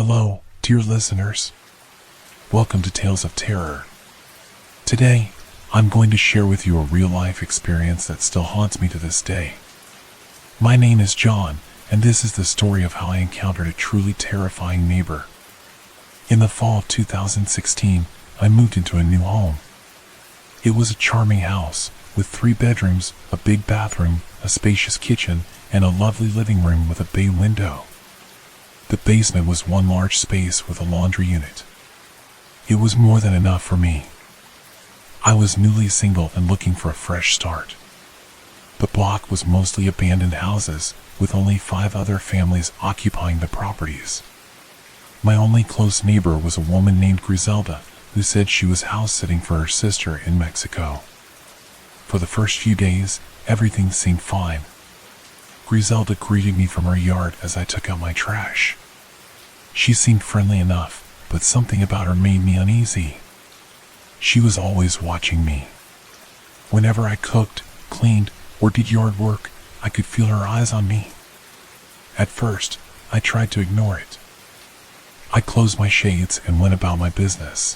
Hello, dear listeners. Welcome to Tales of Terror. Today, I'm going to share with you a real-life experience that still haunts me to this day. My name is John, and this is the story of how I encountered a truly terrifying neighbor. In the fall of 2016, I moved into a new home. It was a charming house, with 3 bedrooms, a big bathroom, a spacious kitchen, and a lovely living room with a bay window. The basement was one large space with a laundry unit. It was more than enough for me. I was newly single and looking for a fresh start. The block was mostly abandoned houses, with only 5 other families occupying the properties. My only close neighbor was a woman named Griselda, who said she was house-sitting for her sister in Mexico. For the first few days, everything seemed fine. Griselda greeted me from her yard as I took out my trash. She seemed friendly enough, but something about her made me uneasy. She was always watching me. Whenever I cooked, cleaned, or did yard work, I could feel her eyes on me. At first, I tried to ignore it. I closed my shades and went about my business.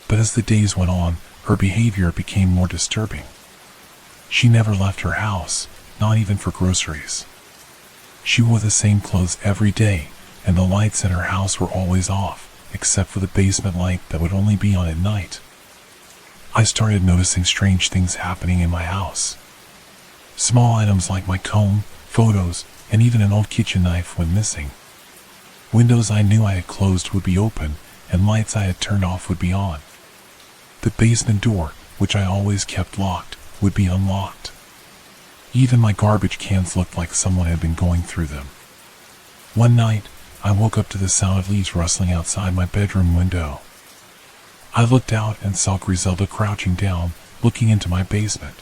But as the days went on, her behavior became more disturbing. She never left her house, not even for groceries. She wore the same clothes every day, and the lights in her house were always off, except for the basement light that would only be on at night. I started noticing strange things happening in my house. Small items like my comb, photos, and even an old kitchen knife went missing. Windows I knew I had closed would be open, and lights I had turned off would be on. The basement door, which I always kept locked, would be unlocked. Even my garbage cans looked like someone had been going through them. One night, I woke up to the sound of leaves rustling outside my bedroom window. I looked out and saw Griselda crouching down, looking into my basement.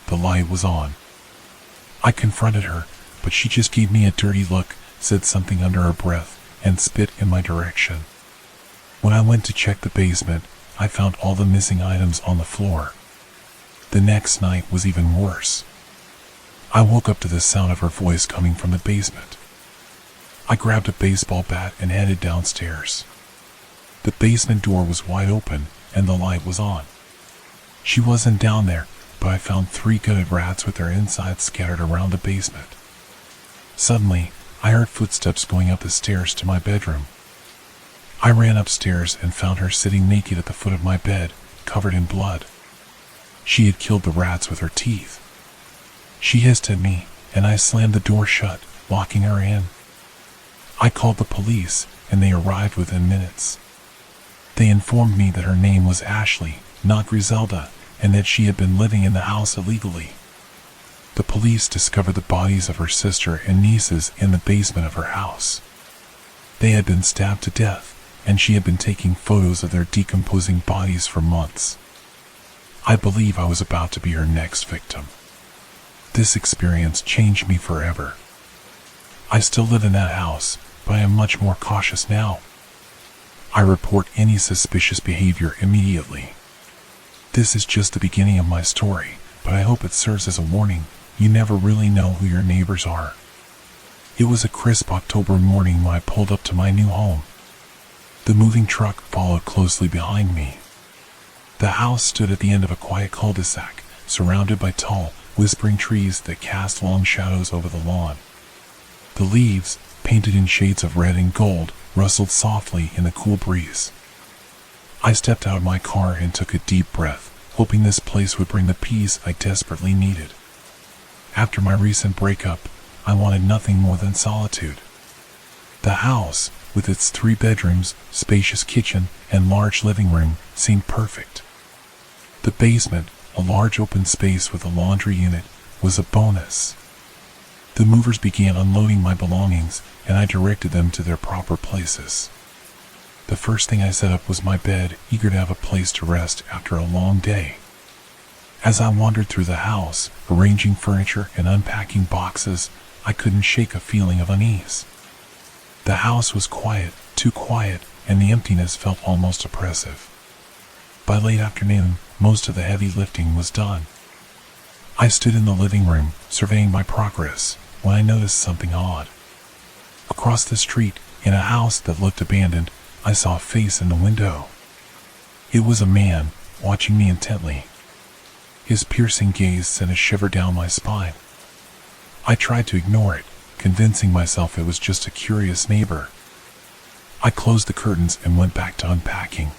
The light was on. I confronted her, but she just gave me a dirty look, said something under her breath, and spit in my direction. When I went to check the basement, I found all the missing items on the floor. The next night was even worse. I woke up to the sound of her voice coming from the basement. I grabbed a baseball bat and headed downstairs. The basement door was wide open, and the light was on. She wasn't down there, but I found 3 gutted rats with their insides scattered around the basement. Suddenly, I heard footsteps going up the stairs to my bedroom. I ran upstairs and found her sitting naked at the foot of my bed, covered in blood. She had killed the rats with her teeth. She hissed at me, and I slammed the door shut, locking her in. I called the police, and they arrived within minutes. They informed me that her name was Ashley, not Griselda, and that she had been living in the house illegally. The police discovered the bodies of her sister and nieces in the basement of her house. They had been stabbed to death, and she had been taking photos of their decomposing bodies for months. I believe I was about to be her next victim. This experience changed me forever. I still live in that house, but I am much more cautious now. I report any suspicious behavior immediately. This is just the beginning of my story, but I hope it serves as a warning. You never really know who your neighbors are. It was a crisp October morning when I pulled up to my new home. The moving truck followed closely behind me. The house stood at the end of a quiet cul-de-sac, surrounded by tall, whispering trees that cast long shadows over the lawn. The leaves, painted in shades of red and gold, rustled softly in the cool breeze. I stepped out of my car and took a deep breath, hoping this place would bring the peace I desperately needed. After my recent breakup, I wanted nothing more than solitude. The house, with its 3 bedrooms, spacious kitchen, and large living room, seemed perfect. The basement, a large open space with a laundry unit, was a bonus. The movers began unloading my belongings, and I directed them to their proper places. The first thing I set up was my bed, eager to have a place to rest after a long day. As I wandered through the house, arranging furniture and unpacking boxes, I couldn't shake a feeling of unease. The house was quiet, too quiet, and the emptiness felt almost oppressive. By late afternoon, most of the heavy lifting was done. I stood in the living room, surveying my progress, when I noticed something odd. Across the street, In a house that looked abandoned, I saw a face in the window. It was a man, watching me intently. His piercing gaze sent a shiver down my spine. I tried to ignore it, convincing myself it was just a curious neighbor. I closed the curtains and went back to unpacking.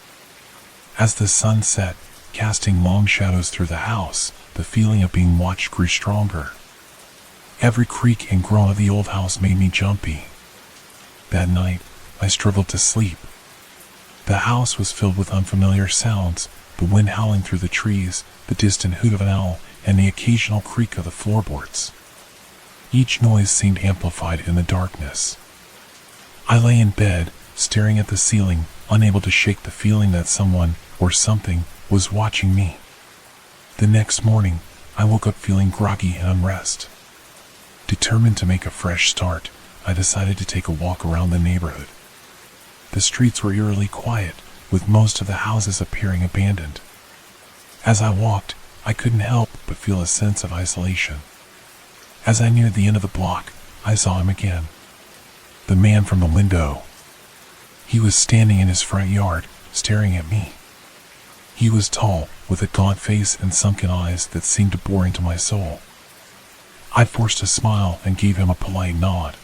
As the sun set, casting long shadows through the house, the feeling of being watched grew stronger. Every creak and groan of the old house made me jumpy. That night, I struggled to sleep. The house was filled with unfamiliar sounds, the wind howling through the trees, the distant hoot of an owl, and the occasional creak of the floorboards. Each noise seemed amplified in the darkness. I lay in bed, staring at the ceiling, unable to shake the feeling that someone, or something, was watching me. The next morning, I woke up feeling groggy and unrest. Determined to make a fresh start, I decided to take a walk around the neighborhood. The streets were eerily quiet, with most of the houses appearing abandoned. As I walked, I couldn't help but feel a sense of isolation. As I neared the end of the block, I saw him again. The man from the window. He was standing in his front yard, staring at me. He was tall, with a gaunt face and sunken eyes that seemed to bore into my soul. I forced a smile and gave him a polite nod.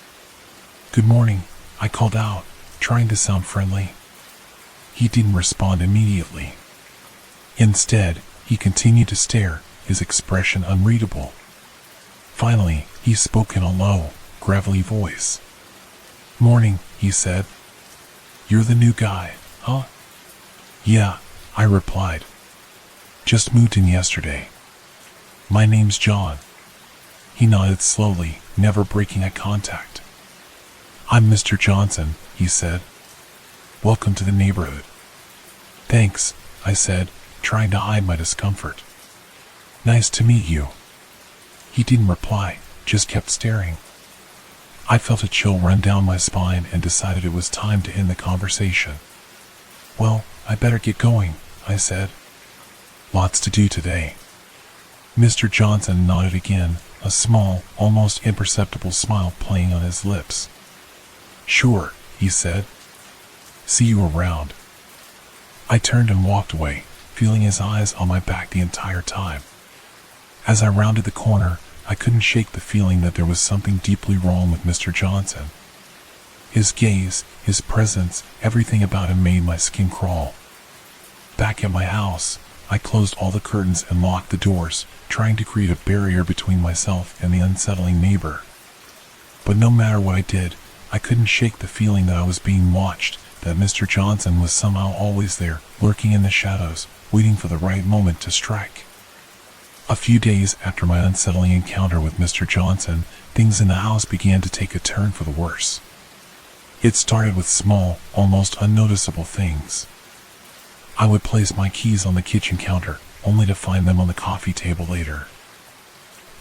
"Good morning," I called out, trying to sound friendly. He didn't respond immediately. Instead, he continued to stare, his expression unreadable. Finally, he spoke in a low, gravelly voice. "Morning," he said. "You're the new guy, huh?" "Yeah," I replied. "Just moved in yesterday. My name's John." He nodded slowly, never breaking eye contact. "I'm Mr. Johnson," he said. "Welcome to the neighborhood." "Thanks," I said, trying to hide my discomfort. "Nice to meet you." He didn't reply, just kept staring. I felt a chill run down my spine and decided it was time to end the conversation. "Well, I better get going," I said. "Lots to do today." Mr. Johnson nodded again, a small, almost imperceptible smile playing on his lips. "Sure," he said. "See you around." I turned and walked away, feeling his eyes on my back the entire time. As I rounded the corner, I couldn't shake the feeling that there was something deeply wrong with Mr. Johnson. His gaze, his presence, everything about him made my skin crawl. Back at my house, I closed all the curtains and locked the doors, trying to create a barrier between myself and the unsettling neighbor. But no matter what I did, I couldn't shake the feeling that I was being watched, that Mr. Johnson was somehow always there, lurking in the shadows, waiting for the right moment to strike. A few days after my unsettling encounter with Mr. Johnson, things in the house began to take a turn for the worse. It started with small, almost unnoticeable things. I would place my keys on the kitchen counter, only to find them on the coffee table later.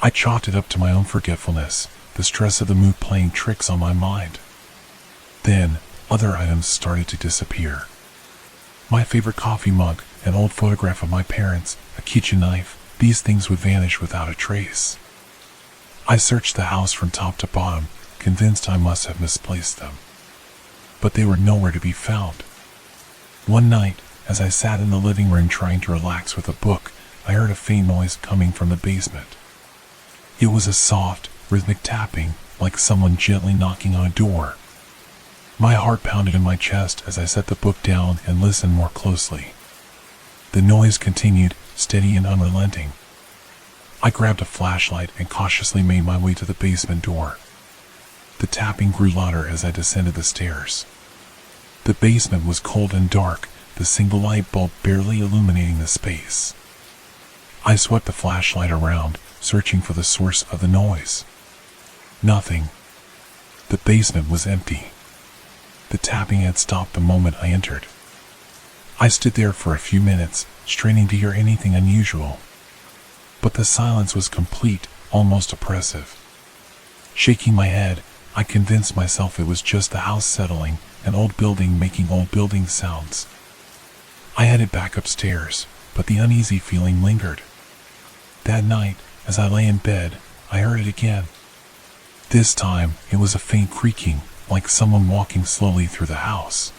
I chalked it up to my own forgetfulness, the stress of the move playing tricks on my mind. Then, other items started to disappear. My favorite coffee mug, an old photograph of my parents, a kitchen knife, these things would vanish without a trace. I searched the house from top to bottom, convinced I must have misplaced them. But they were nowhere to be found. One night, as I sat in the living room trying to relax with a book, I heard a faint noise coming from the basement. It was a soft, rhythmic tapping, like someone gently knocking on a door. My heart pounded in my chest as I set the book down and listened more closely. The noise continued, steady and unrelenting. I grabbed a flashlight and cautiously made my way to the basement door. The tapping grew louder as I descended the stairs. The basement was cold and dark, the single light bulb barely illuminating the space. I swept the flashlight around, searching for the source of the noise. Nothing. The basement was empty. The tapping had stopped the moment I entered. I stood there for a few minutes, straining to hear anything unusual. But the silence was complete, almost oppressive. Shaking my head, I convinced myself it was just the house settling, an old building making old building sounds. I headed back upstairs, but the uneasy feeling lingered. That night, as I lay in bed, I heard it again. This time, it was a faint creaking, like someone walking slowly through the house.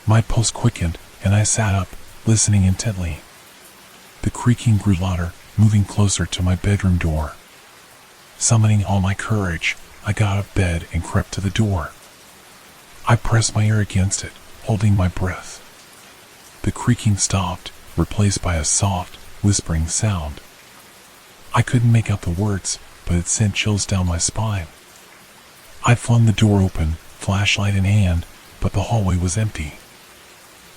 My pulse quickened, and I sat up, listening intently. The creaking grew louder, moving closer to my bedroom door. Summoning all my courage, I got out of bed and crept to the door. I pressed my ear against it, holding my breath. The creaking stopped, replaced by a soft, whispering sound. I couldn't make out the words, but it sent chills down my spine. I flung the door open, flashlight in hand, but the hallway was empty.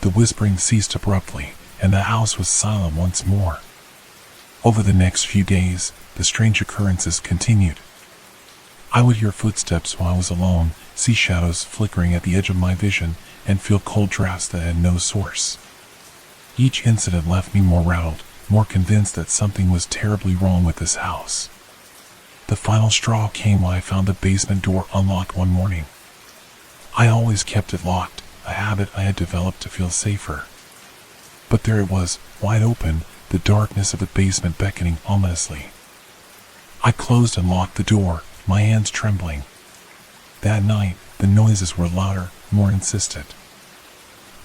The whispering ceased abruptly, and the house was silent once more. Over the next few days, the strange occurrences continued. I would hear footsteps while I was alone, see shadows flickering at the edge of my vision, and feel cold drafts that had no source. Each incident left me more rattled, more convinced that something was terribly wrong with this house. The final straw came when I found the basement door unlocked one morning. I always kept it locked, a habit I had developed to feel safer. But there it was, wide open, the darkness of the basement beckoning ominously. I closed and locked the door, my hands trembling. That night, the noises were louder, more insistent.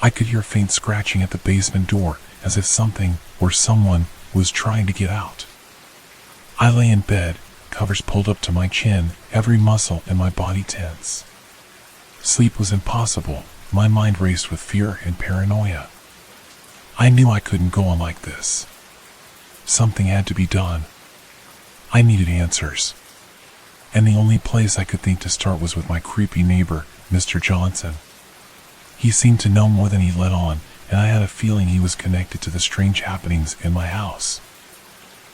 I could hear faint scratching at the basement door, as if something, or someone, was trying to get out. I lay in bed, covers pulled up to my chin, every muscle in my body tense. Sleep was impossible, my mind raced with fear and paranoia. I knew I couldn't go on like this. Something had to be done. I needed answers. And the only place I could think to start was with my creepy neighbor, Mr. Johnson. He seemed to know more than he let on, and I had a feeling he was connected to the strange happenings in my house.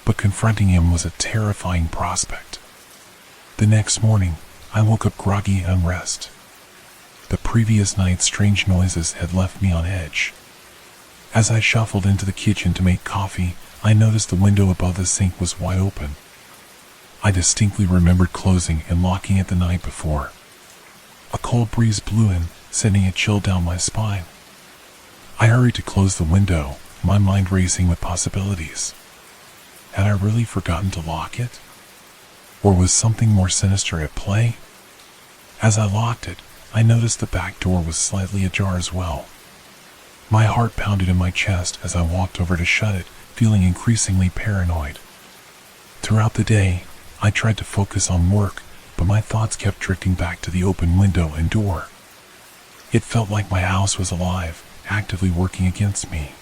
But confronting him was a terrifying prospect. The next morning, I woke up groggy and unrest. The previous night's strange noises had left me on edge. As I shuffled into the kitchen to make coffee, I noticed the window above the sink was wide open. I distinctly remembered closing and locking it the night before. A cold breeze blew in, sending a chill down my spine. I hurried to close the window, my mind racing with possibilities. Had I really forgotten to lock it? Or was something more sinister at play? As I locked it, I noticed the back door was slightly ajar as well. My heart pounded in my chest as I walked over to shut it, feeling increasingly paranoid. Throughout the day, I tried to focus on work, but my thoughts kept drifting back to the open window and door. It felt like my house was alive, actively working against me.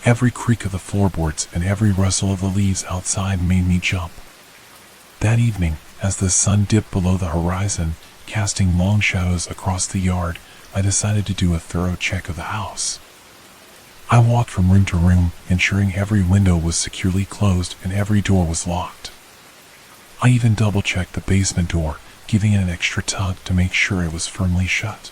Every creak of the floorboards and every rustle of the leaves outside made me jump. That evening, as the sun dipped below the horizon, casting long shadows across the yard, I decided to do a thorough check of the house. I walked from room to room, ensuring every window was securely closed and every door was locked. I even double-checked the basement door, giving it an extra tug to make sure it was firmly shut.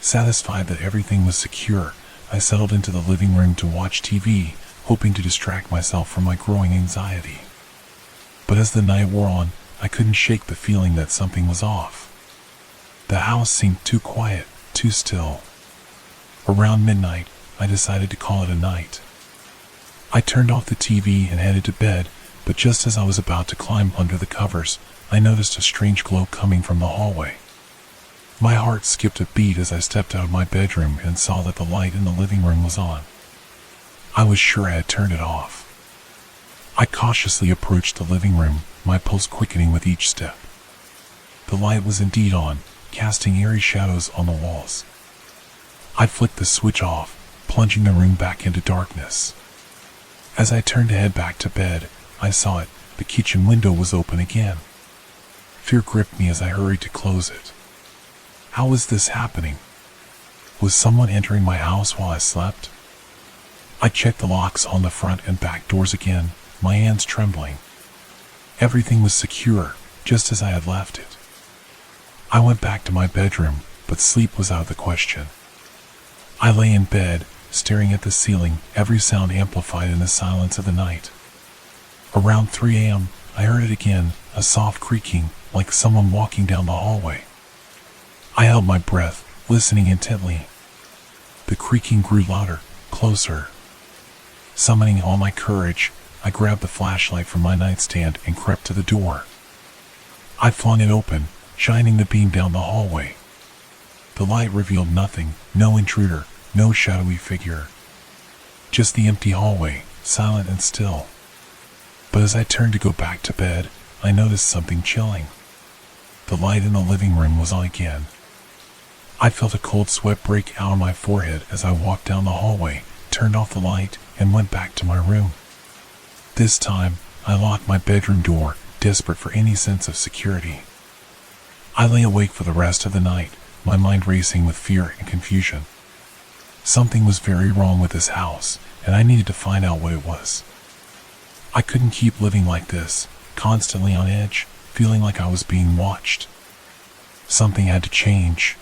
Satisfied that everything was secure, I settled into the living room to watch TV, hoping to distract myself from my growing anxiety. But as the night wore on, I couldn't shake the feeling that something was off. The house seemed too quiet, too still. Around midnight, I decided to call it a night. I turned off the TV and headed to bed, but just as I was about to climb under the covers, I noticed a strange glow coming from the hallway. My heart skipped a beat as I stepped out of my bedroom and saw that the light in the living room was on. I was sure I had turned it off. I cautiously approached the living room, my pulse quickening with each step. The light was indeed on, casting eerie shadows on the walls. I flicked the switch off, plunging the room back into darkness. As I turned to head back to bed, I saw it, the kitchen window was open again. Fear gripped me as I hurried to close it. How was this happening? Was someone entering my house while I slept? I checked the locks on the front and back doors again, my hands trembling. Everything was secure, just as I had left it. I went back to my bedroom, but sleep was out of the question. I lay in bed, staring at the ceiling, every sound amplified in the silence of the night. Around 3 a.m., I heard it again, a soft creaking, like someone walking down the hallway. I held my breath, listening intently. The creaking grew louder, closer. Summoning all my courage, I grabbed the flashlight from my nightstand and crept to the door. I flung it open, shining the beam down the hallway. The light revealed nothing, no intruder, no shadowy figure. Just the empty hallway, silent and still. But as I turned to go back to bed, I noticed something chilling. The light in the living room was on again. I felt a cold sweat break out on my forehead as I walked down the hallway, turned off the light, and went back to my room. This time, I locked my bedroom door, desperate for any sense of security. I lay awake for the rest of the night, my mind racing with fear and confusion. Something was very wrong with this house, and I needed to find out what it was. I couldn't keep living like this, constantly on edge, feeling like I was being watched. Something had to change.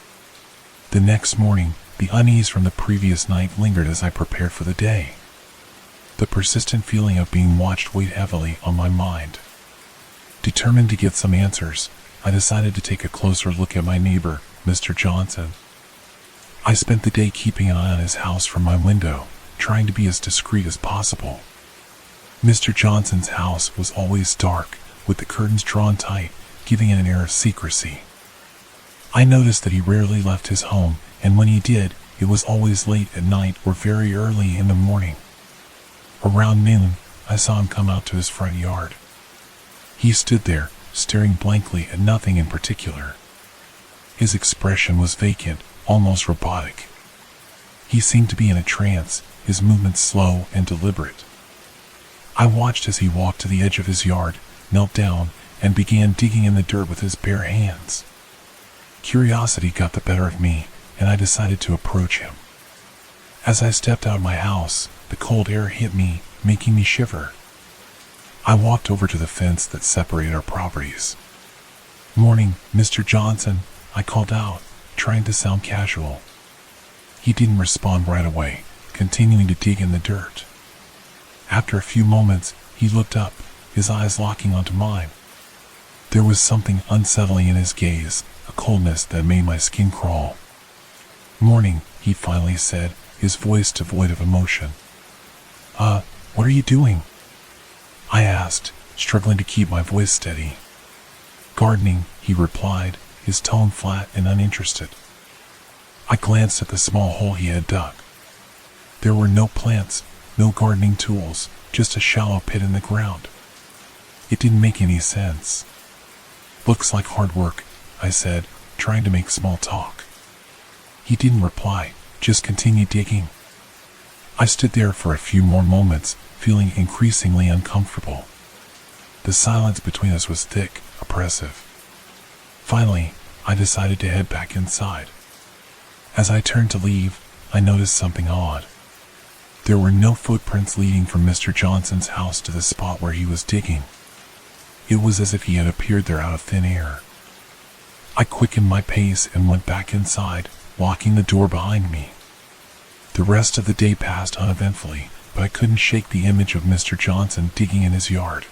The next morning, the unease from the previous night lingered as I prepared for the day. The persistent feeling of being watched weighed heavily on my mind. Determined to get some answers, I decided to take a closer look at my neighbor, Mr. Johnson. I spent the day keeping an eye on his house from my window, trying to be as discreet as possible. Mr. Johnson's house was always dark, with the curtains drawn tight, giving it an air of secrecy. I noticed that he rarely left his home, and when he did, it was always late at night or very early in the morning. Around noon, I saw him come out to his front yard. He stood there, staring blankly at nothing in particular. His expression was vacant, almost robotic. He seemed to be in a trance, his movements slow and deliberate. I watched as he walked to the edge of his yard, knelt down, and began digging in the dirt with his bare hands. Curiosity got the better of me, and I decided to approach him. As I stepped out of my house, the cold air hit me, making me shiver. I walked over to the fence that separated our properties. "Morning, Mr. Johnson," I called out, trying to sound casual. He didn't respond right away, continuing to dig in the dirt. After a few moments, he looked up, his eyes locking onto mine. There was something unsettling in his gaze, a coldness that made my skin crawl. "Morning," he finally said, his voice devoid of emotion. What are you doing?" I asked, struggling to keep my voice steady. "Gardening," he replied, his tone flat and uninterested. I glanced at the small hole he had dug. There were no plants, no gardening tools, just a shallow pit in the ground. It didn't make any sense. "Looks like hard work," I said, trying to make small talk. He didn't reply, just continued digging. I stood there for a few more moments, feeling increasingly uncomfortable. The silence between us was thick, oppressive. Finally, I decided to head back inside. As I turned to leave, I noticed something odd. There were no footprints leading from Mr. Johnson's house to the spot where he was digging. It was as if he had appeared there out of thin air. I quickened my pace and went back inside, locking the door behind me. The rest of the day passed uneventfully, but I couldn't shake the image of Mr. Johnson digging in his yard.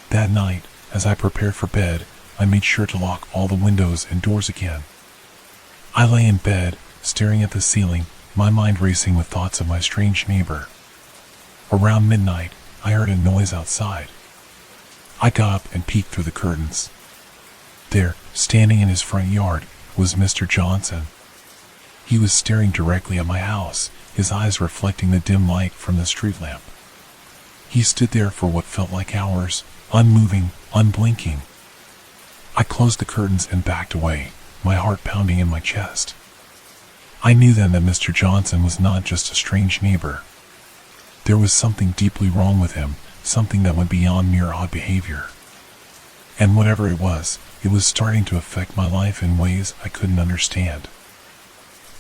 That night, as I prepared for bed, I made sure to lock all the windows and doors again. I lay in bed, staring at the ceiling, my mind racing with thoughts of my strange neighbor. Around midnight, I heard a noise outside. I got up and peeked through the curtains. There, standing in his front yard, was Mr. Johnson. He was staring directly at my house, his eyes reflecting the dim light from the street lamp. He stood there for what felt like hours, unmoving, unblinking. I closed the curtains and backed away, my heart pounding in my chest. I knew then that Mr. Johnson was not just a strange neighbor. There was something deeply wrong with him, something that went beyond mere odd behavior. And whatever it was starting to affect my life in ways I couldn't understand.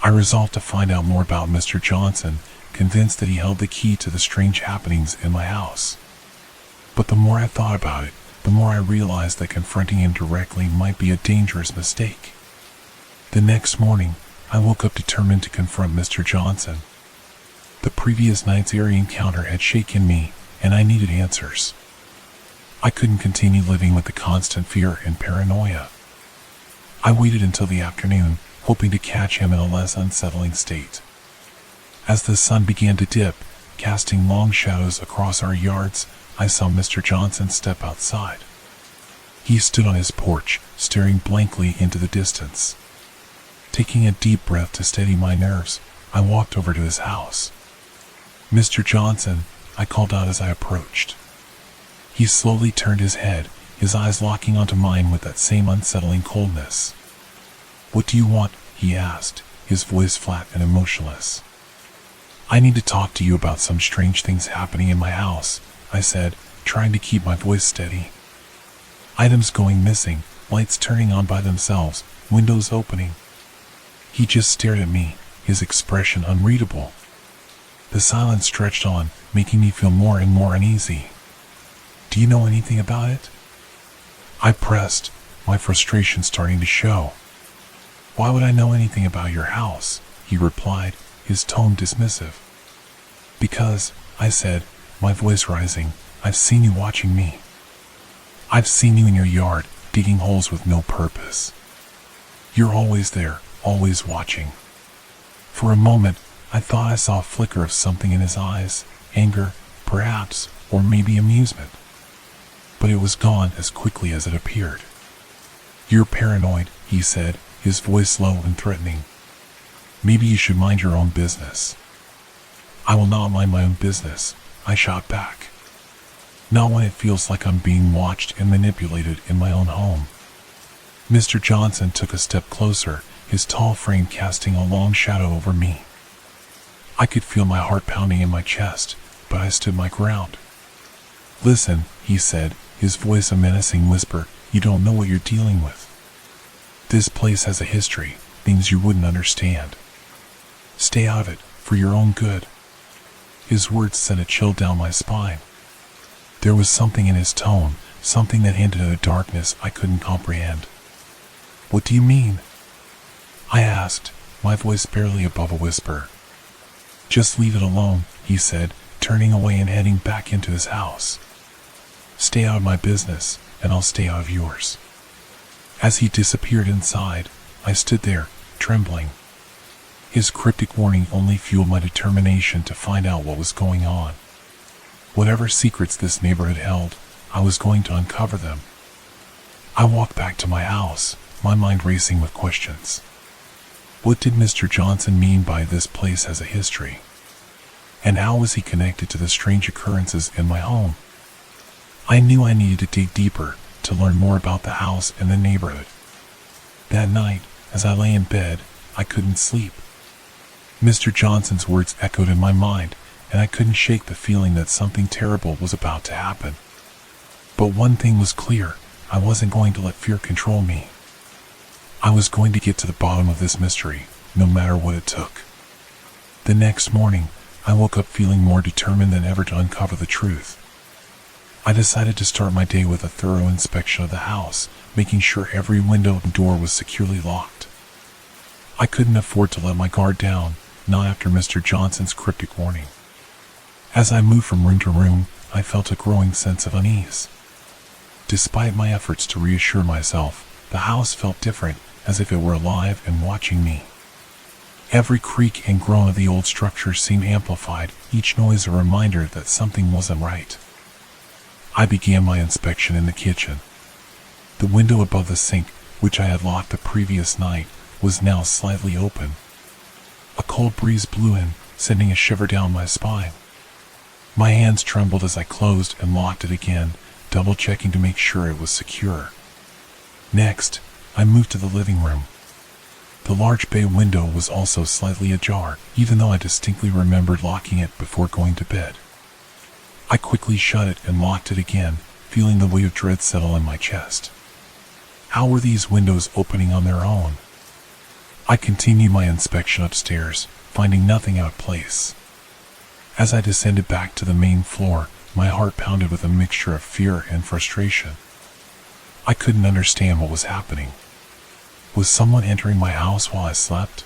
I resolved to find out more about Mr. Johnson, convinced that he held the key to the strange happenings in my house. But the more I thought about it, the more I realized that confronting him directly might be a dangerous mistake. The next morning, I woke up determined to confront Mr. Johnson. The previous night's eerie encounter had shaken me, and I needed answers. I couldn't continue living with the constant fear and paranoia. I waited until the afternoon, hoping to catch him in a less unsettling state. As the sun began to dip, casting long shadows across our yards, I saw Mr. Johnson step outside. He stood on his porch, staring blankly into the distance. Taking a deep breath to steady my nerves, I walked over to his house. "Mr. Johnson," I called out as I approached. He slowly turned his head, his eyes locking onto mine with that same unsettling coldness. "What do you want?" he asked, his voice flat and emotionless. "I need to talk to you about some strange things happening in my house," I said, trying to keep my voice steady. "Items going missing, lights turning on by themselves, windows opening." He just stared at me, his expression unreadable. The silence stretched on, making me feel more and more uneasy. "Do you know anything about it?" I pressed, my frustration starting to show. "Why would I know anything about your house?" he replied, his tone dismissive. "Because," I said, my voice rising, "I've seen you watching me. I've seen you in your yard, digging holes with no purpose. You're always there, always watching." For a moment, I thought I saw a flicker of something in his eyes, anger, perhaps, or maybe amusement. But it was gone as quickly as it appeared. "You're paranoid," he said, his voice low and threatening. "Maybe you should mind your own business." "I will not mind my own business," I shot back. "Not when it feels like I'm being watched and manipulated in my own home." Mr. Johnson took a step closer, his tall frame casting a long shadow over me. I could feel my heart pounding in my chest, but I stood my ground. "Listen," he said, his voice a menacing whisper, "you don't know what you're dealing with. This place has a history, things you wouldn't understand. Stay out of it, for your own good." His words sent a chill down my spine. There was something in his tone, something that hinted at a darkness I couldn't comprehend. "What do you mean?" I asked, my voice barely above a whisper. "Just leave it alone," he said, turning away and heading back into his house. "Stay out of my business, and I'll stay out of yours." As he disappeared inside, I stood there, trembling. His cryptic warning only fueled my determination to find out what was going on. Whatever secrets this neighborhood held, I was going to uncover them. I walked back to my house, my mind racing with questions. What did Mr. Johnson mean by "this place has a history"? And how was he connected to the strange occurrences in my home? I knew I needed to dig deeper, to learn more about the house and the neighborhood. That night, as I lay in bed, I couldn't sleep. Mr. Johnson's words echoed in my mind, and I couldn't shake the feeling that something terrible was about to happen. But one thing was clear, I wasn't going to let fear control me. I was going to get to the bottom of this mystery, no matter what it took. The next morning, I woke up feeling more determined than ever to uncover the truth. I decided to start my day with a thorough inspection of the house, making sure every window and door was securely locked. I couldn't afford to let my guard down, not after Mr. Johnson's cryptic warning. As I moved from room to room, I felt a growing sense of unease. Despite my efforts to reassure myself, the house felt different, as if it were alive and watching me. Every creak and groan of the old structure seemed amplified, each noise a reminder that something wasn't right. I began my inspection in the kitchen. The window above the sink, which I had locked the previous night, was now slightly open. A cold breeze blew in, sending a shiver down my spine. My hands trembled as I closed and locked it again, double-checking to make sure it was secure. Next, I moved to the living room. The large bay window was also slightly ajar, even though I distinctly remembered locking it before going to bed. I quickly shut it and locked it again, feeling the weight of dread settle in my chest. How were these windows opening on their own? I continued my inspection upstairs, finding nothing out of place. As I descended back to the main floor, my heart pounded with a mixture of fear and frustration. I couldn't understand what was happening. Was someone entering my house while I slept?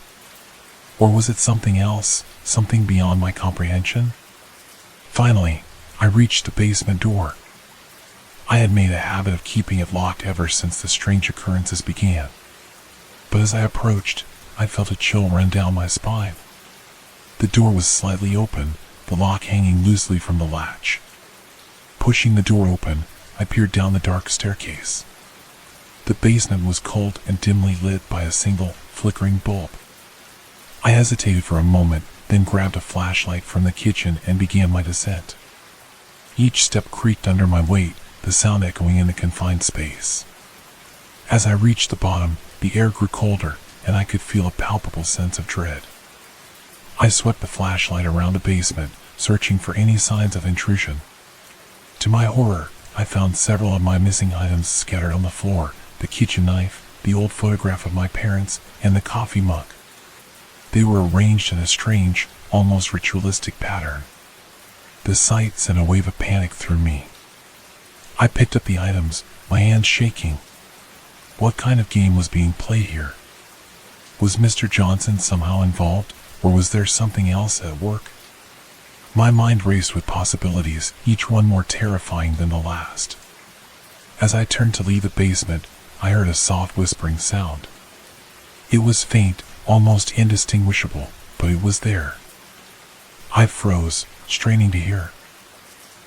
Or was it something else, something beyond my comprehension? Finally, I reached the basement door. I had made a habit of keeping it locked ever since the strange occurrences began. But as I approached, I felt a chill run down my spine. The door was slightly open, the lock hanging loosely from the latch. Pushing the door open, I peered down the dark staircase. The basement was cold and dimly lit by a single, flickering bulb. I hesitated for a moment, then grabbed a flashlight from the kitchen and began my descent. Each step creaked under my weight, the sound echoing in the confined space. As I reached the bottom, the air grew colder, and I could feel a palpable sense of dread. I swept the flashlight around the basement, searching for any signs of intrusion. To my horror, I found several of my missing items scattered on the floor: the kitchen knife, the old photograph of my parents, and the coffee mug. They were arranged in a strange, almost ritualistic pattern. The sight sent a wave of panic through me. I picked up the items, my hands shaking. What kind of game was being played here? Was Mr. Johnson somehow involved, or was there something else at work? My mind raced with possibilities, each one more terrifying than the last. As I turned to leave the basement, I heard a soft whispering sound. It was faint, almost indistinguishable, but it was there. I froze, straining to hear.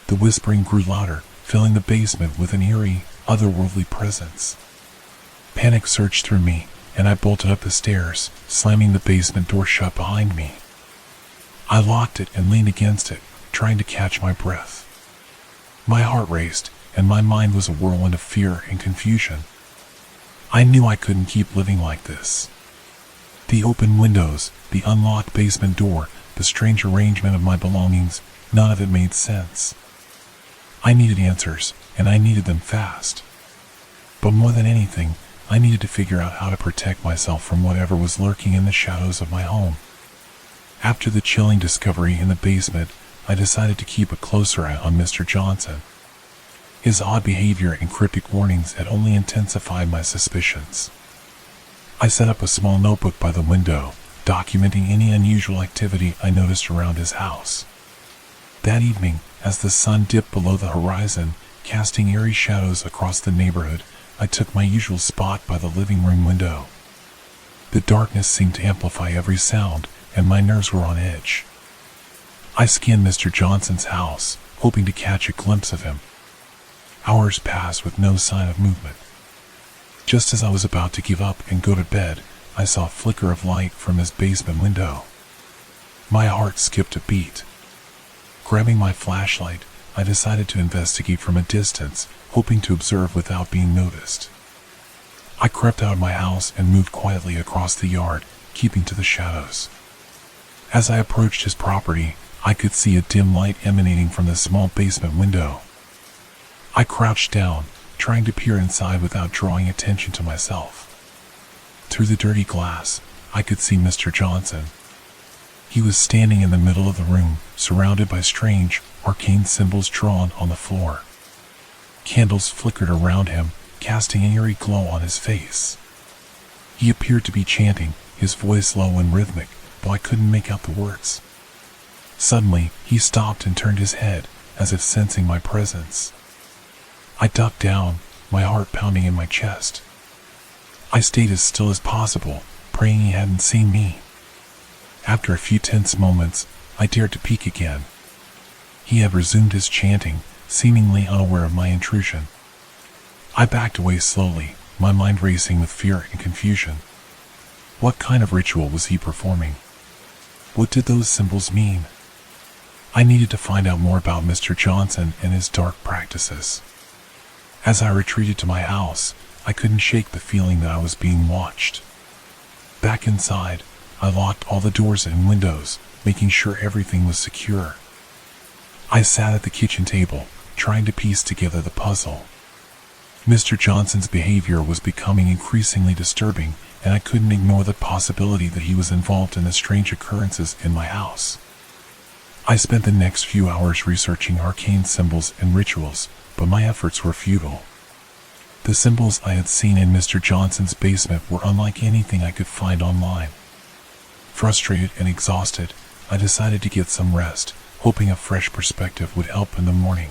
The whispering grew louder, filling the basement with an eerie, otherworldly presence. Panic surged through me, and I bolted up the stairs, slamming the basement door shut behind me. I locked it and leaned against it, trying to catch my breath. My heart raced, and my mind was a whirlwind of fear and confusion. I knew I couldn't keep living like this. The open windows, the unlocked basement door, the strange arrangement of my belongings, none of it made sense. I needed answers, and I needed them fast. But more than anything, I needed to figure out how to protect myself from whatever was lurking in the shadows of my home. After the chilling discovery in the basement, I decided to keep a closer eye on Mr. Johnson. His odd behavior and cryptic warnings had only intensified my suspicions. I set up a small notebook by the window, documenting any unusual activity I noticed around his house. That evening, as the sun dipped below the horizon, casting eerie shadows across the neighborhood, I took my usual spot by the living room window. The darkness seemed to amplify every sound, and my nerves were on edge. I scanned Mr. Johnson's house, hoping to catch a glimpse of him. Hours passed with no sign of movement. Just as I was about to give up and go to bed, I saw a flicker of light from his basement window. My heart skipped a beat. Grabbing my flashlight, I decided to investigate from a distance, hoping to observe without being noticed. I crept out of my house and moved quietly across the yard, keeping to the shadows. As I approached his property, I could see a dim light emanating from the small basement window. I crouched down, trying to peer inside without drawing attention to myself. Through the dirty glass, I could see Mr. Johnson. He was standing in the middle of the room, surrounded by strange, arcane symbols drawn on the floor. Candles flickered around him, casting an eerie glow on his face. He appeared to be chanting, his voice low and rhythmic, though I couldn't make out the words. Suddenly, he stopped and turned his head, as if sensing my presence. I ducked down, my heart pounding in my chest. I stayed as still as possible, praying he hadn't seen me. After a few tense moments, I dared to peek again. He had resumed his chanting, seemingly unaware of my intrusion. I backed away slowly, my mind racing with fear and confusion. What kind of ritual was he performing? What did those symbols mean? I needed to find out more about Mr. Johnson and his dark practices. As I retreated to my house, I couldn't shake the feeling that I was being watched. Back inside, I locked all the doors and windows, making sure everything was secure. I sat at the kitchen table, trying to piece together the puzzle. Mr. Johnson's behavior was becoming increasingly disturbing, and I couldn't ignore the possibility that he was involved in the strange occurrences in my house. I spent the next few hours researching arcane symbols and rituals, but my efforts were futile. The symbols I had seen in Mr. Johnson's basement were unlike anything I could find online. Frustrated and exhausted, I decided to get some rest, hoping a fresh perspective would help in the morning.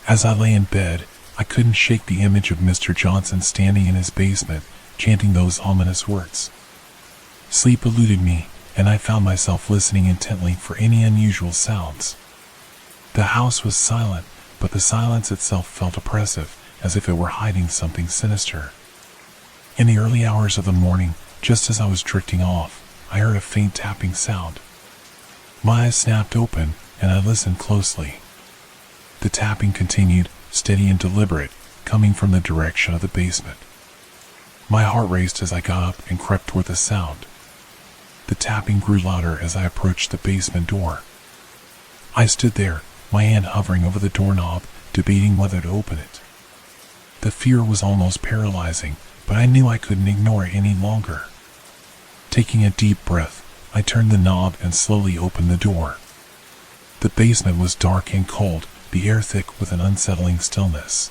As I lay in bed, I couldn't shake the image of Mr. Johnson standing in his basement, chanting those ominous words. Sleep eluded me, and I found myself listening intently for any unusual sounds. The house was silent, but the silence itself felt oppressive, as if it were hiding something sinister. In the early hours of the morning, just as I was drifting off, I heard a faint tapping sound. My eyes snapped open, and I listened closely. The tapping continued, steady and deliberate, coming from the direction of the basement. My heart raced as I got up and crept toward the sound. The tapping grew louder as I approached the basement door. I stood there, my hand hovering over the doorknob, debating whether to open it. The fear was almost paralyzing, but I knew I couldn't ignore it any longer. Taking a deep breath, I turned the knob and slowly opened the door. The basement was dark and cold, the air thick with an unsettling stillness.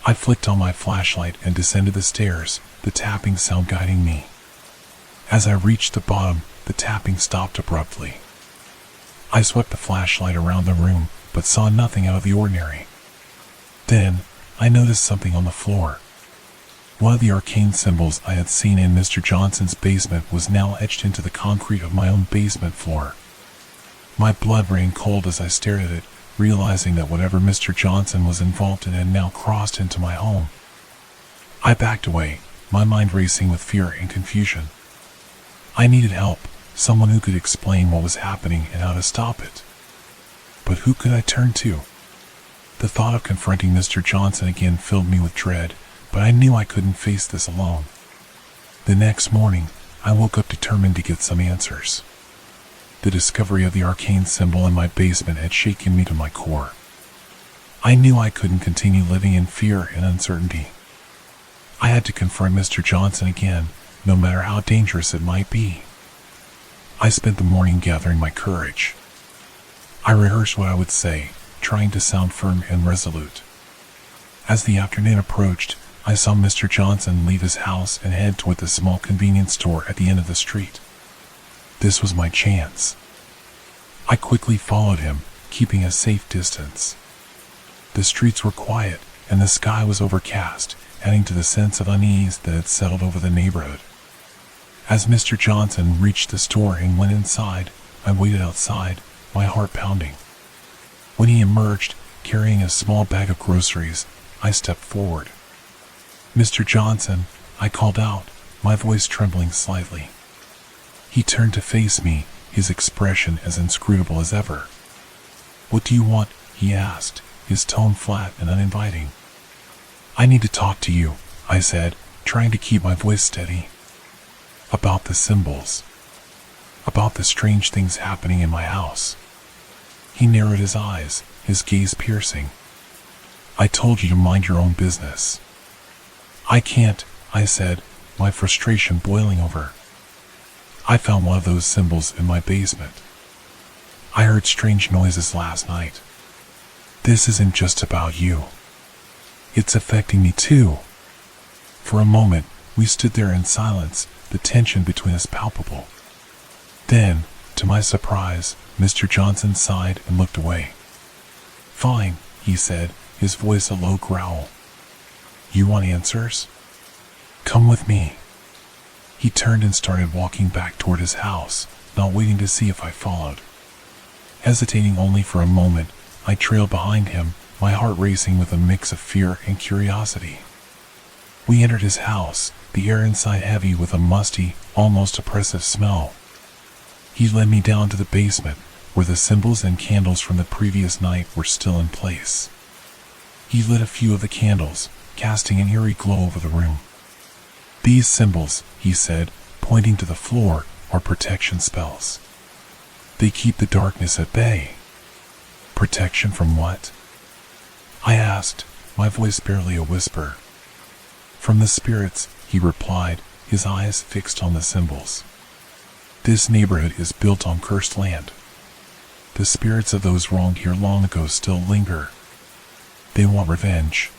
I flicked on my flashlight and descended the stairs, the tapping sound guiding me. As I reached the bottom, the tapping stopped abruptly. I swept the flashlight around the room, but saw nothing out of the ordinary. Then, I noticed something on the floor. One of the arcane symbols I had seen in Mr. Johnson's basement was now etched into the concrete of my own basement floor. My blood ran cold as I stared at it, realizing that whatever Mr. Johnson was involved in had now crossed into my home. I backed away, my mind racing with fear and confusion. I needed help, someone who could explain what was happening and how to stop it. But who could I turn to? The thought of confronting Mr. Johnson again filled me with dread, but I knew I couldn't face this alone. The next morning, I woke up determined to get some answers. The discovery of the arcane symbol in my basement had shaken me to my core. I knew I couldn't continue living in fear and uncertainty. I had to confront Mr. Johnson again, no matter how dangerous it might be. I spent the morning gathering my courage. I rehearsed what I would say, trying to sound firm and resolute. As the afternoon approached, I saw Mr. Johnson leave his house and head toward the small convenience store at the end of the street. This was my chance. I quickly followed him, keeping a safe distance. The streets were quiet, and the sky was overcast, adding to the sense of unease that had settled over the neighborhood. As Mr. Johnson reached the store and went inside, I waited outside, my heart pounding. When he emerged, carrying a small bag of groceries, I stepped forward. "Mr. Johnson," I called out, my voice trembling slightly. He turned to face me, his expression as inscrutable as ever. "What do you want?" he asked, his tone flat and uninviting. "I need to talk to you," I said, trying to keep my voice steady. "About the symbols. About the strange things happening in my house." He narrowed his eyes, his gaze piercing. "I told you to mind your own business." "I can't," I said, my frustration boiling over. "I found one of those symbols in my basement. I heard strange noises last night. This isn't just about you. It's affecting me too." For a moment, we stood there in silence, the tension between us palpable. Then, to my surprise, Mr. Johnson sighed and looked away. "Fine," he said, his voice a low growl. "You want answers? Come with me." He turned and started walking back toward his house, not waiting to see if I followed. Hesitating only for a moment, I trailed behind him, my heart racing with a mix of fear and curiosity. We entered his house, the air inside heavy with a musty, almost oppressive smell. He led me down to the basement, where the symbols and candles from the previous night were still in place. He lit a few of the candles, casting an eerie glow over the room. "These symbols," he said, pointing to the floor, "are protection spells. They keep the darkness at bay." "Protection from what?" I asked, my voice barely a whisper. "From the spirits," he replied, his eyes fixed on the symbols. "This neighborhood is built on cursed land. The spirits of those wronged here long ago still linger. They want revenge.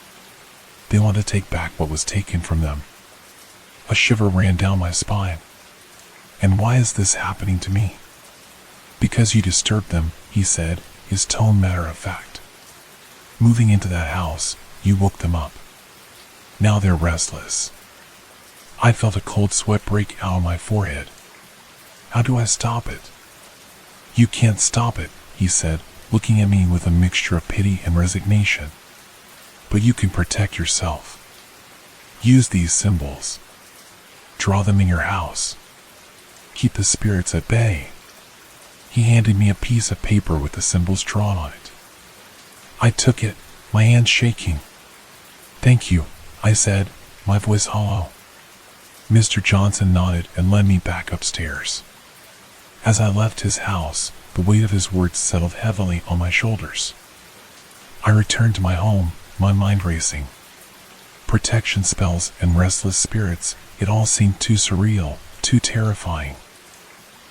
They want to take back what was taken from them." A shiver ran down my spine. "And why is this happening to me?" "Because you disturbed them," he said, his tone matter-of-fact. "Moving into that house, you woke them up. Now they're restless." I felt a cold sweat break out on my forehead. "How do I stop it?" "You can't stop it," he said, looking at me with a mixture of pity and resignation. But you can protect yourself. Use these symbols. Draw them in your house. Keep the spirits at bay." He handed me a piece of paper with the symbols drawn on it. I took it, my hands shaking. "Thank you," I said, my voice hollow. Mr. Johnson nodded and led me back upstairs. As I left his house, the weight of his words settled heavily on my shoulders. I returned to my home, my mind racing. Protection spells and restless spirits, it all seemed too surreal, too terrifying.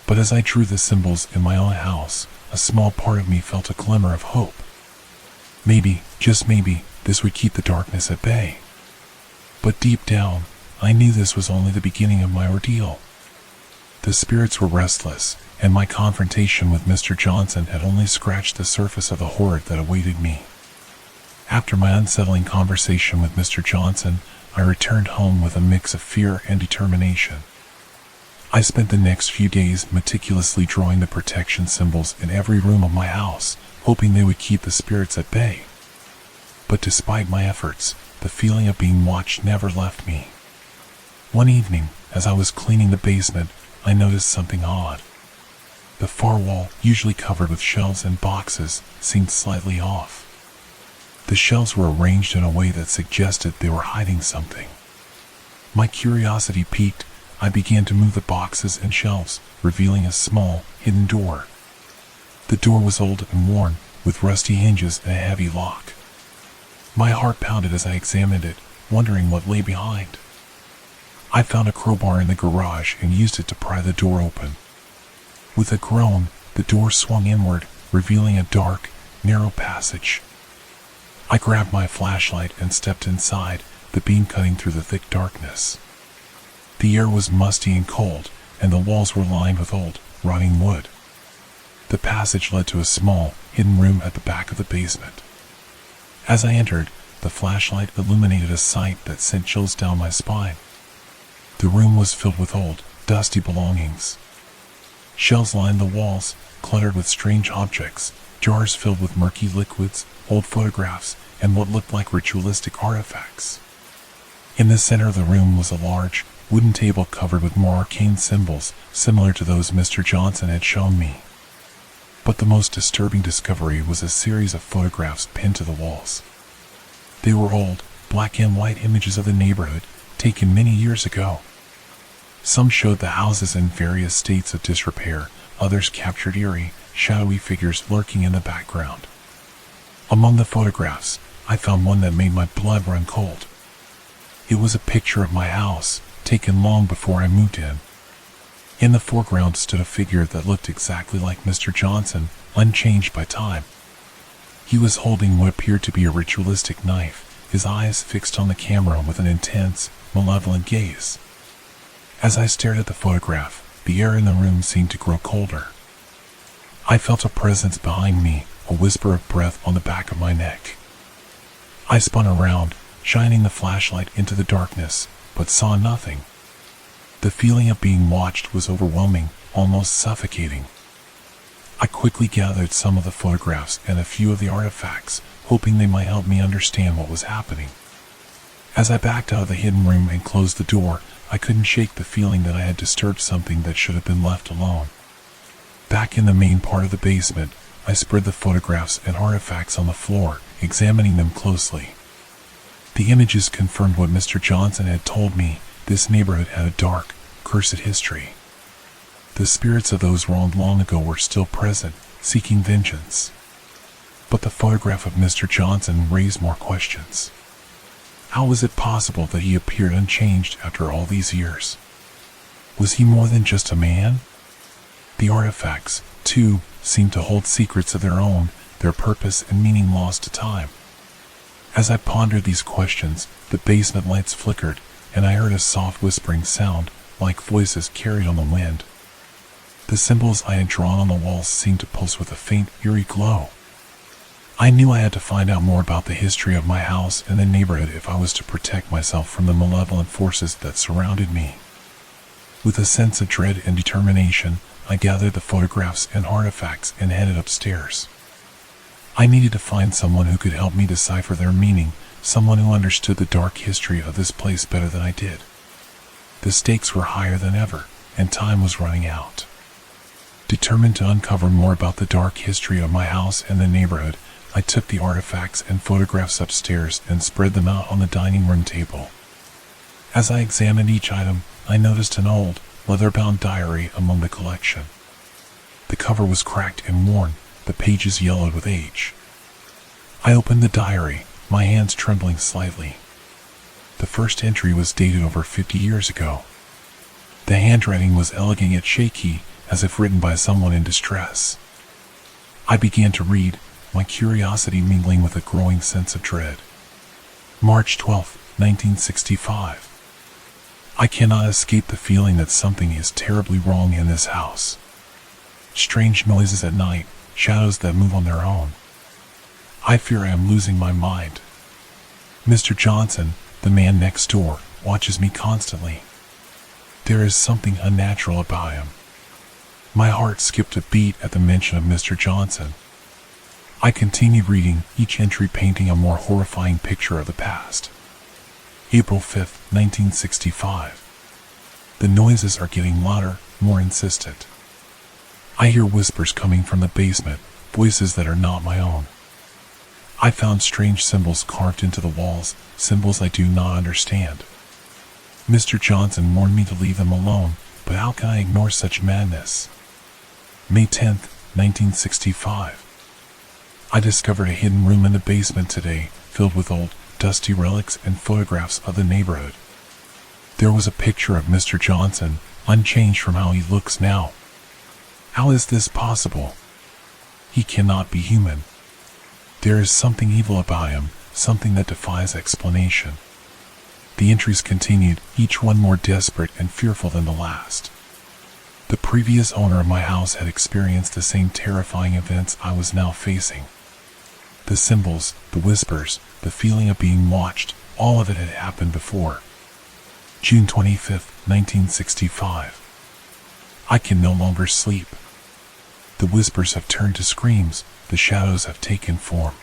But as I drew the symbols in my own house, a small part of me felt a glimmer of hope. Maybe, just maybe, this would keep the darkness at bay. But deep down, I knew this was only the beginning of my ordeal. The spirits were restless, and my confrontation with Mr. Johnson had only scratched the surface of the horror that awaited me. After my unsettling conversation with Mr. Johnson, I returned home with a mix of fear and determination. I spent the next few days meticulously drawing the protection symbols in every room of my house, hoping they would keep the spirits at bay. But despite my efforts, the feeling of being watched never left me. One evening, as I was cleaning the basement, I noticed something odd. The far wall, usually covered with shelves and boxes, seemed slightly off. The shelves were arranged in a way that suggested they were hiding something. My curiosity piqued. I began to move the boxes and shelves, revealing a small, hidden door. The door was old and worn, with rusty hinges and a heavy lock. My heart pounded as I examined it, wondering what lay behind. I found a crowbar in the garage and used it to pry the door open. With a groan, the door swung inward, revealing a dark, narrow passage. I grabbed my flashlight and stepped inside, the beam cutting through the thick darkness. The air was musty and cold, and the walls were lined with old, rotting wood. The passage led to a small, hidden room at the back of the basement. As I entered, the flashlight illuminated a sight that sent chills down my spine. The room was filled with old, dusty belongings. Shelves lined the walls, cluttered with strange objects, jars filled with murky liquids, old photographs, and what looked like ritualistic artifacts. In the center of the room was a large, wooden table covered with more arcane symbols, similar to those Mr. Johnson had shown me. But the most disturbing discovery was a series of photographs pinned to the walls. They were old, black and white images of the neighborhood, taken many years ago. Some showed the houses in various states of disrepair, others captured eerie, shadowy figures lurking in the background. Among the photographs, I found one that made my blood run cold. It was a picture of my house, taken long before I moved in. In the foreground stood a figure that looked exactly like Mr. Johnson, unchanged by time. He was holding what appeared to be a ritualistic knife, his eyes fixed on the camera with an intense, malevolent gaze. As I stared at the photograph, the air in the room seemed to grow colder. I felt a presence behind me, a whisper of breath on the back of my neck. I spun around, shining the flashlight into the darkness, but saw nothing. The feeling of being watched was overwhelming, almost suffocating. I quickly gathered some of the photographs and a few of the artifacts, hoping they might help me understand what was happening. As I backed out of the hidden room and closed the door, I couldn't shake the feeling that I had disturbed something that should have been left alone. Back in the main part of the basement, I spread the photographs and artifacts on the floor, examining them closely. The images confirmed what Mr. Johnson had told me. This neighborhood had a dark, cursed history. The spirits of those wronged long ago were still present, seeking vengeance. But the photograph of Mr. Johnson raised more questions. How was it possible that he appeared unchanged after all these years? Was he more than just a man? The artifacts, too, seemed to hold secrets of their own, their purpose and meaning lost to time. As I pondered these questions, the basement lights flickered, and I heard a soft whispering sound, like voices carried on the wind. The symbols I had drawn on the walls seemed to pulse with a faint, eerie glow. I knew I had to find out more about the history of my house and the neighborhood if I was to protect myself from the malevolent forces that surrounded me. With a sense of dread and determination, I gathered the photographs and artifacts and headed upstairs. I needed to find someone who could help me decipher their meaning, someone who understood the dark history of this place better than I did. The stakes were higher than ever, and time was running out. Determined to uncover more about the dark history of my house and the neighborhood, I took the artifacts and photographs upstairs and spread them out on the dining room table. As I examined each item, I noticed an old, leather-bound diary among the collection. The cover was cracked and worn, the pages yellowed with age. I opened the diary, my hands trembling slightly. The first entry was dated over 50 years ago. The handwriting was elegant yet shaky, as if written by someone in distress. I began to read, my curiosity mingling with a growing sense of dread. March 12, 1965. I cannot escape the feeling that something is terribly wrong in this house. Strange noises at night, shadows that move on their own. I fear I am losing my mind. Mr. Johnson, the man next door, watches me constantly. There is something unnatural about him. My heart skipped a beat at the mention of Mr. Johnson. I continued reading, each entry painting a more horrifying picture of the past. April 5, 1965. The noises are getting louder, more insistent. I hear whispers coming from the basement, voices that are not my own. I found strange symbols carved into the walls, symbols I do not understand. Mr. Johnson warned me to leave them alone, but how can I ignore such madness? May 10, 1965. I discovered a hidden room in the basement today, filled with old, dusty relics and photographs of the neighborhood. There was a picture of Mr. Johnson, unchanged from how he looks now. How is this possible? He cannot be human. There is something evil about him, something that defies explanation. The entries continued, each one more desperate and fearful than the last. The previous owner of my house had experienced the same terrifying events I was now facing. The symbols, the whispers, the feeling of being watched, all of it had happened before. June 25, 1965. I can no longer sleep. The whispers have turned to screams, the shadows have taken form.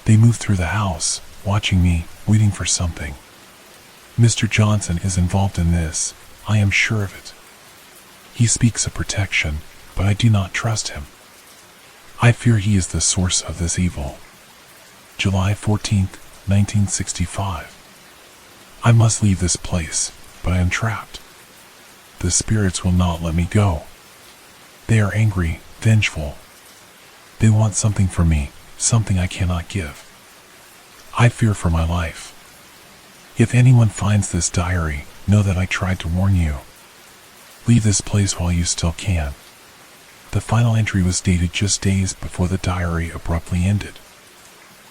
They move through the house, watching me, waiting for something. Mr. Johnson is involved in this, I am sure of it. He speaks of protection, but I do not trust him. I fear he is the source of this evil. July 14, 1965. I must leave this place, but I am trapped. The spirits will not let me go. They are angry, vengeful. They want something from me, something I cannot give. I fear for my life. If anyone finds this diary, know that I tried to warn you. Leave this place while you still can. The final entry was dated just days before the diary abruptly ended.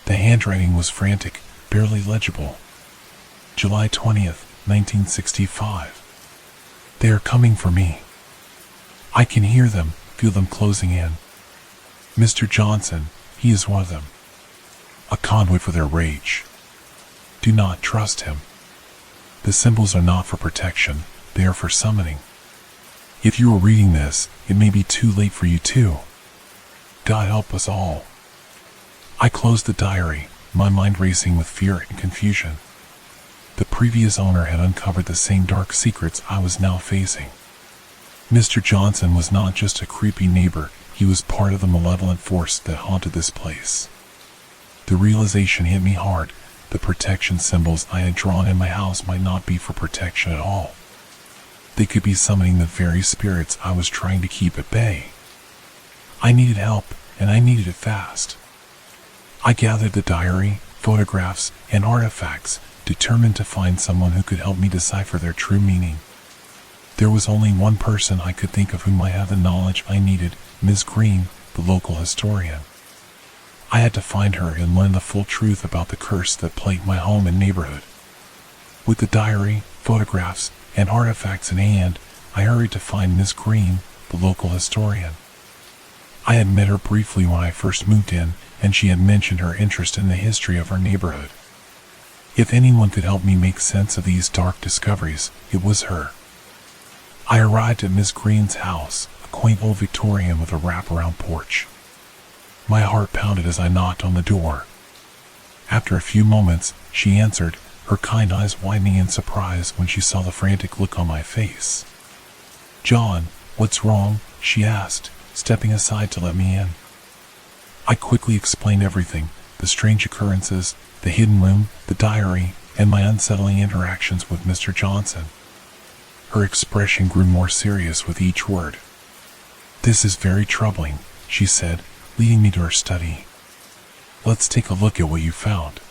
The handwriting was frantic, barely legible. July 20th, 1965. They are coming for me. I can hear them, feel them closing in. Mr. Johnson, he is one of them. A conduit for their rage. Do not trust him. The symbols are not for protection, they are for summoning. If you are reading this, it may be too late for you too. God help us all. I closed the diary, my mind racing with fear and confusion. The previous owner had uncovered the same dark secrets I was now facing. Mr. Johnson was not just a creepy neighbor, he was part of the malevolent force that haunted this place. The realization hit me hard. The protection symbols I had drawn in my house might not be for protection at all. They could be summoning the very spirits I was trying to keep at bay. I needed help, and I needed it fast. I gathered the diary, photographs, and artifacts, determined to find someone who could help me decipher their true meaning. There was only one person I could think of who might have the knowledge I needed, Ms. Green, the local historian. I had to find her and learn the full truth about the curse that plagued my home and neighborhood. With the diary, photographs, and artifacts in hand, I hurried to find Miss Green, the local historian. I had met her briefly when I first moved in, and she had mentioned her interest in the history of our neighborhood. If anyone could help me make sense of these dark discoveries, it was her. I arrived at Miss Green's house, a quaint old Victorian with a wraparound porch. My heart pounded as I knocked on the door. After a few moments, she answered, her kind eyes widening in surprise when she saw the frantic look on my face. "John, what's wrong?" she asked, stepping aside to let me in. I quickly explained everything, the strange occurrences, the hidden room, the diary, and my unsettling interactions with Mr. Johnson. Her expression grew more serious with each word. "This is very troubling," she said, leading me to her study. "Let's take a look at what you found."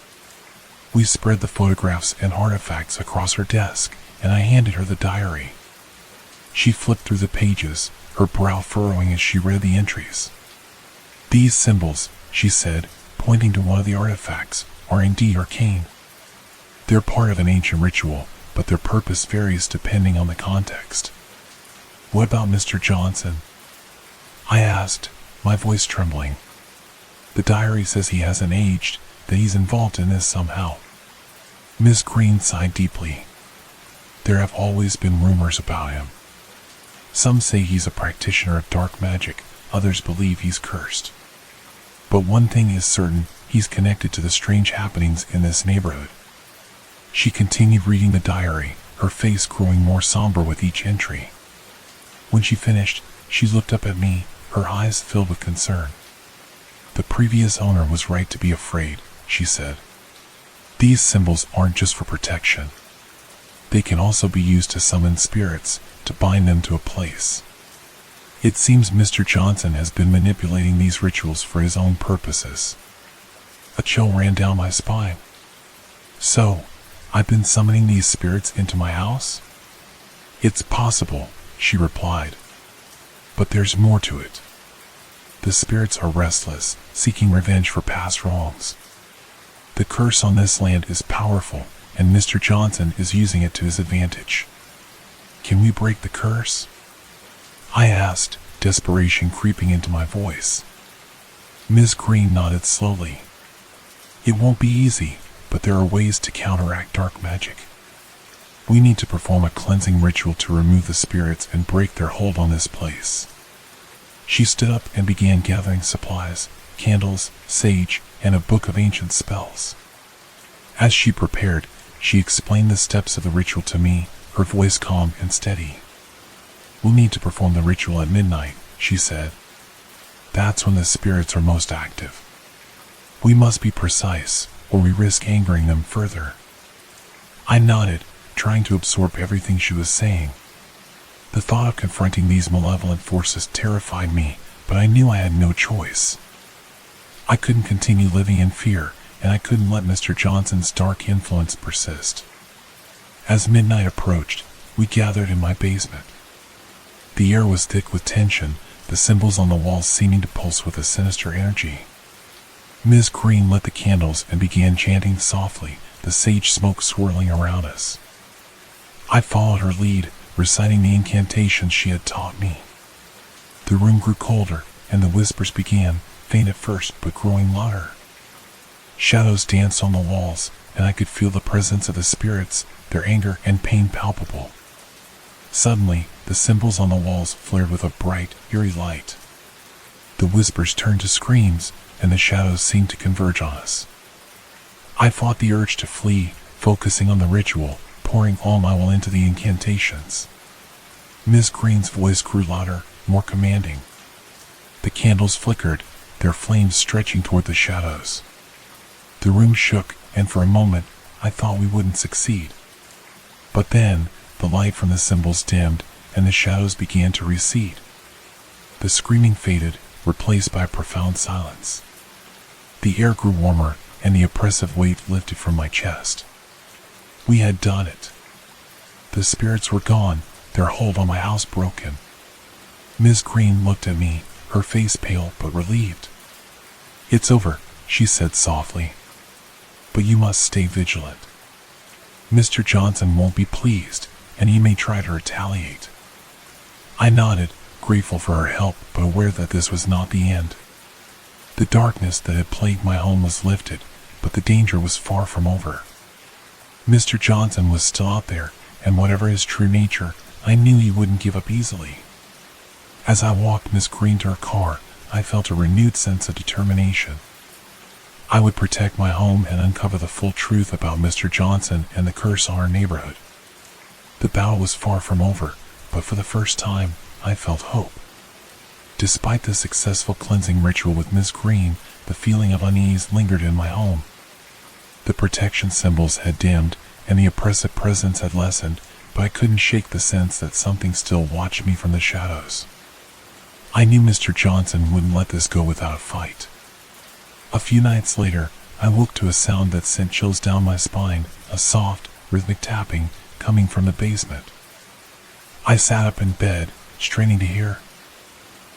We spread the photographs and artifacts across her desk, and I handed her the diary. She flipped through the pages, her brow furrowing as she read the entries. "These symbols," she said, pointing to one of the artifacts, "are indeed arcane. They're part of an ancient ritual, but their purpose varies depending on the context." "What about Mr. Johnson?" I asked, my voice trembling. "The diary says he hasn't aged, that he's involved in this somehow." Miss Green sighed deeply. "There have always been rumors about him. Some say he's a practitioner of dark magic, others believe he's cursed. But one thing is certain, he's connected to the strange happenings in this neighborhood." She continued reading the diary, her face growing more somber with each entry. When she finished, she looked up at me, her eyes filled with concern. "The previous owner was right to be afraid," she said. "These symbols aren't just for protection. They can also be used to summon spirits, to bind them to a place. It seems Mr. Johnson has been manipulating these rituals for his own purposes." A chill ran down my spine. "So, I've been summoning these spirits into my house?" "It's possible," she replied. "But there's more to it. The spirits are restless, seeking revenge for past wrongs. The curse on this land is powerful, and Mr. Johnson is using it to his advantage. Can we break the curse?" I asked, desperation creeping into my voice. Ms. Green nodded slowly. "It won't be easy, but there are ways to counteract dark magic. We need to perform a cleansing ritual to remove the spirits and break their hold on this place." She stood up and began gathering supplies, candles, sage, and a book of ancient spells. As she prepared, she explained the steps of the ritual to me, her voice calm and steady. "We'll need to perform the ritual at midnight," she said. "That's when the spirits are most active. We must be precise, or we risk angering them further." I nodded, trying to absorb everything she was saying. The thought of confronting these malevolent forces terrified me, but I knew I had no choice. I couldn't continue living in fear, and I couldn't let Mr. Johnson's dark influence persist. As midnight approached, we gathered in my basement. The air was thick with tension, the symbols on the walls seeming to pulse with a sinister energy. Ms. Green lit the candles and began chanting softly, the sage smoke swirling around us. I followed her lead, reciting the incantations she had taught me. The room grew colder, and the whispers began, faint at first but growing louder. Shadows danced on the walls, and I could feel the presence of the spirits, their anger and pain palpable. Suddenly, the symbols on the walls flared with a bright, eerie light. The whispers turned to screams, and the shadows seemed to converge on us. I fought the urge to flee, focusing on the ritual, pouring all my will into the incantations. Miss Green's voice grew louder, more commanding. The candles flickered, their flames stretching toward the shadows. The room shook, and for a moment, I thought we wouldn't succeed. But then, the light from the symbols dimmed, and the shadows began to recede. The screaming faded, replaced by a profound silence. The air grew warmer, and the oppressive weight lifted from my chest. We had done it. The spirits were gone, their hold on my house broken. Miss Green looked at me, her face pale but relieved. "It's over," she said softly. "But you must stay vigilant. Mr. Johnson won't be pleased, and he may try to retaliate." I nodded, grateful for her help but aware that this was not the end. The darkness that had plagued my home was lifted, but the danger was far from over. Mr. Johnson was still out there, and whatever his true nature, I knew he wouldn't give up easily. As I walked Miss Green to her car, I felt a renewed sense of determination. I would protect my home and uncover the full truth about Mr. Johnson and the curse on our neighborhood. The battle was far from over, but for the first time, I felt hope. Despite the successful cleansing ritual with Miss Green, the feeling of unease lingered in my home. The protection symbols had dimmed, and the oppressive presence had lessened, but I couldn't shake the sense that something still watched me from the shadows. I knew Mr. Johnson wouldn't let this go without a fight. A few nights later, I woke to a sound that sent chills down my spine, a soft, rhythmic tapping coming from the basement. I sat up in bed, straining to hear.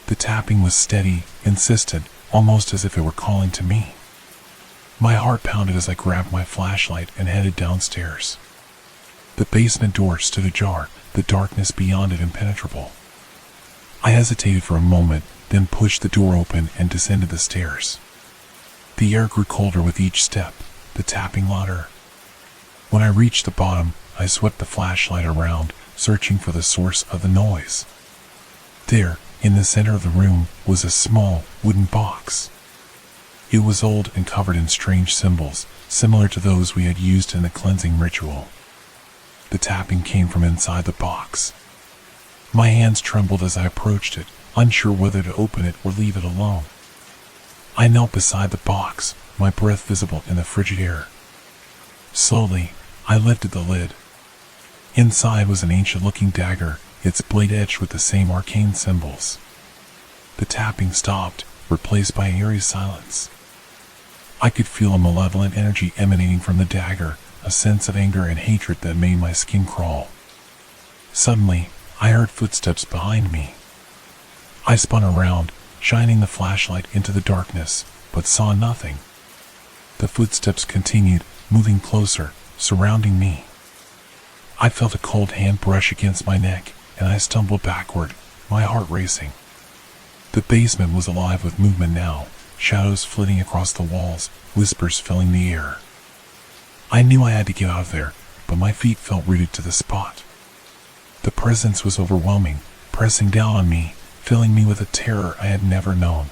The tapping was steady, insistent, almost as if it were calling to me. My heart pounded as I grabbed my flashlight and headed downstairs. The basement door stood ajar, the darkness beyond it impenetrable. I hesitated for a moment, then pushed the door open and descended the stairs. The air grew colder with each step, the tapping louder. When I reached the bottom, I swept the flashlight around, searching for the source of the noise. There, in the center of the room, was a small, wooden box. It was old and covered in strange symbols, similar to those we had used in the cleansing ritual. The tapping came from inside the box. My hands trembled as I approached it, unsure whether to open it or leave it alone. I knelt beside the box, my breath visible in the frigid air. Slowly, I lifted the lid. Inside was an ancient-looking dagger, its blade etched with the same arcane symbols. The tapping stopped, replaced by an eerie silence. I could feel a malevolent energy emanating from the dagger, a sense of anger and hatred that made my skin crawl. Suddenly, I heard footsteps behind me. I spun around, shining the flashlight into the darkness, but saw nothing. The footsteps continued, moving closer, surrounding me. I felt a cold hand brush against my neck, and I stumbled backward, my heart racing. The basement was alive with movement now, shadows flitting across the walls, whispers filling the air. I knew I had to get out of there, but my feet felt rooted to the spot. The presence was overwhelming, pressing down on me, filling me with a terror I had never known.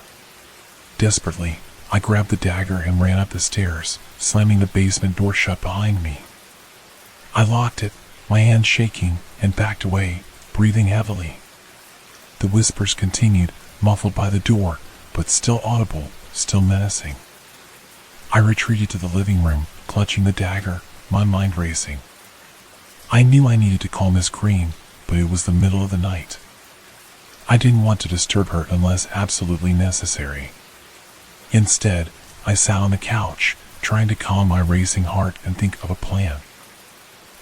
Desperately, I grabbed the dagger and ran up the stairs, slamming the basement door shut behind me. I locked it, my hands shaking, and backed away, breathing heavily. The whispers continued, muffled by the door, but still audible, still menacing. I retreated to the living room, clutching the dagger, my mind racing. I knew I needed to call Miss Green, but it was the middle of the night. I didn't want to disturb her unless absolutely necessary. Instead, I sat on the couch, trying to calm my racing heart and think of a plan.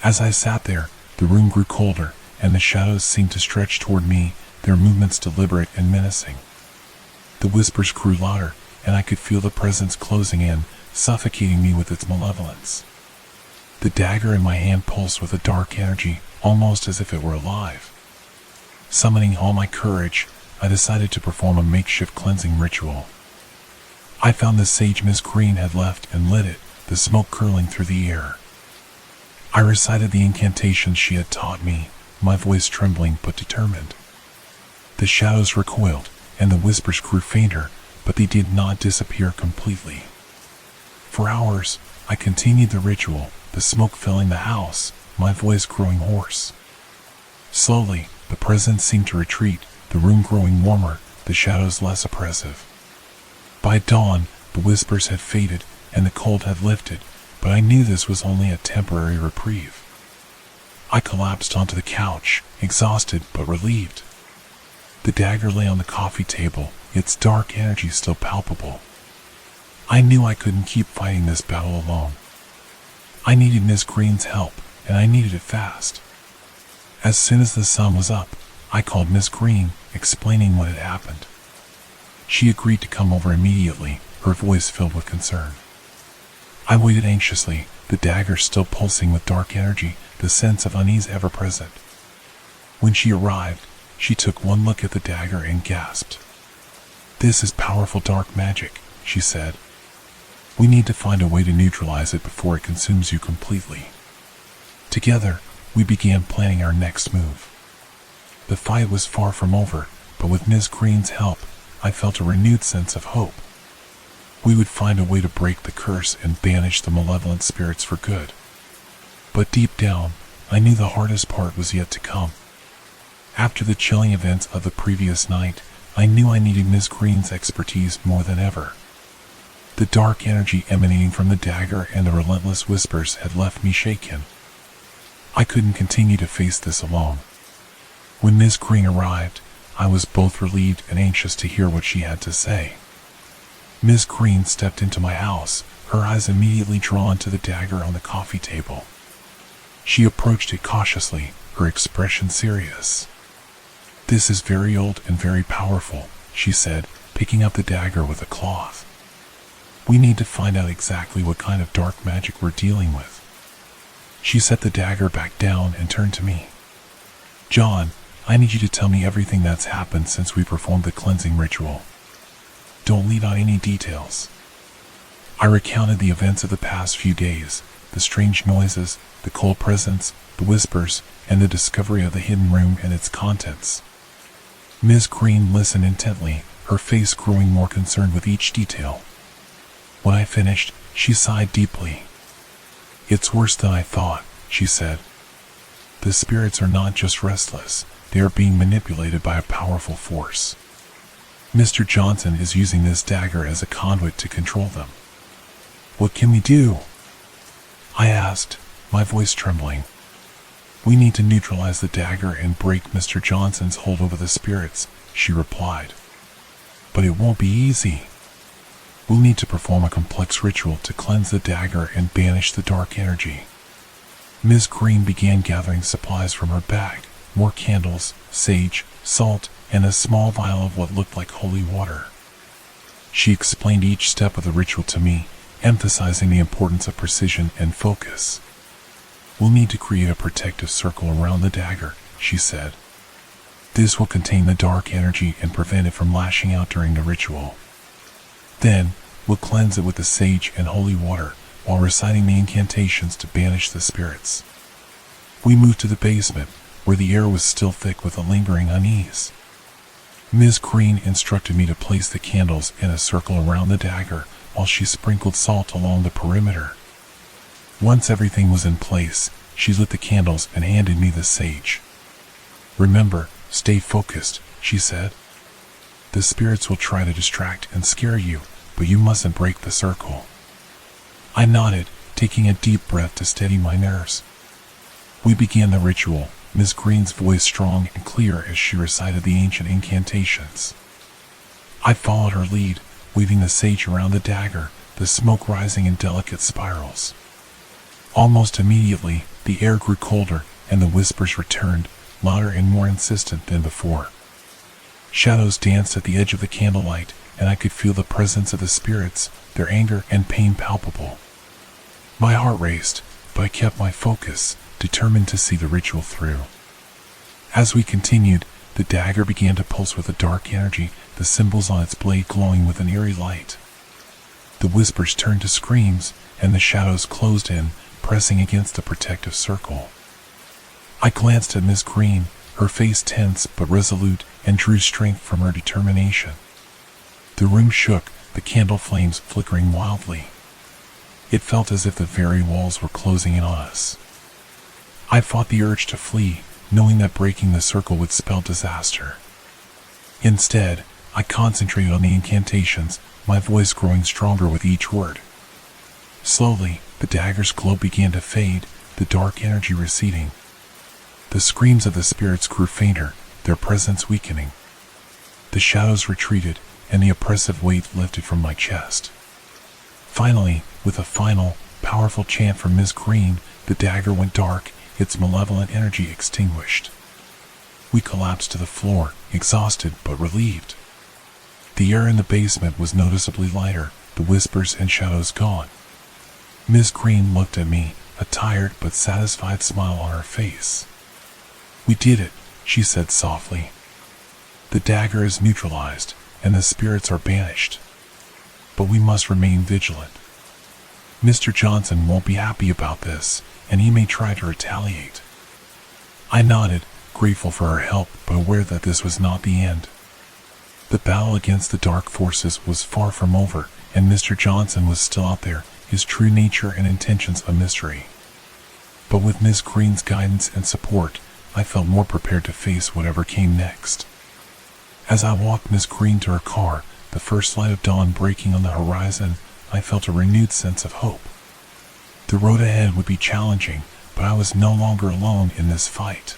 As I sat there, the room grew colder, and the shadows seemed to stretch toward me, their movements deliberate and menacing. The whispers grew louder, and I could feel the presence closing in, suffocating me with its malevolence. The dagger in my hand pulsed with a dark energy, almost as if it were alive. Summoning all my courage, I decided to perform a makeshift cleansing ritual. I found the sage Miss Green had left and lit it, the smoke curling through the air. I recited the incantations she had taught me, my voice trembling but determined. The shadows recoiled, and the whispers grew fainter, but they did not disappear completely. For hours, I continued the ritual, the smoke filling the house, my voice growing hoarse. Slowly, the presence seemed to retreat, the room growing warmer, the shadows less oppressive. By dawn, the whispers had faded, and the cold had lifted, but I knew this was only a temporary reprieve. I collapsed onto the couch, exhausted but relieved. The dagger lay on the coffee table, its dark energy still palpable. I knew I couldn't keep fighting this battle alone. I needed Miss Green's help, and I needed it fast. As soon as the sun was up, I called Miss Green, explaining what had happened. She agreed to come over immediately, her voice filled with concern. I waited anxiously, the dagger still pulsing with dark energy, the sense of unease ever present. When she arrived, she took one look at the dagger and gasped. "This is powerful dark magic," she said. "We need to find a way to neutralize it before it consumes you completely." Together, we began planning our next move. The fight was far from over, but with Miss Green's help, I felt a renewed sense of hope. we would find a way to break the curse and banish the malevolent spirits for good. But deep down, I knew the hardest part was yet to come. After the chilling events of the previous night, I knew I needed Miss Green's expertise more than ever. The dark energy emanating from the dagger and the relentless whispers had left me shaken. I couldn't continue to face this alone. When Miss Green arrived, I was both relieved and anxious to hear what she had to say. Miss Green stepped into my house, her eyes immediately drawn to the dagger on the coffee table. She approached it cautiously, her expression serious. "This is very old and very powerful," she said, picking up the dagger with a cloth. "We need to find out exactly what kind of dark magic we're dealing with." She set the dagger back down and turned to me. "John, I need you to tell me everything that's happened since we performed the cleansing ritual. Don't leave out any details." I recounted the events of the past few days, the strange noises, the cold presence, the whispers, and the discovery of the hidden room and its contents. Miss Green listened intently, her face growing more concerned with each detail. When I finished, she sighed deeply. "It's worse than I thought," she said. "The spirits are not just restless, they are being manipulated by a powerful force. Mr. Johnson is using this dagger as a conduit to control them." "What can we do?" I asked, my voice trembling. "We need to neutralize the dagger and break Mr. Johnson's hold over the spirits," she replied. "But it won't be easy. We'll need to perform a complex ritual to cleanse the dagger and banish the dark energy." Miss Green began gathering supplies from her bag, more candles, sage, salt, and a small vial of what looked like holy water. She explained each step of the ritual to me, emphasizing the importance of precision and focus. "We'll need to create a protective circle around the dagger," she said. "This will contain the dark energy and prevent it from lashing out during the ritual. Then, we'll cleanse it with the sage and holy water while reciting the incantations to banish the spirits." We moved to the basement, where the air was still thick with a lingering unease. Miss Green instructed me to place the candles in a circle around the dagger while she sprinkled salt along the perimeter. Once everything was in place, she lit the candles and handed me the sage. "Remember, stay focused," she said. "The spirits will try to distract and scare you, but you mustn't break the circle." I nodded, taking a deep breath to steady my nerves. We began the ritual, Miss Green's voice strong and clear as she recited the ancient incantations. I followed her lead, weaving the sage around the dagger, the smoke rising in delicate spirals. Almost immediately, the air grew colder, and the whispers returned, louder and more insistent than before. Shadows danced at the edge of the candlelight, and I could feel the presence of the spirits, their anger and pain palpable. My heart raced, but I kept my focus, determined to see the ritual through. As we continued, the dagger began to pulse with a dark energy, the symbols on its blade glowing with an eerie light. The whispers turned to screams, and the shadows closed in, pressing against the protective circle. I glanced at Miss Green, her face tense but resolute, and drew strength from her determination. The room shook, the candle flames flickering wildly. It felt as if the very walls were closing in on us. I fought the urge to flee, knowing that breaking the circle would spell disaster. Instead, I concentrated on the incantations, my voice growing stronger with each word. Slowly, the dagger's glow began to fade, the dark energy receding. The screams of the spirits grew fainter, their presence weakening. The shadows retreated, and the oppressive weight lifted from my chest. Finally, with a final, powerful chant from Miss Green, the dagger went dark, its malevolent energy extinguished. We collapsed to the floor, exhausted but relieved. The air in the basement was noticeably lighter, the whispers and shadows gone. Miss Green looked at me, a tired but satisfied smile on her face. "We did it," she said softly. "The dagger is neutralized, and the spirits are banished. But we must remain vigilant. Mr. Johnson won't be happy about this, and he may try to retaliate." I nodded, grateful for her help but aware that this was not the end. The battle against the dark forces was far from over, and Mr. Johnson was still out there, his true nature and intentions a mystery. But with Miss Green's guidance and support, I felt more prepared to face whatever came next. As I walked Miss Green to her car, the first light of dawn breaking on the horizon, I felt a renewed sense of hope. The road ahead would be challenging, but I was no longer alone in this fight.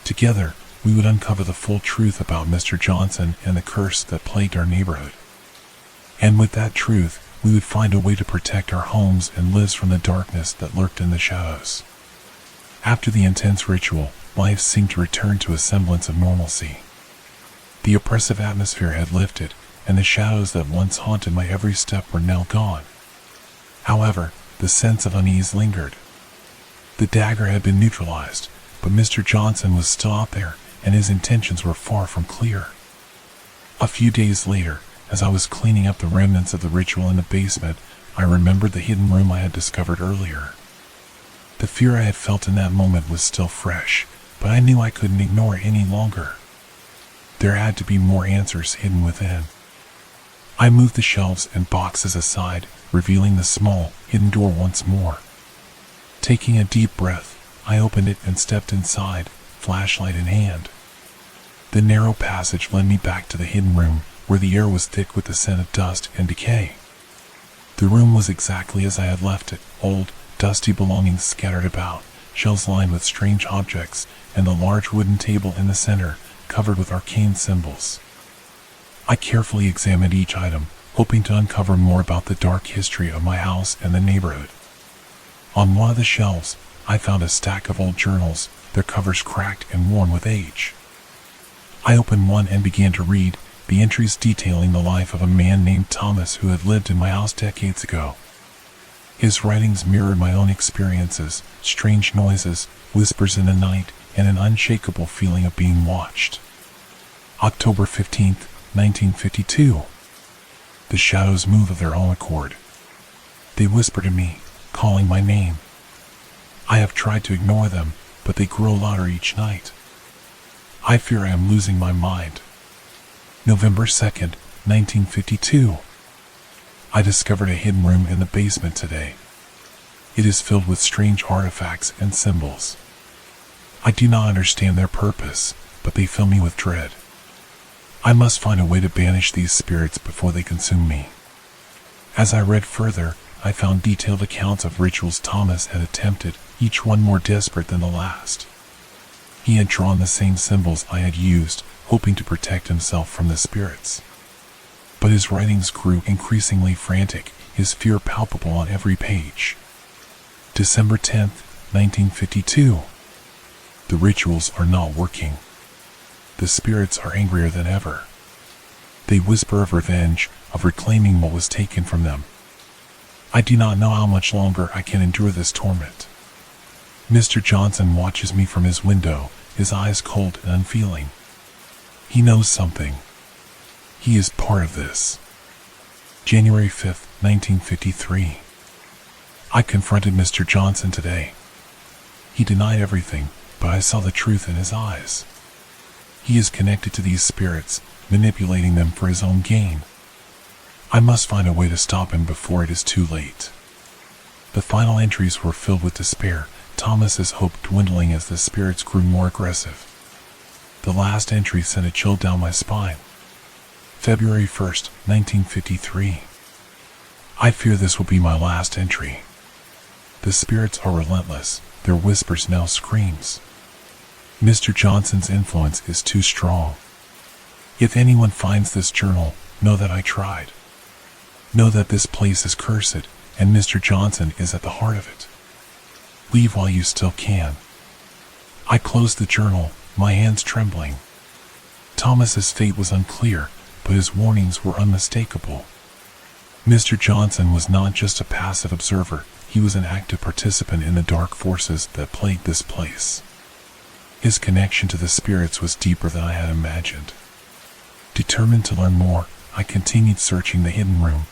Together, we would uncover the full truth about Mr. Johnson and the curse that plagued our neighborhood. And with that truth, we would find a way to protect our homes and lives from the darkness that lurked in the shadows. After the intense ritual, life seemed to return to a semblance of normalcy. The oppressive atmosphere had lifted, and the shadows that once haunted my every step were now gone. However, the sense of unease lingered. The dagger had been neutralized, but Mr. Johnson was still out there, and his intentions were far from clear. A few days later, as I was cleaning up the remnants of the ritual in the basement, I remembered the hidden room I had discovered earlier. The fear I had felt in that moment was still fresh, but I knew I couldn't ignore it any longer. There had to be more answers hidden within. I moved the shelves and boxes aside, revealing the small, hidden door once more. Taking a deep breath, I opened it and stepped inside, flashlight in hand. The narrow passage led me back to the hidden room, where the air was thick with the scent of dust and decay. The room was exactly as I had left it, old, dusty belongings scattered about, shelves lined with strange objects, and the large wooden table in the center, covered with arcane symbols. I carefully examined each item, hoping to uncover more about the dark history of my house and the neighborhood. On one of the shelves, I found a stack of old journals, their covers cracked and worn with age. I opened one and began to read, the entries detailing the life of a man named Thomas who had lived in my house decades ago. His writings mirrored my own experiences, strange noises, whispers in the night, and an unshakable feeling of being watched. October 15th, 1952. The shadows move of their own accord. They whisper to me, calling my name. I have tried to ignore them, but they grow louder each night. I fear I am losing my mind. November 2nd, 1952. I discovered a hidden room in the basement today. It is filled with strange artifacts and symbols. I do not understand their purpose, but they fill me with dread. I must find a way to banish these spirits before they consume me. As I read further, I found detailed accounts of rituals Thomas had attempted, each one more desperate than the last. He had drawn the same symbols I had used, hoping to protect himself from the spirits. But his writings grew increasingly frantic, his fear palpable on every page. December 10th, 1952. The rituals are not working. The spirits are angrier than ever. They whisper of revenge, of reclaiming what was taken from them. I do not know how much longer I can endure this torment. Mr. Johnson watches me from his window, his eyes cold and unfeeling. He knows something. He is part of this. January 5th, 1953. I confronted Mr. Johnson today. He denied everything, but I saw the truth in his eyes. He is connected to these spirits, manipulating them for his own gain. I must find a way to stop him before it is too late. The final entries were filled with despair, Thomas's hope dwindling as the spirits grew more aggressive. The last entry sent a chill down my spine. February 1st, 1953. I fear this will be my last entry. The spirits are relentless, their whispers now screams. Mr. Johnson's influence is too strong. If anyone finds this journal, know that I tried. Know that this place is cursed, and Mr. Johnson is at the heart of it. Leave while you still can. I closed the journal, my hands trembling. Thomas's fate was unclear, but his warnings were unmistakable. Mr. Johnson was not just a passive observer, he was an active participant in the dark forces that plagued this place. His connection to the spirits was deeper than I had imagined. Determined to learn more, I continued searching the hidden room.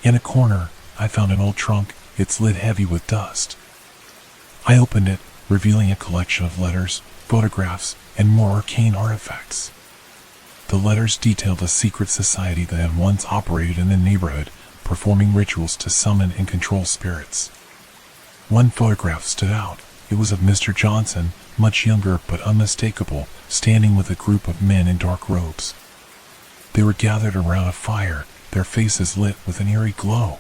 In a corner, I found an old trunk, its lid heavy with dust. I opened it, revealing a collection of letters, photographs, and more arcane artifacts. The letters detailed a secret society that had once operated in the neighborhood, performing rituals to summon and control spirits. One photograph stood out. It was of Mr. Johnson, much younger but unmistakable, standing with a group of men in dark robes. They were gathered around a fire, their faces lit with an eerie glow.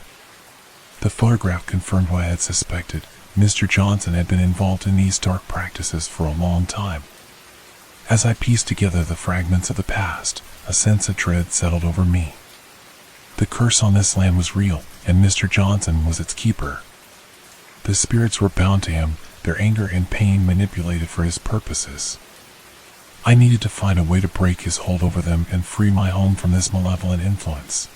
The photograph confirmed what I had suspected. Mr. Johnson had been involved in these dark practices for a long time. As I pieced together the fragments of the past, a sense of dread settled over me. The curse on this land was real, and Mr. Johnson was its keeper. The spirits were bound to him, their anger and pain manipulated for his purposes. I needed to find a way to break his hold over them and free my home from this malevolent influence.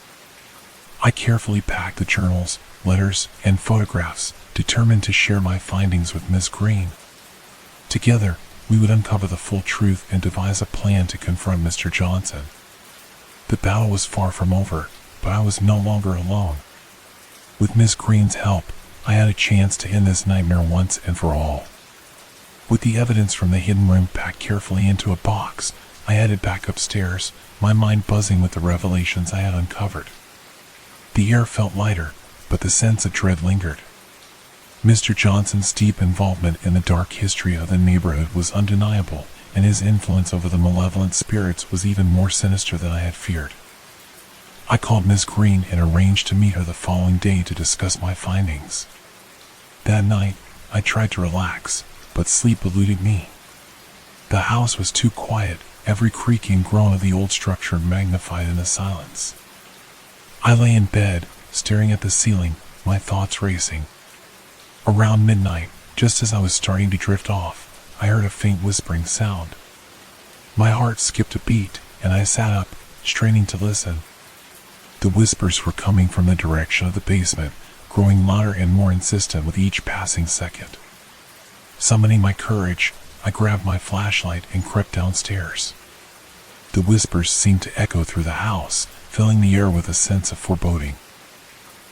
I carefully packed the journals, letters, and photographs, determined to share my findings with Miss Green. Together, we would uncover the full truth and devise a plan to confront Mr. Johnson. The battle was far from over, but I was no longer alone. With Miss Green's help, I had a chance to end this nightmare once and for all. With the evidence from the hidden room packed carefully into a box, I headed back upstairs, my mind buzzing with the revelations I had uncovered. The air felt lighter, but the sense of dread lingered. Mr. Johnson's deep involvement in the dark history of the neighborhood was undeniable, and his influence over the malevolent spirits was even more sinister than I had feared. I called Miss Green and arranged to meet her the following day to discuss my findings. That night, I tried to relax, but sleep eluded me. The house was too quiet, every creak and groan of the old structure magnified in the silence. I lay in bed, staring at the ceiling, my thoughts racing. Around midnight, just as I was starting to drift off, I heard a faint whispering sound. My heart skipped a beat, and I sat up, straining to listen. The whispers were coming from the direction of the basement, growing louder and more insistent with each passing second. Summoning my courage, I grabbed my flashlight and crept downstairs. The whispers seemed to echo through the house, filling the air with a sense of foreboding.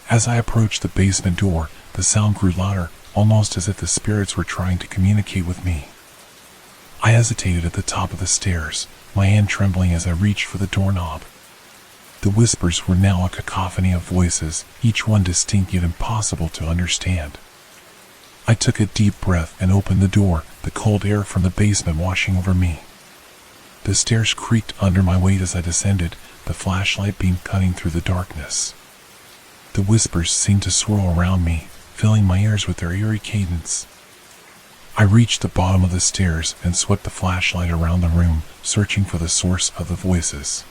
As I approached the basement door, the sound grew louder, almost as if the spirits were trying to communicate with me. I hesitated at the top of the stairs, my hand trembling as I reached for the doorknob. The whispers were now a cacophony of voices, each one distinct yet impossible to understand. I took a deep breath and opened the door, the cold air from the basement washing over me. The stairs creaked under my weight as I descended, the flashlight beam cutting through the darkness. The whispers seemed to swirl around me, filling my ears with their eerie cadence. I reached the bottom of the stairs and swept the flashlight around the room, searching for the source of the voices.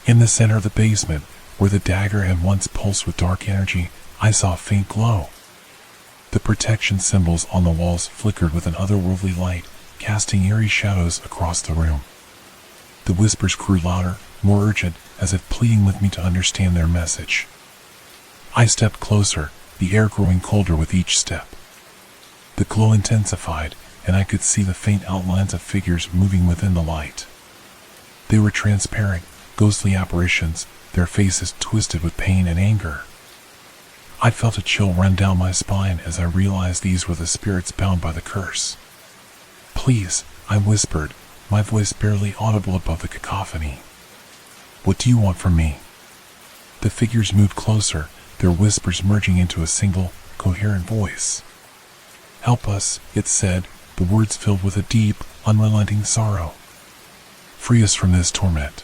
In the center of the basement, where the dagger had once pulsed with dark energy, I saw a faint glow. The protection symbols on the walls flickered with an otherworldly light, casting eerie shadows across the room. The whispers grew louder, more urgent, as if pleading with me to understand their message. I stepped closer, the air growing colder with each step. The glow intensified, and I could see the faint outlines of figures moving within the light. They were transparent, ghostly apparitions, their faces twisted with pain and anger. I felt a chill run down my spine as I realized these were the spirits bound by the curse. "Please," I whispered, my voice barely audible above the cacophony. "What do you want from me?" The figures moved closer, their whispers merging into a single, coherent voice. "Help us," it said, the words filled with a deep, unrelenting sorrow. "Free us from this torment."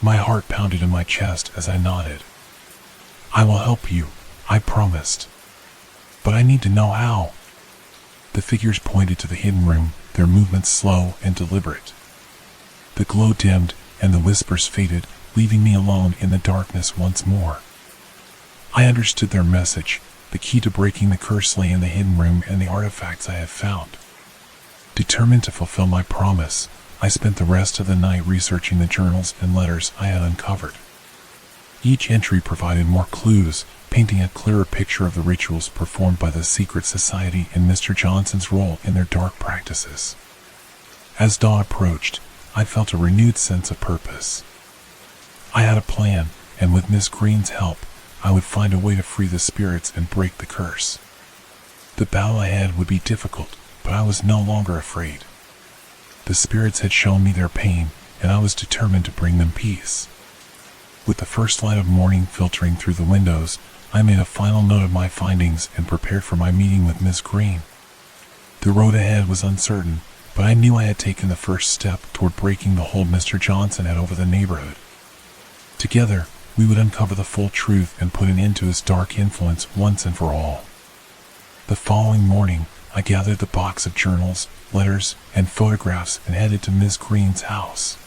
My heart pounded in my chest as I nodded. "I will help you," I promised. "But I need to know how." The figures pointed to the hidden room, their movements slow and deliberate. The glow dimmed, and the whispers faded, leaving me alone in the darkness once more. I understood their message. The key to breaking the curse lay in the hidden room and the artifacts I had found. Determined to fulfill my promise, I spent the rest of the night researching the journals and letters I had uncovered. Each entry provided more clues, painting a clearer picture of the rituals performed by the secret society and Mr. Johnson's role in their dark practices. As dawn approached, I felt a renewed sense of purpose. I had a plan, and with Miss Green's help, I would find a way to free the spirits and break the curse. The battle ahead would be difficult, but I was no longer afraid. The spirits had shown me their pain, and I was determined to bring them peace. With the first light of morning filtering through the windows, I made a final note of my findings and prepared for my meeting with Miss Green. The road ahead was uncertain, but I knew I had taken the first step toward breaking the hold Mr. Johnson had over the neighborhood. Together, we would uncover the full truth and put an end to his dark influence once and for all. The following morning, I gathered the box of journals, letters, and photographs and headed to Miss Green's house.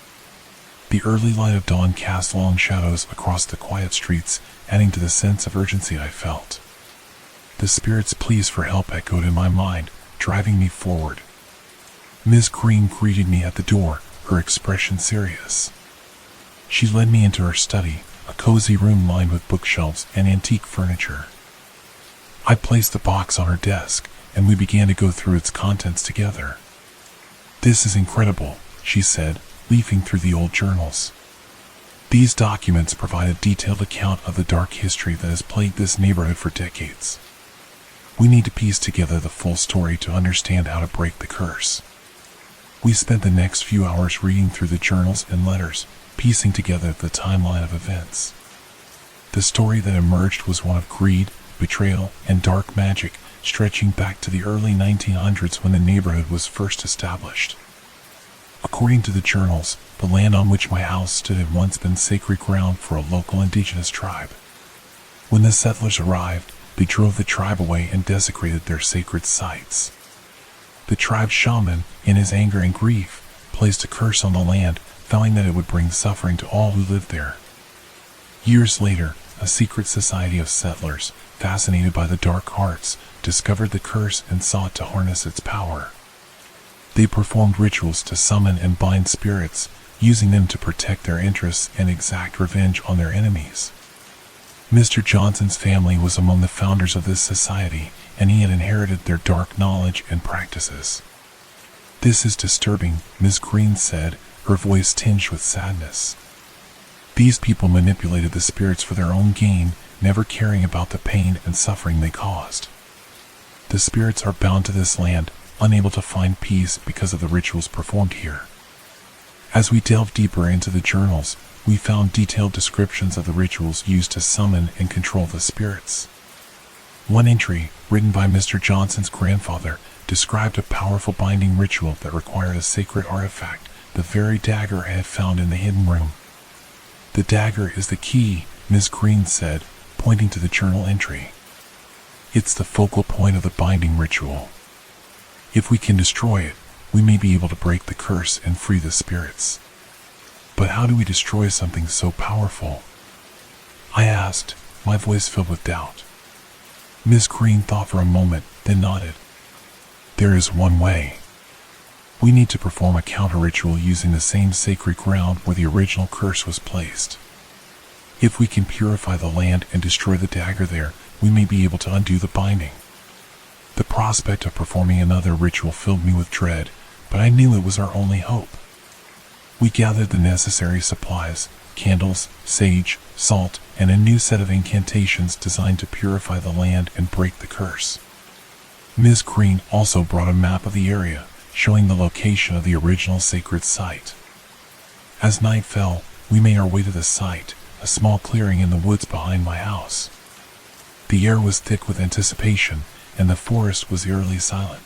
The early light of dawn cast long shadows across the quiet streets, adding to the sense of urgency I felt. The spirit's pleas for help echoed in my mind, driving me forward. Miss Green greeted me at the door, her expression serious. She led me into her study, a cozy room lined with bookshelves and antique furniture. I placed the box on her desk, and we began to go through its contents together. "This is incredible," she said, leafing through the old journals. "These documents provide a detailed account of the dark history that has plagued this neighborhood for decades. We need to piece together the full story to understand how to break the curse." We spent the next few hours reading through the journals and letters, piecing together the timeline of events. The story that emerged was one of greed, betrayal, and dark magic, stretching back to the early 1900s when the neighborhood was first established. According to the journals, the land on which my house stood had once been sacred ground for a local indigenous tribe. When the settlers arrived, they drove the tribe away and desecrated their sacred sites. The tribe's shaman, in his anger and grief, placed a curse on the land, vowing that it would bring suffering to all who lived there. Years later, a secret society of settlers, fascinated by the dark arts, discovered the curse and sought to harness its power. They performed rituals to summon and bind spirits, using them to protect their interests and exact revenge on their enemies. Mr. Johnson's family was among the founders of this society, and he had inherited their dark knowledge and practices. "This is disturbing," Miss Green said, her voice tinged with sadness. "These people manipulated the spirits for their own gain, never caring about the pain and suffering they caused. The spirits are bound to this land, unable to find peace because of the rituals performed here." As we delved deeper into the journals, we found detailed descriptions of the rituals used to summon and control the spirits. One entry, written by Mr. Johnson's grandfather, described a powerful binding ritual that required a sacred artifact, the very dagger I had found in the hidden room. "The dagger is the key," Miss Green said, pointing to the journal entry. "It's the focal point of the binding ritual. If we can destroy it, we may be able to break the curse and free the spirits." "But how do we destroy something so powerful?" I asked, my voice filled with doubt. Miss Green thought for a moment, then nodded. "There is one way. We need to perform a counter-ritual using the same sacred ground where the original curse was placed. If we can purify the land and destroy the dagger there, we may be able to undo the binding." The prospect of performing another ritual filled me with dread, but I knew it was our only hope. We gathered the necessary supplies, candles, sage, salt, and a new set of incantations designed to purify the land and break the curse. Miss Green also brought a map of the area, showing the location of the original sacred site. As night fell, we made our way to the site, a small clearing in the woods behind my house. The air was thick with anticipation, and the forest was eerily silent.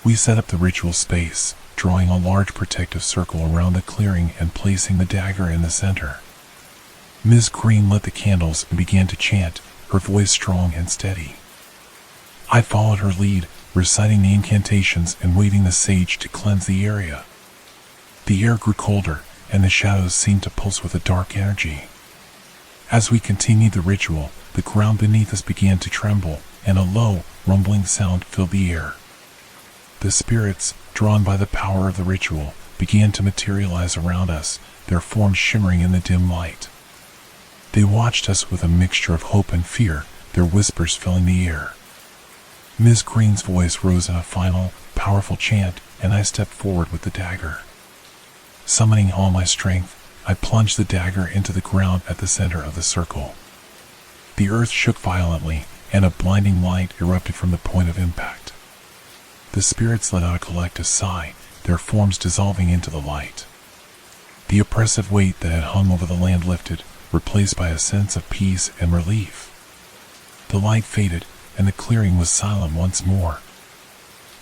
We set up the ritual space, drawing a large protective circle around the clearing and placing the dagger in the center. Miss Green lit the candles and began to chant, her voice strong and steady. I followed her lead, reciting the incantations and waving the sage to cleanse the area. The air grew colder, and the shadows seemed to pulse with a dark energy. As we continued the ritual, the ground beneath us began to tremble, and a low, rumbling sound filled the air. The spirits, drawn by the power of the ritual, began to materialize around us, their forms shimmering in the dim light. They watched us with a mixture of hope and fear, their whispers filling the air. Miss Green's voice rose in a final, powerful chant, and I stepped forward with the dagger. Summoning all my strength, I plunged the dagger into the ground at the center of the circle. The earth shook violently, and a blinding light erupted from the point of impact. The spirits let out a collective sigh, their forms dissolving into the light. The oppressive weight that had hung over the land lifted, replaced by a sense of peace and relief. The light faded, and the clearing was silent once more.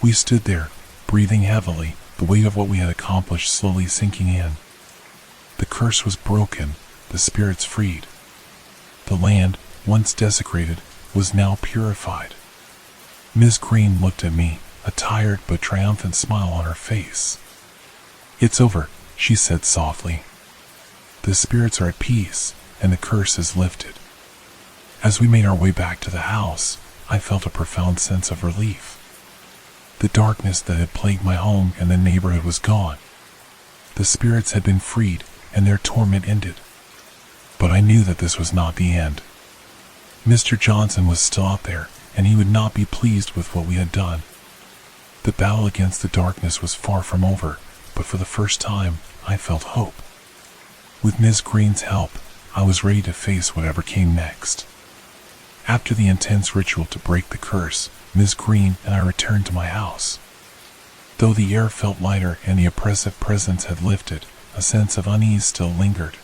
We stood there, breathing heavily, the weight of what we had accomplished slowly sinking in. The curse was broken, the spirits freed. The land, once desecrated, was now purified. Miss Green looked at me, a tired but triumphant smile on her face. "It's over," she said softly. "The spirits are at peace, and the curse is lifted." As we made our way back to the house, I felt a profound sense of relief. The darkness that had plagued my home and the neighborhood was gone. The spirits had been freed, and their torment ended. But I knew that this was not the end. Mr. Johnson was still out there, and he would not be pleased with what we had done. The battle against the darkness was far from over, but for the first time, I felt hope. With Miss Green's help, I was ready to face whatever came next. After the intense ritual to break the curse, Miss Green and I returned to my house. Though the air felt lighter and the oppressive presence had lifted, a sense of unease still lingered.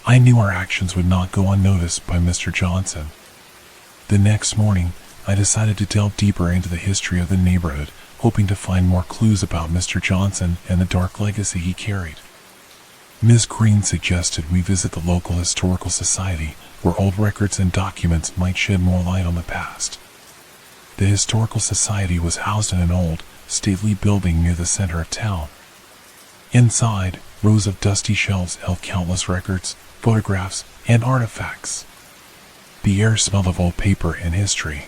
I knew our actions would not go unnoticed by Mr. Johnson. The next morning, I decided to delve deeper into the history of the neighborhood, hoping to find more clues about Mr. Johnson and the dark legacy he carried. Miss Green suggested we visit the local historical society, where old records and documents might shed more light on the past. The historical society was housed in an old, stately building near the center of town. Inside, rows of dusty shelves held countless records, photographs, and artifacts. The air smelled of old paper and history.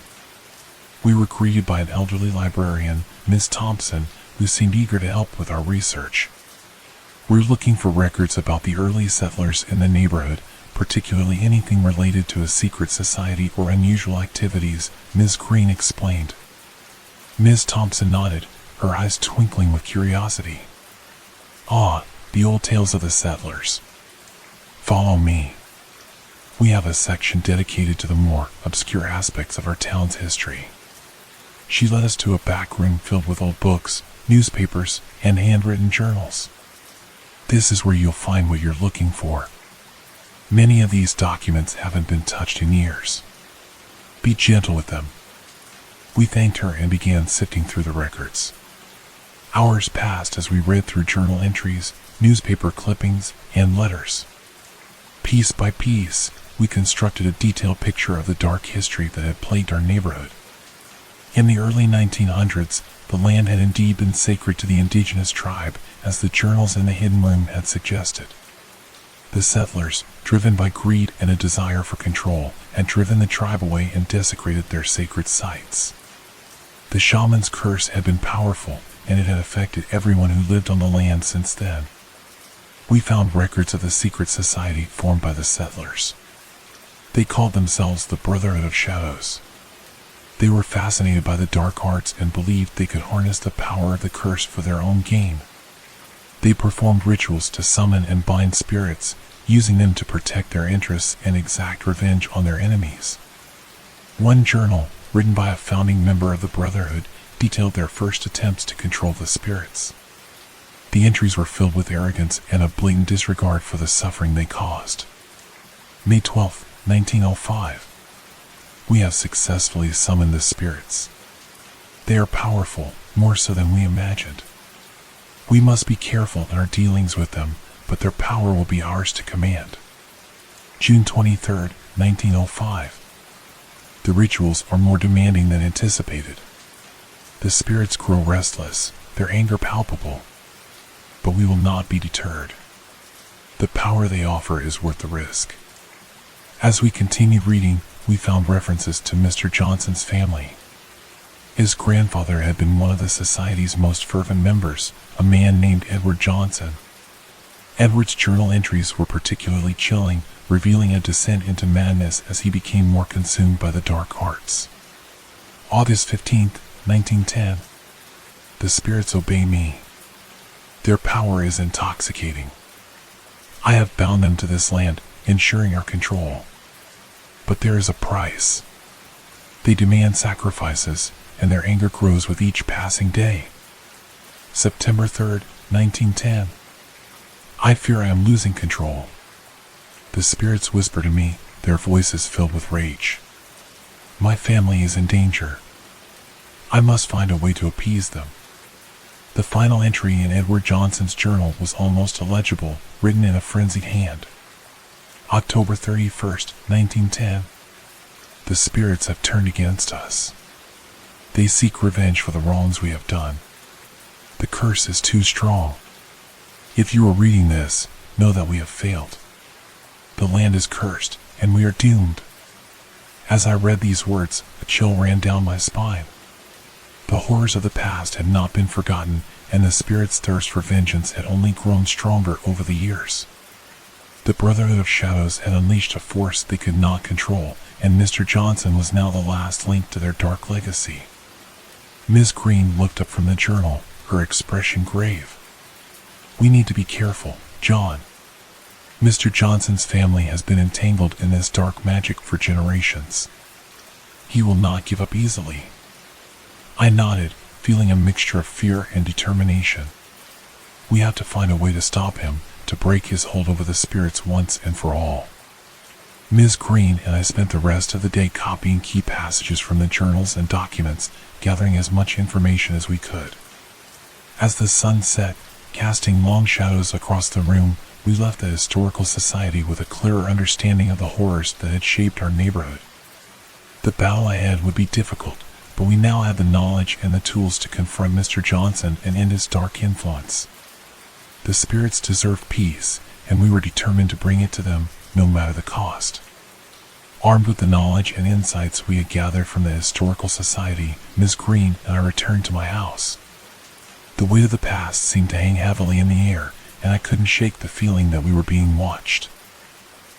We were greeted by an elderly librarian, Miss Thompson, who seemed eager to help with our research. We were looking for records about the early settlers in the neighborhood, particularly anything related to a secret society or unusual activities, Miss Green explained. Miss Thompson nodded, her eyes twinkling with curiosity. "Ah, the old tales of the settlers. Follow me. We have a section dedicated to the more obscure aspects of our town's history." She led us to a back room filled with old books, newspapers, and handwritten journals. "This is where you'll find what you're looking for. Many of these documents haven't been touched in years. Be gentle with them." We thanked her and began sifting through the records. Hours passed as we read through journal entries, newspaper clippings, and letters. Piece by piece, we constructed a detailed picture of the dark history that had plagued our neighborhood. In the early 1900s, the land had indeed been sacred to the indigenous tribe, as the journals in the hidden room had suggested. The settlers, driven by greed and a desire for control, had driven the tribe away and desecrated their sacred sites. The shaman's curse had been powerful, and it had affected everyone who lived on the land since then. We found records of the secret society formed by the settlers. They called themselves the Brotherhood of Shadows. They were fascinated by the dark arts and believed they could harness the power of the curse for their own gain. They performed rituals to summon and bind spirits, using them to protect their interests and exact revenge on their enemies. One journal, written by a founding member of the Brotherhood, detailed their first attempts to control the spirits. The entries were filled with arrogance and a blatant disregard for the suffering they caused. May 12, 1905. We have successfully summoned the spirits. They are powerful, more so than we imagined. We must be careful in our dealings with them, but their power will be ours to command. June 23, 1905. The rituals are more demanding than anticipated. The spirits grow restless, their anger palpable. But we will not be deterred. The power they offer is worth the risk. As we continued reading, we found references to Mr. Johnson's family. His grandfather had been one of the society's most fervent members, a man named Edward Johnson. Edward's journal entries were particularly chilling, revealing a descent into madness as he became more consumed by the dark arts. August 15, 1910. The spirits obey me. Their power is intoxicating. I have bound them to this land, ensuring our control. But there is a price. They demand sacrifices, and their anger grows with each passing day. September 3, 1910. I fear I am losing control. The spirits whisper to me, their voices filled with rage. My family is in danger. I must find a way to appease them. The final entry in Edward Johnson's journal was almost illegible, written in a frenzied hand. October 31st, 1910. The spirits have turned against us. They seek revenge for the wrongs we have done. The curse is too strong. If you are reading this, know that we have failed. The land is cursed, and we are doomed. As I read these words, a chill ran down my spine. The horrors of the past had not been forgotten, and the spirit's thirst for vengeance had only grown stronger over the years. The Brotherhood of Shadows had unleashed a force they could not control, and Mr. Johnson was now the last link to their dark legacy. Miss Green looked up from the journal, her expression grave. We need to be careful, John. Mr. Johnson's family has been entangled in this dark magic for generations. He will not give up easily. I nodded, feeling a mixture of fear and determination. We have to find a way to stop him, to break his hold over the spirits once and for all. Ms. Green and I spent the rest of the day copying key passages from the journals and documents, gathering as much information as we could. As the sun set, casting long shadows across the room, we left the Historical Society with a clearer understanding of the horrors that had shaped our neighborhood. The battle ahead would be difficult, but we now had the knowledge and the tools to confront Mr. Johnson and end his dark influence. The spirits deserved peace, and we were determined to bring it to them, no matter the cost. Armed with the knowledge and insights we had gathered from the Historical Society, Miss Green and I returned to my house. The weight of the past seemed to hang heavily in the air, and I couldn't shake the feeling that we were being watched.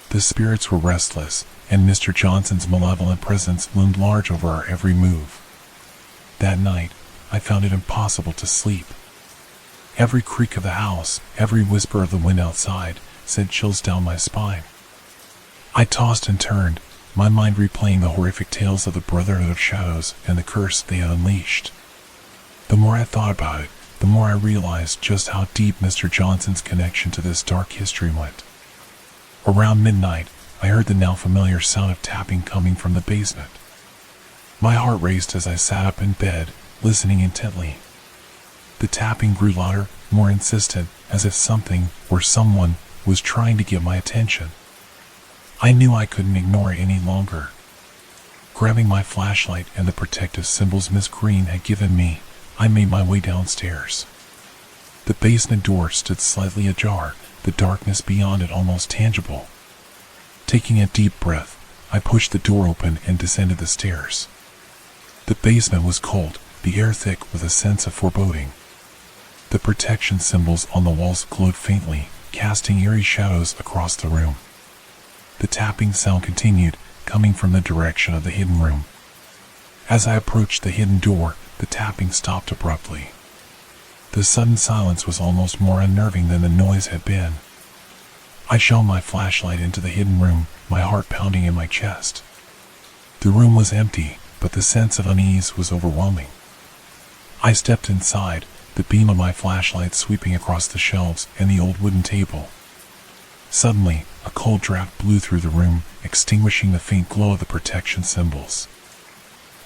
The spirits were restless, and Mr. Johnson's malevolent presence loomed large over our every move. That night, I found it impossible to sleep. Every creak of the house, every whisper of the wind outside, sent chills down my spine. I tossed and turned, my mind replaying the horrific tales of the Brotherhood of Shadows and the curse they had unleashed. The more I thought about it, the more I realized just how deep Mr. Johnson's connection to this dark history went. Around midnight, I heard the now familiar sound of tapping coming from the basement. My heart raced as I sat up in bed, listening intently. The tapping grew louder, more insistent, as if something, or someone, was trying to get my attention. I knew I couldn't ignore it any longer. Grabbing my flashlight and the protective symbols Miss Green had given me, I made my way downstairs. The basement door stood slightly ajar, the darkness beyond it almost tangible. Taking a deep breath, I pushed the door open and descended the stairs. The basement was cold, the air thick with a sense of foreboding. The protection symbols on the walls glowed faintly, casting eerie shadows across the room. The tapping sound continued, coming from the direction of the hidden room. As I approached the hidden door, the tapping stopped abruptly. The sudden silence was almost more unnerving than the noise had been. I shone my flashlight into the hidden room, my heart pounding in my chest. The room was empty, but the sense of unease was overwhelming. I stepped inside, the beam of my flashlight sweeping across the shelves and the old wooden table. Suddenly, a cold draft blew through the room, extinguishing the faint glow of the protection symbols.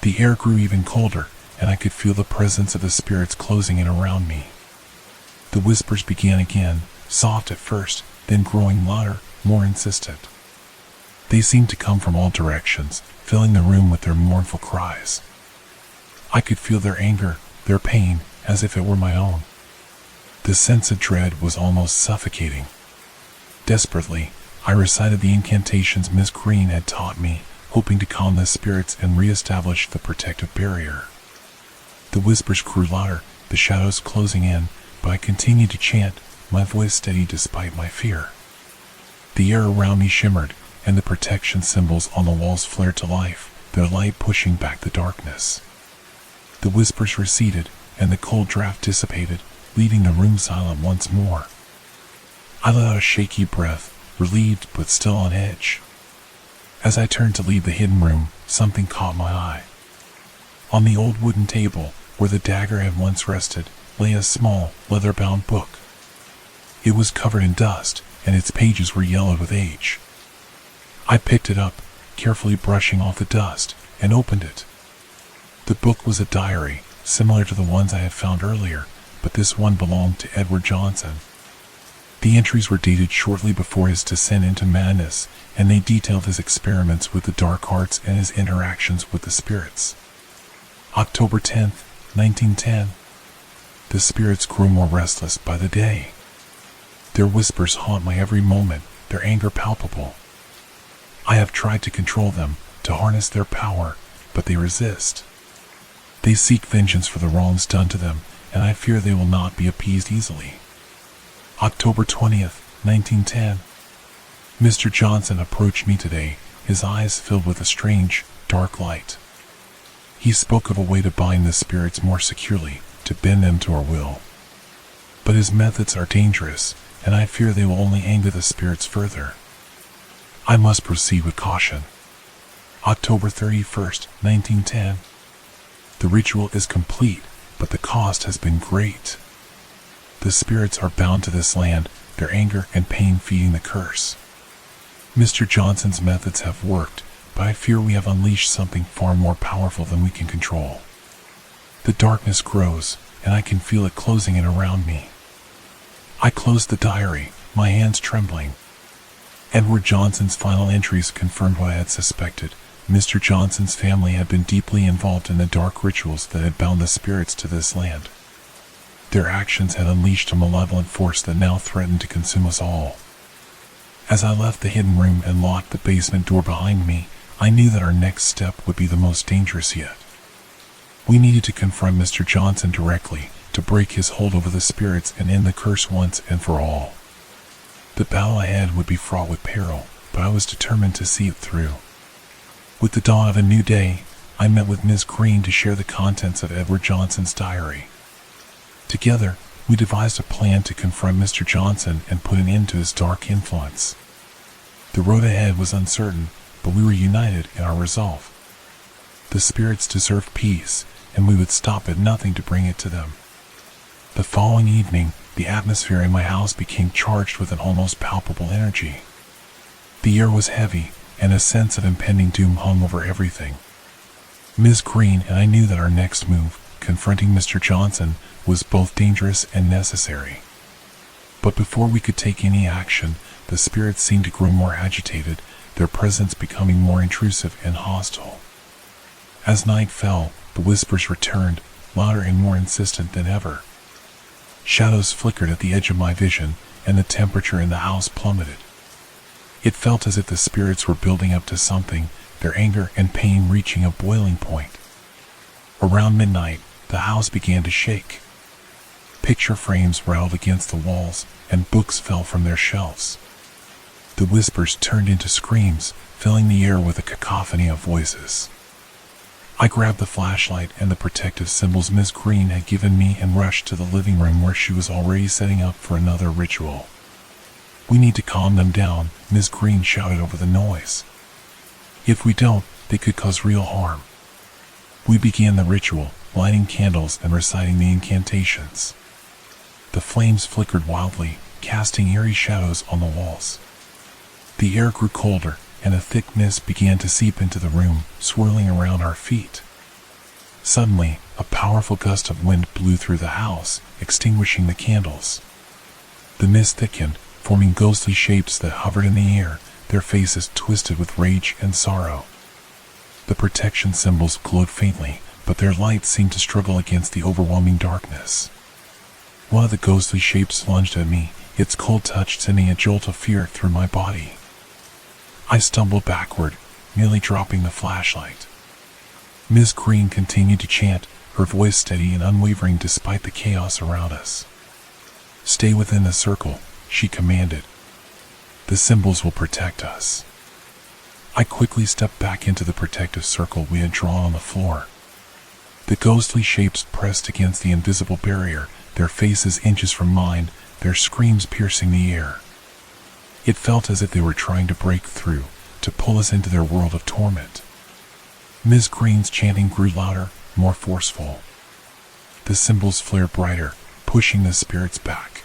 The air grew even colder, and I could feel the presence of the spirits closing in around me. The whispers began again, soft at first, then growing louder, more insistent. They seemed to come from all directions, filling the room with their mournful cries. I could feel their anger, their pain, as if it were my own. The sense of dread was almost suffocating. Desperately, I recited the incantations Miss Green had taught me, hoping to calm the spirits and re-establish the protective barrier. The whispers grew louder, the shadows closing in, but I continued to chant, my voice steady despite my fear. The air around me shimmered, and the protection symbols on the walls flared to life, their light pushing back the darkness. The whispers receded, and the cold draft dissipated, leaving the room silent once more. I let out a shaky breath, relieved but still on edge. As I turned to leave the hidden room, something caught my eye. On the old wooden table, where the dagger had once rested, lay a small, leather-bound book. It was covered in dust, and its pages were yellowed with age. I picked it up, carefully brushing off the dust, and opened it. The book was a diary, similar to the ones I had found earlier, but this one belonged to Edward Johnson. The entries were dated shortly before his descent into madness, and they detailed his experiments with the dark arts and his interactions with the spirits. October 10th, 1910. The spirits grew more restless by the day. Their whispers haunt my every moment, their anger palpable. I have tried to control them, to harness their power, but they resist. They seek vengeance for the wrongs done to them, and I fear they will not be appeased easily. October 20th, 1910. Mr. Johnson approached me today, his eyes filled with a strange, dark light. He spoke of a way to bind the spirits more securely, to bend them to our will. But his methods are dangerous, and I fear they will only anger the spirits further. I must proceed with caution. October 31st, 1910. The ritual is complete, but the cost has been great. The spirits are bound to this land, their anger and pain feeding the curse. Mr. Johnson's methods have worked, but I fear we have unleashed something far more powerful than we can control. The darkness grows, and I can feel it closing in around me. I closed the diary, my hands trembling. Edward Johnson's final entries confirmed what I had suspected. Mr. Johnson's family had been deeply involved in the dark rituals that had bound the spirits to this land. Their actions had unleashed a malevolent force that now threatened to consume us all. As I left the hidden room and locked the basement door behind me, I knew that our next step would be the most dangerous yet. We needed to confront Mr. Johnson directly, to break his hold over the spirits and end the curse once and for all. The battle ahead would be fraught with peril, but I was determined to see it through. With the dawn of a new day, I met with Miss Green to share the contents of Edward Johnson's diary. Together, we devised a plan to confront Mr. Johnson and put an end to his dark influence. The road ahead was uncertain, but we were united in our resolve. The spirits deserved peace, and we would stop at nothing to bring it to them. The following evening, the atmosphere in my house became charged with an almost palpable energy. The air was heavy, and a sense of impending doom hung over everything. Miss Green and I knew that our next move, confronting Mr. Johnson, was both dangerous and necessary. But before we could take any action, the spirits seemed to grow more agitated, their presence becoming more intrusive and hostile. As night fell, the whispers returned, louder and more insistent than ever. Shadows flickered at the edge of my vision, and the temperature in the house plummeted. It felt as if the spirits were building up to something, their anger and pain reaching a boiling point. Around midnight, the house began to shake. Picture frames rattled against the walls, and books fell from their shelves. The whispers turned into screams, filling the air with a cacophony of voices. I grabbed the flashlight and the protective symbols Miss Green had given me and rushed to the living room where she was already setting up for another ritual. "We need to calm them down," Miss Green shouted over the noise. "If we don't, they could cause real harm." We began the ritual, lighting candles and reciting the incantations. The flames flickered wildly, casting eerie shadows on the walls. The air grew colder, and a thick mist began to seep into the room, swirling around our feet. Suddenly, a powerful gust of wind blew through the house, extinguishing the candles. The mist thickened, forming ghostly shapes that hovered in the air, their faces twisted with rage and sorrow. The protection symbols glowed faintly, but their light seemed to struggle against the overwhelming darkness. One of the ghostly shapes lunged at me, its cold touch sending a jolt of fear through my body. I stumbled backward, nearly dropping the flashlight. Miss Green continued to chant, her voice steady and unwavering despite the chaos around us. "Stay within the circle," she commanded. "The symbols will protect us." I quickly stepped back into the protective circle we had drawn on the floor. The ghostly shapes pressed against the invisible barrier, their faces inches from mine, their screams piercing the air. It felt as if they were trying to break through, to pull us into their world of torment. Miss Green's chanting grew louder, more forceful. The symbols flared brighter, pushing the spirits back.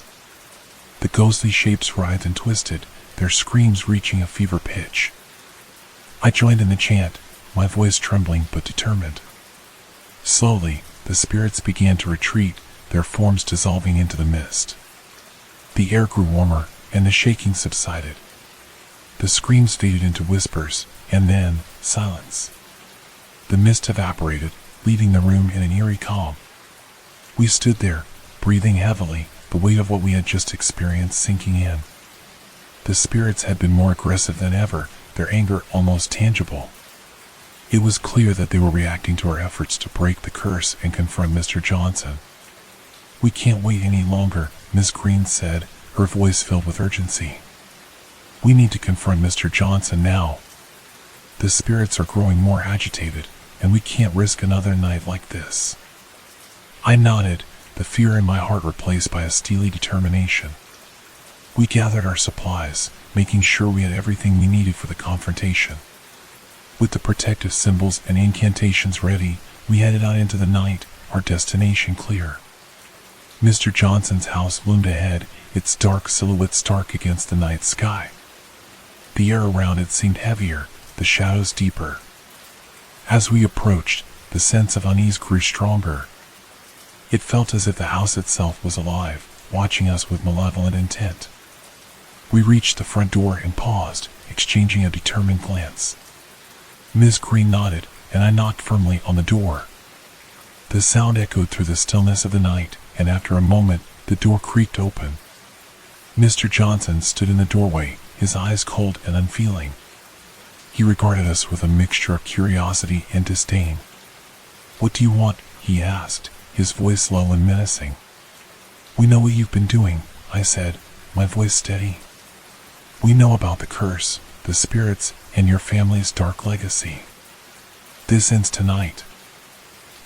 The ghostly shapes writhed and twisted, their screams reaching a fever pitch. I joined in the chant, my voice trembling but determined. Slowly, the spirits began to retreat, their forms dissolving into the mist. The air grew warmer, and the shaking subsided. The screams faded into whispers, and then, silence. The mist evaporated, leaving the room in an eerie calm. We stood there, breathing heavily, the weight of what we had just experienced sinking in. The spirits had been more aggressive than ever, their anger almost tangible. It was clear that they were reacting to our efforts to break the curse and confront Mr. Johnson. "We can't wait any longer," Miss Green said, her voice filled with urgency. "We need to confront Mr. Johnson now. The spirits are growing more agitated, and we can't risk another night like this." I nodded, the fear in my heart replaced by a steely determination. We gathered our supplies, making sure we had everything we needed for the confrontation. With the protective symbols and incantations ready, we headed out into the night, our destination clear. Mr. Johnson's house loomed ahead, its dark silhouette stark against the night sky. The air around it seemed heavier, the shadows deeper. As we approached, the sense of unease grew stronger. It felt as if the house itself was alive, watching us with malevolent intent. We reached the front door and paused, exchanging a determined glance. Miss Green nodded, and I knocked firmly on the door. The sound echoed through the stillness of the night, and after a moment, the door creaked open. Mr. Johnson stood in the doorway, his eyes cold and unfeeling. He regarded us with a mixture of curiosity and disdain. "What do you want?" he asked, his voice low and menacing. "We know what you've been doing," I said, my voice steady. "We know about the curse, the spirits, and your family's dark legacy. This ends tonight."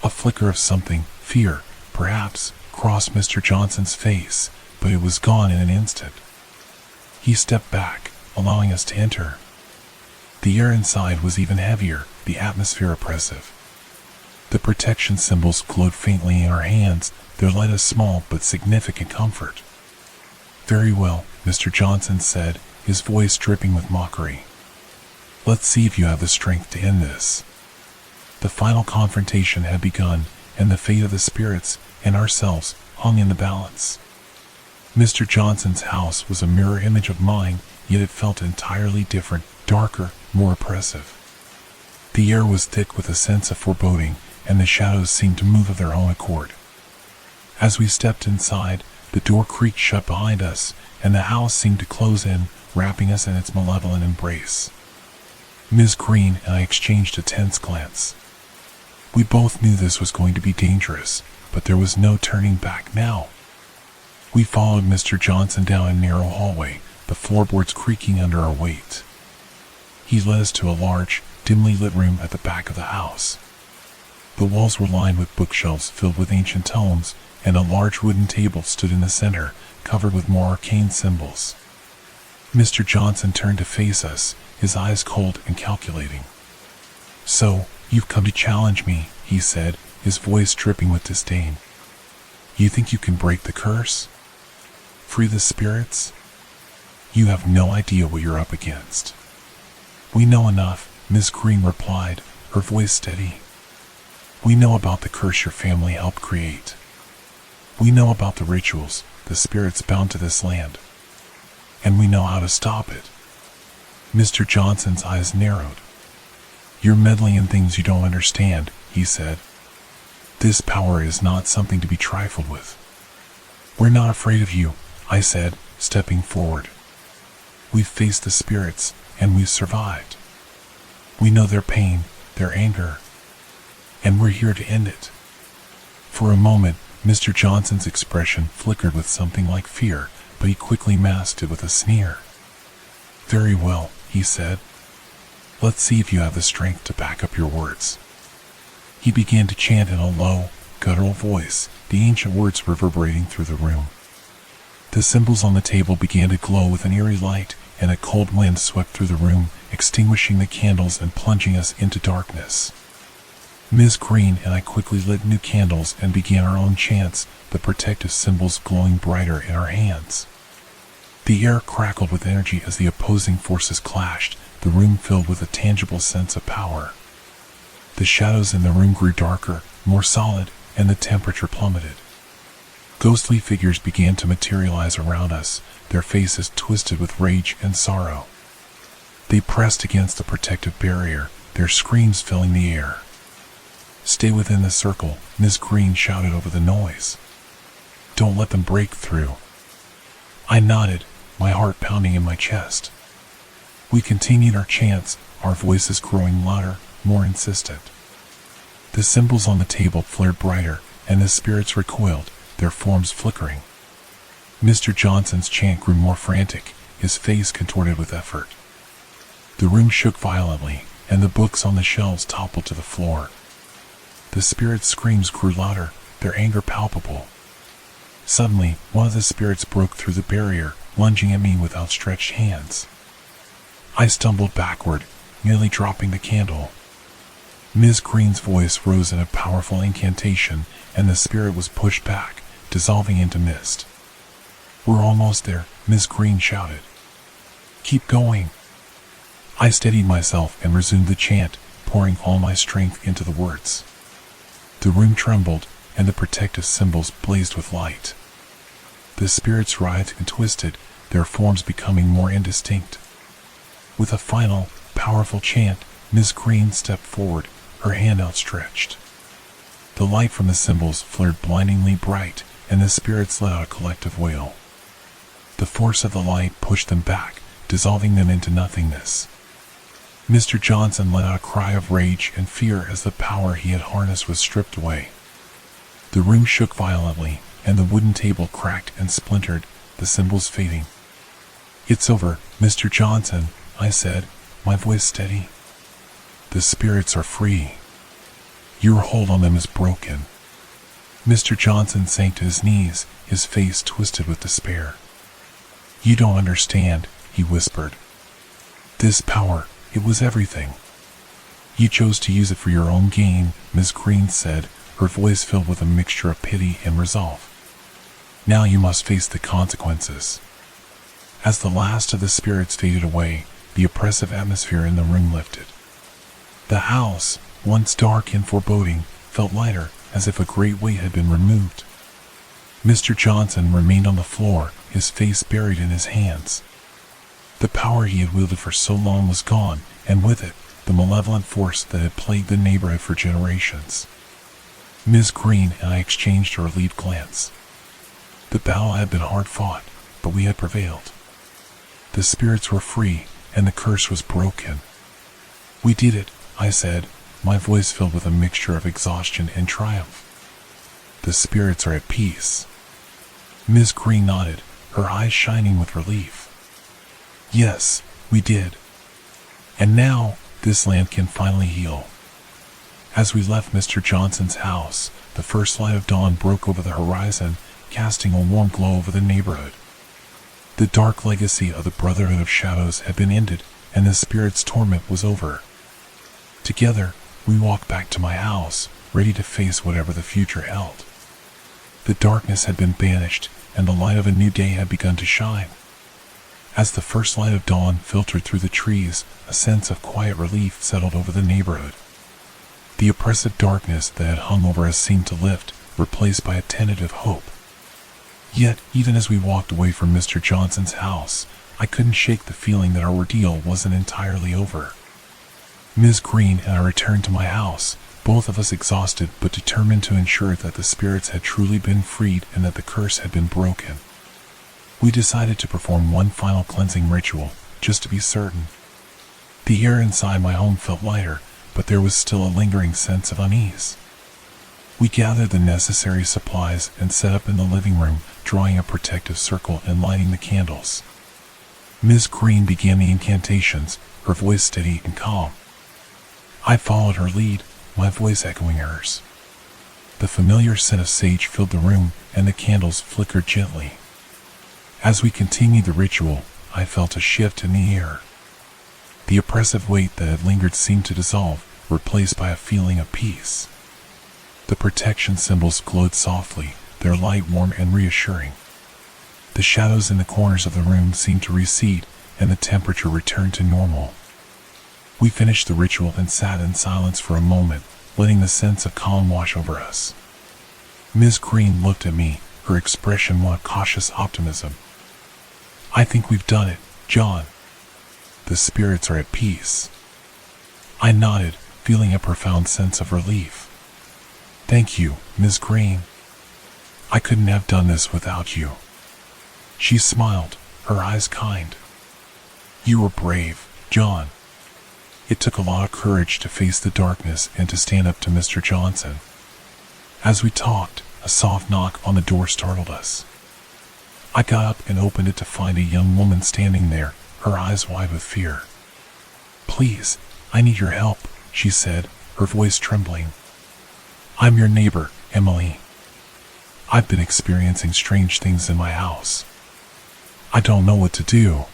A flicker of something, fear, perhaps, crossed Mr. Johnson's face, but it was gone in an instant. He stepped back, allowing us to enter. The air inside was even heavier, the atmosphere oppressive. The protection symbols glowed faintly in our hands, their light a small but significant comfort. "Very well," Mr. Johnson said, his voice dripping with mockery. "Let's see if you have the strength to end this." The final confrontation had begun, and the fate of the spirits and ourselves hung in the balance. Mr. Johnson's house was a mirror image of mine, yet it felt entirely different, darker, more oppressive. The air was thick with a sense of foreboding, and the shadows seemed to move of their own accord. As we stepped inside, the door creaked shut behind us, and the house seemed to close in, wrapping us in its malevolent embrace. Miss Green and I exchanged a tense glance. We both knew this was going to be dangerous, but there was no turning back now. We followed Mr. Johnson down a narrow hallway, the floorboards creaking under our weight. He led us to a large, dimly lit room at the back of the house. The walls were lined with bookshelves filled with ancient tomes, and a large wooden table stood in the center, covered with more arcane symbols. Mr. Johnson turned to face us, his eyes cold and calculating. "So, you've come to challenge me," he said, his voice dripping with disdain. "You think you can break the curse? Free the spirits? You have no idea what you're up against." "We know enough," Miss Green replied, her voice steady. "We know about the curse your family helped create. We know about the rituals, the spirits bound to this land. And we know how to stop it." Mr. Johnson's eyes narrowed. "You're meddling in things you don't understand," he said. "This power is not something to be trifled with." "We're not afraid of you," I said, stepping forward. "We've faced the spirits, and we've survived. We know their pain, their anger, and we're here to end it." For a moment, Mr. Johnson's expression flickered with something like fear, but he quickly masked it with a sneer. "Very well," he said. "Let's see if you have the strength to back up your words." He began to chant in a low, guttural voice, the ancient words reverberating through the room. The symbols on the table began to glow with an eerie light, and a cold wind swept through the room, extinguishing the candles and plunging us into darkness. Miss Green and I quickly lit new candles and began our own chants, the protective symbols glowing brighter in our hands. The air crackled with energy as the opposing forces clashed, the room filled with a tangible sense of power. The shadows in the room grew darker, more solid, and the temperature plummeted. Ghostly figures began to materialize around us, their faces twisted with rage and sorrow. They pressed against the protective barrier, their screams filling the air. "Stay within the circle," Miss Green shouted over the noise. "Don't let them break through." I nodded, my heart pounding in my chest. We continued our chants, our voices growing louder, more insistent. The symbols on the table flared brighter, and the spirits recoiled, their forms flickering. Mr. Johnson's chant grew more frantic, his face contorted with effort. The room shook violently, and the books on the shelves toppled to the floor. The spirits' screams grew louder, their anger palpable. Suddenly, one of the spirits broke through the barrier, lunging at me with outstretched hands. I stumbled backward, nearly dropping the candle. Ms. Green's voice rose in a powerful incantation, and the spirit was pushed back, dissolving into mist. "We're almost there," Ms. Green shouted. "Keep going." I steadied myself and resumed the chant, pouring all my strength into the words. The room trembled, and the protective symbols blazed with light. The spirits writhed and twisted, their forms becoming more indistinct. With a final, powerful chant, Miss Green stepped forward, her hand outstretched. The light from the symbols flared blindingly bright, and the spirits let out a collective wail. The force of the light pushed them back, dissolving them into nothingness. Mr. Johnson let out a cry of rage and fear as the power he had harnessed was stripped away. The room shook violently, and the wooden table cracked and splintered, the symbols fading. "It's over, Mr. Johnson," I said, my voice steady. "The spirits are free. Your hold on them is broken." Mr. Johnson sank to his knees, his face twisted with despair. "You don't understand," he whispered. "This power, it was everything. You chose to use it for your own gain," Miss Green said, her voice filled with a mixture of pity and resolve. "Now you must face the consequences." As the last of the spirits faded away, the oppressive atmosphere in the room lifted. The house, once dark and foreboding, felt lighter, as if a great weight had been removed. Mr. Johnson remained on the floor, his face buried in his hands. The power he had wielded for so long was gone, and with it, the malevolent force that had plagued the neighborhood for generations. Miss Green and I exchanged a relieved glance. The battle had been hard fought, but we had prevailed. The spirits were free, and the curse was broken. "We did it," I said, my voice filled with a mixture of exhaustion and triumph. "The spirits are at peace." Miss Green nodded, her eyes shining with relief. "Yes, we did. And now, this land can finally heal." As we left Mr. Johnson's house, the first light of dawn broke over the horizon, casting a warm glow over the neighborhood. The dark legacy of the Brotherhood of Shadows had been ended, and the spirit's torment was over. Together, we walked back to my house, ready to face whatever the future held. The darkness had been banished, and the light of a new day had begun to shine. As the first light of dawn filtered through the trees, a sense of quiet relief settled over the neighborhood. The oppressive darkness that had hung over us seemed to lift, replaced by a tentative hope. Yet, even as we walked away from Mr. Johnson's house, I couldn't shake the feeling that our ordeal wasn't entirely over. Ms. Green and I returned to my house, both of us exhausted but determined to ensure that the spirits had truly been freed and that the curse had been broken. We decided to perform one final cleansing ritual, just to be certain. The air inside my home felt lighter, but there was still a lingering sense of unease. We gathered the necessary supplies and set up in the living room, drawing a protective circle and lighting the candles. Ms. Green began the incantations, her voice steady and calm. I followed her lead, my voice echoing hers. The familiar scent of sage filled the room, and the candles flickered gently. As we continued the ritual, I felt a shift in the air. The oppressive weight that had lingered seemed to dissolve, replaced by a feeling of peace. The protection symbols glowed softly, their light warm and reassuring. The shadows in the corners of the room seemed to recede, and the temperature returned to normal. We finished the ritual and sat in silence for a moment, letting the sense of calm wash over us. Ms. Green looked at me, her expression one of cautious optimism. "I think we've done it, John. The spirits are at peace." I nodded, feeling a profound sense of relief. "Thank you, Ms. Green. I couldn't have done this without you." She smiled, her eyes kind. "You were brave, John. It took a lot of courage to face the darkness and to stand up to Mr. Johnson." As we talked, a soft knock on the door startled us. I got up and opened it to find a young woman standing there, her eyes wide with fear. "Please, I need your help," she said, her voice trembling. "I'm your neighbor, Emily. I've been experiencing strange things in my house. I don't know what to do."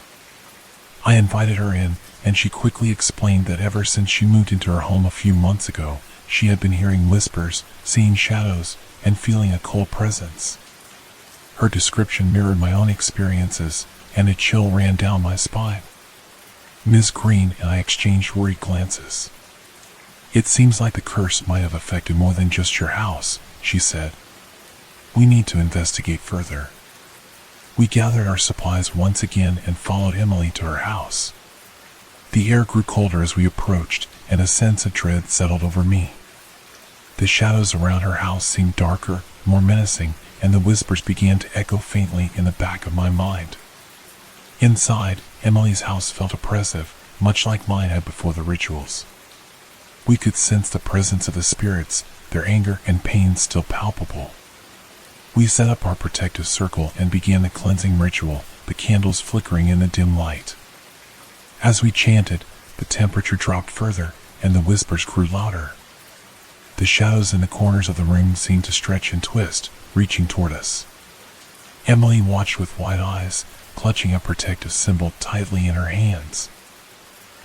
I invited her in, and she quickly explained that ever since she moved into her home a few months ago, she had been hearing whispers, seeing shadows, and feeling a cold presence. Her description mirrored my own experiences, and a chill ran down my spine. Ms. Green and I exchanged worried glances. "It seems like the curse might have affected more than just your house," she said. "We need to investigate further." We gathered our supplies once again and followed Emily to her house. The air grew colder as we approached, and a sense of dread settled over me. The shadows around her house seemed darker, more menacing, and the whispers began to echo faintly in the back of my mind. Inside, Emily's house felt oppressive, much like mine had before the rituals. We could sense the presence of the spirits, their anger and pain still palpable. We set up our protective circle and began the cleansing ritual, the candles flickering in the dim light. As we chanted, the temperature dropped further, and the whispers grew louder. The shadows in the corners of the room seemed to stretch and twist, reaching toward us. Emily watched with wide eyes, clutching a protective symbol tightly in her hands.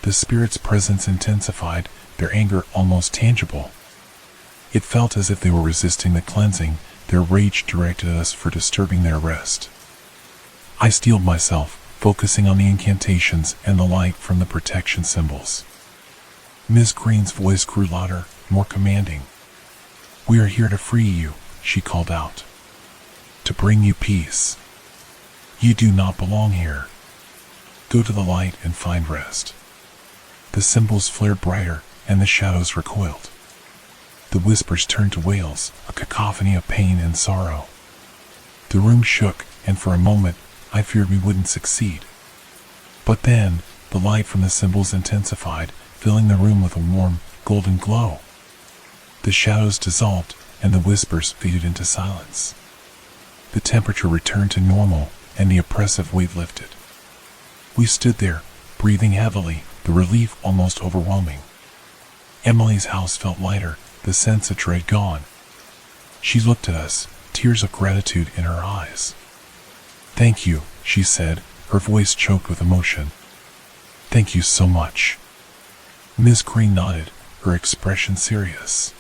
The spirits' presence intensified, their anger almost tangible. It felt as if they were resisting the cleansing, their rage directed at us for disturbing their rest. I steeled myself, focusing on the incantations and the light from the protection symbols. Ms. Green's voice grew louder, more commanding. "We are here to free you," she called out. "To bring you peace. You do not belong here. Go to the light and find rest." The symbols flared brighter, and the shadows recoiled. The whispers turned to wails, a cacophony of pain and sorrow. The room shook, and for a moment, I feared we wouldn't succeed. But then, the light from the symbols intensified, filling the room with a warm, golden glow. The shadows dissolved, and the whispers faded into silence. The temperature returned to normal, and the oppressive weight lifted. We stood there, breathing heavily, the relief almost overwhelming. Emily's house felt lighter, the sense of dread gone. She looked at us, tears of gratitude in her eyes. "Thank you," she said, her voice choked with emotion. "Thank you so much." Ms. Green nodded, her expression serious.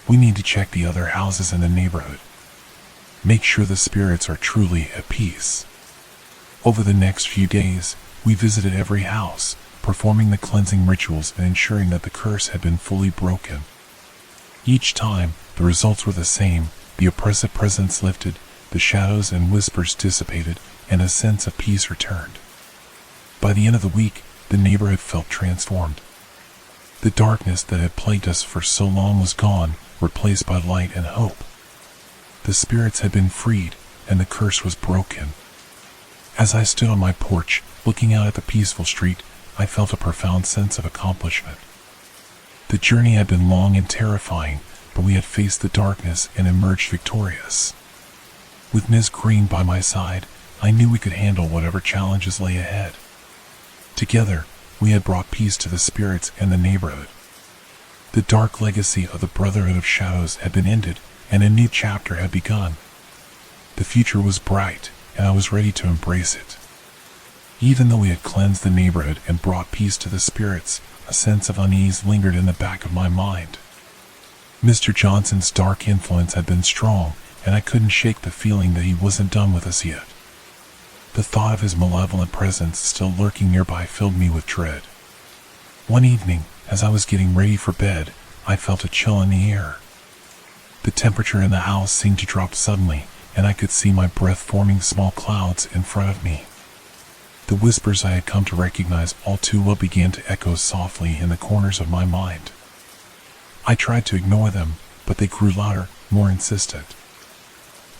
"We need to check the other houses in the neighborhood. Make sure the spirits are truly at peace." Over the next few days, we visited every house, performing the cleansing rituals and ensuring that the curse had been fully broken. Each time, the results were the same: the oppressive presence lifted, the shadows and whispers dissipated, and a sense of peace returned. By the end of the week, the neighborhood felt transformed. The darkness that had plagued us for so long was gone, replaced by light and hope. The spirits had been freed, and the curse was broken. As I stood on my porch, looking out at the peaceful street, I felt a profound sense of accomplishment. The journey had been long and terrifying, but we had faced the darkness and emerged victorious. With Ms. Green by my side, I knew we could handle whatever challenges lay ahead. Together, we had brought peace to the spirits and the neighborhood. The dark legacy of the Brotherhood of Shadows had been ended, and a new chapter had begun. The future was bright, and I was ready to embrace it. Even though we had cleansed the neighborhood and brought peace to the spirits, a sense of unease lingered in the back of my mind. Mr. Johnson's dark influence had been strong, and I couldn't shake the feeling that he wasn't done with us yet. The thought of his malevolent presence still lurking nearby filled me with dread. One evening, as I was getting ready for bed, I felt a chill in the air. The temperature in the house seemed to drop suddenly, and I could see my breath forming small clouds in front of me. The whispers I had come to recognize all too well began to echo softly in the corners of my mind. I tried to ignore them, but they grew louder, more insistent.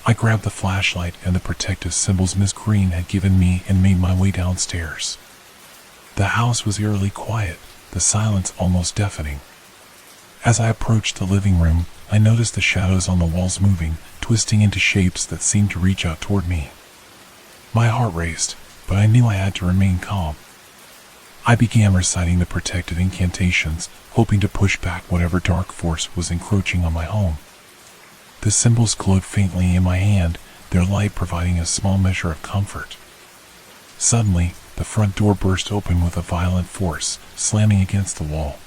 I grabbed the flashlight and the protective symbols Miss Green had given me and made my way downstairs. The house was eerily quiet, the silence almost deafening. As I approached the living room, I noticed the shadows on the walls moving, twisting into shapes that seemed to reach out toward me. My heart raced, but I knew I had to remain calm. I began reciting the protective incantations, hoping to push back whatever dark force was encroaching on my home. The symbols glowed faintly in my hand, their light providing a small measure of comfort. Suddenly, the front door burst open with a violent force, slamming against the wall.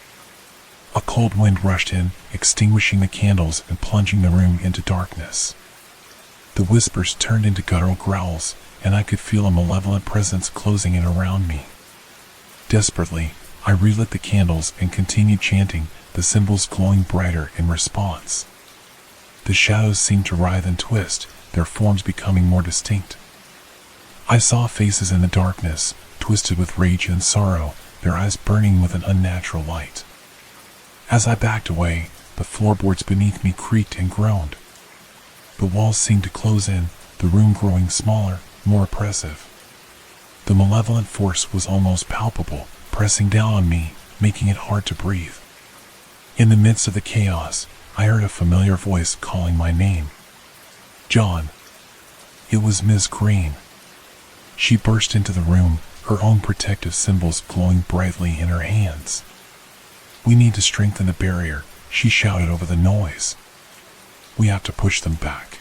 A cold wind rushed in, extinguishing the candles and plunging the room into darkness. The whispers turned into guttural growls, and I could feel a malevolent presence closing in around me. Desperately, I relit the candles and continued chanting, the symbols glowing brighter in response. The shadows seemed to writhe and twist, their forms becoming more distinct. I saw faces in the darkness, twisted with rage and sorrow, their eyes burning with an unnatural light. As I backed away, the floorboards beneath me creaked and groaned. The walls seemed to close in, the room growing smaller, more oppressive. The malevolent force was almost palpable, pressing down on me, making it hard to breathe. In the midst of the chaos, I heard a familiar voice calling my name. John. It was Miss Green. She burst into the room, her own protective symbols glowing brightly in her hands. "We need to strengthen the barrier," she shouted over the noise. "We have to push them back."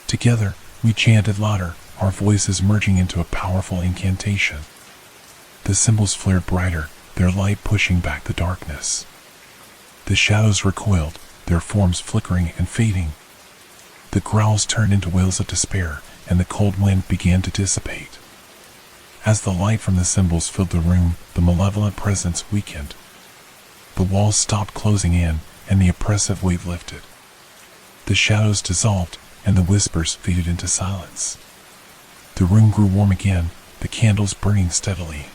Together, we chanted louder, our voices merging into a powerful incantation. The symbols flared brighter, their light pushing back the darkness. The shadows recoiled, their forms flickering and fading. The growls turned into wails of despair, and the cold wind began to dissipate. As the light from the symbols filled the room, the malevolent presence weakened. The walls stopped closing in, and the oppressive weight lifted. The shadows dissolved, and the whispers faded into silence. The room grew warm again, the candles burning steadily.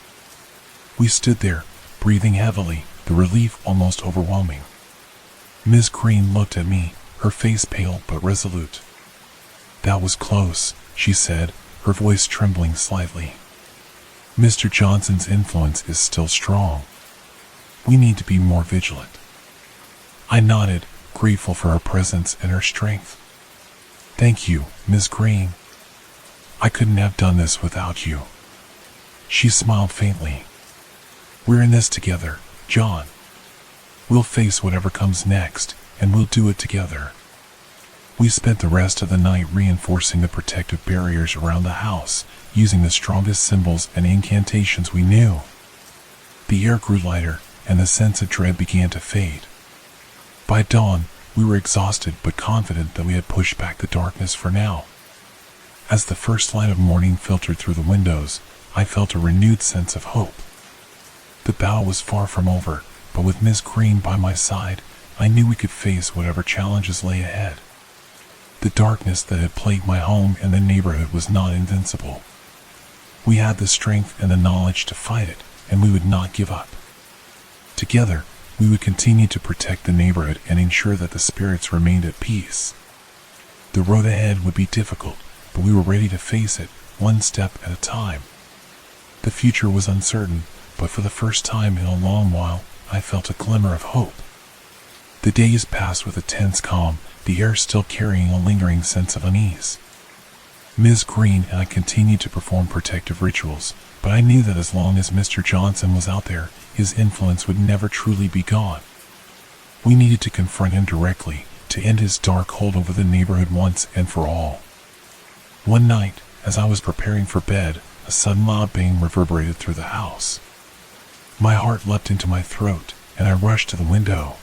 We stood there, breathing heavily, the relief almost overwhelming. Miss Green looked at me, her face pale but resolute. "That was close," she said, her voice trembling slightly. "Mr. Johnson's influence is still strong. We need to be more vigilant." I nodded, grateful for her presence and her strength. "Thank you, Miss Green. I couldn't have done this without you." She smiled faintly. "We're in this together, John. We'll face whatever comes next, and we'll do it together." We spent the rest of the night reinforcing the protective barriers around the house, using the strongest symbols and incantations we knew. The air grew lighter, and the sense of dread began to fade. By dawn, we were exhausted but confident that we had pushed back the darkness for now. As the first light of morning filtered through the windows, I felt a renewed sense of hope. The battle was far from over, but with Miss Green by my side, I knew we could face whatever challenges lay ahead. The darkness that had plagued my home and the neighborhood was not invincible. We had the strength and the knowledge to fight it, and we would not give up. Together, we would continue to protect the neighborhood and ensure that the spirits remained at peace. The road ahead would be difficult, but we were ready to face it, one step at a time. The future was uncertain, but for the first time in a long while, I felt a glimmer of hope. The days passed with a tense calm, the air still carrying a lingering sense of unease. Ms. Green and I continued to perform protective rituals, but I knew that as long as Mr. Johnson was out there, his influence would never truly be gone. We needed to confront him directly, to end his dark hold over the neighborhood once and for all. One night, as I was preparing for bed, a sudden loud bang reverberated through the house. My heart leapt into my throat, and I rushed to the window.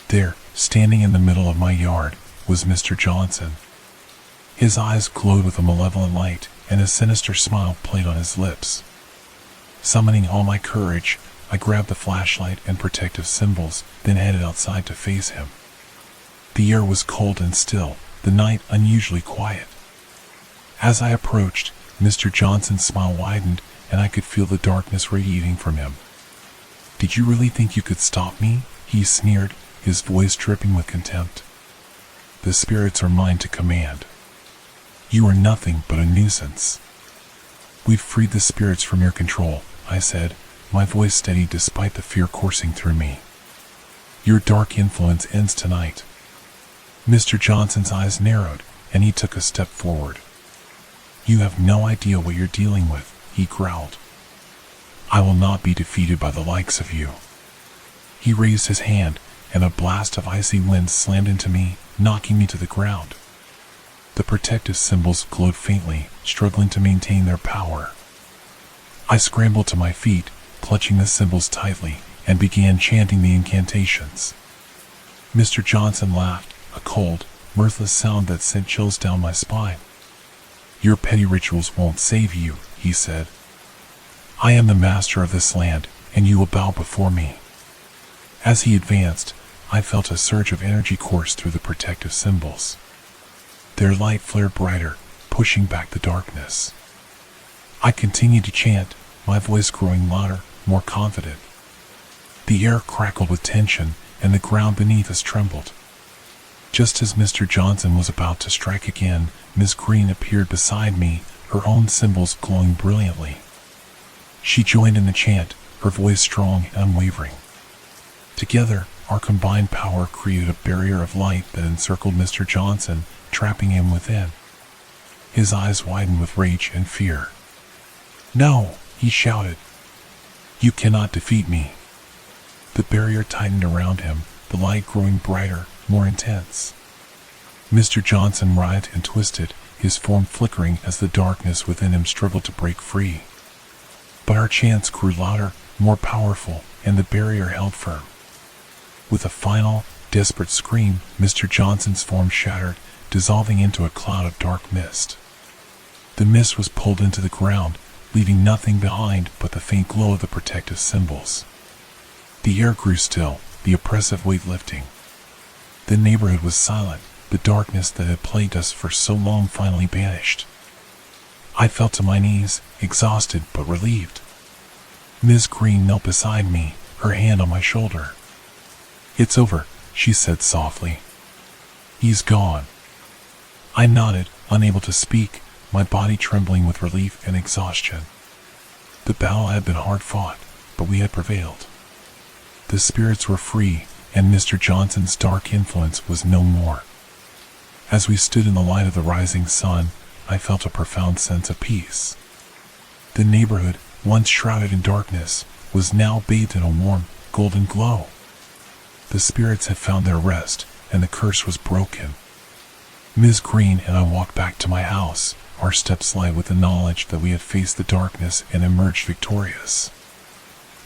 There, standing in the middle of my yard, was Mr. Johnson. His eyes glowed with a malevolent light, and a sinister smile played on his lips. Summoning all my courage, I grabbed the flashlight and protective symbols, then headed outside to face him. The air was cold and still, the night unusually quiet. As I approached, Mr. Johnson's smile widened, and I could feel the darkness radiating from him. "Did you really think you could stop me?" he sneered, his voice dripping with contempt. "The spirits are mine to command. You are nothing but a nuisance." "We've freed the spirits from your control," I said, my voice steady despite the fear coursing through me. "Your dark influence ends tonight." Mr. Johnson's eyes narrowed, and he took a step forward. "You have no idea what you're dealing with," he growled. "I will not be defeated by the likes of you." He raised his hand, and a blast of icy wind slammed into me, knocking me to the ground. The protective symbols glowed faintly, struggling to maintain their power. I scrambled to my feet, clutching the symbols tightly, and began chanting the incantations. Mr. Johnson laughed, a cold, mirthless sound that sent chills down my spine. "Your petty rituals won't save you," he said. "I am the master of this land, and you will bow before me." As he advanced, I felt a surge of energy course through the protective symbols. Their light flared brighter, pushing back the darkness. I continued to chant, my voice growing louder, more confident. The air crackled with tension, and the ground beneath us trembled. Just as Mr. Johnson was about to strike again, Miss Green appeared beside me, her own symbols glowing brilliantly. She joined in the chant, her voice strong and unwavering. Together, our combined power created a barrier of light that encircled Mr. Johnson, trapping him within. His eyes widened with rage and fear. "No!" he shouted. "You cannot defeat me." The barrier tightened around him, the light growing brighter, more intense. Mr. Johnson writhed and twisted, his form flickering as the darkness within him struggled to break free. But our chants grew louder, more powerful, and the barrier held firm. With a final, desperate scream, Mr. Johnson's form shattered, dissolving into a cloud of dark mist. The mist was pulled into the ground, leaving nothing behind but the faint glow of the protective symbols. The air grew still, the oppressive weight lifting. The neighborhood was silent, the darkness that had plagued us for so long finally vanished. I fell to my knees, exhausted but relieved. Ms. Green knelt beside me, her hand on my shoulder. "It's over," she said softly. "He's gone." I nodded, unable to speak, my body trembling with relief and exhaustion. The battle had been hard fought, but we had prevailed. The spirits were free, and Mr. Johnson's dark influence was no more. As we stood in the light of the rising sun, I felt a profound sense of peace. The neighborhood, once shrouded in darkness, was now bathed in a warm, golden glow. The spirits had found their rest, and the curse was broken. Ms. Green and I walked back to my house, our steps light with the knowledge that we had faced the darkness and emerged victorious.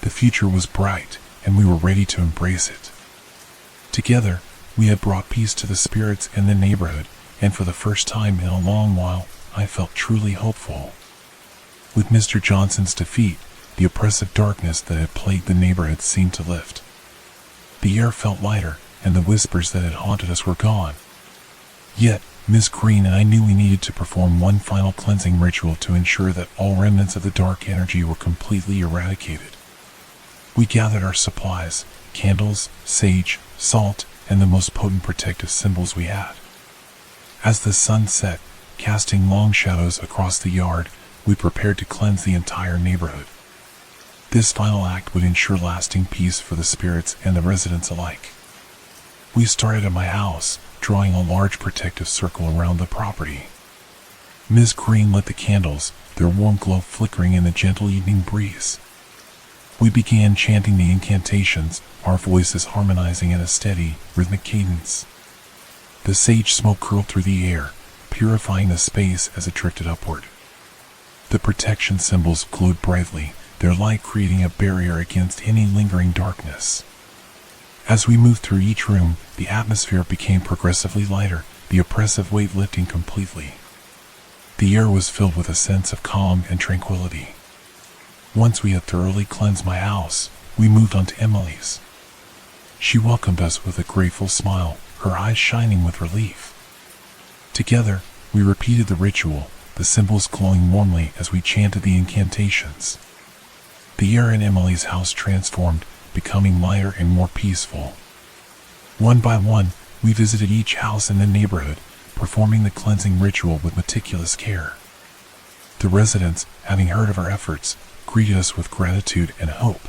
The future was bright, and we were ready to embrace it. Together, we had brought peace to the spirits in the neighborhood, and for the first time in a long while, I felt truly hopeful. With Mr. Johnson's defeat, the oppressive darkness that had plagued the neighborhood seemed to lift. The air felt lighter, and the whispers that had haunted us were gone. Yet, Miss Green and I knew we needed to perform one final cleansing ritual to ensure that all remnants of the dark energy were completely eradicated. We gathered our supplies, candles, sage, salt, and the most potent protective symbols we had. As the sun set, casting long shadows across the yard, we prepared to cleanse the entire neighborhood. This final act would ensure lasting peace for the spirits and the residents alike. We started at my house, drawing a large protective circle around the property. Ms. Green lit the candles, their warm glow flickering in the gentle evening breeze. We began chanting the incantations, our voices harmonizing in a steady, rhythmic cadence. The sage smoke curled through the air, purifying the space as it drifted upward. The protection symbols glowed brightly, their light creating a barrier against any lingering darkness. As we moved through each room, the atmosphere became progressively lighter, the oppressive weight lifting completely. The air was filled with a sense of calm and tranquility. Once we had thoroughly cleansed my house, we moved on to Emily's. She welcomed us with a grateful smile, her eyes shining with relief. Together, we repeated the ritual, the symbols glowing warmly as we chanted the incantations. The air in Emily's house transformed, becoming lighter and more peaceful. One by one, we visited each house in the neighborhood, performing the cleansing ritual with meticulous care. The residents, having heard of our efforts, greeted us with gratitude and hope.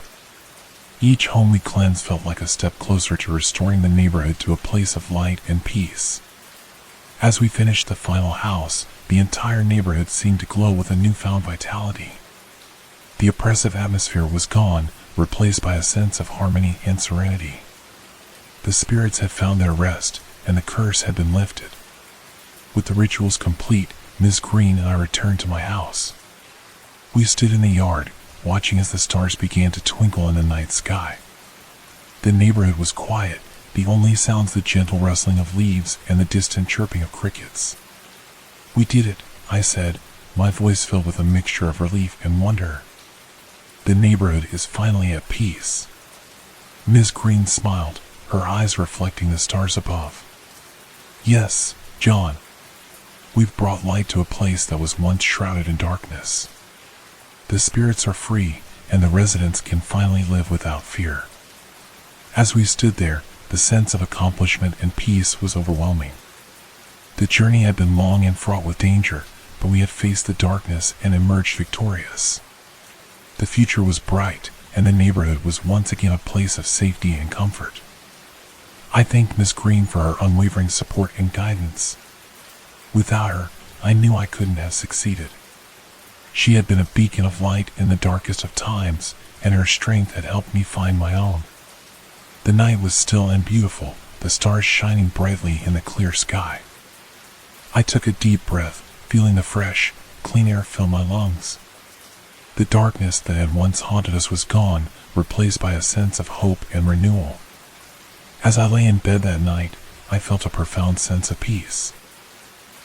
Each home we cleansed felt like a step closer to restoring the neighborhood to a place of light and peace. As we finished the final house, the entire neighborhood seemed to glow with a newfound vitality. The oppressive atmosphere was gone, replaced by a sense of harmony and serenity. The spirits had found their rest, and the curse had been lifted. With the rituals complete, Miss Green and I returned to my house. We stood in the yard, watching as the stars began to twinkle in the night sky. The neighborhood was quiet, the only sounds the gentle rustling of leaves and the distant chirping of crickets. "We did it," I said, my voice filled with a mixture of relief and wonder. "The neighborhood is finally at peace." Miss Green smiled, her eyes reflecting the stars above. "Yes, John. We've brought light to a place that was once shrouded in darkness. The spirits are free, and the residents can finally live without fear." As we stood there, the sense of accomplishment and peace was overwhelming. The journey had been long and fraught with danger, but we had faced the darkness and emerged victorious. The future was bright, and the neighborhood was once again a place of safety and comfort. I thanked Miss Green for her unwavering support and guidance. Without her, I knew I couldn't have succeeded. She had been a beacon of light in the darkest of times, and her strength had helped me find my own. The night was still and beautiful, the stars shining brightly in the clear sky. I took a deep breath, feeling the fresh, clean air fill my lungs. The darkness that had once haunted us was gone, replaced by a sense of hope and renewal. As I lay in bed that night, I felt a profound sense of peace.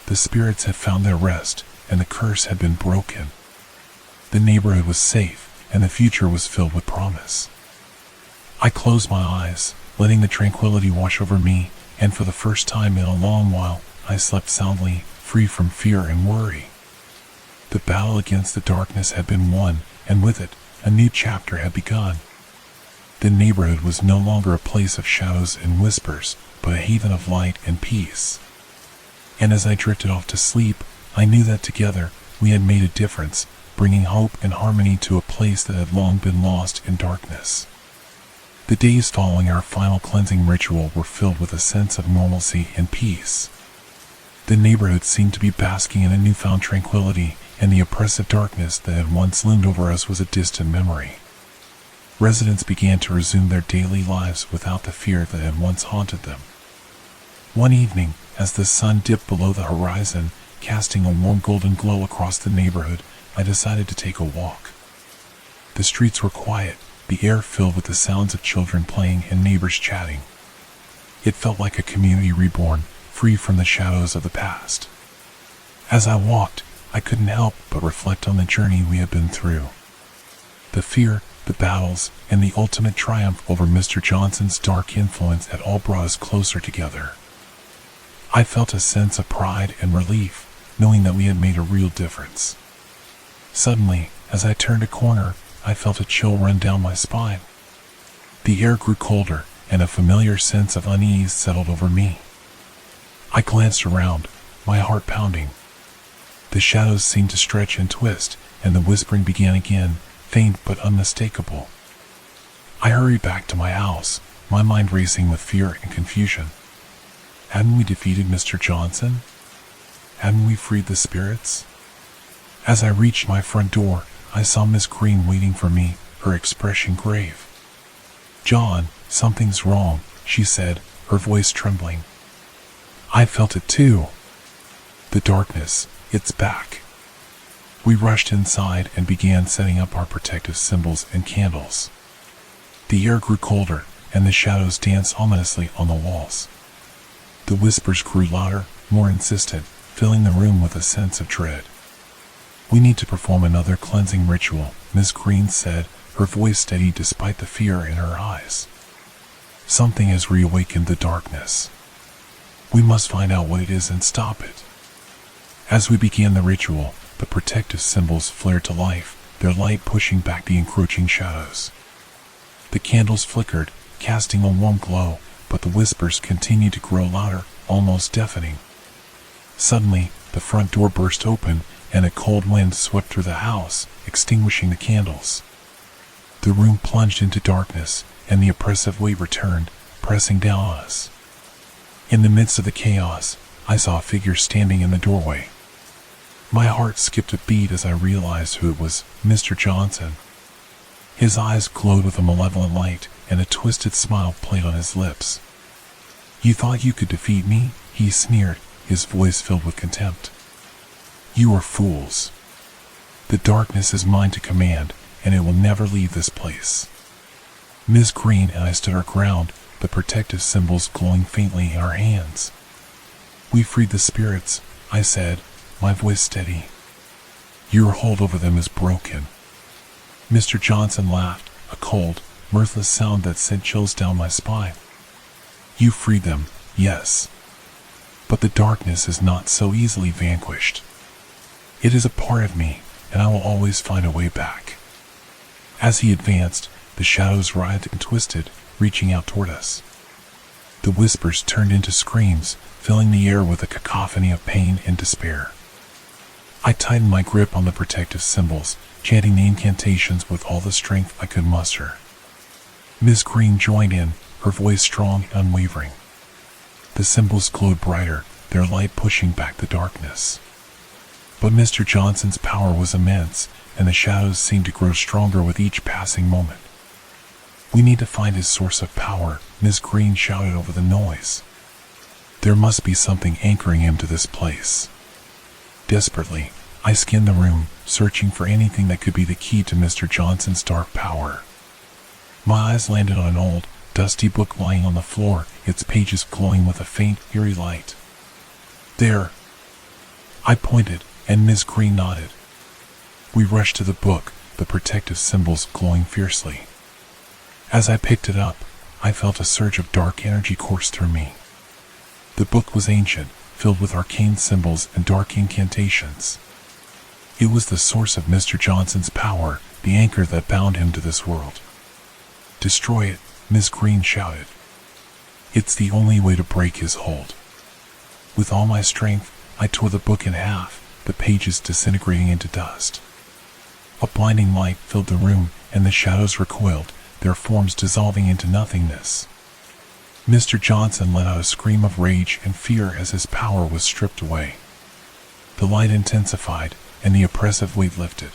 The spirits had found their rest, and the curse had been broken. The neighborhood was safe, and the future was filled with promise. I closed my eyes, letting the tranquility wash over me, and for the first time in a long while, I slept soundly, free from fear and worry. The battle against the darkness had been won, and with it, a new chapter had begun. The neighborhood was no longer a place of shadows and whispers, but a haven of light and peace. And as I drifted off to sleep, I knew that together, we had made a difference, bringing hope and harmony to a place that had long been lost in darkness. The days following our final cleansing ritual were filled with a sense of normalcy and peace. The neighborhood seemed to be basking in a newfound tranquility, and the oppressive darkness that had once loomed over us was a distant memory. Residents began to resume their daily lives without the fear that had once haunted them. One evening, as the sun dipped below the horizon, casting a warm golden glow across the neighborhood, I decided to take a walk. The streets were quiet, the air filled with the sounds of children playing and neighbors chatting. It felt like a community reborn, free from the shadows of the past. As I walked, I couldn't help but reflect on the journey we had been through. The fear, the battles, and the ultimate triumph over Mr. Johnson's dark influence had all brought us closer together. I felt a sense of pride and relief, knowing that we had made a real difference. Suddenly, as I turned a corner, I felt a chill run down my spine. The air grew colder, and a familiar sense of unease settled over me. I glanced around, my heart pounding. The shadows seemed to stretch and twist, and the whispering began again, faint but unmistakable. I hurried back to my house, my mind racing with fear and confusion. Hadn't we defeated Mr. Johnson? Hadn't we freed the spirits? As I reached my front door, I saw Miss Green waiting for me, her expression grave. "John, something's wrong," she said, her voice trembling. I felt it too. The darkness, it's back. We rushed inside and began setting up our protective symbols and candles. The air grew colder, and the shadows danced ominously on the walls. The whispers grew louder, more insistent, filling the room with a sense of dread. "We need to perform another cleansing ritual," Miss Green said, her voice steady despite the fear in her eyes. "Something has reawakened the darkness. We must find out what it is and stop it." As we began the ritual, the protective symbols flared to life, their light pushing back the encroaching shadows. The candles flickered, casting a warm glow, but the whispers continued to grow louder, almost deafening. Suddenly, the front door burst open, and a cold wind swept through the house, extinguishing the candles. The room plunged into darkness, and the oppressive weight returned, pressing down on us. In the midst of the chaos, I saw a figure standing in the doorway. My heart skipped a beat as I realized who it was, Mr. Johnson. His eyes glowed with a malevolent light, and a twisted smile played on his lips. "You thought you could defeat me?" he sneered, his voice filled with contempt. "You are fools. The darkness is mine to command, and it will never leave this place." Miss Green and I stood our ground, the protective symbols glowing faintly in our hands. "We freed the spirits," I said, my voice steady. "Your hold over them is broken." Mr. Johnson laughed, a cold, mirthless sound that sent chills down my spine. "You freed them, yes. But the darkness is not so easily vanquished. It is a part of me, and I will always find a way back." As he advanced, the shadows writhed and twisted, reaching out toward us. The whispers turned into screams, filling the air with a cacophony of pain and despair. I tightened my grip on the protective symbols, chanting the incantations with all the strength I could muster. Miss Green joined in, her voice strong and unwavering. The symbols glowed brighter, their light pushing back the darkness. But Mr. Johnson's power was immense, and the shadows seemed to grow stronger with each passing moment. "We need to find his source of power," Miss Green shouted over the noise. "There must be something anchoring him to this place." Desperately, I scanned the room, searching for anything that could be the key to Mr. Johnson's dark power. My eyes landed on an old, dusty book lying on the floor, its pages glowing with a faint, eerie light. "There!" I pointed, and Miss Green nodded. We rushed to the book, the protective symbols glowing fiercely. As I picked it up, I felt a surge of dark energy course through me. The book was ancient, filled with arcane symbols and dark incantations. It was the source of Mr. Johnson's power, the anchor that bound him to this world. "Destroy it," Miss Green shouted. "It's the only way to break his hold." With all my strength, I tore the book in half, the pages disintegrating into dust. A blinding light filled the room, and the shadows recoiled, their forms dissolving into nothingness. Mr. Johnson let out a scream of rage and fear as his power was stripped away. The light intensified, and the oppressive weight lifted.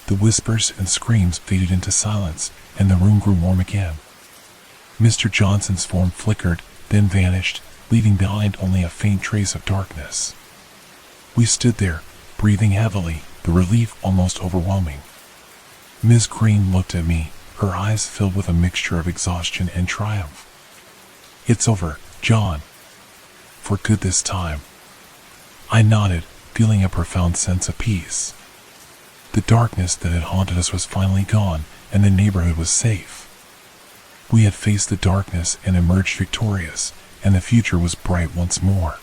The whispers and screams faded into silence, and the room grew warm again. Mr. Johnson's form flickered, then vanished, leaving behind only a faint trace of darkness. We stood there, breathing heavily, the relief almost overwhelming. Miss Green looked at me, her eyes filled with a mixture of exhaustion and triumph. "It's over, John. For good this time." I nodded, feeling a profound sense of peace. The darkness that had haunted us was finally gone, and the neighborhood was safe. We had faced the darkness and emerged victorious, and the future was bright once more.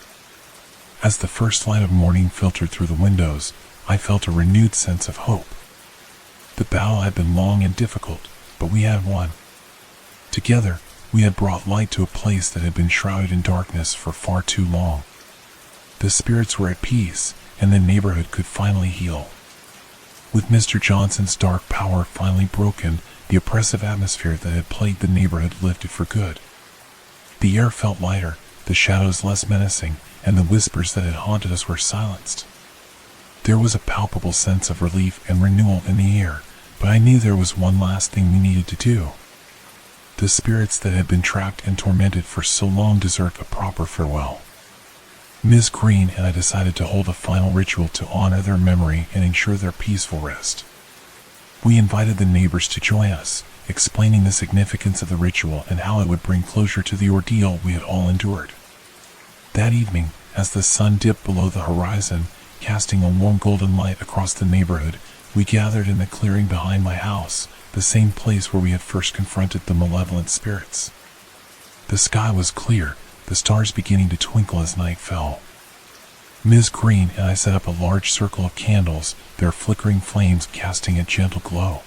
As the first light of morning filtered through the windows, I felt a renewed sense of hope. The battle had been long and difficult, but we had won. Together, we had brought light to a place that had been shrouded in darkness for far too long. The spirits were at peace, and the neighborhood could finally heal. With Mr. Johnson's dark power finally broken, the oppressive atmosphere that had plagued the neighborhood lifted for good. The air felt lighter, the shadows less menacing, and the whispers that had haunted us were silenced. There was a palpable sense of relief and renewal in the air, but I knew there was one last thing we needed to do. The spirits that had been trapped and tormented for so long deserved a proper farewell. Miss Green and I decided to hold a final ritual to honor their memory and ensure their peaceful rest. We invited the neighbors to join us, explaining the significance of the ritual and how it would bring closure to the ordeal we had all endured. That evening, as the sun dipped below the horizon, casting a warm golden light across the neighborhood. We gathered in the clearing behind my house, the same place where we had first confronted the malevolent spirits. The sky was clear, the stars beginning to twinkle as night fell. Ms. Green and I set up a large circle of candles, their flickering flames casting a gentle glow.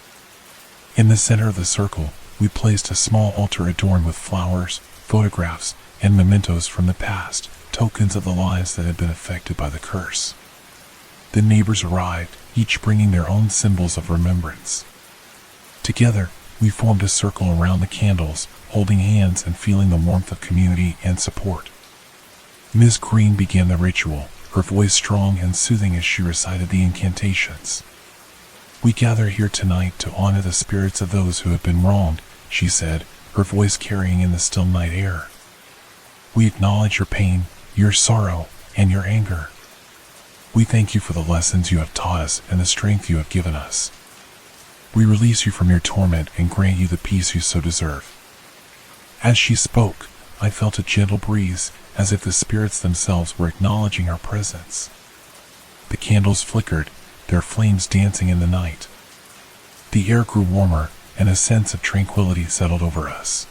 In the center of the circle, we placed a small altar adorned with flowers, photographs, and mementos from the past, tokens of the lives that had been affected by the curse. The neighbors arrived, each bringing their own symbols of remembrance. Together, we formed a circle around the candles, holding hands and feeling the warmth of community and support. Ms. Green began the ritual, her voice strong and soothing as she recited the incantations. "We gather here tonight to honor the spirits of those who have been wronged," she said, her voice carrying in the still night air. "We acknowledge your pain, your sorrow, and your anger. We thank you for the lessons you have taught us and the strength you have given us. We release you from your torment and grant you the peace you so deserve." As she spoke, I felt a gentle breeze, as if the spirits themselves were acknowledging our presence. The candles flickered, their flames dancing in the night. The air grew warmer, and a sense of tranquility settled over us.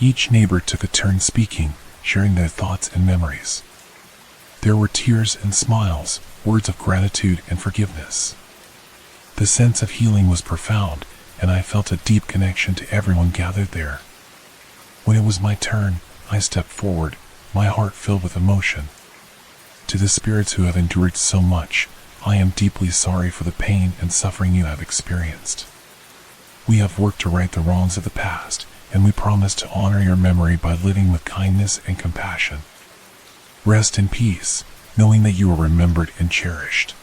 Each neighbor took a turn speaking, sharing their thoughts and memories. There were tears and smiles, words of gratitude and forgiveness. The sense of healing was profound, and I felt a deep connection to everyone gathered there. When it was my turn, I stepped forward, my heart filled with emotion. "To the spirits who have endured so much, I am deeply sorry for the pain and suffering you have experienced. We have worked to right the wrongs of the past, and we promise to honor your memory by living with kindness and compassion. Rest in peace, knowing that you are remembered and cherished."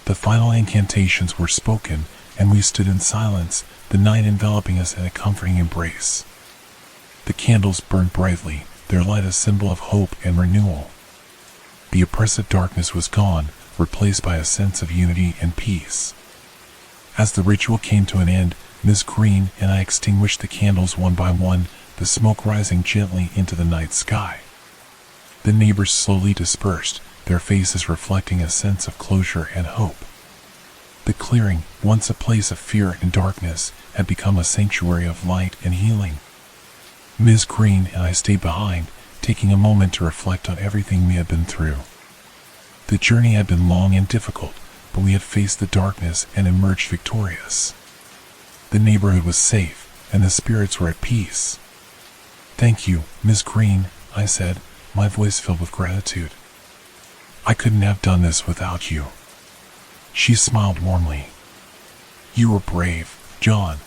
The final incantations were spoken, and we stood in silence, the night enveloping us in a comforting embrace. The candles burned brightly, their light a symbol of hope and renewal. The oppressive darkness was gone, replaced by a sense of unity and peace. As the ritual came to an end, Ms. Green and I extinguished the candles one by one, the smoke rising gently into the night sky. The neighbors slowly dispersed, their faces reflecting a sense of closure and hope. The clearing, once a place of fear and darkness, had become a sanctuary of light and healing. Ms. Green and I stayed behind, taking a moment to reflect on everything we had been through. The journey had been long and difficult, but we had faced the darkness and emerged victorious. The neighborhood was safe, and the spirits were at peace. "Thank you, Ms. Green," I said, my voice filled with gratitude. "I couldn't have done this without you." She smiled warmly. "You were brave, John.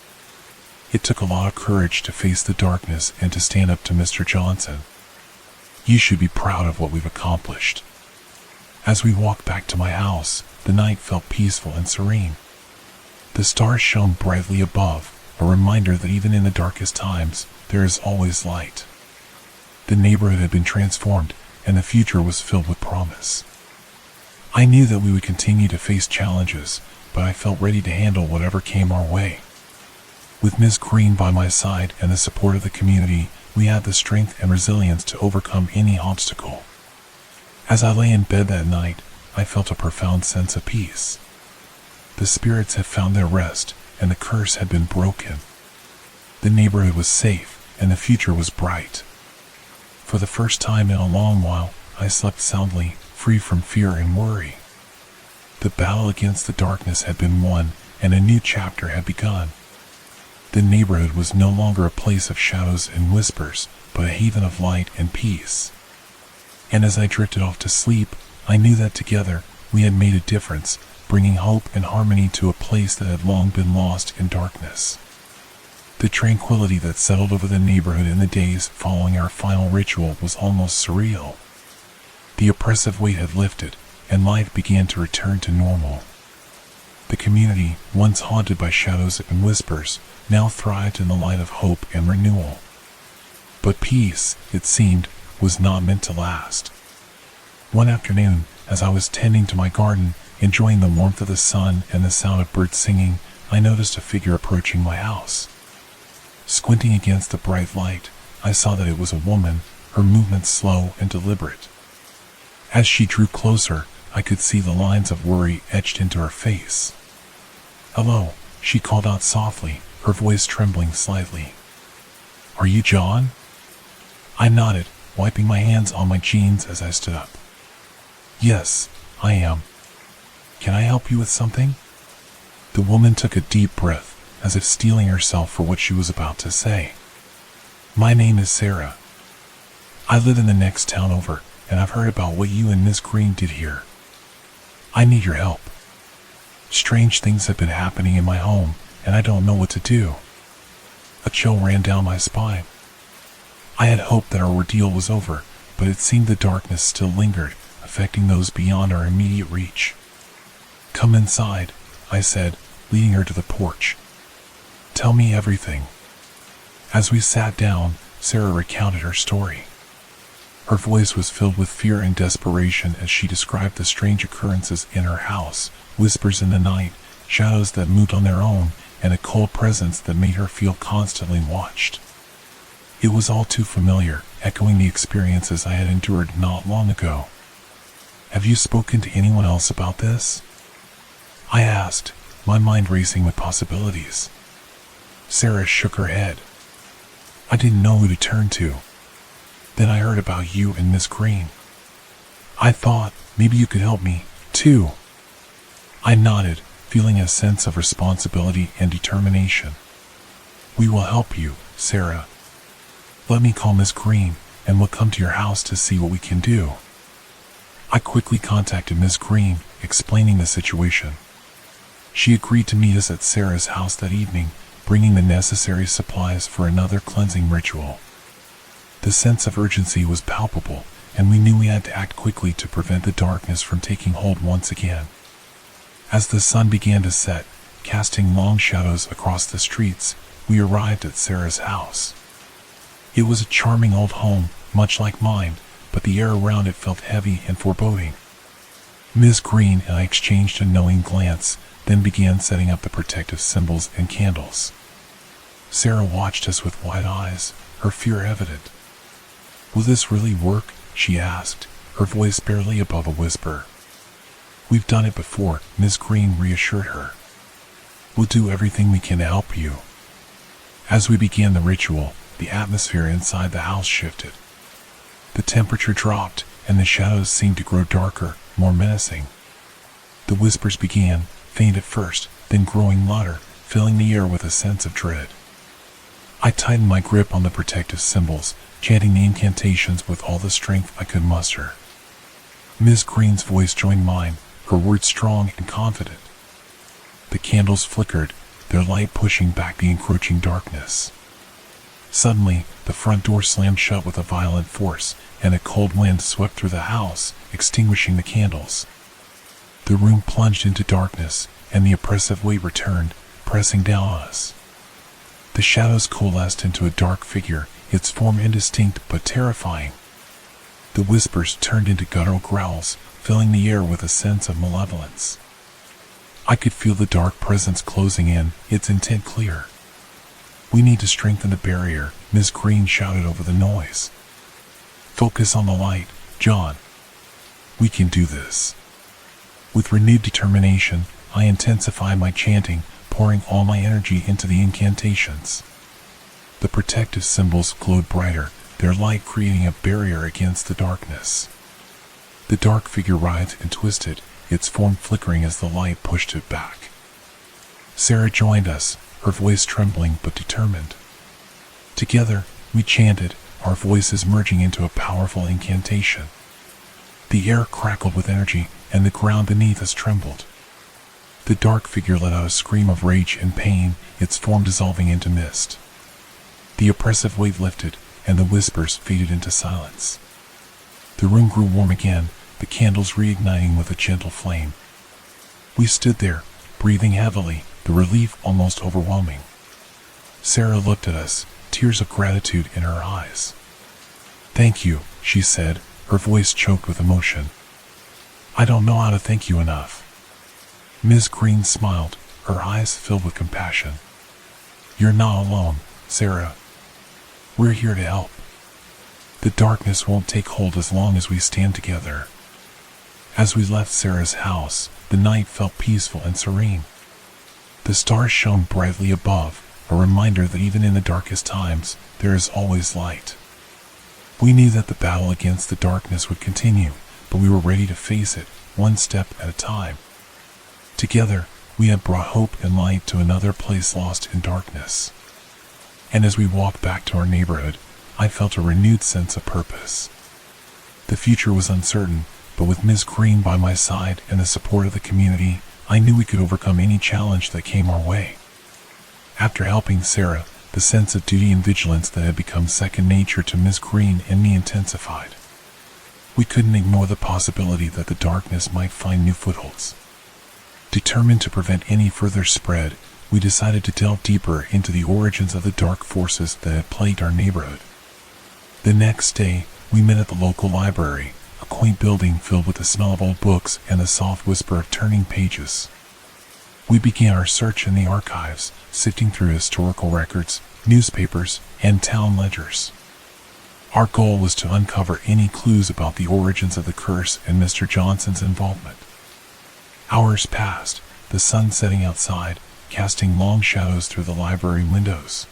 It took a lot of courage to face the darkness and to stand up to Mr. Johnson. You should be proud of what we've accomplished." As we walked back to my house, the night felt peaceful and serene. The stars shone brightly above, a reminder that even in the darkest times, there is always light. The neighborhood had been transformed, and the future was filled with promise. I knew that we would continue to face challenges, but I felt ready to handle whatever came our way. With Ms. Green by my side and the support of the community, we had the strength and resilience to overcome any obstacle. As I lay in bed that night, I felt a profound sense of peace. The spirits had found their rest, and the curse had been broken. The neighborhood was safe, and the future was bright. For the first time in a long while, I slept soundly, free from fear and worry. The battle against the darkness had been won, and a new chapter had begun. The neighborhood was no longer a place of shadows and whispers, but a haven of light and peace. And as I drifted off to sleep, I knew that together we had made a difference, bringing hope and harmony to a place that had long been lost in darkness. The tranquility that settled over the neighborhood in the days following our final ritual was almost surreal. The oppressive weight had lifted, and life began to return to normal. The community, once haunted by shadows and whispers, now thrived in the light of hope and renewal. But peace, it seemed, was not meant to last. One afternoon, as I was tending to my garden, enjoying the warmth of the sun and the sound of birds singing, I noticed a figure approaching my house. Squinting against the bright light, I saw that it was a woman, her movements slow and deliberate. As she drew closer, I could see the lines of worry etched into her face. "Hello," she called out softly, her voice trembling slightly. "Are you John?" I nodded, wiping my hands on my jeans as I stood up. "Yes, I am. Can I help you with something?" The woman took a deep breath, as if steeling herself for what she was about to say. "My name is Sarah. I live in the next town over, and I've heard about what you and Miss Green did here. I need your help. Strange things have been happening in my home, and I don't know what to do." A chill ran down my spine. I had hoped that our ordeal was over, but it seemed the darkness still lingered, affecting those beyond our immediate reach. "Come inside," I said, leading her to the porch. "Tell me everything." As we sat down, Sarah recounted her story. Her voice was filled with fear and desperation as she described the strange occurrences in her house, whispers in the night, shadows that moved on their own, and a cold presence that made her feel constantly watched. It was all too familiar, echoing the experiences I had endured not long ago. "Have you spoken to anyone else about this?" I asked, my mind racing with possibilities. Sarah shook her head. "I didn't know who to turn to. Then I heard about you and Miss Green. I thought maybe you could help me, too." I nodded, feeling a sense of responsibility and determination. "We will help you, Sarah. Let me call Miss Green, and we'll come to your house to see what we can do." I quickly contacted Miss Green, explaining the situation. She agreed to meet us at Sarah's house that evening, bringing the necessary supplies for another cleansing ritual. The sense of urgency was palpable, and we knew we had to act quickly to prevent the darkness from taking hold once again. As the sun began to set, casting long shadows across the streets, we arrived at Sarah's house. It was a charming old home, much like mine, but the air around it felt heavy and foreboding. Miss Green and I exchanged a knowing glance, then began setting up the protective symbols and candles. Sarah watched us with wide eyes, her fear evident. "Will this really work?" she asked, her voice barely above a whisper. "We've done it before," Miss Green reassured her. "We'll do everything we can to help you." As we began the ritual, the atmosphere inside the house shifted. The temperature dropped, and the shadows seemed to grow darker, more menacing. The whispers began, faint at first, then growing louder, filling the air with a sense of dread. I tightened my grip on the protective symbols, chanting the incantations with all the strength I could muster. Miss Green's voice joined mine, her words strong and confident. The candles flickered, their light pushing back the encroaching darkness. Suddenly, the front door slammed shut with a violent force, and a cold wind swept through the house, extinguishing the candles. The room plunged into darkness, and the oppressive weight returned, pressing down on us. The shadows coalesced into a dark figure, its form indistinct but terrifying. The whispers turned into guttural growls, filling the air with a sense of malevolence. I could feel the dark presence closing in, its intent clear. "We need to strengthen the barrier," Miss Green shouted over the noise. "Focus on the light, John. We can do this." With renewed determination, I intensified my chanting, pouring all my energy into the incantations. The protective symbols glowed brighter, their light creating a barrier against the darkness. The dark figure writhed and twisted, its form flickering as the light pushed it back. Sarah joined us, her voice trembling but determined. Together, we chanted, our voices merging into a powerful incantation. The air crackled with energy, and the ground beneath us trembled. The dark figure let out a scream of rage and pain, its form dissolving into mist. The oppressive weight lifted, and the whispers faded into silence. The room grew warm again, the candles reigniting with a gentle flame. We stood there, breathing heavily, the relief almost overwhelming. Sarah looked at us, tears of gratitude in her eyes. "Thank you," she said, her voice choked with emotion. "I don't know how to thank you enough." Miss Green smiled, her eyes filled with compassion. "You're not alone, Sarah. We're here to help. The darkness won't take hold as long as we stand together." As we left Sarah's house, the night felt peaceful and serene. The stars shone brightly above, a reminder that even in the darkest times, there is always light. We knew that the battle against the darkness would continue, but we were ready to face it, one step at a time. Together, we had brought hope and light to another place lost in darkness. And as we walked back to our neighborhood, I felt a renewed sense of purpose. The future was uncertain, but with Ms. Green by my side and the support of the community, I knew we could overcome any challenge that came our way. After helping Sarah, the sense of duty and vigilance that had become second nature to Ms. Green and me intensified. We couldn't ignore the possibility that the darkness might find new footholds. Determined to prevent any further spread, we decided to delve deeper into the origins of the dark forces that had plagued our neighborhood. The next day, we met at the local library, a quaint building filled with the smell of old books and the soft whisper of turning pages. We began our search in the archives, sifting through historical records, newspapers, and town ledgers. Our goal was to uncover any clues about the origins of the curse and Mr. Johnson's involvement. Hours passed, the sun setting outside, casting long shadows through the library windows.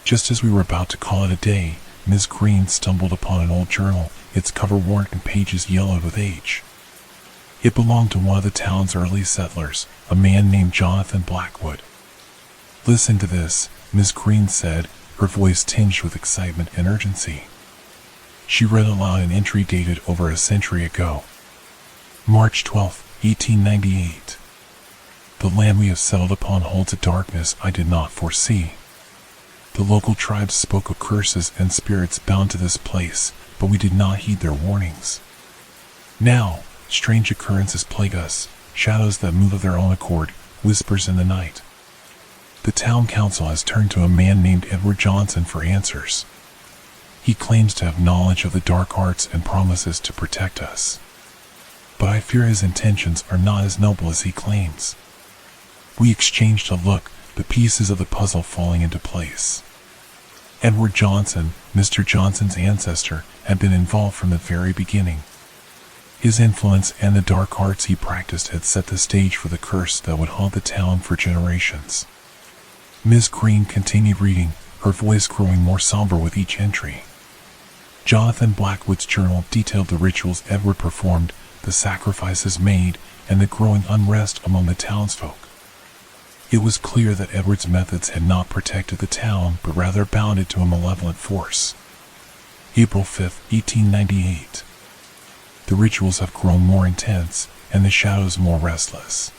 Just as we were about to call it a day, Ms. Green stumbled upon an old journal, its cover worn and pages yellowed with age. It belonged to one of the town's early settlers, a man named Jonathan Blackwood. "Listen to this," Ms. Green said, her voice tinged with excitement and urgency. She read aloud an entry dated over a century ago. March 12, 1898. "The land we have settled upon holds a darkness I did not foresee. The local tribes spoke of curses and spirits bound to this place, but we did not heed their warnings. Now, strange occurrences plague us, shadows that move of their own accord, whispers in the night. The town council has turned to a man named Edward Johnson for answers. He claims to have knowledge of the dark arts and promises to protect us. But I fear his intentions are not as noble as he claims." We exchanged a look, the pieces of the puzzle falling into place. Edward Johnson, Mr. Johnson's ancestor, had been involved from the very beginning. His influence and the dark arts he practiced had set the stage for the curse that would haunt the town for generations. Ms. Green continued reading, her voice growing more somber with each entry. Jonathan Blackwood's journal detailed the rituals Edward performed, the sacrifices made, and the growing unrest among the townsfolk. It was clear that Edward's methods had not protected the town, but rather bound it to a malevolent force. April 5, 1898. "The rituals have grown more intense, and the shadows more restless.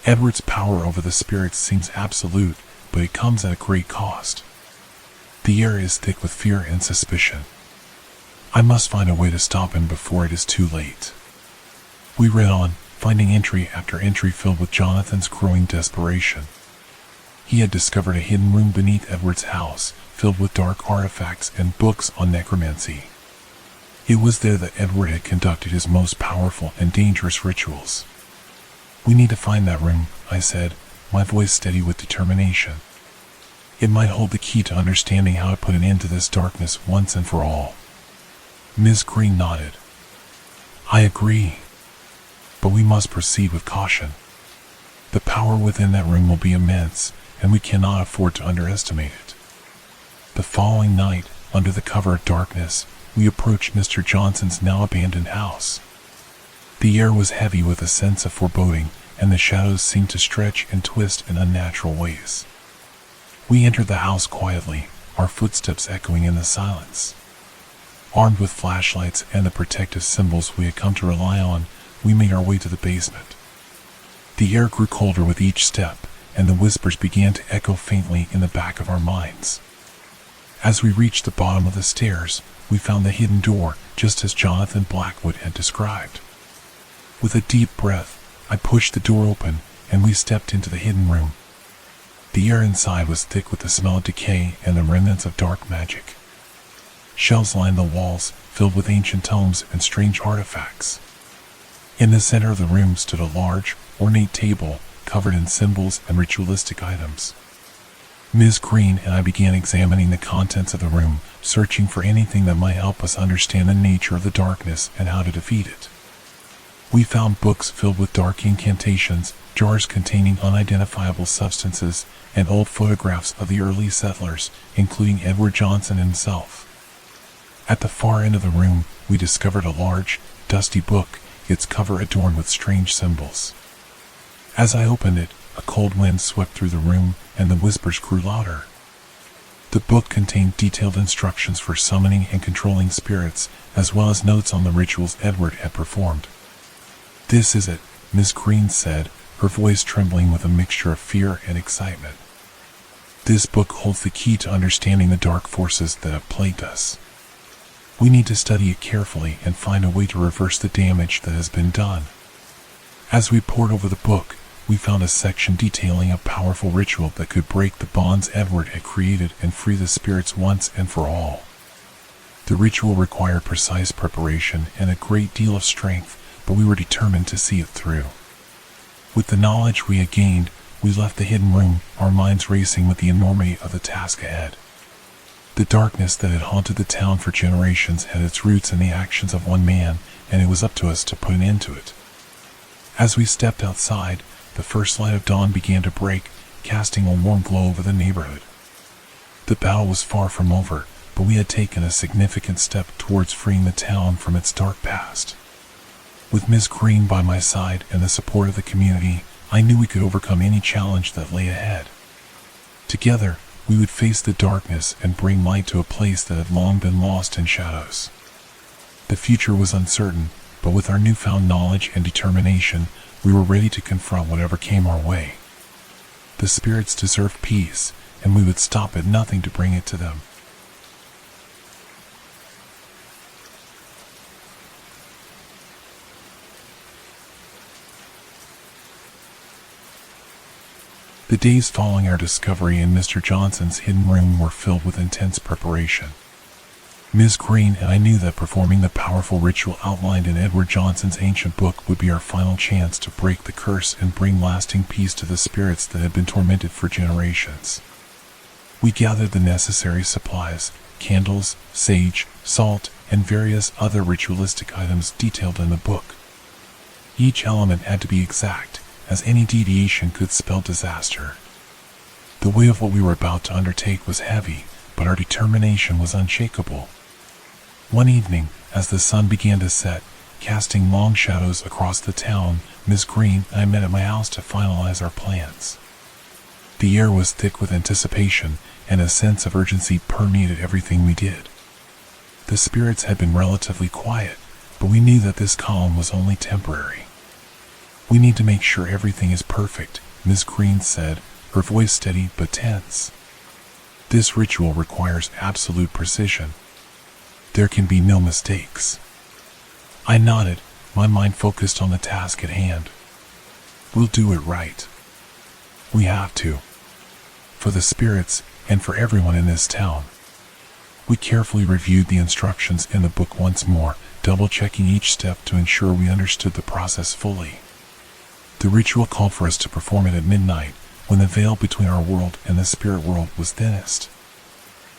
Edward's power over the spirits seems absolute, but it comes at a great cost. The air is thick with fear and suspicion. I must find a way to stop him before it is too late." We read on, finding entry after entry filled with Jonathan's growing desperation. He had discovered a hidden room beneath Edward's house, filled with dark artifacts and books on necromancy. It was there that Edward had conducted his most powerful and dangerous rituals. "We need to find that room," I said, my voice steady with determination. "It might hold the key to understanding how to put an end to this darkness once and for all." Ms. Green nodded. "I agree. But we must proceed with caution. The power within that room will be immense, and we cannot afford to underestimate it." The following night, under the cover of darkness, we approached Mr. Johnson's now abandoned house. The air was heavy with a sense of foreboding, and the shadows seemed to stretch and twist in unnatural ways. We entered the house quietly, our footsteps echoing in the silence. Armed with flashlights and the protective symbols we had come to rely on, we made our way to the basement. The air grew colder with each step, and the whispers began to echo faintly in the back of our minds. As we reached the bottom of the stairs, we found the hidden door, just as Jonathan Blackwood had described. With a deep breath, I pushed the door open, and we stepped into the hidden room. The air inside was thick with the smell of decay and the remnants of dark magic. Shelves lined the walls, filled with ancient tomes and strange artifacts. In the center of the room stood a large, ornate table, covered in symbols and ritualistic items. Ms. Green and I began examining the contents of the room, searching for anything that might help us understand the nature of the darkness and how to defeat it. We found books filled with dark incantations, jars containing unidentifiable substances, and old photographs of the early settlers, including Edward Johnson himself. At the far end of the room, we discovered a large, dusty book, its cover adorned with strange symbols. As I opened it, a cold wind swept through the room, and the whispers grew louder. The book contained detailed instructions for summoning and controlling spirits, as well as notes on the rituals Edward had performed. "This is it," Miss Green said, her voice trembling with a mixture of fear and excitement. "This book holds the key to understanding the dark forces that have plagued us. We need to study it carefully and find a way to reverse the damage that has been done." As we pored over the book, we found a section detailing a powerful ritual that could break the bonds Edward had created and free the spirits once and for all. The ritual required precise preparation and a great deal of strength, but we were determined to see it through. With the knowledge we had gained, we left the hidden room, our minds racing with the enormity of the task ahead. The darkness that had haunted the town for generations had its roots in the actions of one man, and it was up to us to put an end to it. As we stepped outside, the first light of dawn began to break, casting a warm glow over the neighborhood. The battle was far from over, but we had taken a significant step towards freeing the town from its dark past. With Miss Green by my side and the support of the community, I knew we could overcome any challenge that lay ahead. Together, we would face the darkness and bring light to a place that had long been lost in shadows. The future was uncertain, but with our newfound knowledge and determination, we were ready to confront whatever came our way. The spirits deserved peace, and we would stop at nothing to bring it to them. The days following our discovery in Mr. Johnson's hidden room were filled with intense preparation. Miss Green and I knew that performing the powerful ritual outlined in Edward Johnson's ancient book would be our final chance to break the curse and bring lasting peace to the spirits that had been tormented for generations. We gathered the necessary supplies, candles, sage, salt, and various other ritualistic items detailed in the book. Each element had to be exact, as any deviation could spell disaster. The weight of what we were about to undertake was heavy, but our determination was unshakable. One evening, as the sun began to set, casting long shadows across the town, Miss Green and I met at my house to finalize our plans. The air was thick with anticipation, and a sense of urgency permeated everything we did. The spirits had been relatively quiet, but we knew that this calm was only temporary. "We need to make sure everything is perfect," Miss Green said, her voice steady but tense. "This ritual requires absolute precision. There can be no mistakes." I nodded, my mind focused on the task at hand. "We'll do it right. We have to. For the spirits, and for everyone in this town." We carefully reviewed the instructions in the book once more, double-checking each step to ensure we understood the process fully. The ritual called for us to perform it at midnight, when the veil between our world and the spirit world was thinnest.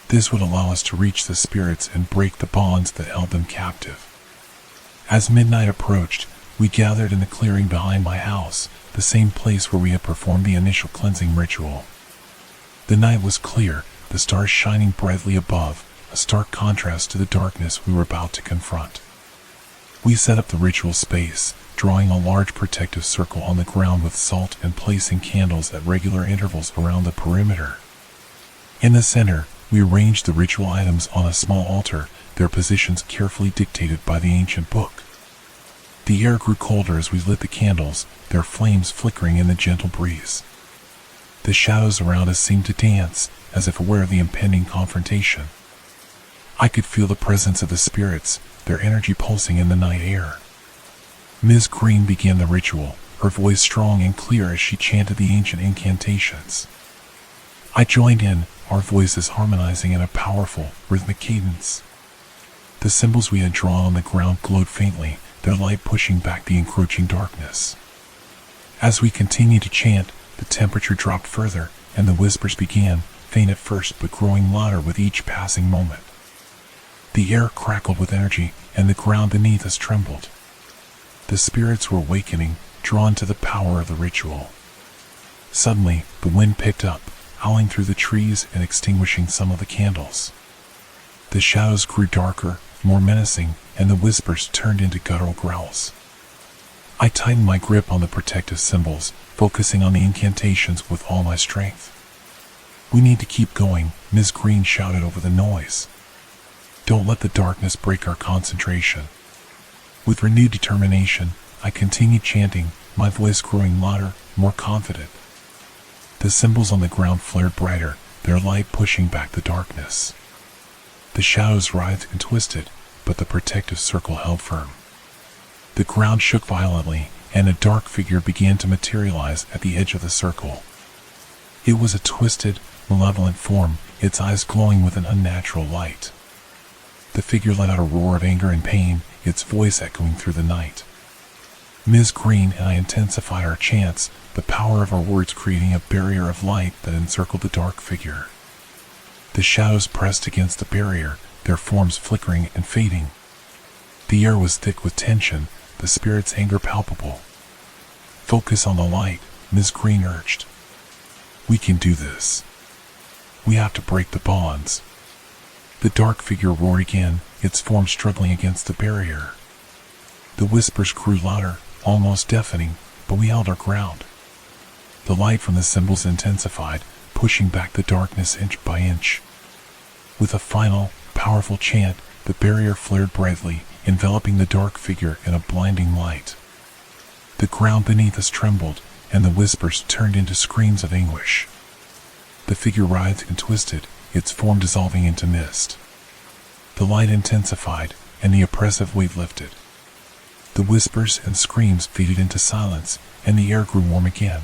This would allow us to reach the spirits and break the bonds that held them captive. As midnight approached, we gathered in the clearing behind my house, the same place where we had performed the initial cleansing ritual. The night was clear, the stars shining brightly above, a stark contrast to the darkness we were about to confront. We set up the ritual space, drawing a large protective circle on the ground with salt and placing candles at regular intervals around the perimeter. In the center, we arranged the ritual items on a small altar, their positions carefully dictated by the ancient book. The air grew colder as we lit the candles, their flames flickering in the gentle breeze. The shadows around us seemed to dance, as if aware of the impending confrontation. I could feel the presence of the spirits, their energy pulsing in the night air. Ms. Green began the ritual, her voice strong and clear as she chanted the ancient incantations. I joined in, our voices harmonizing in a powerful, rhythmic cadence. The symbols we had drawn on the ground glowed faintly, their light pushing back the encroaching darkness. As we continued to chant, the temperature dropped further, and the whispers began, faint at first but growing louder with each passing moment. The air crackled with energy, and the ground beneath us trembled. The spirits were awakening, drawn to the power of the ritual. Suddenly, the wind picked up, howling through the trees and extinguishing some of the candles. The shadows grew darker, more menacing, and the whispers turned into guttural growls. I tightened my grip on the protective symbols, focusing on the incantations with all my strength. "We need to keep going," Ms. Green shouted over the noise. "Don't let the darkness break our concentration." With renewed determination, I continued chanting, my voice growing louder, more confident. The symbols on the ground flared brighter, their light pushing back the darkness. The shadows writhed and twisted, but the protective circle held firm. The ground shook violently, and a dark figure began to materialize at the edge of the circle. It was a twisted, malevolent form, its eyes glowing with an unnatural light. The figure let out a roar of anger and pain, its voice echoing through the night. Ms. Green and I intensified our chants, the power of our words creating a barrier of light that encircled the dark figure. The shadows pressed against the barrier, their forms flickering and fading. The air was thick with tension, the spirit's anger palpable. "Focus on the light," Ms. Green urged. "We can do this. We have to break the bonds." The dark figure roared again, its form struggling against the barrier. The whispers grew louder, almost deafening, but we held our ground. The light from the symbols intensified, pushing back the darkness inch by inch. With a final, powerful chant, the barrier flared brightly, enveloping the dark figure in a blinding light. The ground beneath us trembled, and the whispers turned into screams of anguish. The figure writhed and twisted, its form dissolving into mist. The light intensified, and the oppressive weight lifted. The whispers and screams faded into silence, and the air grew warm again.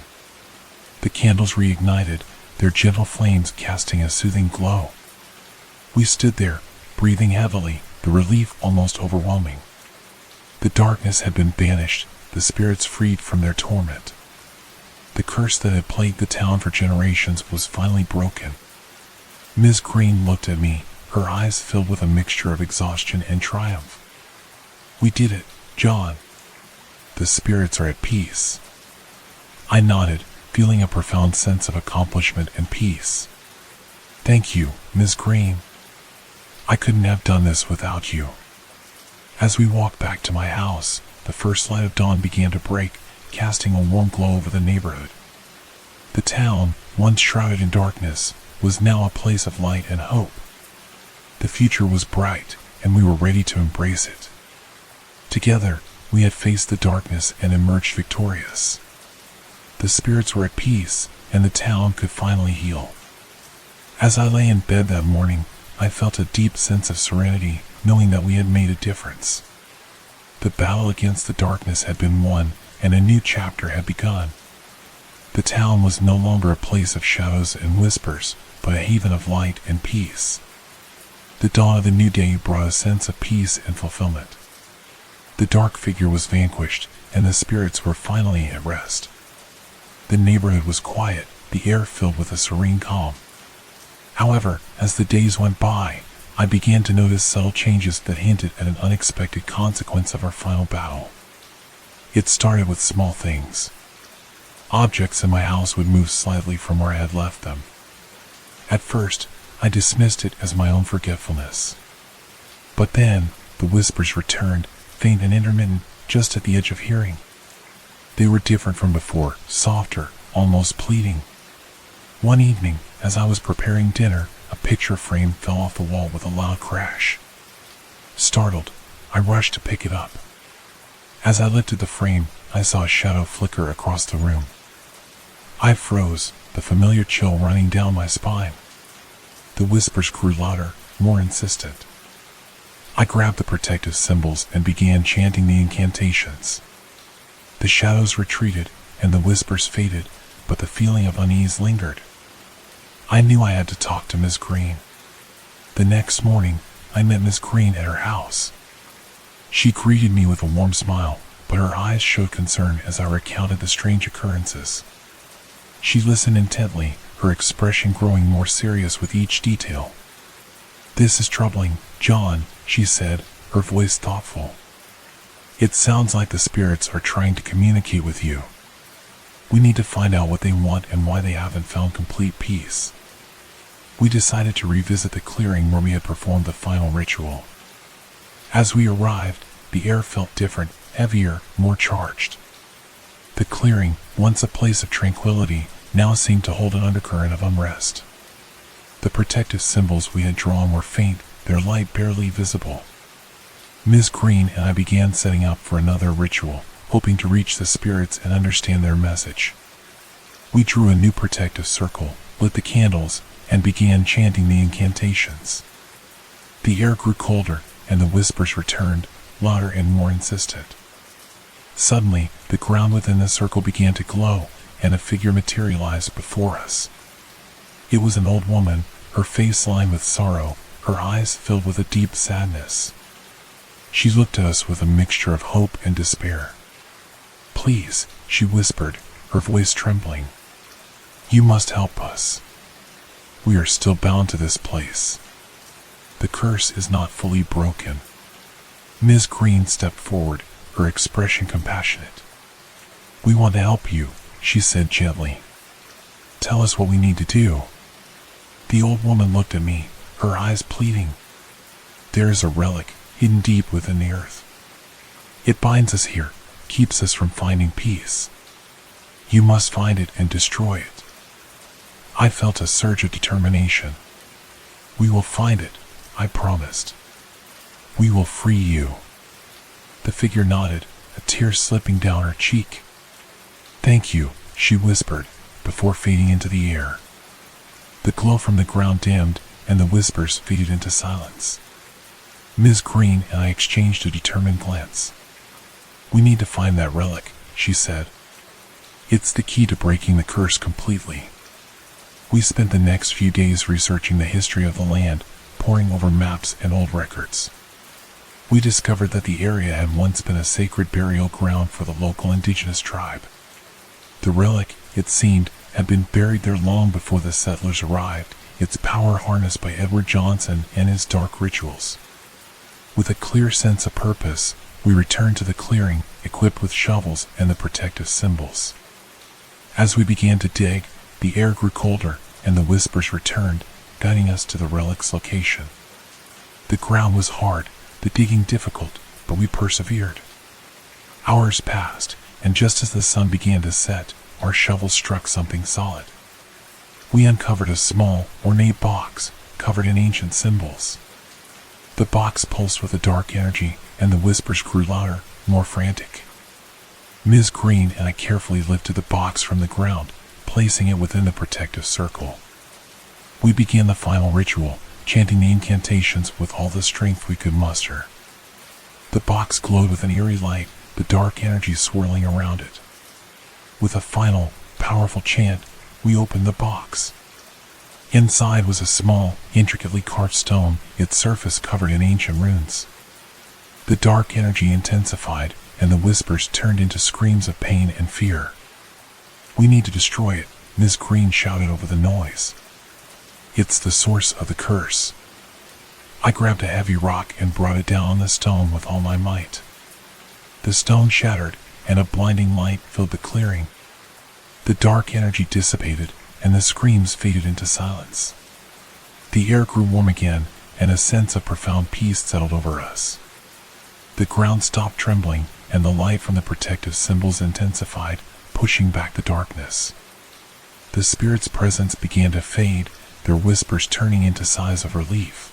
The candles reignited, their gentle flames casting a soothing glow. We stood there, breathing heavily, the relief almost overwhelming. The darkness had been banished, the spirits freed from their torment. The curse that had plagued the town for generations was finally broken. Ms. Green looked at me, her eyes filled with a mixture of exhaustion and triumph. "We did it, John. The spirits are at peace." I nodded, feeling a profound sense of accomplishment and peace. "Thank you, Ms. Green. I couldn't have done this without you." As we walked back to my house, the first light of dawn began to break, casting a warm glow over the neighborhood. The town, once shrouded in darkness, was now a place of light and hope. The future was bright, and we were ready to embrace it. Together, we had faced the darkness and emerged victorious. The spirits were at peace, and the town could finally heal. As I lay in bed that morning, I felt a deep sense of serenity, knowing that we had made a difference. The battle against the darkness had been won, and a new chapter had begun. The town was no longer a place of shadows and whispers, but a haven of light and peace. The dawn of the new day brought a sense of peace and fulfillment. The dark figure was vanquished, and the spirits were finally at rest. The neighborhood was quiet, the air filled with a serene calm. However, as the days went by, I began to notice subtle changes that hinted at an unexpected consequence of our final battle. It started with small things. Objects in my house would move slightly from where I had left them. At first, I dismissed it as my own forgetfulness. But then, the whispers returned, faint and intermittent, just at the edge of hearing. They were different from before, softer, almost pleading. One evening, as I was preparing dinner, a picture frame fell off the wall with a loud crash. Startled, I rushed to pick it up. As I lifted the frame, I saw a shadow flicker across the room. I froze, the familiar chill running down my spine. The whispers grew louder, more insistent. I grabbed the protective symbols and began chanting the incantations. The shadows retreated, and the whispers faded, but the feeling of unease lingered. I knew I had to talk to Miss Green. The next morning, I met Miss Green at her house. She greeted me with a warm smile, but her eyes showed concern as I recounted the strange occurrences. She listened intently, her expression growing more serious with each detail. "This is troubling, John," she said, her voice thoughtful. It sounds like the spirits are trying to communicate with you. We need to find out what they want and why they haven't found complete peace. We decided to revisit the clearing where we had performed the final ritual. As we arrived, the air felt different, heavier, more charged. The clearing, once a place of tranquility, now seemed to hold an undercurrent of unrest. The protective symbols we had drawn were faint, their light barely visible. Ms. Green and I began setting up for another ritual, hoping to reach the spirits and understand their message. We drew a new protective circle, lit the candles, and began chanting the incantations. The air grew colder, and the whispers returned, louder and more insistent. Suddenly, the ground within the circle began to glow, and a figure materialized before us. It was an old woman, her face lined with sorrow, her eyes filled with a deep sadness. She looked at us with a mixture of hope and despair. "Please," she whispered, her voice trembling. "You must help us. We are still bound to this place. The curse is not fully broken." Ms. Green stepped forward, her expression compassionate. "We want to help you," she said gently. "Tell us what we need to do." The old woman looked at me, her eyes pleading. "There is a relic hidden deep within the earth. It binds us here, keeps us from finding peace. You must find it and destroy it." I felt a surge of determination. "We will find it," I promised. "We will free you." The figure nodded, a tear slipping down her cheek. "Thank you," she whispered, before fading into the air. The glow from the ground dimmed, and the whispers faded into silence. Ms. Green and I exchanged a determined glance. "We need to find that relic," she said. "It's the key to breaking the curse completely." We spent the next few days researching the history of the land, poring over maps and old records. We discovered that the area had once been a sacred burial ground for the local indigenous tribe. The relic, it seemed, had been buried there long before the settlers arrived, its power harnessed by Edward Johnson and his dark rituals. With a clear sense of purpose, we returned to the clearing, equipped with shovels and the protective symbols. As we began to dig, the air grew colder, and the whispers returned, guiding us to the relic's location. The ground was hard, the digging difficult, but we persevered. Hours passed, and just as the sun began to set, our shovels struck something solid. We uncovered a small, ornate box, covered in ancient symbols. The box pulsed with a dark energy, and the whispers grew louder, more frantic. Ms. Green and I carefully lifted the box from the ground, placing it within the protective circle. We began the final ritual, chanting the incantations with all the strength we could muster. The box glowed with an eerie light, the dark energy swirling around it. With a final, powerful chant, we opened the box. Inside was a small, intricately carved stone, its surface covered in ancient runes. The dark energy intensified, and the whispers turned into screams of pain and fear. "We need to destroy it," Ms. Green shouted over the noise. "It's the source of the curse." I grabbed a heavy rock and brought it down on the stone with all my might. The stone shattered, and a blinding light filled the clearing. The dark energy dissipated, and the screams faded into silence. The air grew warm again, and a sense of profound peace settled over us. The ground stopped trembling, and the light from the protective symbols intensified, pushing back the darkness. The spirit's presence began to fade, their whispers turning into sighs of relief.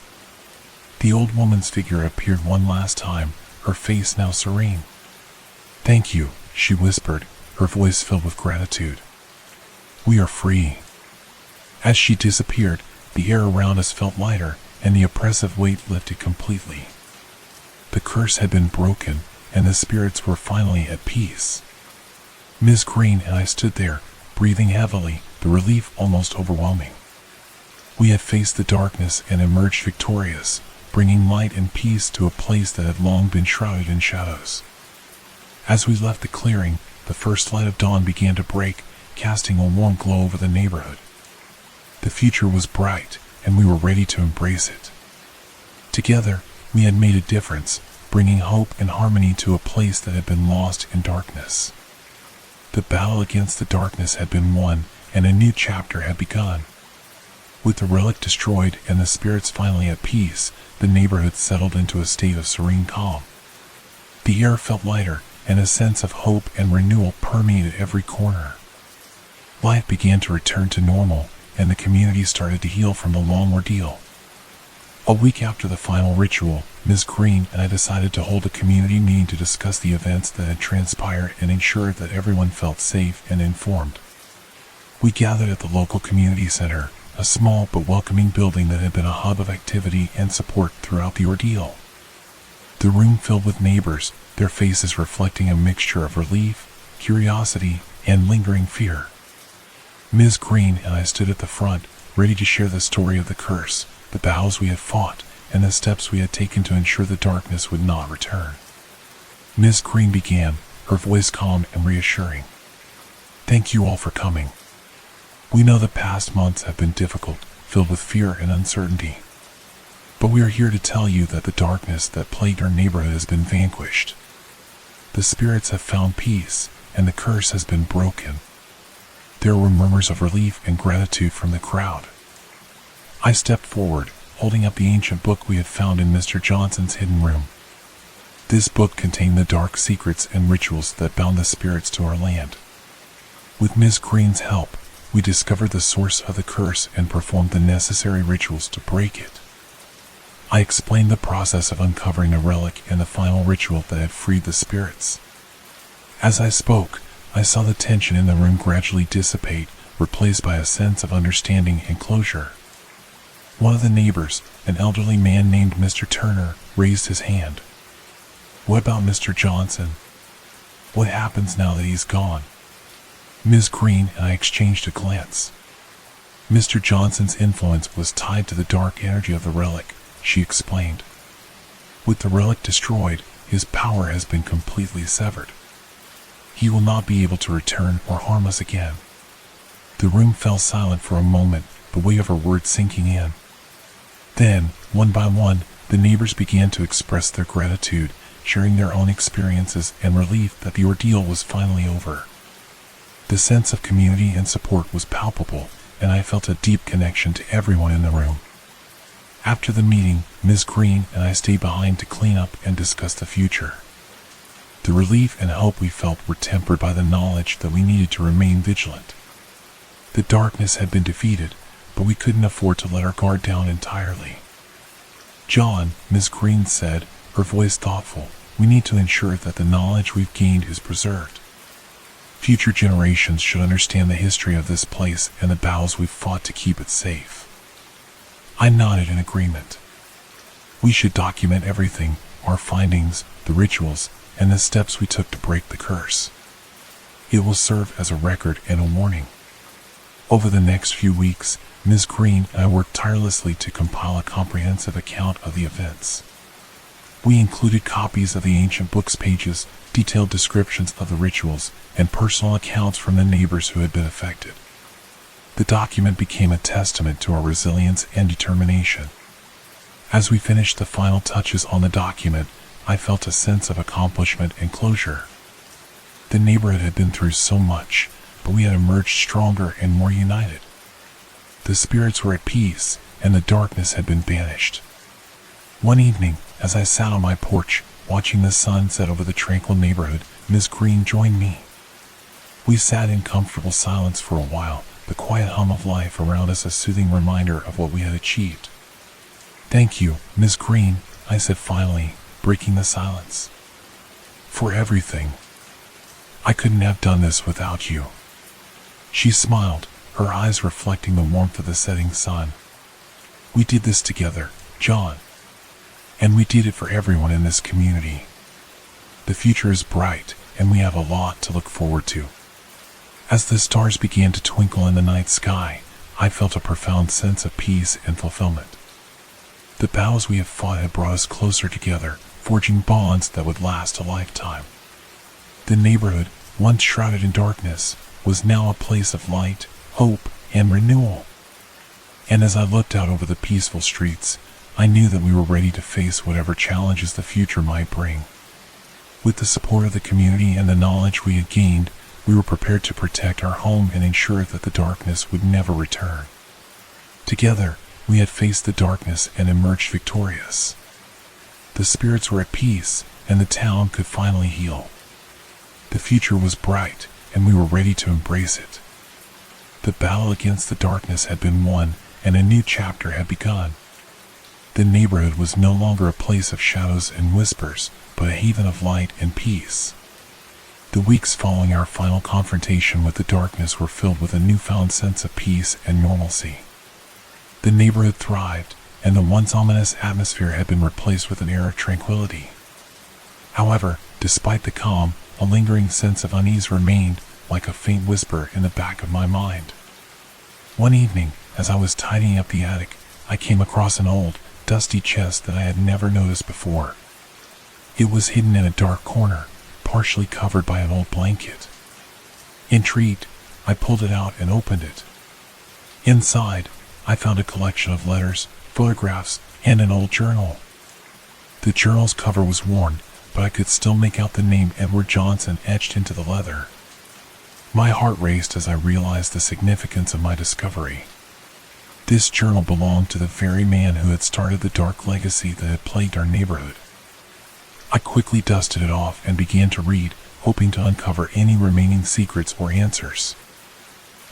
The old woman's figure appeared one last time, her face now serene. "Thank you," she whispered, her voice filled with gratitude. "We are free." As she disappeared, the air around us felt lighter, and the oppressive weight lifted completely. The curse had been broken, and the spirits were finally at peace. Ms. Green and I stood there, breathing heavily, the relief almost overwhelming. We had faced the darkness and emerged victorious, bringing light and peace to a place that had long been shrouded in shadows. As we left the clearing, the first light of dawn began to break, casting a warm glow over the neighborhood. The future was bright, and we were ready to embrace it. Together, we had made a difference, bringing hope and harmony to a place that had been lost in darkness. The battle against the darkness had been won, and a new chapter had begun. With the relic destroyed and the spirits finally at peace, the neighborhood settled into a state of serene calm. The air felt lighter, and a sense of hope and renewal permeated every corner. Life began to return to normal, and the community started to heal from the long ordeal. A week after the final ritual, Ms. Green and I decided to hold a community meeting to discuss the events that had transpired and ensure that everyone felt safe and informed. We gathered at the local community center, a small but welcoming building that had been a hub of activity and support throughout the ordeal. The room filled with neighbors, their faces reflecting a mixture of relief, curiosity, and lingering fear. Ms. Green and I stood at the front, ready to share the story of the curse, the battles we had fought, and the steps we had taken to ensure the darkness would not return. Ms. Green began, her voice calm and reassuring. "Thank you all for coming. We know the past months have been difficult, filled with fear and uncertainty. But we are here to tell you that the darkness that plagued our neighborhood has been vanquished. The spirits have found peace, and the curse has been broken." There were murmurs of relief and gratitude from the crowd. I stepped forward, holding up the ancient book we had found in Mr. Johnson's hidden room. This book contained the dark secrets and rituals that bound the spirits to our land. With Ms. Green's help, we discovered the source of the curse and performed the necessary rituals to break it. I explained the process of uncovering the relic and the final ritual that had freed the spirits. As I spoke, I saw the tension in the room gradually dissipate, replaced by a sense of understanding and closure. One of the neighbors, an elderly man named Mr. Turner, raised his hand. "What about Mr. Johnson? What happens now that he's gone?" Ms. Green and I exchanged a glance. "Mr. Johnson's influence was tied to the dark energy of the relic," she explained. "With the relic destroyed, his power has been completely severed. He will not be able to return or harm us again." The room fell silent for a moment, the weight of her words sinking in. Then, one by one, the neighbors began to express their gratitude, sharing their own experiences and relief that the ordeal was finally over. The sense of community and support was palpable, and I felt a deep connection to everyone in the room. After the meeting, Ms. Green and I stayed behind to clean up and discuss the future. The relief and hope we felt were tempered by the knowledge that we needed to remain vigilant. The darkness had been defeated, but we couldn't afford to let our guard down entirely. "John," Ms. Green said, her voice thoughtful, "we need to ensure that the knowledge we've gained is preserved. Future generations should understand the history of this place and the battles we've fought to keep it safe." I nodded in agreement. We should document everything, our findings, the rituals, and the steps we took to break the curse. It will serve as a record and a warning. Over the next few weeks, Ms. Green and I worked tirelessly to compile a comprehensive account of the events. We included copies of the ancient book's pages, detailed descriptions of the rituals, and personal accounts from the neighbors who had been affected. The document became a testament to our resilience and determination. As we finished the final touches on the document, I felt a sense of accomplishment and closure. The neighborhood had been through so much, but we had emerged stronger and more united. The spirits were at peace, and the darkness had been banished. One evening, as I sat on my porch, watching the sun set over the tranquil neighborhood, Ms. Green joined me. We sat in comfortable silence for a while, the quiet hum of life around us a soothing reminder of what we had achieved. "Thank you, Ms. Green," I said finally, breaking the silence. "For everything. I couldn't have done this without you." She smiled, her eyes reflecting the warmth of the setting sun. "We did this together, John. And we did it for everyone in this community. The future is bright, and we have a lot to look forward to." As the stars began to twinkle in the night sky, I felt a profound sense of peace and fulfillment. The battles we had fought had brought us closer together, forging bonds that would last a lifetime. The neighborhood, once shrouded in darkness, was now a place of light, hope, and renewal. And as I looked out over the peaceful streets, I knew that we were ready to face whatever challenges the future might bring. With the support of the community and the knowledge we had gained, we were prepared to protect our home and ensure that the darkness would never return. Together, we had faced the darkness and emerged victorious. The spirits were at peace, and the town could finally heal. The future was bright, and we were ready to embrace it. The battle against the darkness had been won, and a new chapter had begun. The neighborhood was no longer a place of shadows and whispers, but a haven of light and peace. The weeks following our final confrontation with the darkness were filled with a newfound sense of peace and normalcy. The neighborhood thrived, and the once ominous atmosphere had been replaced with an air of tranquility. However, despite the calm, a lingering sense of unease remained, like a faint whisper in the back of my mind. One evening, as I was tidying up the attic, I came across an old, dusty chest that I had never noticed before. It was hidden in a dark corner, partially covered by an old blanket. Intrigued, I pulled it out and opened it. Inside, I found a collection of letters, photographs, and an old journal. The journal's cover was worn, but I could still make out the name Edward Johnson etched into the leather. My heart raced as I realized the significance of my discovery. This journal belonged to the very man who had started the dark legacy that had plagued our neighborhood. I quickly dusted it off and began to read, hoping to uncover any remaining secrets or answers.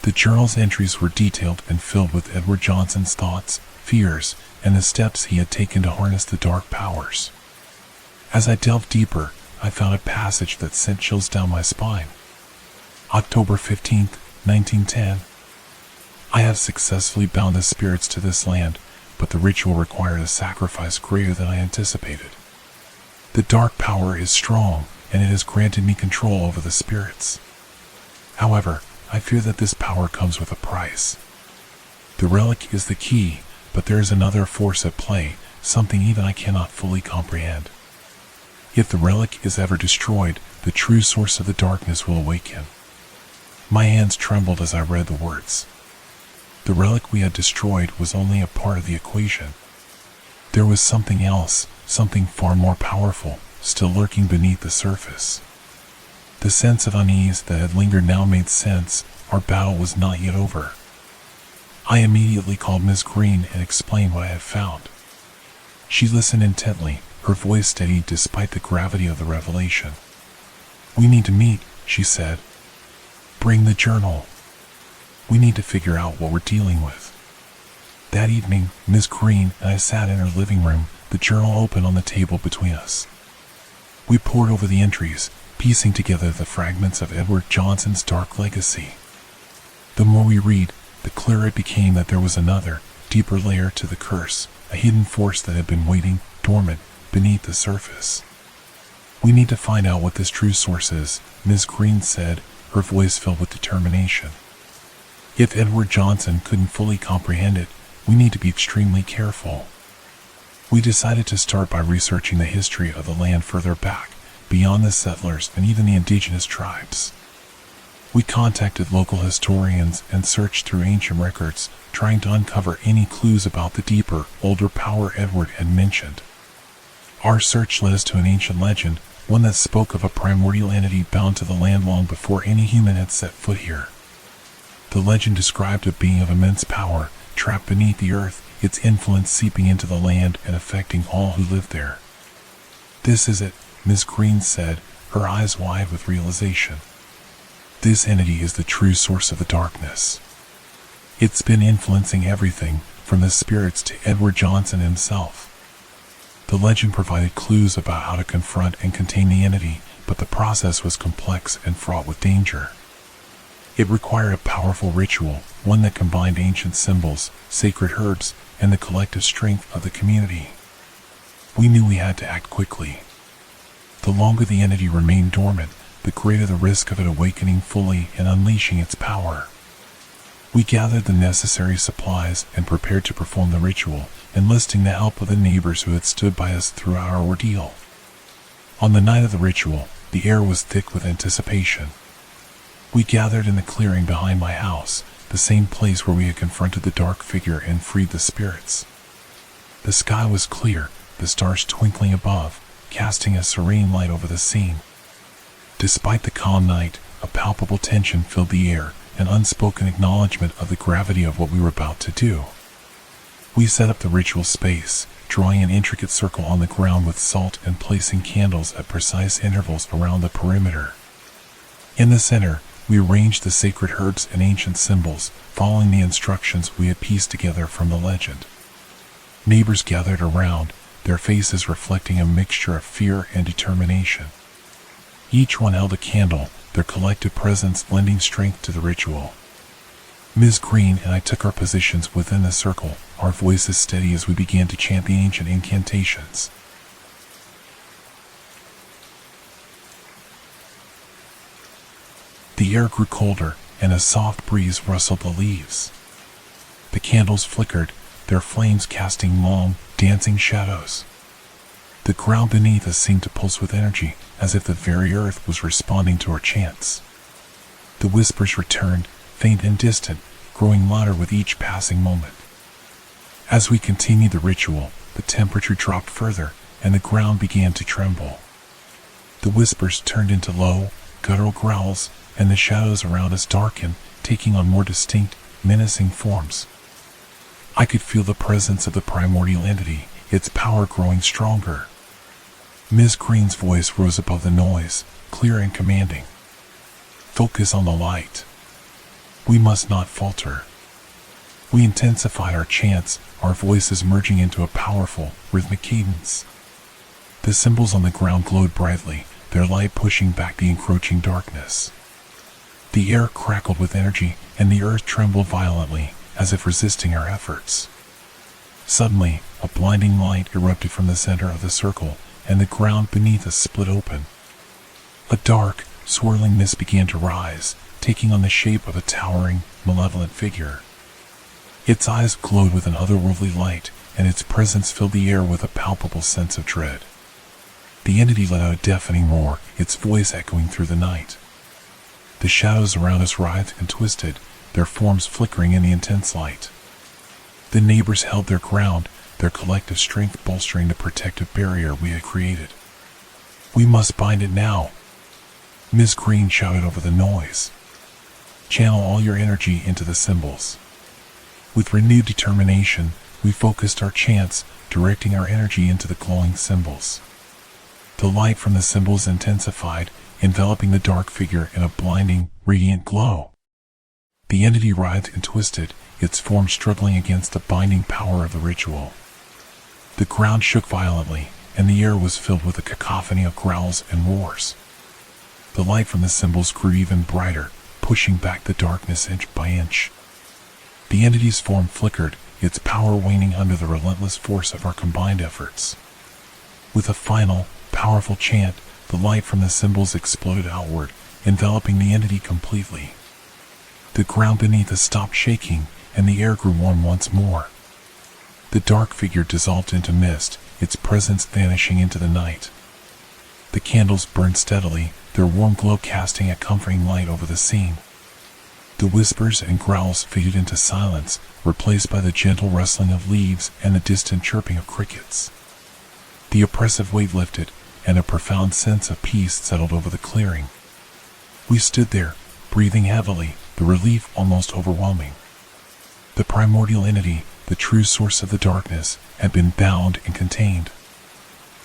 The journal's entries were detailed and filled with Edward Johnson's thoughts, fears, and the steps he had taken to harness the dark powers. As I delved deeper, I found a passage that sent chills down my spine. October 15th, 1910. I have successfully bound the spirits to this land, but the ritual required a sacrifice greater than I anticipated. The dark power is strong, and it has granted me control over the spirits. However, I fear that this power comes with a price. The relic is the key, but there is another force at play, something even I cannot fully comprehend. If the relic is ever destroyed, the true source of the darkness will awaken. My hands trembled as I read the words. The relic we had destroyed was only a part of the equation. There was something else, something far more powerful, still lurking beneath the surface. The sense of unease that had lingered now made sense. Our battle was not yet over. I immediately called Miss Green and explained what I had found. She listened intently, her voice steady despite the gravity of the revelation. "We need to meet," she said. "Bring the journal. We need to figure out what we're dealing with." That evening, Miss Green and I sat in her living room, the journal open on the table between us. We pored over the entries, piecing together the fragments of Edward Johnson's dark legacy. The more we read, the clearer it became that there was another, deeper layer to the curse, a hidden force that had been waiting, dormant, beneath the surface. "We need to find out what this true source is," Miss Green said, her voice filled with determination. "If Edward Johnson couldn't fully comprehend it, we need to be extremely careful." We decided to start by researching the history of the land further back, beyond the settlers and even the indigenous tribes. We contacted local historians and searched through ancient records, trying to uncover any clues about the deeper, older power Edward had mentioned. Our search led us to an ancient legend, one that spoke of a primordial entity bound to the land long before any human had set foot here. The legend described a being of immense power, trapped beneath the earth, its influence seeping into the land and affecting all who lived there. "This is it," Miss Green said, her eyes wide with realization. "This entity is the true source of the darkness. It's been influencing everything, from the spirits to Edward Johnson himself." The legend provided clues about how to confront and contain the entity, but the process was complex and fraught with danger. It required a powerful ritual, one that combined ancient symbols, sacred herbs, and the collective strength of the community. We knew we had to act quickly. The longer the entity remained dormant, the greater the risk of it awakening fully and unleashing its power. We gathered the necessary supplies and prepared to perform the ritual, enlisting the help of the neighbors who had stood by us throughout our ordeal. On the night of the ritual, the air was thick with anticipation. We gathered in the clearing behind my house, the same place where we had confronted the dark figure and freed the spirits. The sky was clear, the stars twinkling above, casting a serene light over the scene. Despite the calm night, a palpable tension filled the air, an unspoken acknowledgement of the gravity of what we were about to do. We set up the ritual space, drawing an intricate circle on the ground with salt and placing candles at precise intervals around the perimeter. In the center, we arranged the sacred herbs and ancient symbols, following the instructions we had pieced together from the legend. Neighbors gathered around, their faces reflecting a mixture of fear and determination. Each one held a candle, their collective presence lending strength to the ritual. Ms. Green and I took our positions within the circle, our voices steady as we began to chant the ancient incantations. The air grew colder, and a soft breeze rustled the leaves. The candles flickered, their flames casting long, dancing shadows. The ground beneath us seemed to pulse with energy, as if the very earth was responding to our chants. The whispers returned, faint and distant, growing louder with each passing moment. As we continued the ritual, the temperature dropped further, and the ground began to tremble. The whispers turned into low, guttural growls, and the shadows around us darkened, taking on more distinct, menacing forms. I could feel the presence of the primordial entity, its power growing stronger. Ms. Green's voice rose above the noise, clear and commanding. "Focus on the light. We must not falter." We intensified our chants, our voices merging into a powerful, rhythmic cadence. The symbols on the ground glowed brightly, their light pushing back the encroaching darkness. The air crackled with energy, and the earth trembled violently, as if resisting our efforts. Suddenly, a blinding light erupted from the center of the circle, and the ground beneath us split open. A dark, swirling mist began to rise, taking on the shape of a towering, malevolent figure. Its eyes glowed with an otherworldly light, and its presence filled the air with a palpable sense of dread. The entity let out a deafening roar, its voice echoing through the night. The shadows around us writhed and twisted, their forms flickering in the intense light. The neighbors held their ground, their collective strength bolstering the protective barrier we had created. "We must bind it now," Ms. Green shouted over the noise. "Channel all your energy into the symbols." With renewed determination, we focused our chants, directing our energy into the glowing symbols. The light from the symbols intensified, enveloping the dark figure in a blinding, radiant glow. The entity writhed and twisted, its form struggling against the binding power of the ritual. The ground shook violently, and the air was filled with a cacophony of growls and roars. The light from the symbols grew even brighter, pushing back the darkness inch by inch. The entity's form flickered, its power waning under the relentless force of our combined efforts. With a final, powerful chant, the light from the symbols exploded outward, enveloping the entity completely. The ground beneath us stopped shaking, and the air grew warm once more. The dark figure dissolved into mist, its presence vanishing into the night. The candles burned steadily, their warm glow casting a comforting light over the scene. The whispers and growls faded into silence, replaced by the gentle rustling of leaves and the distant chirping of crickets. The oppressive weight lifted, and a profound sense of peace settled over the clearing. We stood there, breathing heavily, the relief almost overwhelming. The primordial entity, the true source of the darkness, had been bound and contained.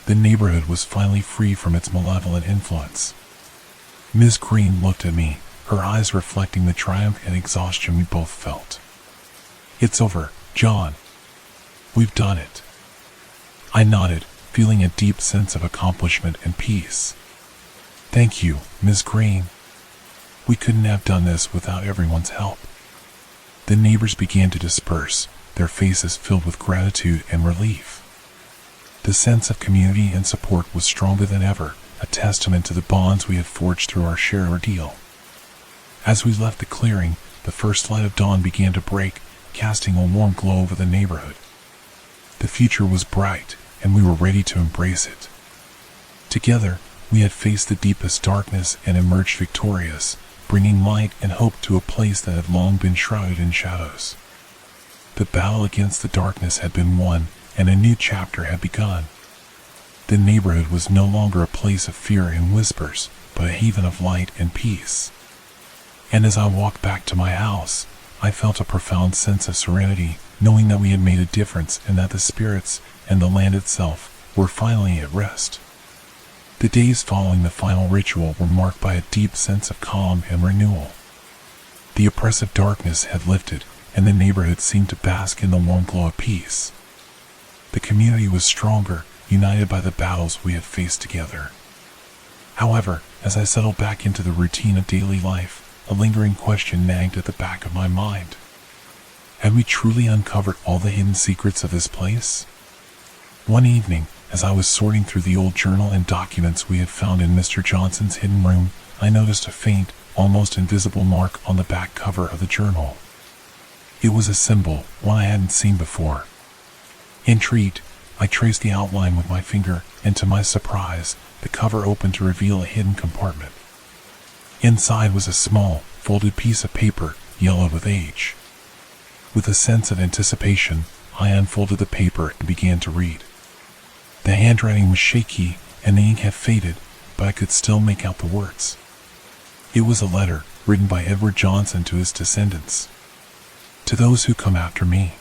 The neighborhood was finally free from its malevolent influence. Ms. Green looked at me, her eyes reflecting the triumph and exhaustion we both felt. "It's over, John. We've done it." I nodded, feeling a deep sense of accomplishment and peace. "Thank you, Ms. Green. We couldn't have done this without everyone's help." The neighbors began to disperse, their faces filled with gratitude and relief. The sense of community and support was stronger than ever, a testament to the bonds we had forged through our shared ordeal. As we left the clearing, the first light of dawn began to break, casting a warm glow over the neighborhood. The future was bright, and we were ready to embrace it. Together, we had faced the deepest darkness and emerged victorious, bringing light and hope to a place that had long been shrouded in shadows. The battle against the darkness had been won, and a new chapter had begun. The neighborhood was no longer a place of fear and whispers, but a haven of light and peace. And as I walked back to my house, I felt a profound sense of serenity, knowing that we had made a difference and that the spirits and the land itself were finally at rest. The days following the final ritual were marked by a deep sense of calm and renewal. The oppressive darkness had lifted, and the neighborhood seemed to bask in the warm glow of peace. The community was stronger, united by the battles we had faced together. However, as I settled back into the routine of daily life, a lingering question nagged at the back of my mind. Had we truly uncovered all the hidden secrets of this place? One evening, as I was sorting through the old journal and documents we had found in Mr. Johnson's hidden room, I noticed a faint, almost invisible mark on the back cover of the journal. It was a symbol, one I hadn't seen before. Intrigued, I traced the outline with my finger, and to my surprise, the cover opened to reveal a hidden compartment. Inside was a small, folded piece of paper, yellowed with age. With a sense of anticipation, I unfolded the paper and began to read. The handwriting was shaky, and the ink had faded, but I could still make out the words. It was a letter, written by Edward Johnson to his descendants. To those who come after me.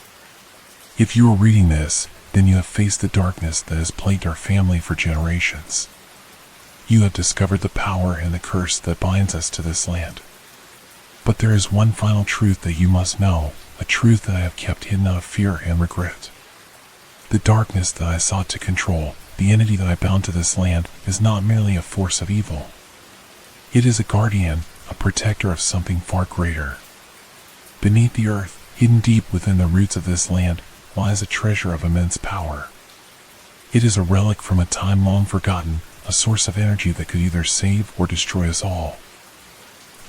If you are reading this, then you have faced the darkness that has plagued our family for generations. You have discovered the power and the curse that binds us to this land. But there is one final truth that you must know, a truth that I have kept hidden out of fear and regret. The darkness that I sought to control, the entity that I bound to this land, is not merely a force of evil. It is a guardian, a protector of something far greater. Beneath the earth, hidden deep within the roots of this land, lies a treasure of immense power. It is a relic from a time long forgotten, a source of energy that could either save or destroy us all.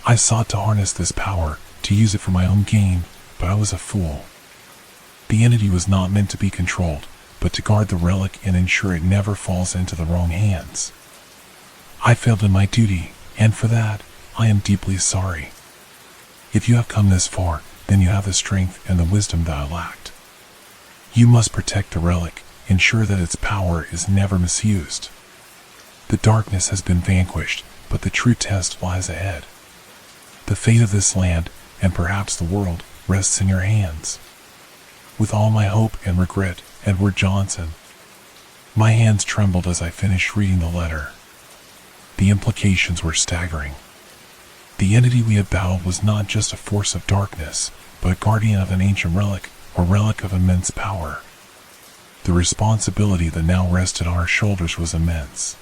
I sought to harness this power, to use it for my own gain, but I was a fool. The entity was not meant to be controlled, but to guard the relic and ensure it never falls into the wrong hands. I failed in my duty, and for that, I am deeply sorry. If you have come this far, then you have the strength and the wisdom that I lacked. You must protect the relic, ensure that its power is never misused. The darkness has been vanquished, but the true test lies ahead. The fate of this land, and perhaps the world, rests in your hands. With all my hope and regret, Edward Johnson. My hands trembled as I finished reading the letter. The implications were staggering. The entity we had battled was not just a force of darkness, but a guardian of an ancient relic, or relic of immense power. The responsibility that now rested on our shoulders was immense.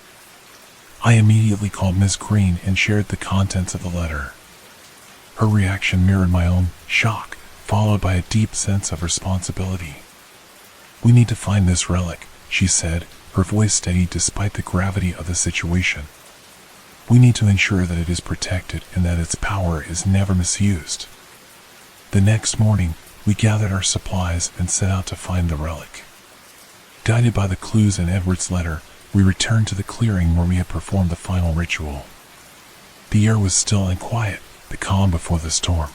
I immediately called Miss Green and shared the contents of the letter. Her reaction mirrored my own, shock, followed by a deep sense of responsibility. "We need to find this relic," she said, her voice steady despite the gravity of the situation. "We need to ensure that it is protected and that its power is never misused." The next morning, we gathered our supplies and set out to find the relic. Guided by the clues in Edward's letter, we returned to the clearing where we had performed the final ritual. The air was still and quiet, the calm before the storm.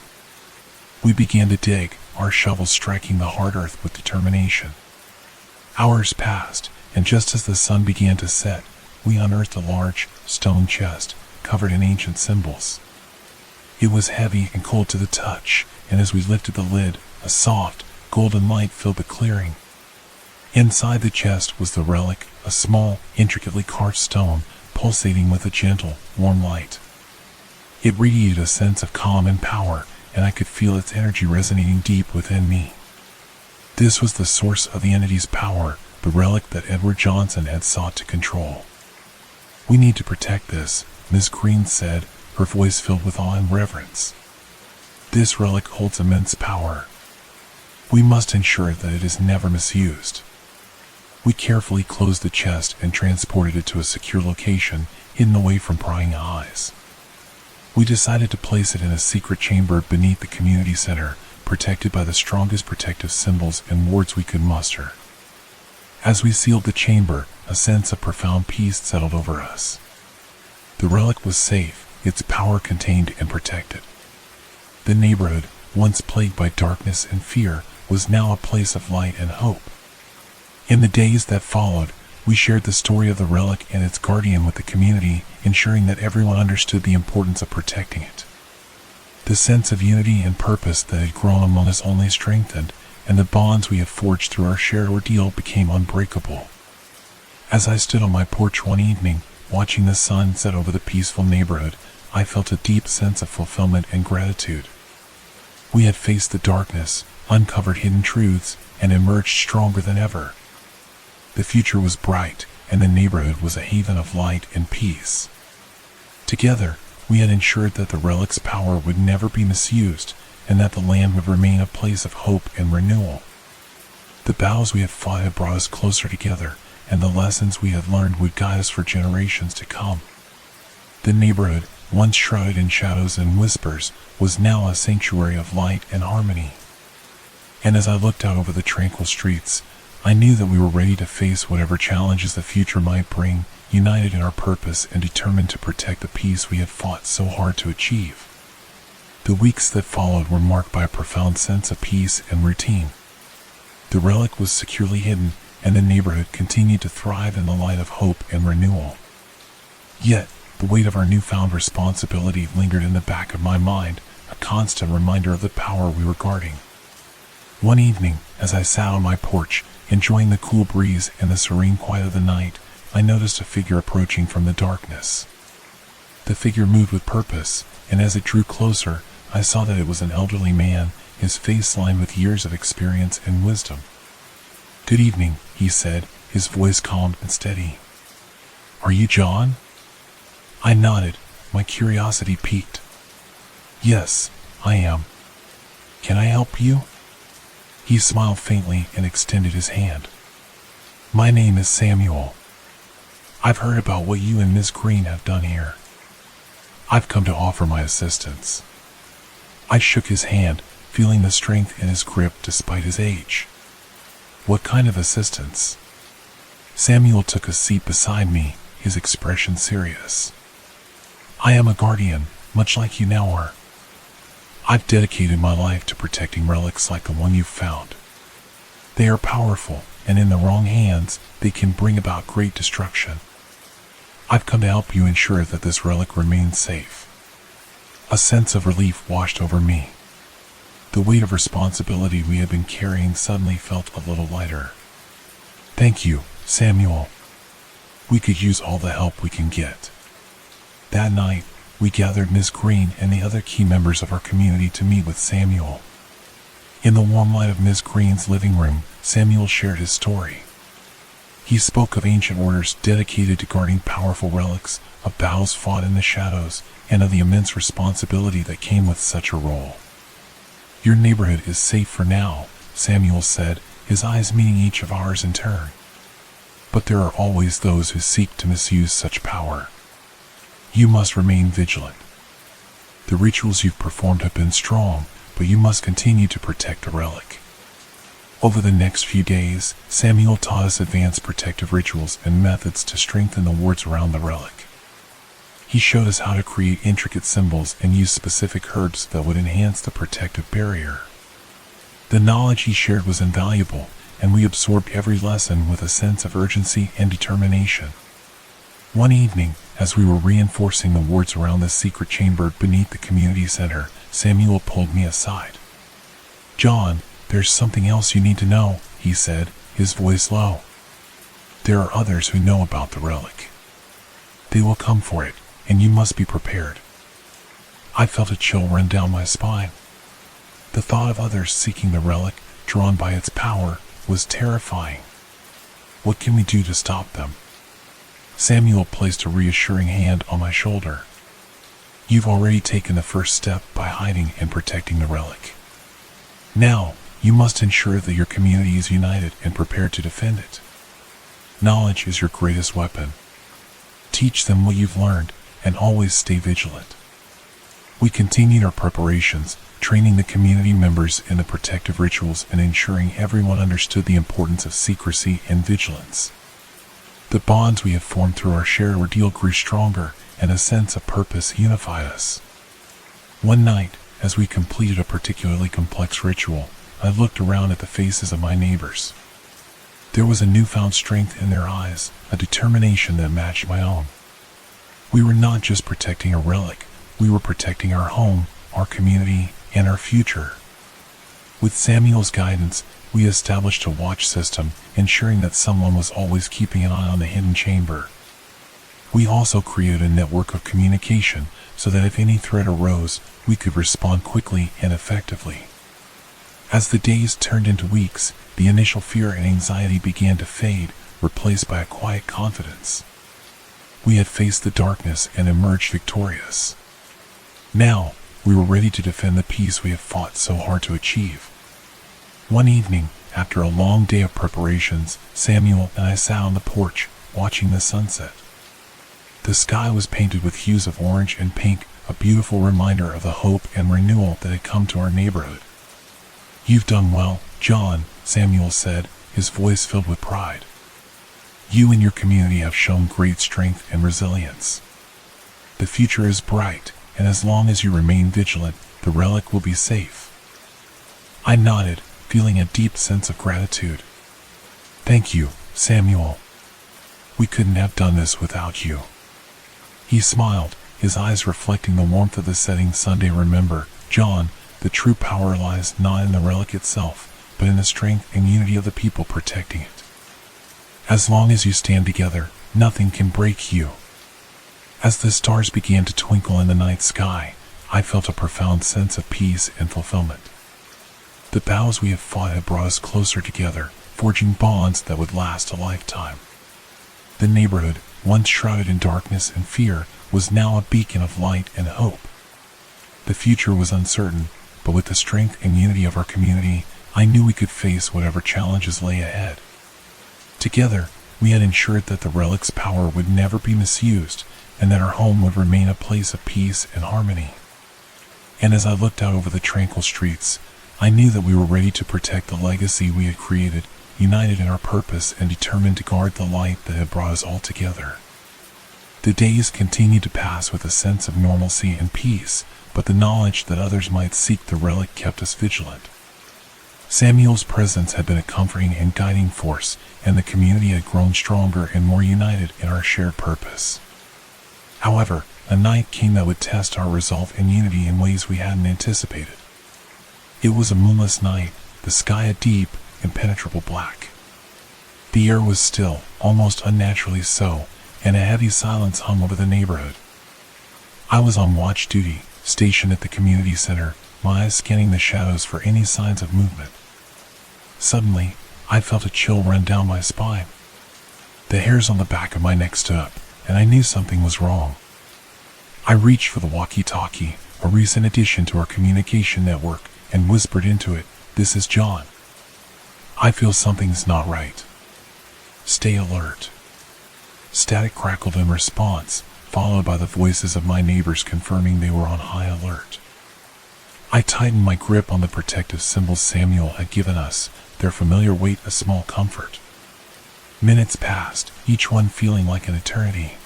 We began to dig, our shovels striking the hard earth with determination. Hours passed, and just as the sun began to set, we unearthed a large, stone chest, covered in ancient symbols. It was heavy and cold to the touch, and as we lifted the lid, a soft, golden light filled the clearing. Inside the chest was the relic, a small, intricately carved stone, pulsating with a gentle, warm light. It radiated a sense of calm and power, and I could feel its energy resonating deep within me. This was the source of the entity's power, the relic that Edward Johnson had sought to control. "We need to protect this," Miss Green said, her voice filled with awe and reverence. "This relic holds immense power. We must ensure that it is never misused." We carefully closed the chest and transported it to a secure location, hidden away from prying eyes. We decided to place it in a secret chamber beneath the community center, protected by the strongest protective symbols and wards we could muster. As we sealed the chamber, a sense of profound peace settled over us. The relic was safe, its power contained and protected. The neighborhood, once plagued by darkness and fear, was now a place of light and hope. In the days that followed, we shared the story of the relic and its guardian with the community, ensuring that everyone understood the importance of protecting it. The sense of unity and purpose that had grown among us only strengthened, and the bonds we had forged through our shared ordeal became unbreakable. As I stood on my porch one evening, watching the sun set over the peaceful neighborhood, I felt a deep sense of fulfillment and gratitude. We had faced the darkness, uncovered hidden truths, and emerged stronger than ever. The future was bright, and the neighborhood was a haven of light and peace. Together, we had ensured that the relic's power would never be misused, and that the land would remain a place of hope and renewal. The battles we had fought had brought us closer together, and the lessons we had learned would guide us for generations to come. The neighborhood, once shrouded in shadows and whispers, was now a sanctuary of light and harmony. And as I looked out over the tranquil streets, I knew that we were ready to face whatever challenges the future might bring, united in our purpose and determined to protect the peace we had fought so hard to achieve. The weeks that followed were marked by a profound sense of peace and routine. The relic was securely hidden, and the neighborhood continued to thrive in the light of hope and renewal. Yet, the weight of our newfound responsibility lingered in the back of my mind, a constant reminder of the power we were guarding. One evening, as I sat on my porch, enjoying the cool breeze and the serene quiet of the night, I noticed a figure approaching from the darkness. The figure moved with purpose, and as it drew closer, I saw that it was an elderly man, his face lined with years of experience and wisdom. "Good evening," he said, his voice calm and steady. "Are you John?" I nodded, my curiosity piqued. "Yes, I am. Can I help you?" He smiled faintly and extended his hand. "My name is Samuel. I've heard about what you and Miss Green have done here. I've come to offer my assistance." I shook his hand, feeling the strength in his grip despite his age. "What kind of assistance?" Samuel took a seat beside me, his expression serious. "I am a guardian, much like you now are. I've dedicated my life to protecting relics like the one you've found. They are powerful, and in the wrong hands, they can bring about great destruction. I've come to help you ensure that this relic remains safe." A sense of relief washed over me. The weight of responsibility we had been carrying suddenly felt a little lighter. "Thank you, Samuel. We could use all the help we can get." That night, we gathered Miss Green and the other key members of our community to meet with Samuel. In the warm light of Miss Green's living room, Samuel shared his story. He spoke of ancient orders dedicated to guarding powerful relics, of battles fought in the shadows, and of the immense responsibility that came with such a role. "Your neighborhood is safe for now," Samuel said, his eyes meeting each of ours in turn. "But there are always those who seek to misuse such power. You must remain vigilant. The rituals you've performed have been strong, but you must continue to protect the relic." Over the next few days, Samuel taught us advanced protective rituals and methods to strengthen the wards around the relic. He showed us how to create intricate symbols and use specific herbs that would enhance the protective barrier. The knowledge he shared was invaluable, and we absorbed every lesson with a sense of urgency and determination. One evening, as we were reinforcing the wards around the secret chamber beneath the community center, Samuel pulled me aside. "John, there's something else you need to know," he said, his voice low. "There are others who know about the relic. They will come for it, and you must be prepared." I felt a chill run down my spine. The thought of others seeking the relic, drawn by its power, was terrifying. What can we do to stop them? Samuel placed a reassuring hand on my shoulder. "You've already taken the first step by hiding and protecting the relic. Now, you must ensure that your community is united and prepared to defend it. Knowledge is your greatest weapon. Teach them what you've learned, and always stay vigilant." We continued our preparations, training the community members in the protective rituals and ensuring everyone understood the importance of secrecy and vigilance. The bonds we had formed through our shared ordeal grew stronger, and a sense of purpose unified us. One night, as we completed a particularly complex ritual, I looked around at the faces of my neighbors. There was a newfound strength in their eyes, a determination that matched my own. We were not just protecting a relic, we were protecting our home, our community, and our future. With Samuel's guidance, we established a watch system, ensuring that someone was always keeping an eye on the hidden chamber. We also created a network of communication so that if any threat arose, we could respond quickly and effectively. As the days turned into weeks, the initial fear and anxiety began to fade, replaced by a quiet confidence. We had faced the darkness and emerged victorious. Now, we were ready to defend the peace we had fought so hard to achieve. One evening, after a long day of preparations, Samuel and I sat on the porch, watching the sunset. The sky was painted with hues of orange and pink, a beautiful reminder of the hope and renewal that had come to our neighborhood. "You've done well, John," Samuel said, his voice filled with pride. "You and your community have shown great strength and resilience. The future is bright, and as long as you remain vigilant, the relic will be safe." I nodded, feeling a deep sense of gratitude. "Thank you, Samuel. We couldn't have done this without you." He smiled, his eyes reflecting the warmth of the setting sun. "Remember, John, the true power lies not in the relic itself, but in the strength and unity of the people protecting it. As long as you stand together, nothing can break you." As the stars began to twinkle in the night sky, I felt a profound sense of peace and fulfillment. The battles we had fought had brought us closer together, forging bonds that would last a lifetime. The neighborhood, once shrouded in darkness and fear, was now a beacon of light and hope. The future was uncertain, but with the strength and unity of our community, I knew we could face whatever challenges lay ahead. Together, we had ensured that the relic's power would never be misused, and that our home would remain a place of peace and harmony. And as I looked out over the tranquil streets, I knew that we were ready to protect the legacy we had created, united in our purpose and determined to guard the light that had brought us all together. The days continued to pass with a sense of normalcy and peace, but the knowledge that others might seek the relic kept us vigilant. Samuel's presence had been a comforting and guiding force, and the community had grown stronger and more united in our shared purpose. However, a night came that would test our resolve and unity in ways we hadn't anticipated. It was a moonless night, the sky a deep, impenetrable black. The air was still, almost unnaturally so, and a heavy silence hung over the neighborhood. I was on watch duty, stationed at the community center, my eyes scanning the shadows for any signs of movement. Suddenly, I felt a chill run down my spine. The hairs on the back of my neck stood up, and I knew something was wrong. I reached for the walkie-talkie, a recent addition to our communication network, and whispered into it, "This is John. I feel something's not right. Stay alert." Static crackled in response, followed by the voices of my neighbors confirming they were on high alert. I tightened my grip on the protective symbols Samuel had given us, their familiar weight a small comfort. Minutes passed, each one feeling like an eternity.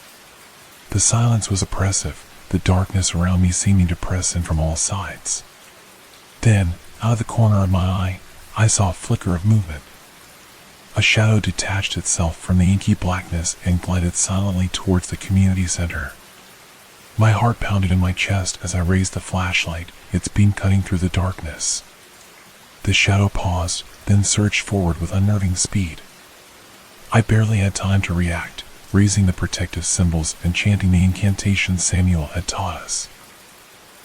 The silence was oppressive, the darkness around me seeming to press in from all sides. Then, out of the corner of my eye, I saw a flicker of movement. A shadow detached itself from the inky blackness and glided silently towards the community center. My heart pounded in my chest as I raised the flashlight, its beam cutting through the darkness. The shadow paused, then surged forward with unnerving speed. I barely had time to react, raising the protective symbols and chanting the incantations Samuel had taught us.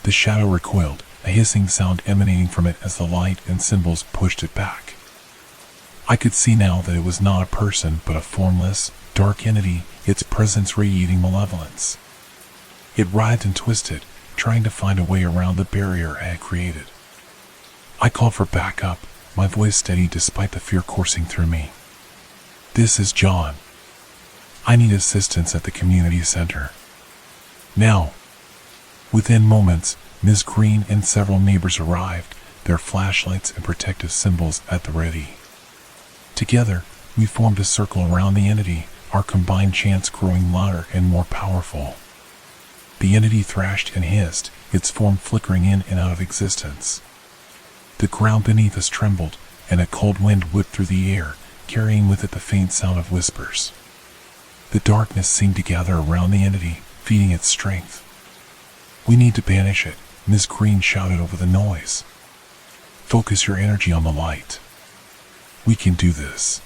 The shadow recoiled, a hissing sound emanating from it as the light and symbols pushed it back. I could see now that it was not a person but a formless, dark entity, its presence radiating malevolence. It writhed and twisted, trying to find a way around the barrier I had created. I called for backup, my voice steady despite the fear coursing through me. "This is John. I need assistance at the community center. Now." Within moments, Ms. Green and several neighbors arrived, their flashlights and protective symbols at the ready. Together, we formed a circle around the entity, our combined chants growing louder and more powerful. The entity thrashed and hissed, its form flickering in and out of existence. The ground beneath us trembled, and a cold wind whipped through the air, carrying with it the faint sound of whispers. The darkness seemed to gather around the entity, feeding its strength. "We need to banish it," Miss Green shouted over the noise. "Focus your energy on the light. We can do this."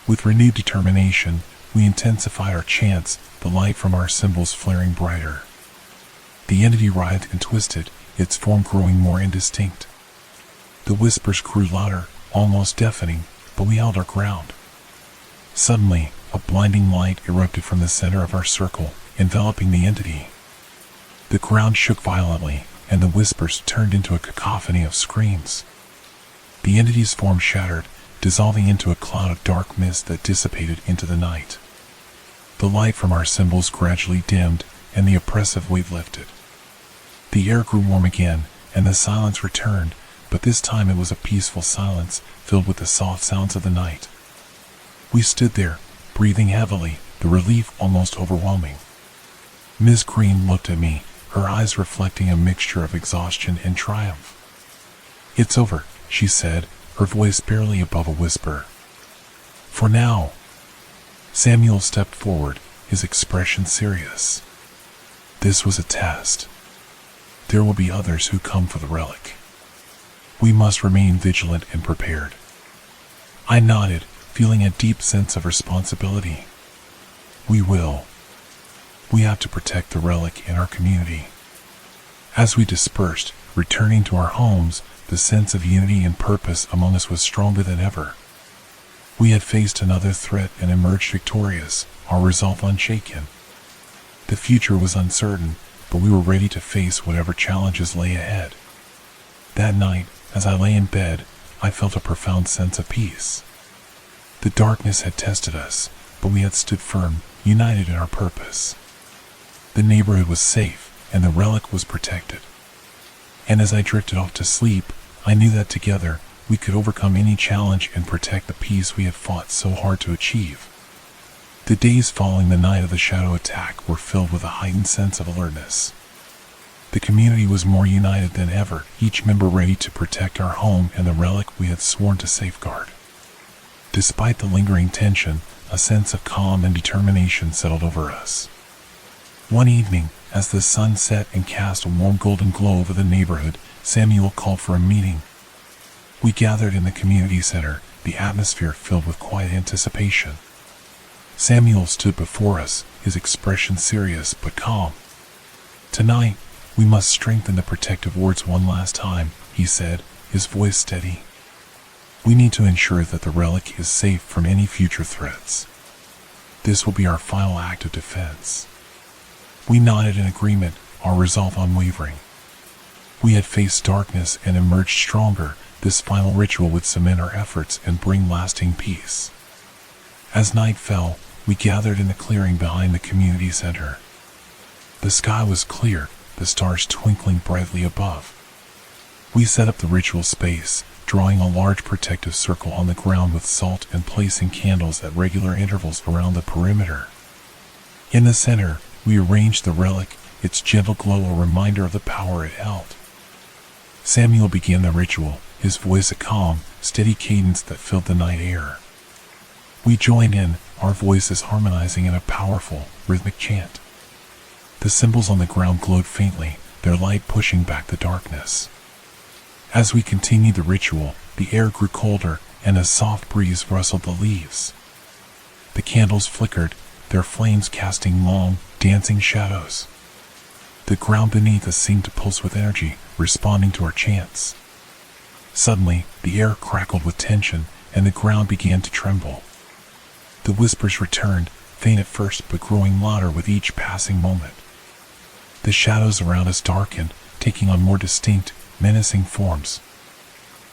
With renewed determination, we intensified our chants, the light from our symbols flaring brighter. The entity writhed and twisted, its form growing more indistinct. The whispers grew louder, almost deafening, but we held our ground. Suddenly, a blinding light erupted from the center of our circle, enveloping the entity. The ground shook violently, and the whispers turned into a cacophony of screams. The entity's form shattered, dissolving into a cloud of dark mist that dissipated into the night. The light from our symbols gradually dimmed, and the oppressive weight lifted. The air grew warm again, and the silence returned, but this time it was a peaceful silence, filled with the soft sounds of the night. We stood there, breathing heavily, the relief almost overwhelming. Miss Green looked at me, her eyes reflecting a mixture of exhaustion and triumph. "It's over," she said, her voice barely above a whisper. "For now." Samuel stepped forward, his expression serious. "This was a test. There will be others who come for the relic. We must remain vigilant and prepared." I nodded, feeling a deep sense of responsibility. "We will. We have to protect the relic in our community." As we dispersed, returning to our homes, the sense of unity and purpose among us was stronger than ever. We had faced another threat and emerged victorious, our resolve unshaken. The future was uncertain, but we were ready to face whatever challenges lay ahead. That night, as I lay in bed, I felt a profound sense of peace. The darkness had tested us, but we had stood firm, united in our purpose. The neighborhood was safe, and the relic was protected. And as I drifted off to sleep, I knew that together, we could overcome any challenge and protect the peace we had fought so hard to achieve. The days following the night of the shadow attack were filled with a heightened sense of alertness. The community was more united than ever, each member ready to protect our home and the relic we had sworn to safeguard. Despite the lingering tension, a sense of calm and determination settled over us. One evening, as the sun set and cast a warm golden glow over the neighborhood, Samuel called for a meeting. We gathered in the community center, the atmosphere filled with quiet anticipation. Samuel stood before us, his expression serious but calm. "Tonight, we must strengthen the protective wards one last time," he said, his voice steady. "We need to ensure that the relic is safe from any future threats. This will be our final act of defense." We nodded in agreement, our resolve unwavering. We had faced darkness and emerged stronger. This final ritual would cement our efforts and bring lasting peace. As night fell, we gathered in the clearing behind the community center. The sky was clear, the stars twinkling brightly above. We set up the ritual space, drawing a large protective circle on the ground with salt and placing candles at regular intervals around the perimeter. In the center, we arranged the relic, its gentle glow a reminder of the power it held. Samuel began the ritual, his voice a calm, steady cadence that filled the night air. We joined in, our voices harmonizing in a powerful, rhythmic chant. The symbols on the ground glowed faintly, their light pushing back the darkness. As we continued the ritual, the air grew colder, and a soft breeze rustled the leaves. The candles flickered, their flames casting long, dancing shadows. The ground beneath us seemed to pulse with energy, responding to our chants. Suddenly, the air crackled with tension, and the ground began to tremble. The whispers returned, faint at first but growing louder with each passing moment. The shadows around us darkened, taking on more distinct, menacing forms.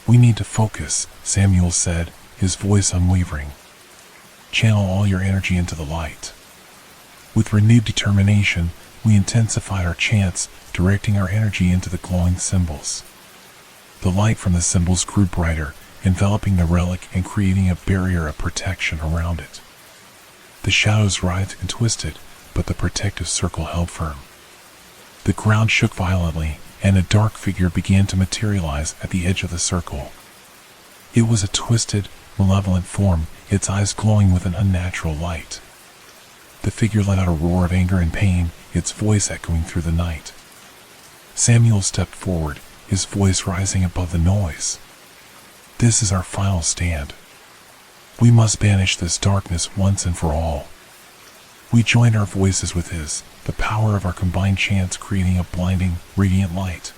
"We need to focus," Samuel said, his voice unwavering. "Channel all your energy into the light." With renewed determination, we intensified our chants, directing our energy into the glowing symbols. The light from the symbols grew brighter, enveloping the relic and creating a barrier of protection around it. The shadows writhed and twisted, but the protective circle held firm. The ground shook violently, and a dark figure began to materialize at the edge of the circle. It was a twisted, malevolent form, its eyes glowing with an unnatural light. The figure let out a roar of anger and pain, its voice echoing through the night. Samuel stepped forward, his voice rising above the noise. "This is our final stand. We must banish this darkness once and for all." We joined our voices with his, the power of our combined chants creating a blinding, radiant light.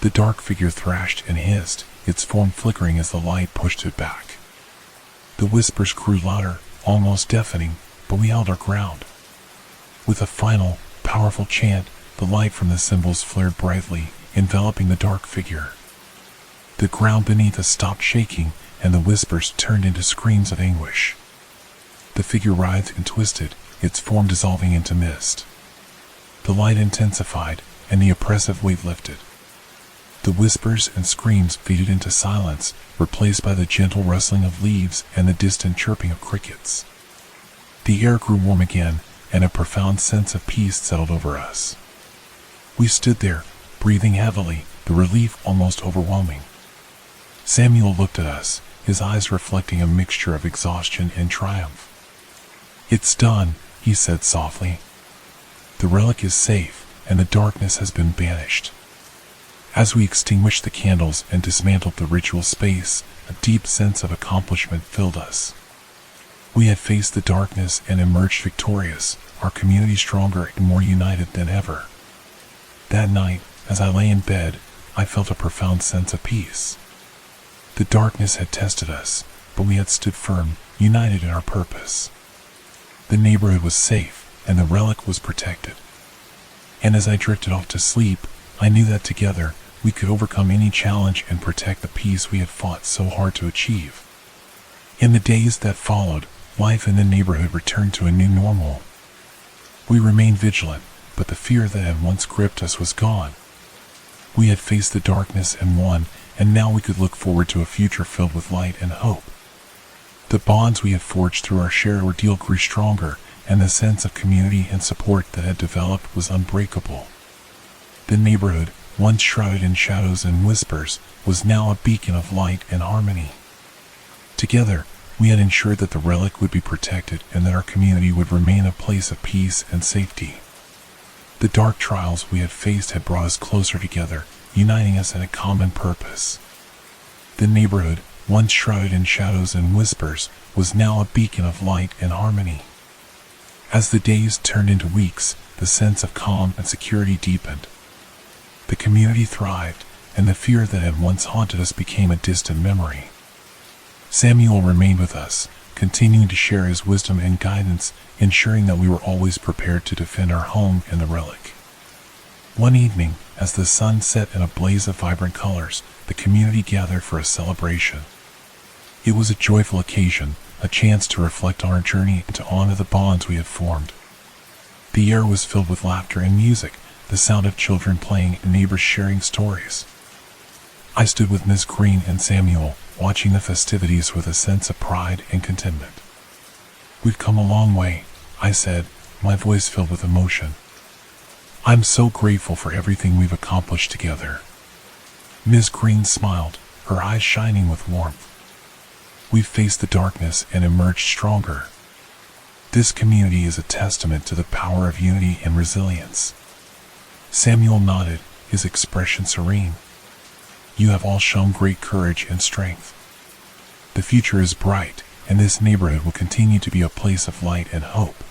The dark figure thrashed and hissed, its form flickering as the light pushed it back. The whispers grew louder, almost deafening, but we held our ground. With a final, powerful chant, the light from the symbols flared brightly, enveloping the dark figure. The ground beneath us stopped shaking, and the whispers turned into screams of anguish. The figure writhed and twisted, its form dissolving into mist. The light intensified, and the oppressive weight lifted. The whispers and screams faded into silence, replaced by the gentle rustling of leaves and the distant chirping of crickets. The air grew warm again, and a profound sense of peace settled over us. We stood there, breathing heavily, the relief almost overwhelming. Samuel looked at us, his eyes reflecting a mixture of exhaustion and triumph. "It's done," he said softly. "The relic is safe, and the darkness has been banished." As we extinguished the candles and dismantled the ritual space, a deep sense of accomplishment filled us. We had faced the darkness and emerged victorious, our community stronger and more united than ever. That night, as I lay in bed, I felt a profound sense of peace. The darkness had tested us, but we had stood firm, united in our purpose. The neighborhood was safe, and the relic was protected. And as I drifted off to sleep, I knew that together, we could overcome any challenge and protect the peace we had fought so hard to achieve. In the days that followed, life in the neighborhood returned to a new normal. We remained vigilant, but the fear that had once gripped us was gone. We had faced the darkness and won, and now we could look forward to a future filled with light and hope. The bonds we had forged through our shared ordeal grew stronger, and the sense of community and support that had developed was unbreakable. The neighborhood, once shrouded in shadows and whispers, was now a beacon of light and harmony. Together, we had ensured that the relic would be protected and that our community would remain a place of peace and safety. The dark trials we had faced had brought us closer together, uniting us in a common purpose. The neighborhood, once shrouded in shadows and whispers, was now a beacon of light and harmony. As the days turned into weeks, the sense of calm and security deepened. The community thrived, and the fear that had once haunted us became a distant memory. Samuel remained with us, continuing to share his wisdom and guidance, ensuring that we were always prepared to defend our home and the relic. One evening, as the sun set in a blaze of vibrant colors, the community gathered for a celebration. It was a joyful occasion, a chance to reflect on our journey and to honor the bonds we had formed. The air was filled with laughter and music, the sound of children playing and neighbors sharing stories. I stood with Miss Green and Samuel, watching the festivities with a sense of pride and contentment. "We've come a long way," I said, my voice filled with emotion. "I'm so grateful for everything we've accomplished together." Miss Green smiled, her eyes shining with warmth. "We've faced the darkness and emerged stronger. This community is a testament to the power of unity and resilience." Samuel nodded, his expression serene. "You have all shown great courage and strength. The future is bright, and this neighborhood will continue to be a place of light and hope."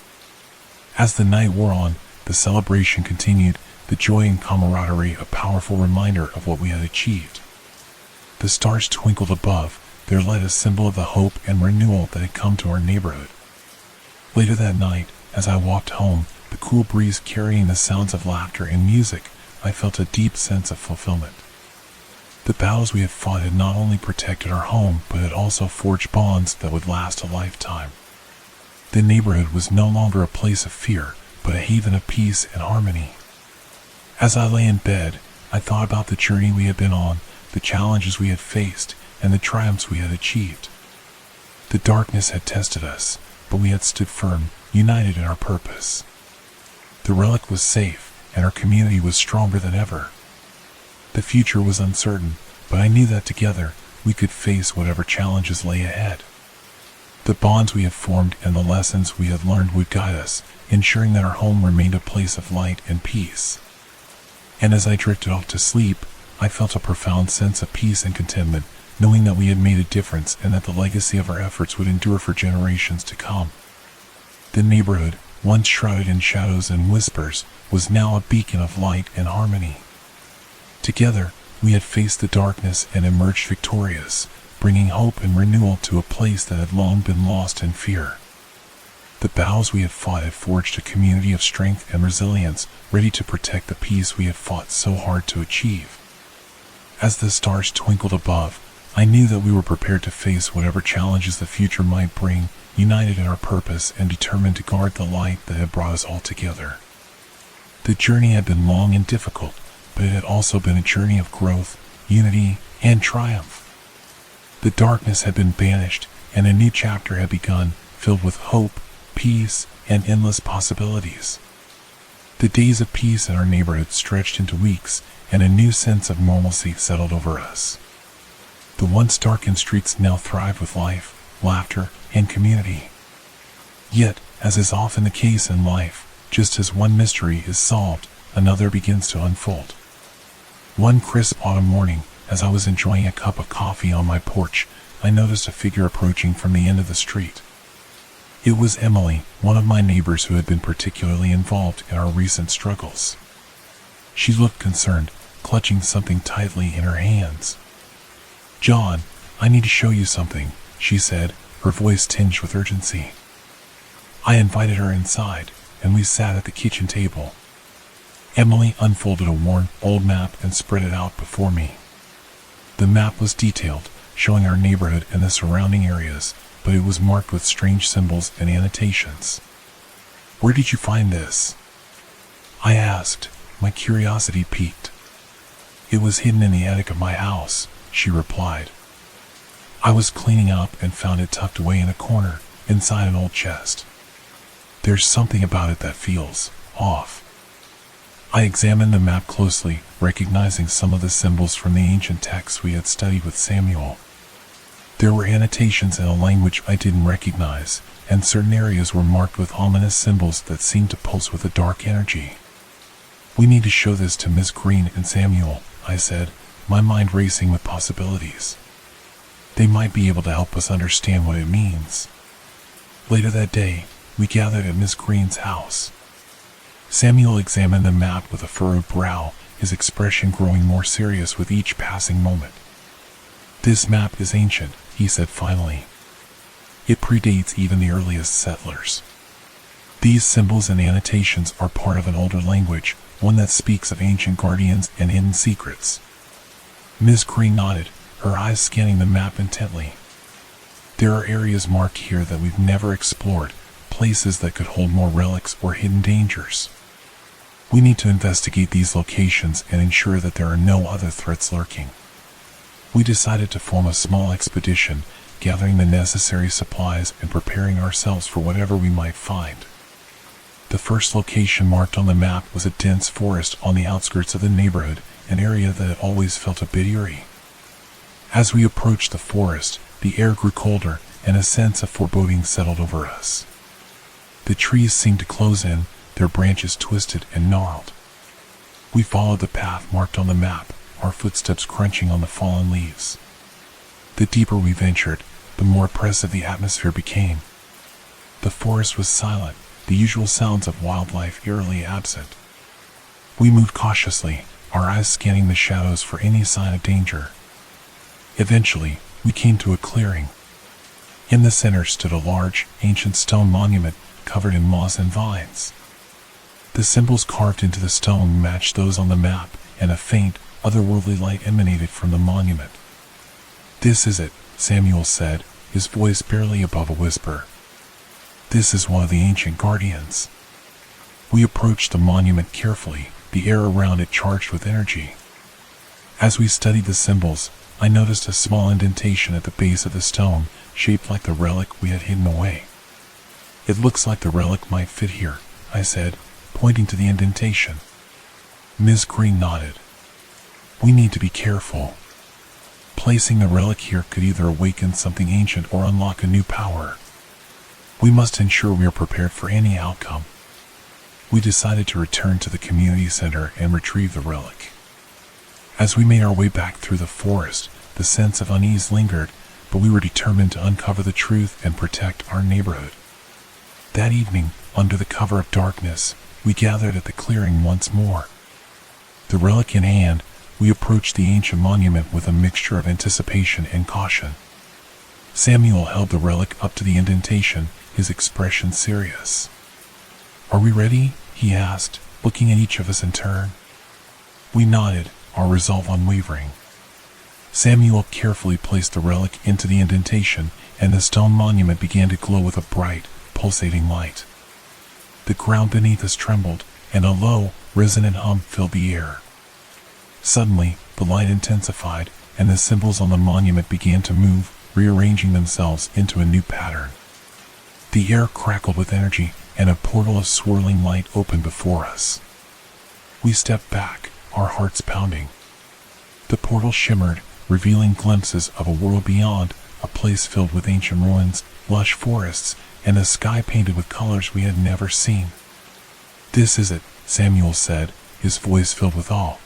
As the night wore on, the celebration continued, the joy and camaraderie a powerful reminder of what we had achieved. The stars twinkled above, their light a symbol of the hope and renewal that had come to our neighborhood. Later that night, as I walked home, the cool breeze carrying the sounds of laughter and music, I felt a deep sense of fulfillment. The battles we had fought had not only protected our home, but had also forged bonds that would last a lifetime. The neighborhood was no longer a place of fear, but a haven of peace and harmony. As I lay in bed, I thought about the journey we had been on, the challenges we had faced, and the triumphs we had achieved. The darkness had tested us, but we had stood firm, united in our purpose. The relic was safe, and our community was stronger than ever. The future was uncertain, but I knew that together, we could face whatever challenges lay ahead. The bonds we had formed and the lessons we had learned would guide us, ensuring that our home remained a place of light and peace. And as I drifted off to sleep, I felt a profound sense of peace and contentment, knowing that we had made a difference and that the legacy of our efforts would endure for generations to come. The neighborhood, once shrouded in shadows and whispers, was now a beacon of light and harmony. Together, we had faced the darkness and emerged victorious, bringing hope and renewal to a place that had long been lost in fear. The battles we had fought had forged a community of strength and resilience, ready to protect the peace we had fought so hard to achieve. As the stars twinkled above, I knew that we were prepared to face whatever challenges the future might bring, united in our purpose and determined to guard the light that had brought us all together. The journey had been long and difficult, but it had also been a journey of growth, unity, and triumph. The darkness had been banished, and a new chapter had begun, filled with hope, peace, and endless possibilities. The days of peace in our neighborhood stretched into weeks, and a new sense of normalcy settled over us. The once darkened streets now thrived with life, laughter, and community. Yet, as is often the case in life, just as one mystery is solved, another begins to unfold. One crisp autumn morning, as I was enjoying a cup of coffee on my porch, I noticed a figure approaching from the end of the street. It was Emily, one of my neighbors who had been particularly involved in our recent struggles. She looked concerned, clutching something tightly in her hands. "John, I need to show you something," she said, her voice tinged with urgency. I invited her inside, and we sat at the kitchen table. Emily unfolded a worn, old map and spread it out before me. The map was detailed, showing our neighborhood and the surrounding areas, but it was marked with strange symbols and annotations. "Where did you find this?" I asked, my curiosity piqued. "It was hidden in the attic of my house," she replied. "I was cleaning up and found it tucked away in a corner, inside an old chest. There's something about it that feels off." I examined the map closely, recognizing some of the symbols from the ancient texts we had studied with Samuel. There were annotations in a language I didn't recognize, and certain areas were marked with ominous symbols that seemed to pulse with a dark energy. "We need to show this to Miss Green and Samuel," I said, my mind racing with possibilities. "They might be able to help us understand what it means." Later that day, we gathered at Miss Green's house. Samuel examined the map with a furrowed brow, his expression growing more serious with each passing moment. "This map is ancient," he said finally. "It predates even the earliest settlers. These symbols and annotations are part of an older language, one that speaks of ancient guardians and hidden secrets." Miss Green nodded, her eyes scanning the map intently. "There are areas marked here that we've never explored, places that could hold more relics or hidden dangers. We need to investigate these locations and ensure that there are no other threats lurking." We decided to form a small expedition, gathering the necessary supplies and preparing ourselves for whatever we might find. The first location marked on the map was a dense forest on the outskirts of the neighborhood, an area that had always felt a bit eerie. As we approached the forest, the air grew colder, and a sense of foreboding settled over us. The trees seemed to close in, their branches twisted and gnarled. We followed the path marked on the map, our footsteps crunching on the fallen leaves. The deeper we ventured, the more oppressive the atmosphere became. The forest was silent, the usual sounds of wildlife eerily absent. We moved cautiously, our eyes scanning the shadows for any sign of danger. Eventually, we came to a clearing. In the center stood a large, ancient stone monument covered in moss and vines. The symbols carved into the stone matched those on the map, and a faint, otherworldly light emanated from the monument. "This is it," Samuel said, his voice barely above a whisper. "This is one of the ancient guardians." We approached the monument carefully, the air around it charged with energy. As we studied the symbols, I noticed a small indentation at the base of the stone, shaped like the relic we had hidden away. "It looks like the relic might fit here," I said, pointing to the indentation. Ms. Green nodded. "We need to be careful. Placing the relic here could either awaken something ancient or unlock a new power. We must ensure we are prepared for any outcome. We decided to return to the community center and retrieve the relic. As we made our way back through the forest, the sense of unease lingered, but we were determined to uncover the truth and protect our neighborhood. That evening, under the cover of darkness, we gathered at the clearing once more. The relic in hand, we approached the ancient monument with a mixture of anticipation and caution. Samuel held the relic up to the indentation, his expression serious. "Are we ready?" he asked, looking at each of us in turn. We nodded, our resolve unwavering. Samuel carefully placed the relic into the indentation, and the stone monument began to glow with a bright, pulsating light. The ground beneath us trembled, and a low, resonant hum filled the air. Suddenly, the light intensified, and the symbols on the monument began to move, rearranging themselves into a new pattern. The air crackled with energy, and a portal of swirling light opened before us. We stepped back, our hearts pounding. The portal shimmered, revealing glimpses of a world beyond, a place filled with ancient ruins, lush forests, and a sky painted with colors we had never seen. "This is it," Samuel said, his voice filled with awe.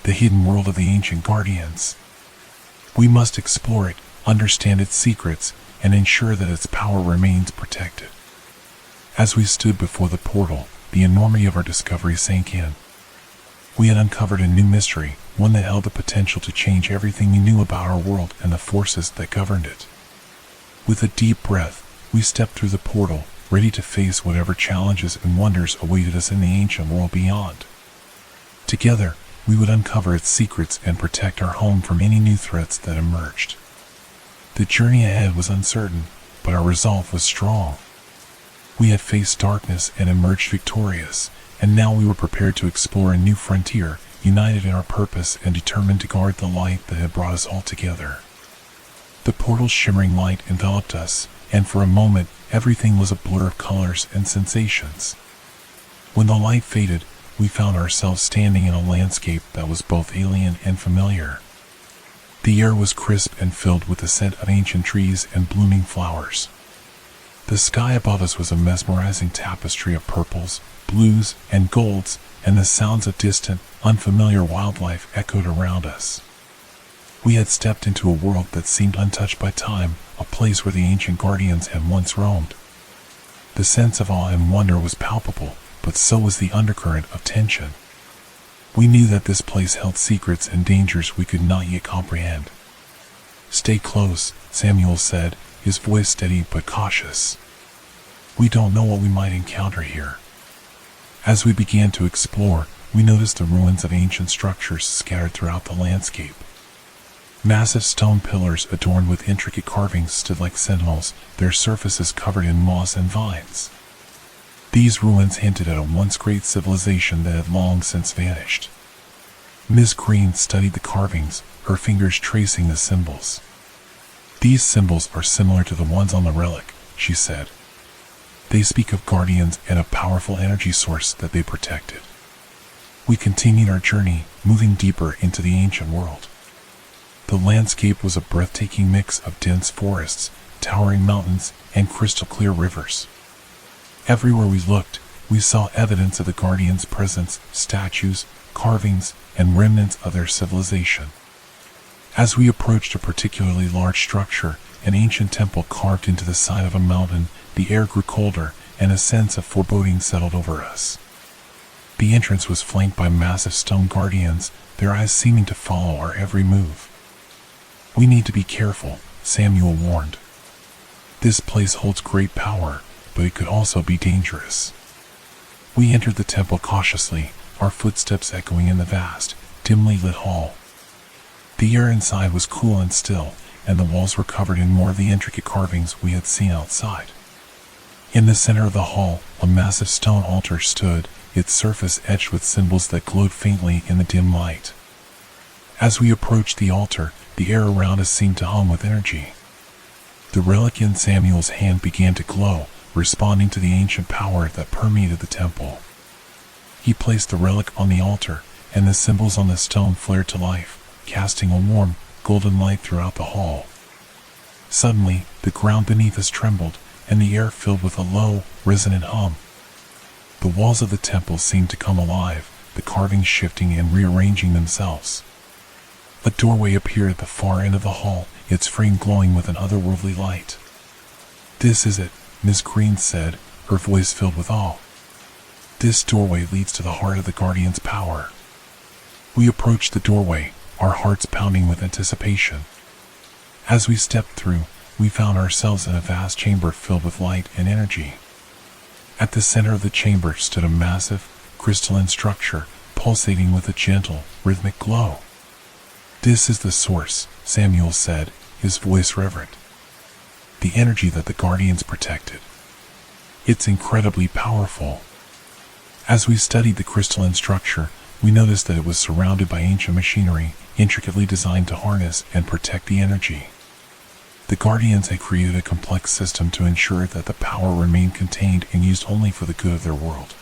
"The hidden world of the ancient guardians. We must explore it, understand its secrets, and ensure that its power remains protected." As we stood before the portal, the enormity of our discovery sank in. We had uncovered a new mystery, one that held the potential to change everything we knew about our world and the forces that governed it. With a deep breath, we stepped through the portal, ready to face whatever challenges and wonders awaited us in the ancient world beyond. Together, we would uncover its secrets and protect our home from any new threats that emerged. The journey ahead was uncertain, but our resolve was strong. We had faced darkness and emerged victorious, and now we were prepared to explore a new frontier, united in our purpose and determined to guard the light that had brought us all together. The portal's shimmering light enveloped us, and for a moment, everything was a blur of colors and sensations. When the light faded, we found ourselves standing in a landscape that was both alien and familiar. The air was crisp and filled with the scent of ancient trees and blooming flowers. The sky above us was a mesmerizing tapestry of purples, blues, and golds, and the sounds of distant, unfamiliar wildlife echoed around us. We had stepped into a world that seemed untouched by time, a place where the ancient guardians had once roamed. The sense of awe and wonder was palpable, but so was the undercurrent of tension. We knew that this place held secrets and dangers we could not yet comprehend. "Stay close," Samuel said, his voice steady but cautious. "We don't know what we might encounter here." As we began to explore, we noticed the ruins of ancient structures scattered throughout the landscape. Massive stone pillars adorned with intricate carvings stood like sentinels, their surfaces covered in moss and vines. These ruins hinted at a once great civilization that had long since vanished. Miss Green studied the carvings, her fingers tracing the symbols. "These symbols are similar to the ones on the relic," she said. "They speak of guardians and a powerful energy source that they protected." We continued our journey, moving deeper into the ancient world. The landscape was a breathtaking mix of dense forests, towering mountains, and crystal-clear rivers. Everywhere we looked, we saw evidence of the guardians' presence, statues, carvings, and remnants of their civilization. As we approached a particularly large structure, an ancient temple carved into the side of a mountain, the air grew colder, and a sense of foreboding settled over us. The entrance was flanked by massive stone guardians, their eyes seeming to follow our every move. "We need to be careful," Samuel warned. "This place holds great power, but it could also be dangerous." We entered the temple cautiously, our footsteps echoing in the vast, dimly lit hall. The air inside was cool and still, and the walls were covered in more of the intricate carvings we had seen outside. In the center of the hall, a massive stone altar stood, its surface etched with symbols that glowed faintly in the dim light. As we approached the altar, the air around us seemed to hum with energy. The relic in Samuel's hand began to glow, responding to the ancient power that permeated the temple. He placed the relic on the altar, and the symbols on the stone flared to life, casting a warm, golden light throughout the hall. Suddenly, the ground beneath us trembled, and the air filled with a low, resonant hum. The walls of the temple seemed to come alive, the carvings shifting and rearranging themselves. A doorway appeared at the far end of the hall, its frame glowing with an otherworldly light. "This is it," Miss Green said, her voice filled with awe. "This doorway leads to the heart of the Guardian's power." We approached the doorway, our hearts pounding with anticipation. As we stepped through, we found ourselves in a vast chamber filled with light and energy. At the center of the chamber stood a massive, crystalline structure, pulsating with a gentle, rhythmic glow. "This is the source," Samuel said, his voice reverent. "The energy that the Guardians protected. It's incredibly powerful." As we studied the crystalline structure, we noticed that it was surrounded by ancient machinery, intricately designed to harness and protect the energy. The Guardians had created a complex system to ensure that the power remained contained and used only for the good of their world.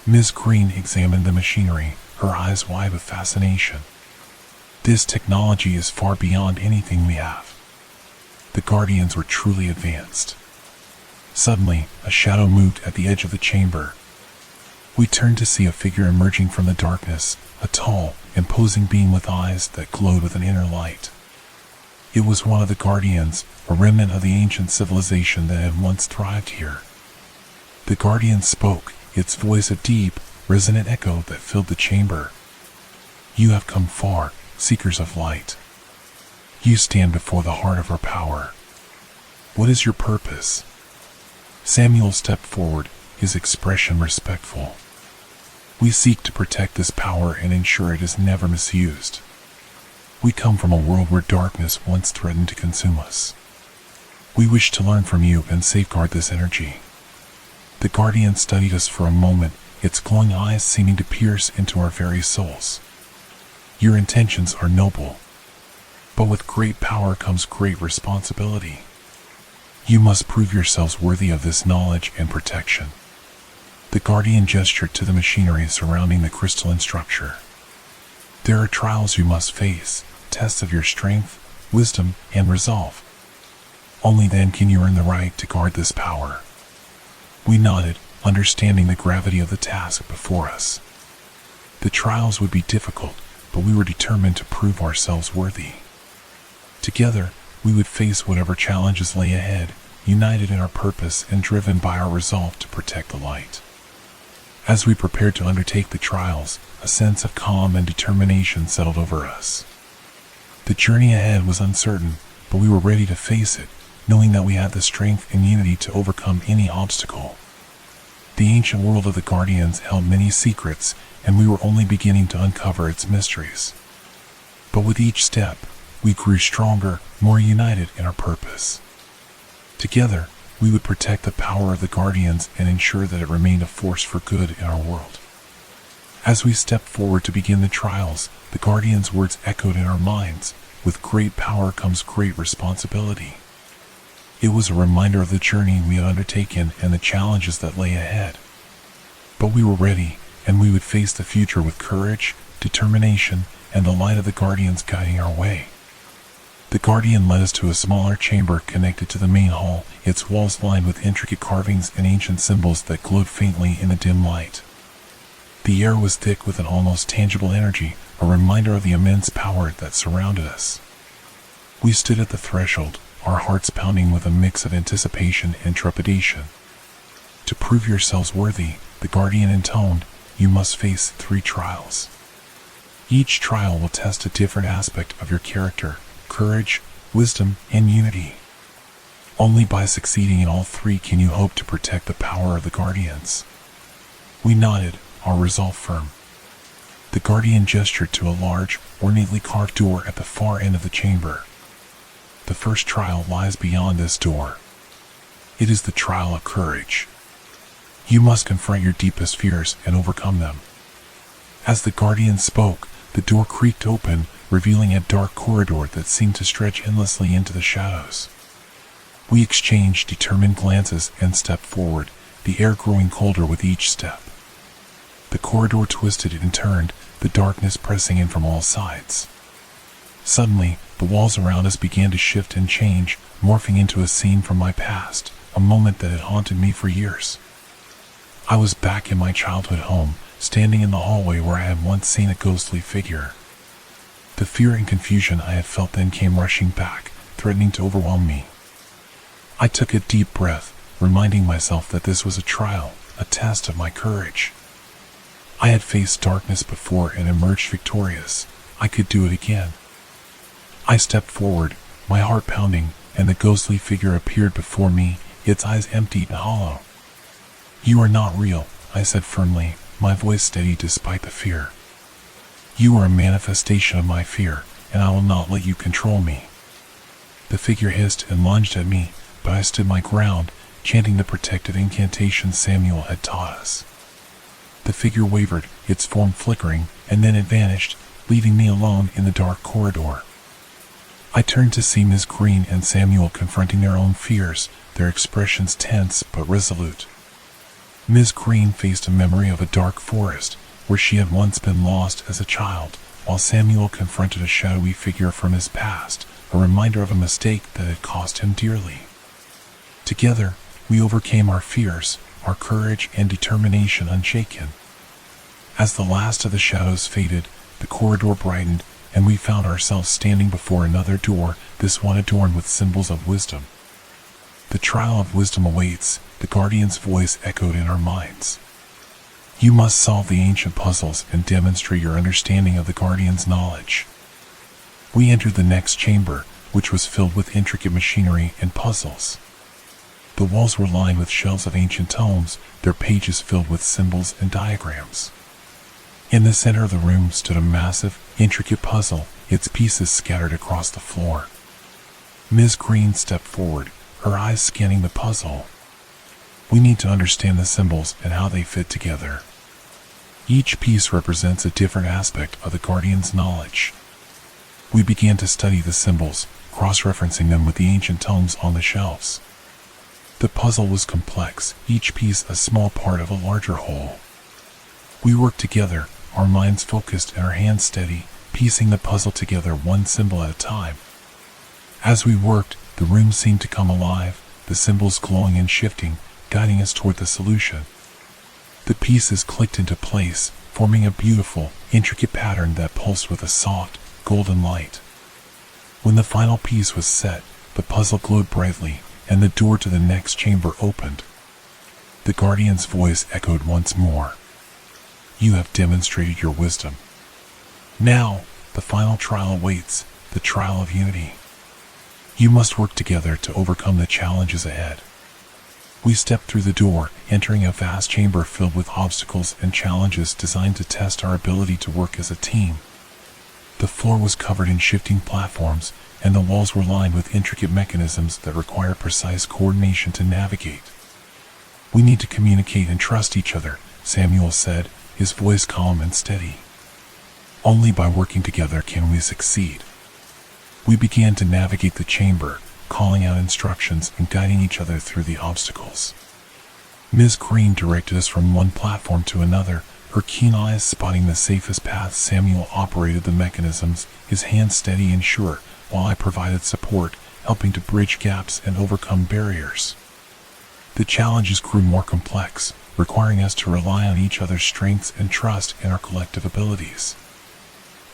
Ms. Green examined the machinery, her eyes wide with fascination. "This technology is far beyond anything we have." The Guardians were truly advanced. Suddenly, a shadow moved at the edge of the chamber. We turned to see a figure emerging from the darkness, a tall, imposing being with eyes that glowed with an inner light. It was one of the Guardians, a remnant of the ancient civilization that had once thrived here. The Guardian spoke, its voice a deep, resonant echo that filled the chamber. "You have come far, seekers of light. You stand before the heart of our power. What is your purpose?" Samuel stepped forward, his expression respectful. "We seek to protect this power and ensure it is never misused. We come from a world where darkness once threatened to consume us. We wish to learn from you and safeguard this energy." The Guardian studied us for a moment, its glowing eyes seeming to pierce into our very souls. "Your intentions are noble, but with great power comes great responsibility. You must prove yourselves worthy of this knowledge and protection." The Guardian gestured to the machinery surrounding the crystalline structure. "There are trials you must face, tests of your strength, wisdom, and resolve. Only then can you earn the right to guard this power." We nodded, understanding the gravity of the task before us. The trials would be difficult, but we were determined to prove ourselves worthy. Together, we would face whatever challenges lay ahead, united in our purpose and driven by our resolve to protect the light. As we prepared to undertake the trials, a sense of calm and determination settled over us. The journey ahead was uncertain, but we were ready to face it, knowing that we had the strength and unity to overcome any obstacle. The ancient world of the Guardians held many secrets, and we were only beginning to uncover its mysteries. But with each step, we grew stronger, more united in our purpose. Together, we would protect the power of the Guardians and ensure that it remained a force for good in our world. As we stepped forward to begin the trials, the Guardians' words echoed in our minds, "With great power comes great responsibility." It was a reminder of the journey we had undertaken and the challenges that lay ahead. But we were ready, and we would face the future with courage, determination, and the light of the Guardians guiding our way. The Guardian led us to a smaller chamber connected to the main hall, its walls lined with intricate carvings and ancient symbols that glowed faintly in the dim light. The air was thick with an almost tangible energy, a reminder of the immense power that surrounded us. We stood at the threshold, our hearts pounding with a mix of anticipation and trepidation. "To prove yourselves worthy," the Guardian intoned, "you must face 3 trials. Each trial will test a different aspect of your character, courage, wisdom, and unity. Only by succeeding in all 3 can you hope to protect the power of the Guardians." We nodded, our resolve firm. The Guardian gestured to a large, ornately carved door at the far end of the chamber. "The first trial lies beyond this door. It is the trial of courage. You must confront your deepest fears and overcome them." As the Guardian spoke, the door creaked open, revealing a dark corridor that seemed to stretch endlessly into the shadows. We exchanged determined glances and stepped forward, the air growing colder with each step. The corridor twisted and turned, the darkness pressing in from all sides. Suddenly, The walls around us began to shift and change, morphing into a scene from my past, a moment that had haunted me for years. I was back in my childhood home, standing in the hallway where I had once seen a ghostly figure. The fear and confusion I had felt then came rushing back, threatening to overwhelm me. I took a deep breath, reminding myself that this was a trial, a test of my courage. I had faced darkness before and emerged victorious. I could do it again. I stepped forward, my heart pounding, and the ghostly figure appeared before me, its eyes empty and hollow. "You are not real," I said firmly, my voice steady despite the fear. "You are a manifestation of my fear, and I will not let you control me." The figure hissed and lunged at me, but I stood my ground, chanting the protective incantation Samuel had taught us. The figure wavered, its form flickering, and then it vanished, leaving me alone in the dark corridor. I turned to see Ms. Green and Samuel confronting their own fears, their expressions tense but resolute. Ms. Green faced a memory of a dark forest, where she had once been lost as a child, while Samuel confronted a shadowy figure from his past, a reminder of a mistake that had cost him dearly. Together, we overcame our fears, our courage and determination unshaken. As the last of the shadows faded, the corridor brightened, and we found ourselves standing before another door, this one adorned with symbols of wisdom. "The trial of wisdom awaits," the guardian's voice echoed in our minds. "You must solve the ancient puzzles and demonstrate your understanding of the guardian's knowledge." We entered the next chamber, which was filled with intricate machinery and puzzles. The walls were lined with shelves of ancient tomes, their pages filled with symbols and diagrams. In the center of the room stood a massive, intricate puzzle, its pieces scattered across the floor. Ms. Green stepped forward, her eyes scanning the puzzle. "We need to understand the symbols and how they fit together. Each piece represents a different aspect of the guardian's knowledge." We began to study the symbols, cross-referencing them with the ancient tomes on the shelves. The puzzle was complex, each piece a small part of a larger whole. We worked together, our minds focused and our hands steady, piecing the puzzle together one symbol at a time. As we worked, the room seemed to come alive, the symbols glowing and shifting, guiding us toward the solution. The pieces clicked into place, forming a beautiful, intricate pattern that pulsed with a soft, golden light. When the final piece was set, the puzzle glowed brightly, and the door to the next chamber opened. The guardian's voice echoed once more. "You have demonstrated your wisdom. Now, the final trial awaits, the trial of unity. You must work together to overcome the challenges ahead." We stepped through the door, entering a vast chamber filled with obstacles and challenges designed to test our ability to work as a team. The floor was covered in shifting platforms, and the walls were lined with intricate mechanisms that require precise coordination to navigate. "We need to communicate and trust each other," Samuel said, his voice calm and steady. "Only by working together can we succeed." We began to navigate the chamber, calling out instructions and guiding each other through the obstacles. Ms. Green directed us from one platform to another, her keen eyes spotting the safest path. Samuel operated the mechanisms, his hands steady and sure, while I provided support, helping to bridge gaps and overcome barriers. The challenges grew more complex, requiring us to rely on each other's strengths and trust in our collective abilities.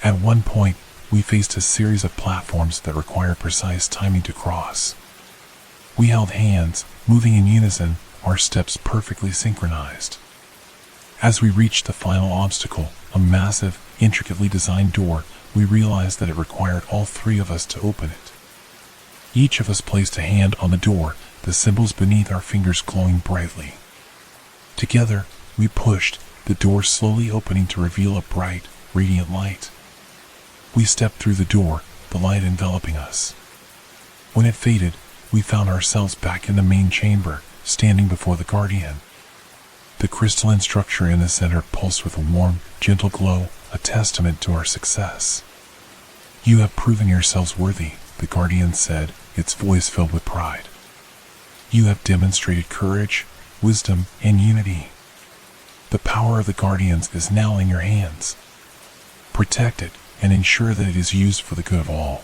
At one point, we faced a series of platforms that required precise timing to cross. We held hands, moving in unison, our steps perfectly synchronized. As we reached the final obstacle, a massive, intricately designed door, we realized that it required all three of us to open it. Each of us placed a hand on the door, the symbols beneath our fingers glowing brightly. Together, we pushed, the door slowly opening to reveal a bright, radiant light. We stepped through the door, the light enveloping us. When it faded, we found ourselves back in the main chamber, standing before the guardian. The crystalline structure in the center pulsed with a warm, gentle glow, a testament to our success. "You have proven yourselves worthy," the guardian said, its voice filled with pride. "You have demonstrated courage, wisdom, and unity. The power of the guardians is now in your hands. Protect it, and ensure that it is used for the good of all."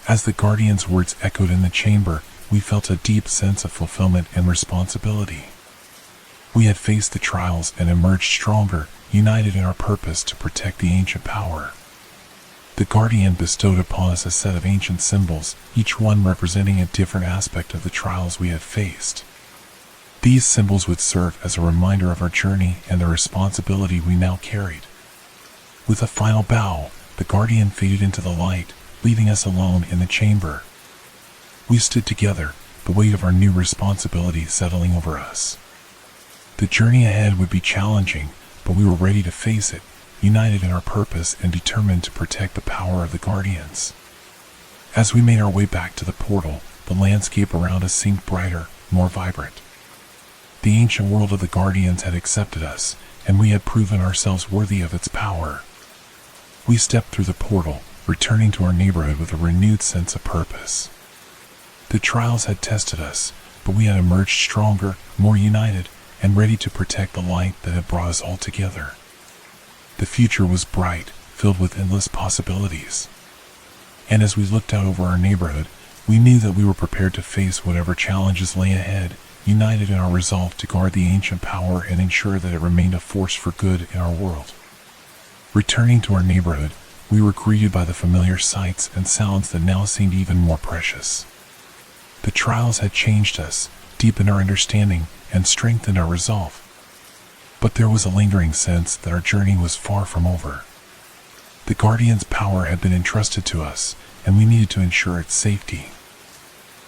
As the Guardian's words echoed in the chamber, we felt a deep sense of fulfillment and responsibility. We had faced the trials and emerged stronger, united in our purpose to protect the ancient power. The Guardian bestowed upon us a set of ancient symbols, each one representing a different aspect of the trials we had faced. These symbols would serve as a reminder of our journey and the responsibility we now carried. With a final bow, the Guardian faded into the light, leaving us alone in the chamber. We stood together, the weight of our new responsibility settling over us. The journey ahead would be challenging, but we were ready to face it, united in our purpose and determined to protect the power of the Guardians. As we made our way back to the portal, the landscape around us seemed brighter, more vibrant. The ancient world of the Guardians had accepted us, and we had proven ourselves worthy of its power. We stepped through the portal, returning to our neighborhood with a renewed sense of purpose. The trials had tested us, but we had emerged stronger, more united, and ready to protect the light that had brought us all together. The future was bright, filled with endless possibilities. And as we looked out over our neighborhood, we knew that we were prepared to face whatever challenges lay ahead, united in our resolve to guard the ancient power and ensure that it remained a force for good in our world. Returning to our neighborhood, we were greeted by the familiar sights and sounds that now seemed even more precious. The trials had changed us, deepened our understanding, and strengthened our resolve. But there was a lingering sense that our journey was far from over. The Guardian's power had been entrusted to us, and we needed to ensure its safety.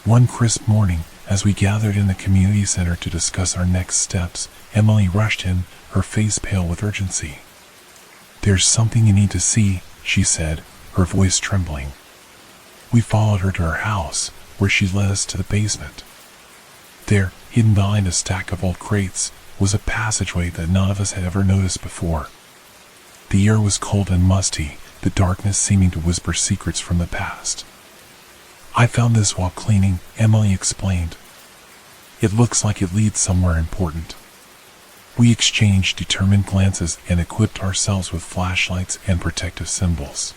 One crisp morning, as we gathered in the community center to discuss our next steps, Emily rushed in, her face pale with urgency. "There's something you need to see," she said, her voice trembling. We followed her to her house, where she led us to the basement. There, hidden behind a stack of old crates, was a passageway that none of us had ever noticed before. The air was cold and musty, the darkness seeming to whisper secrets from the past. "I found this while cleaning," Emily explained. "It looks like it leads somewhere important." We exchanged determined glances and equipped ourselves with flashlights and protective symbols.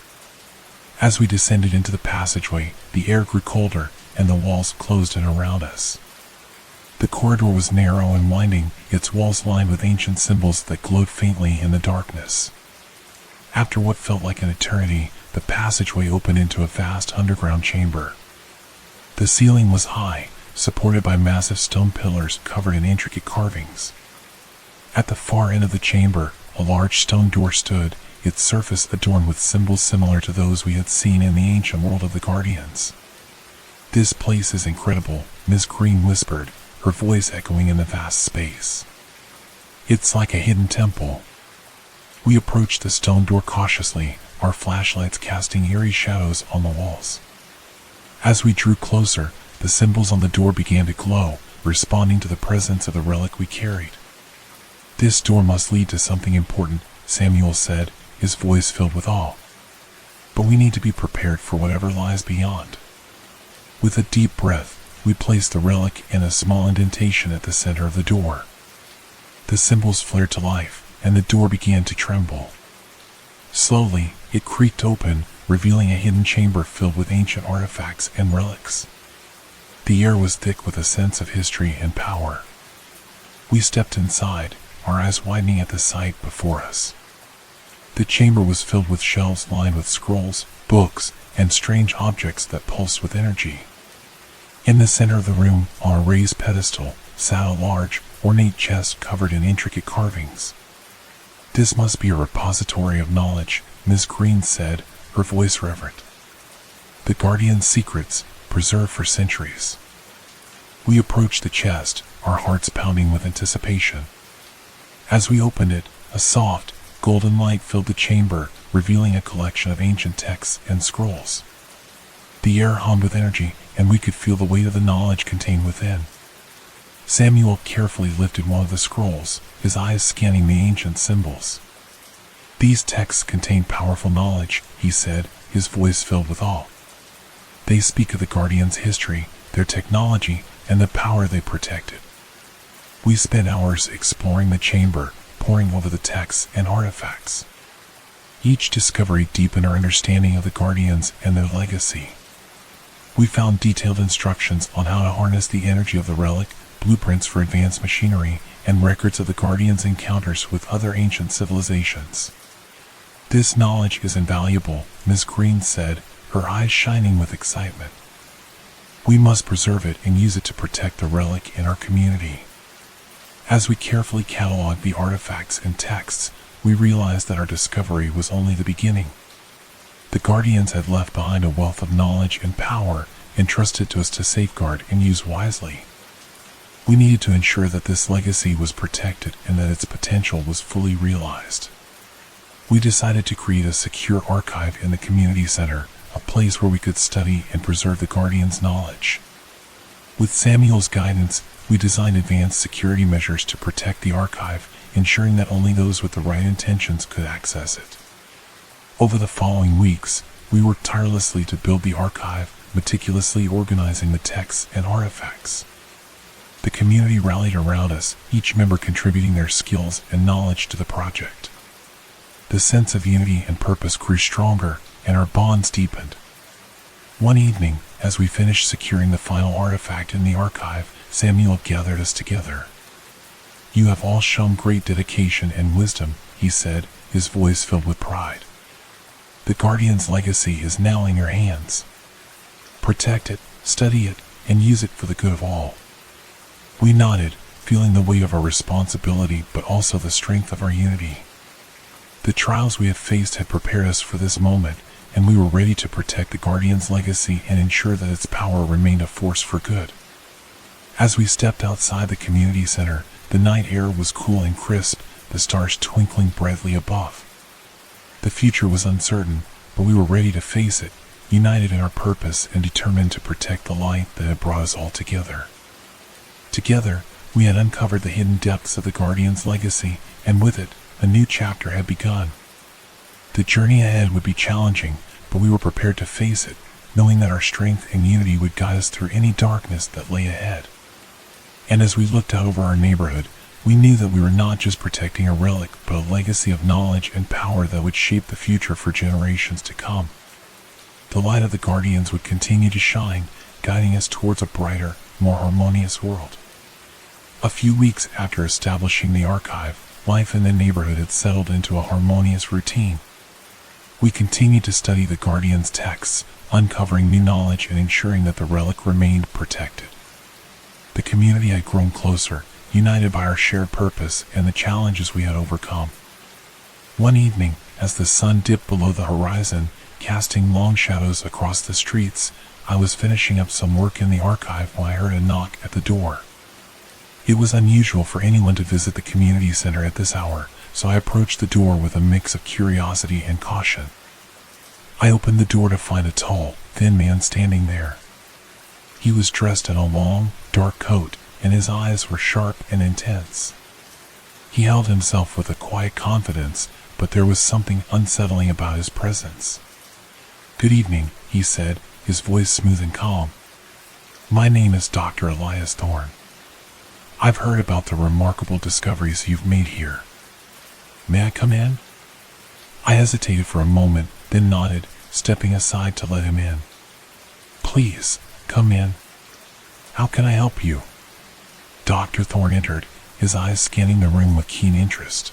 As we descended into the passageway, the air grew colder and the walls closed in around us. The corridor was narrow and winding, its walls lined with ancient symbols that glowed faintly in the darkness. After what felt like an eternity, the passageway opened into a vast underground chamber. The ceiling was high, supported by massive stone pillars covered in intricate carvings. At the far end of the chamber, a large stone door stood, its surface adorned with symbols similar to those we had seen in the ancient world of the Guardians. "This place is incredible," Miss Green whispered, her voice echoing in the vast space. "It's like a hidden temple." We approached the stone door cautiously, our flashlights casting eerie shadows on the walls. As we drew closer, the symbols on the door began to glow, responding to the presence of the relic we carried. "This door must lead to something important," Samuel said, his voice filled with awe. "But we need to be prepared for whatever lies beyond." With a deep breath, we placed the relic in a small indentation at the center of the door. The symbols flared to life, and the door began to tremble. Slowly, it creaked open, revealing a hidden chamber filled with ancient artifacts and relics. The air was thick with a sense of history and power. We stepped inside, our eyes widening at the sight before us. The chamber was filled with shelves lined with scrolls, books, and strange objects that pulsed with energy. In the center of the room, on a raised pedestal, sat a large, ornate chest covered in intricate carvings. "This must be a repository of knowledge," Miss Green said, her voice reverent. "The Guardian's secrets, preserved for centuries." We approached the chest, our hearts pounding with anticipation. As we opened it, a soft, golden light filled the chamber, revealing a collection of ancient texts and scrolls. The air hummed with energy, and we could feel the weight of the knowledge contained within. Samuel carefully lifted one of the scrolls, his eyes scanning the ancient symbols. "These texts contain powerful knowledge," he said, his voice filled with awe. "They speak of the Guardians' history, their technology, and the power they protected." We spent hours exploring the chamber, poring over the texts and artifacts. Each discovery deepened our understanding of the Guardians and their legacy. We found detailed instructions on how to harness the energy of the relic, blueprints for advanced machinery, and records of the Guardian's encounters with other ancient civilizations. "This knowledge is invaluable," Miss Green said, her eyes shining with excitement. "We must preserve it and use it to protect the relic in our community." As we carefully cataloged the artifacts and texts, we realized that our discovery was only the beginning. The Guardians had left behind a wealth of knowledge and power entrusted to us to safeguard and use wisely. We needed to ensure that this legacy was protected and that its potential was fully realized. We decided to create a secure archive in the community center, a place where we could study and preserve the Guardians' knowledge. With Samuel's guidance, we designed advanced security measures to protect the archive, ensuring that only those with the right intentions could access it. Over the following weeks, we worked tirelessly to build the archive, meticulously organizing the texts and artifacts. The community rallied around us, each member contributing their skills and knowledge to the project. The sense of unity and purpose grew stronger, and our bonds deepened. One evening, as we finished securing the final artifact in the archive, Samuel gathered us together. "You have all shown great dedication and wisdom," he said, his voice filled with pride. "The Guardian's legacy is now in your hands. Protect it, study it, and use it for the good of all." We nodded, feeling the weight of our responsibility but also the strength of our unity. The trials we had faced had prepared us for this moment, and we were ready to protect the Guardian's legacy and ensure that its power remained a force for good. As we stepped outside the community center, the night air was cool and crisp, the stars twinkling brightly above. The future was uncertain, but we were ready to face it, united in our purpose and determined to protect the light that had brought us all together. Together, we had uncovered the hidden depths of the Guardian's legacy, and with it, a new chapter had begun. The journey ahead would be challenging, but we were prepared to face it, knowing that our strength and unity would guide us through any darkness that lay ahead. And as we looked out over our neighborhood, we knew that we were not just protecting a relic, but a legacy of knowledge and power that would shape the future for generations to come. The light of the Guardians would continue to shine, guiding us towards a brighter, more harmonious world. A few weeks after establishing the archive, life in the neighborhood had settled into a harmonious routine. We continued to study the Guardian's texts, uncovering new knowledge and ensuring that the relic remained protected. The community had grown closer, united by our shared purpose and the challenges we had overcome. One evening, as the sun dipped below the horizon, casting long shadows across the streets, I was finishing up some work in the archive when I heard a knock at the door. It was unusual for anyone to visit the community center at this hour, so I approached the door with a mix of curiosity and caution. I opened the door to find a tall, thin man standing there. He was dressed in a long, dark coat, and his eyes were sharp and intense. He held himself with a quiet confidence, but there was something unsettling about his presence. "Good evening," he said, his voice smooth and calm. "My name is Dr. Elias Thorne. I've heard about the remarkable discoveries you've made here. May I come in?" I hesitated for a moment, then nodded, stepping aside to let him in. "Please, come in. How can I help you?" Dr. Thorne entered, his eyes scanning the room with keen interest.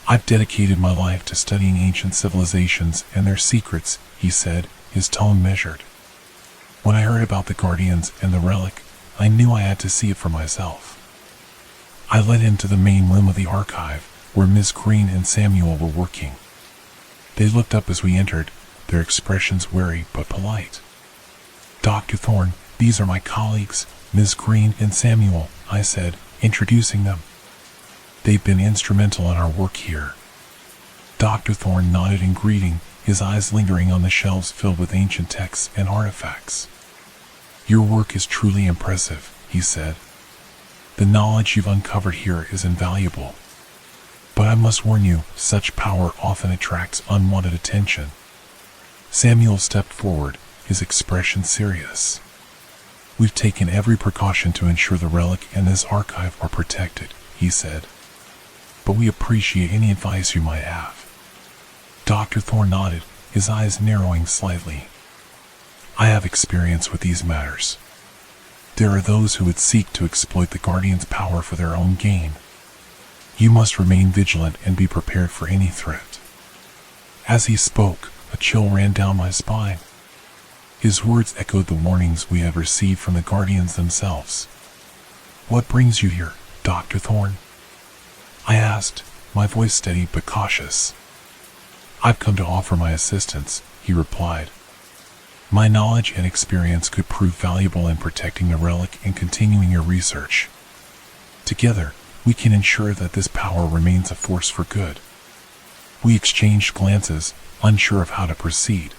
"I've dedicated my life to studying ancient civilizations and their secrets," he said, his tone measured. "When I heard about the Guardians and the relic, I knew I had to see it for myself." I led him to the main room of the archive, where Miss Green and Samuel were working. They looked up as we entered, their expressions wary but polite. "Dr. Thorne, these are my colleagues, Miss Green and Samuel," I said, introducing them. "They've been instrumental in our work here." Dr. Thorne nodded in greeting, his eyes lingering on the shelves filled with ancient texts and artifacts. "Your work is truly impressive," he said. "The knowledge you've uncovered here is invaluable. But I must warn you, such power often attracts unwanted attention." Samuel stepped forward, his expression serious. "We've taken every precaution to ensure the relic and this archive are protected," he said. "But we appreciate any advice you might have." Dr. Thorne nodded, his eyes narrowing slightly. I have experience with these matters. There are those who would seek to exploit the Guardian's power for their own gain. You must remain vigilant and be prepared for any threat. As he spoke, a chill ran down my spine. His words echoed the warnings we have received from the Guardians themselves. "What brings you here, Dr. Thorne?" I asked, my voice steady but cautious. "I've come to offer my assistance," he replied. "My knowledge and experience could prove valuable in protecting the relic and continuing your research. Together, we can ensure that this power remains a force for good." We exchanged glances, unsure of how to proceed.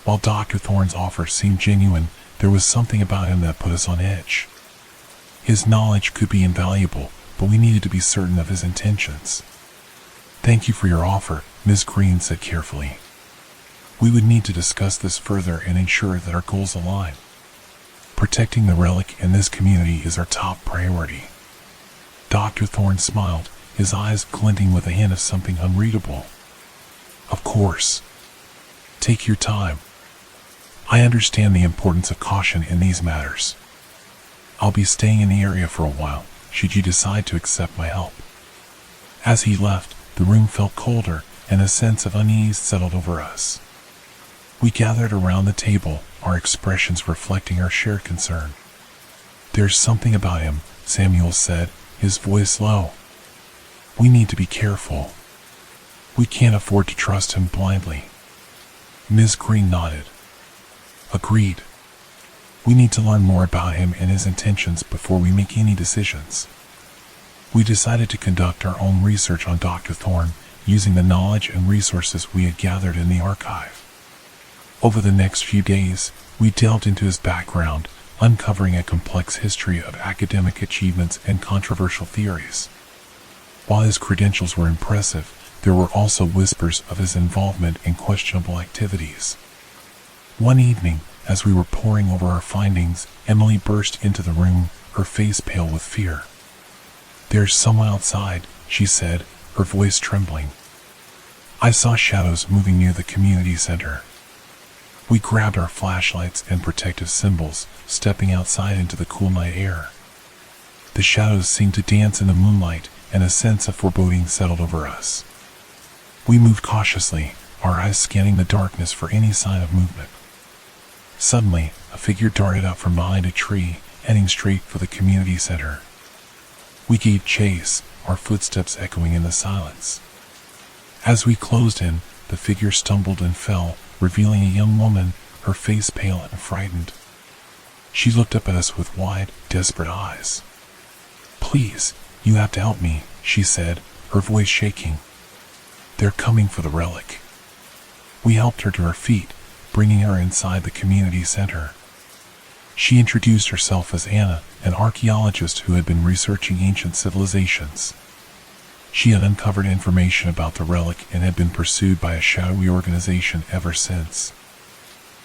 While Dr. Thorne's offer seemed genuine, there was something about him that put us on edge. His knowledge could be invaluable, but we needed to be certain of his intentions. "Thank you for your offer," Ms. Green said carefully. "We would need to discuss this further and ensure that our goals align. Protecting the relic in this community is our top priority." Dr. Thorne smiled, his eyes glinting with a hint of something unreadable. "Of course. Take your time. I understand the importance of caution in these matters. I'll be staying in the area for a while, should you decide to accept my help." As he left, the room felt colder, and a sense of unease settled over us. We gathered around the table, our expressions reflecting our shared concern. "There's something about him," Samuel said, his voice low. "We need to be careful. We can't afford to trust him blindly." Ms. Green nodded. "Agreed. We need to learn more about him and his intentions before we make any decisions." We decided to conduct our own research on Dr. Thorne, using the knowledge and resources we had gathered in the archive. Over the next few days, we delved into his background, uncovering a complex history of academic achievements and controversial theories. While his credentials were impressive, there were also whispers of his involvement in questionable activities. One evening, as we were poring over our findings, Emily burst into the room, her face pale with fear. "There's someone outside," she said, her voice trembling. I saw shadows moving near the community center. We grabbed our flashlights and protective symbols, stepping outside into the cool night air. The shadows seemed to dance in the moonlight, and a sense of foreboding settled over us. We moved cautiously, our eyes scanning the darkness for any sign of movement. Suddenly, a figure darted out from behind a tree, heading straight for the community center. We gave chase, our footsteps echoing in the silence. As we closed in, the figure stumbled and fell, revealing a young woman, her face pale and frightened. She looked up at us with wide, desperate eyes. "Please, you have to help me," she said, her voice shaking. "They're coming for the relic." We helped her to her feet, bringing her inside the community center. She introduced herself as Anna, an archaeologist who had been researching ancient civilizations. She had uncovered information about the relic and had been pursued by a shadowy organization ever since.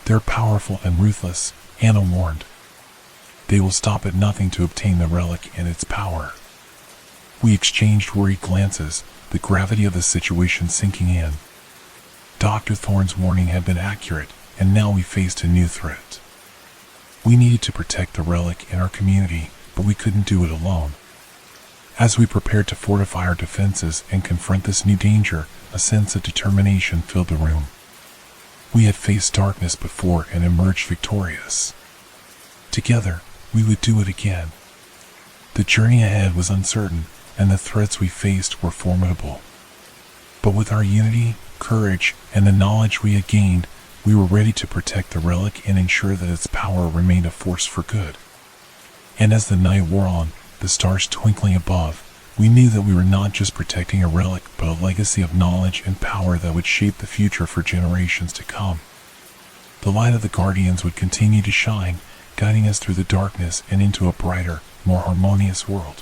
"They're powerful and ruthless," Anna warned. "They will stop at nothing to obtain the relic and its power." We exchanged worried glances, the gravity of the situation sinking in. Dr. Thorne's warning had been accurate, and now we faced a new threat. We needed to protect the relic in our community, but we couldn't do it alone. As we prepared to fortify our defenses and confront this new danger, a sense of determination filled the room. We had faced darkness before and emerged victorious. Together, we would do it again. The journey ahead was uncertain, and the threats we faced were formidable. But with our unity, courage, and the knowledge we had gained, we were ready to protect the relic and ensure that its power remained a force for good. And as the night wore on, the stars twinkling above, we knew that we were not just protecting a relic, but a legacy of knowledge and power that would shape the future for generations to come. The light of the Guardians would continue to shine, guiding us through the darkness and into a brighter, more harmonious world.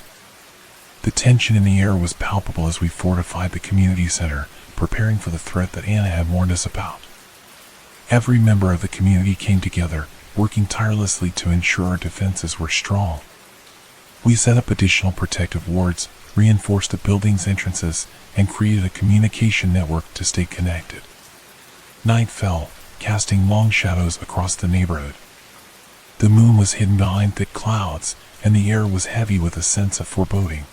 The tension in the air was palpable as we fortified the community center, preparing for the threat that Anna had warned us about. Every member of the community came together, working tirelessly to ensure our defenses were strong. We set up additional protective wards, reinforced the building's entrances, and created a communication network to stay connected. Night fell, casting long shadows across the neighborhood. The moon was hidden behind thick clouds, and the air was heavy with a sense of foreboding.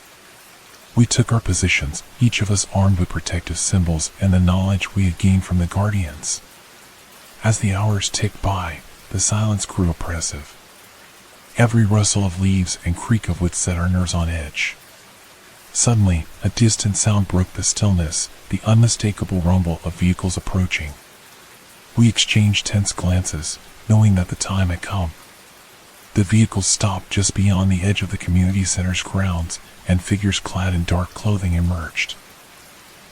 We took our positions, each of us armed with protective symbols and the knowledge we had gained from the guardians. As the hours ticked by, the silence grew oppressive. Every rustle of leaves and creak of wood set our nerves on edge. Suddenly, a distant sound broke the stillness, the unmistakable rumble of vehicles approaching. We exchanged tense glances, knowing that the time had come. The vehicles stopped just beyond the edge of the community center's grounds, and figures clad in dark clothing emerged.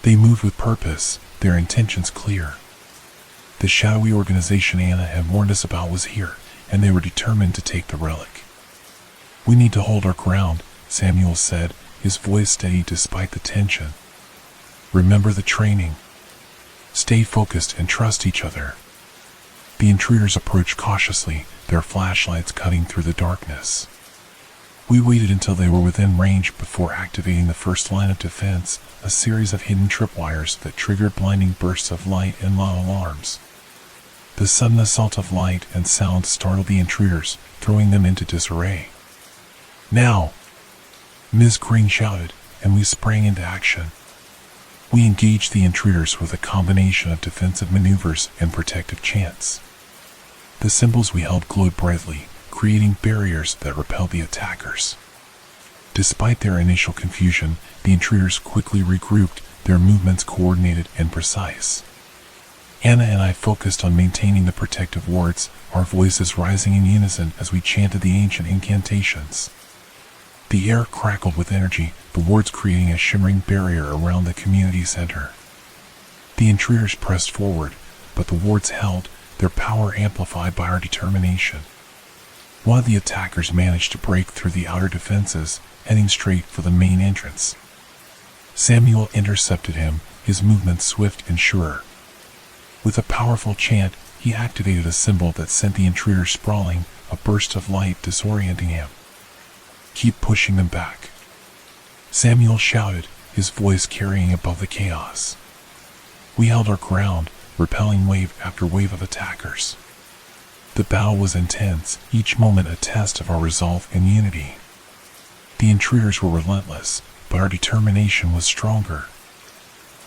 They moved with purpose, their intentions clear. The shadowy organization Anna had warned us about was here, and they were determined to take the relic. "We need to hold our ground," Samuel said, his voice steady despite the tension. "Remember the training. Stay focused and trust each other." The intruders approached cautiously, their flashlights cutting through the darkness. We waited until they were within range before activating the first line of defense, a series of hidden tripwires that triggered blinding bursts of light and loud alarms. The sudden assault of light and sound startled the intruders, throwing them into disarray. "Now!" Ms. Green shouted, and we sprang into action. We engaged the intruders with a combination of defensive maneuvers and protective chants. The symbols we held glowed brightly, creating barriers that repelled the attackers. Despite their initial confusion, the intruders quickly regrouped, their movements coordinated and precise. Anna and I focused on maintaining the protective wards, our voices rising in unison as we chanted the ancient incantations. The air crackled with energy, the wards creating a shimmering barrier around the community center. The intruders pressed forward, but the wards held, their power amplified by our determination. One of the attackers managed to break through the outer defenses, heading straight for the main entrance. Samuel intercepted him, his movements swift and sure. With a powerful chant, he activated a symbol that sent the intruder sprawling, a burst of light disorienting him. "Keep pushing them back," Samuel shouted, his voice carrying above the chaos. We held our ground, repelling wave after wave of attackers. The battle was intense, each moment a test of our resolve and unity. The intruders were relentless, but our determination was stronger.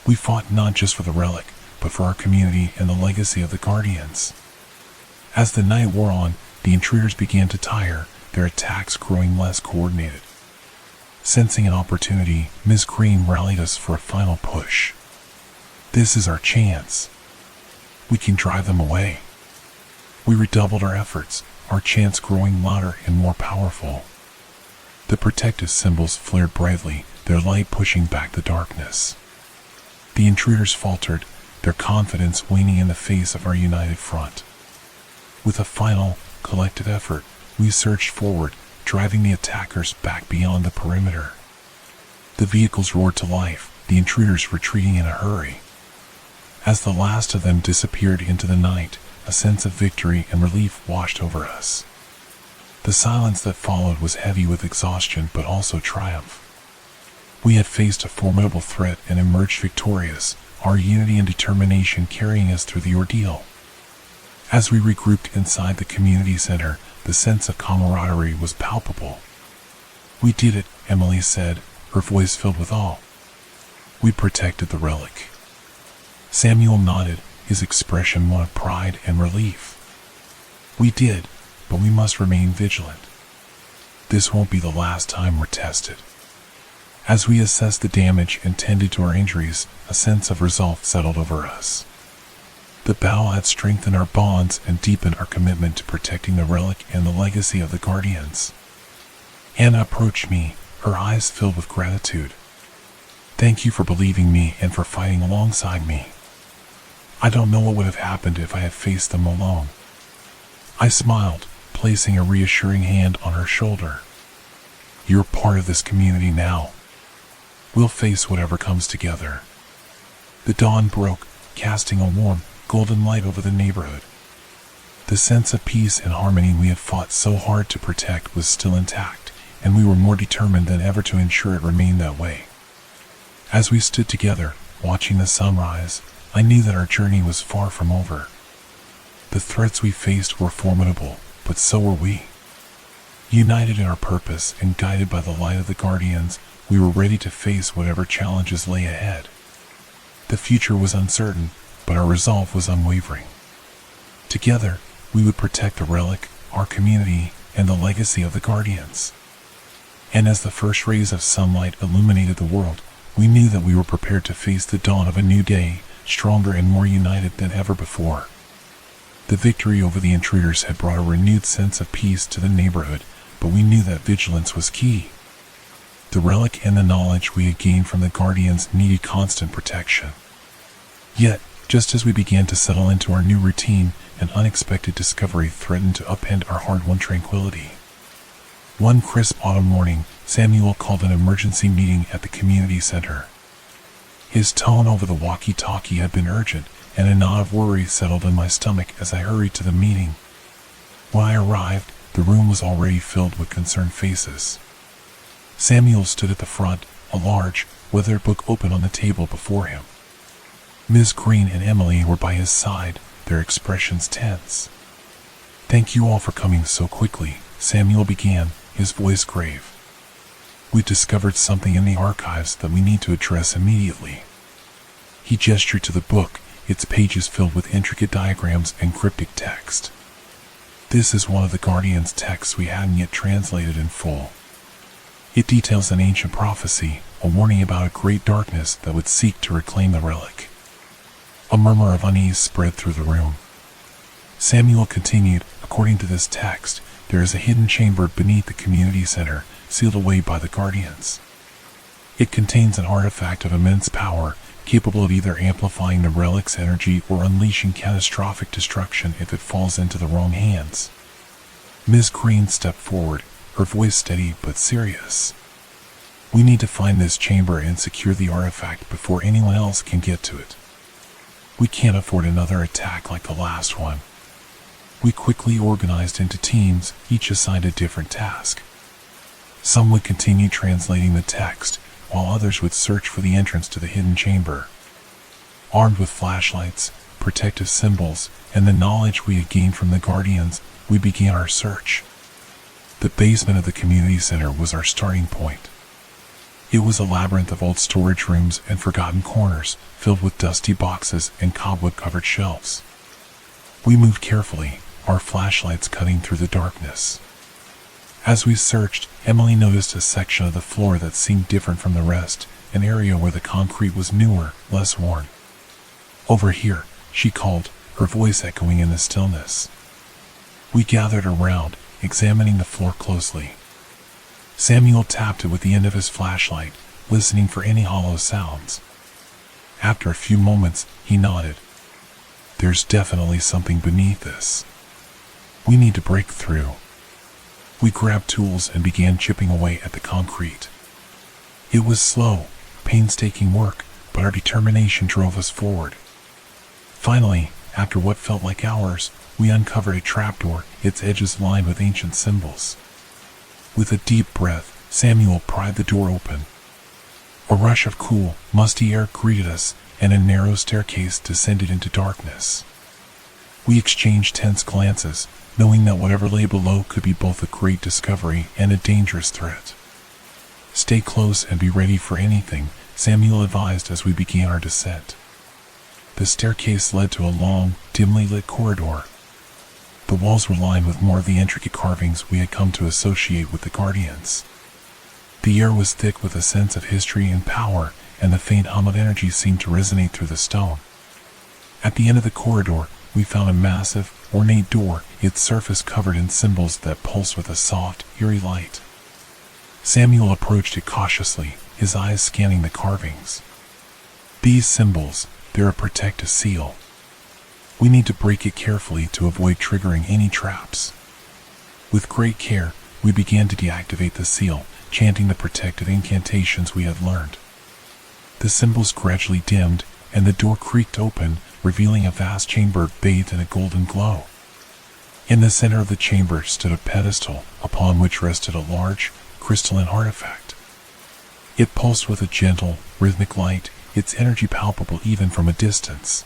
We fought not just for the relic, but for our community and the legacy of the Guardians. As the night wore on, the intruders began to tire, their attacks growing less coordinated. Sensing an opportunity, Ms. Green rallied us for a final push. "This is our chance. We can drive them away." We redoubled our efforts, our chants growing louder and more powerful. The protective symbols flared brightly, their light pushing back the darkness. The intruders faltered, their confidence waning in the face of our united front. With a final, collective effort, we surged forward, driving the attackers back beyond the perimeter. The vehicles roared to life, the intruders retreating in a hurry. As the last of them disappeared into the night, a sense of victory and relief washed over us. The silence that followed was heavy with exhaustion but also triumph. We had faced a formidable threat and emerged victorious, our unity and determination carrying us through the ordeal. As we regrouped inside the community center, the sense of camaraderie was palpable. "We did it," Emily said, her voice filled with awe. "We protected the relic." Samuel nodded, his expression one of pride and relief. "We did, but we must remain vigilant. This won't be the last time we're tested." As we assessed the damage and tended to our injuries, a sense of resolve settled over us. The battle had strengthened our bonds and deepened our commitment to protecting the relic and the legacy of the Guardians. Anna approached me, her eyes filled with gratitude. "Thank you for believing me and for fighting alongside me. I don't know what would have happened if I had faced them alone." I smiled, placing a reassuring hand on her shoulder. "You're part of this community now. We'll face whatever comes together." The dawn broke, casting a warm, golden light over the neighborhood. The sense of peace and harmony we had fought so hard to protect was still intact, and we were more determined than ever to ensure it remained that way. As we stood together, watching the sunrise, I knew that our journey was far from over. The threats we faced were formidable, but so were we. United in our purpose and guided by the light of the Guardians, we were ready to face whatever challenges lay ahead. The future was uncertain, but our resolve was unwavering. Together, we would protect the relic, our community, and the legacy of the Guardians. And as the first rays of sunlight illuminated the world, we knew that we were prepared to face the dawn of a new day, stronger and more united than ever before. The victory over the intruders had brought a renewed sense of peace to the neighborhood, but we knew that vigilance was key. The relic and the knowledge we had gained from the Guardians needed constant protection. Yet, just as we began to settle into our new routine, an unexpected discovery threatened to upend our hard-won tranquility. One crisp autumn morning, Samuel called an emergency meeting at the community center. His tone over the walkie-talkie had been urgent, and a knot of worry settled in my stomach as I hurried to the meeting. When I arrived, the room was already filled with concerned faces. Samuel stood at the front, a large, weathered book open on the table before him. Ms. Green and Emily were by his side, their expressions tense. "Thank you all for coming so quickly," Samuel began, his voice grave. "We discovered something in the archives that we need to address immediately." He gestured to the book, its pages filled with intricate diagrams and cryptic text. "This is one of the Guardian's texts we hadn't yet translated in full. It details an ancient prophecy, a warning about a great darkness that would seek to reclaim the relic." A murmur of unease spread through the room. Samuel continued, "According to this text, there is a hidden chamber beneath the community center, sealed away by the Guardians. It contains an artifact of immense power, capable of either amplifying the relic's energy or unleashing catastrophic destruction if it falls into the wrong hands." Ms. Green stepped forward, her voice steady but serious. "We need to find this chamber and secure the artifact before anyone else can get to it. We can't afford another attack like the last one." We quickly organized into teams, each assigned a different task. Some would continue translating the text, while others would search for the entrance to the hidden chamber. Armed with flashlights, protective symbols, and the knowledge we had gained from the Guardians, we began our search. The basement of the community center was our starting point. It was a labyrinth of old storage rooms and forgotten corners, filled with dusty boxes and cobweb-covered shelves. We moved carefully, our flashlights cutting through the darkness. As we searched, Emily noticed a section of the floor that seemed different from the rest, an area where the concrete was newer, less worn. "Over here," she called, her voice echoing in the stillness. We gathered around, examining the floor closely. Samuel tapped it with the end of his flashlight, listening for any hollow sounds. After a few moments, he nodded. "There's definitely something beneath this. We need to break through." We grabbed tools and began chipping away at the concrete. It was slow, painstaking work, but our determination drove us forward. Finally, after what felt like hours, we uncovered a trapdoor, its edges lined with ancient symbols. With a deep breath, Samuel pried the door open. A rush of cool, musty air greeted us, and a narrow staircase descended into darkness. We exchanged tense glances, knowing that whatever lay below could be both a great discovery and a dangerous threat. "Stay close and be ready for anything," Samuel advised as we began our descent. The staircase led to a long, dimly lit corridor. The walls were lined with more of the intricate carvings we had come to associate with the Guardians. The air was thick with a sense of history and power, and the faint hum of energy seemed to resonate through the stone. At the end of the corridor, we found a massive, ornate door, its surface covered in symbols that pulsed with a soft, eerie light. Samuel approached it cautiously, his eyes scanning the carvings. "These symbols, they're a protective seal. We need to break it carefully to avoid triggering any traps." With great care, we began to deactivate the seal, chanting the protective incantations we had learned. The symbols gradually dimmed, and the door creaked open, revealing a vast chamber bathed in a golden glow. In the center of the chamber stood a pedestal, upon which rested a large, crystalline artifact. It pulsed with a gentle, rhythmic light, its energy palpable even from a distance.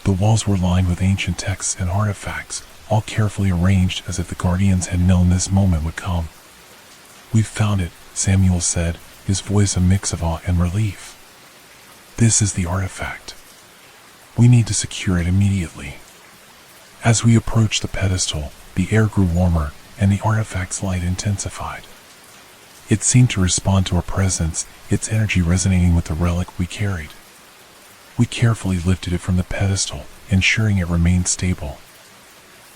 The walls were lined with ancient texts and artifacts, all carefully arranged as if the guardians had known this moment would come. "We've found it," Samuel said, his voice a mix of awe and relief. "This is the artifact. We need to secure it immediately." As we approached the pedestal, the air grew warmer, and the artifact's light intensified. It seemed to respond to our presence, its energy resonating with the relic we carried. We carefully lifted it from the pedestal, ensuring it remained stable.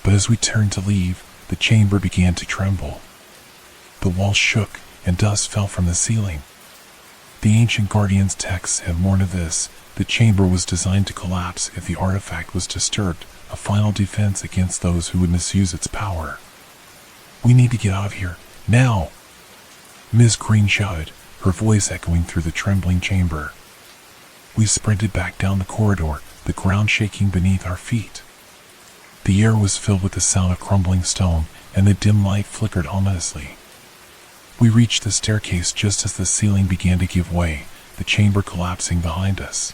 But as we turned to leave, the chamber began to tremble. The walls shook, and dust fell from the ceiling. The ancient guardian's texts had warned of this. The chamber was designed to collapse if the artifact was disturbed, a final defense against those who would misuse its power. "We need to get out of here, now!" Ms. Green shouted, her voice echoing through the trembling chamber. We sprinted back down the corridor, the ground shaking beneath our feet. The air was filled with the sound of crumbling stone, and the dim light flickered ominously. We reached the staircase just as the ceiling began to give way, the chamber collapsing behind us.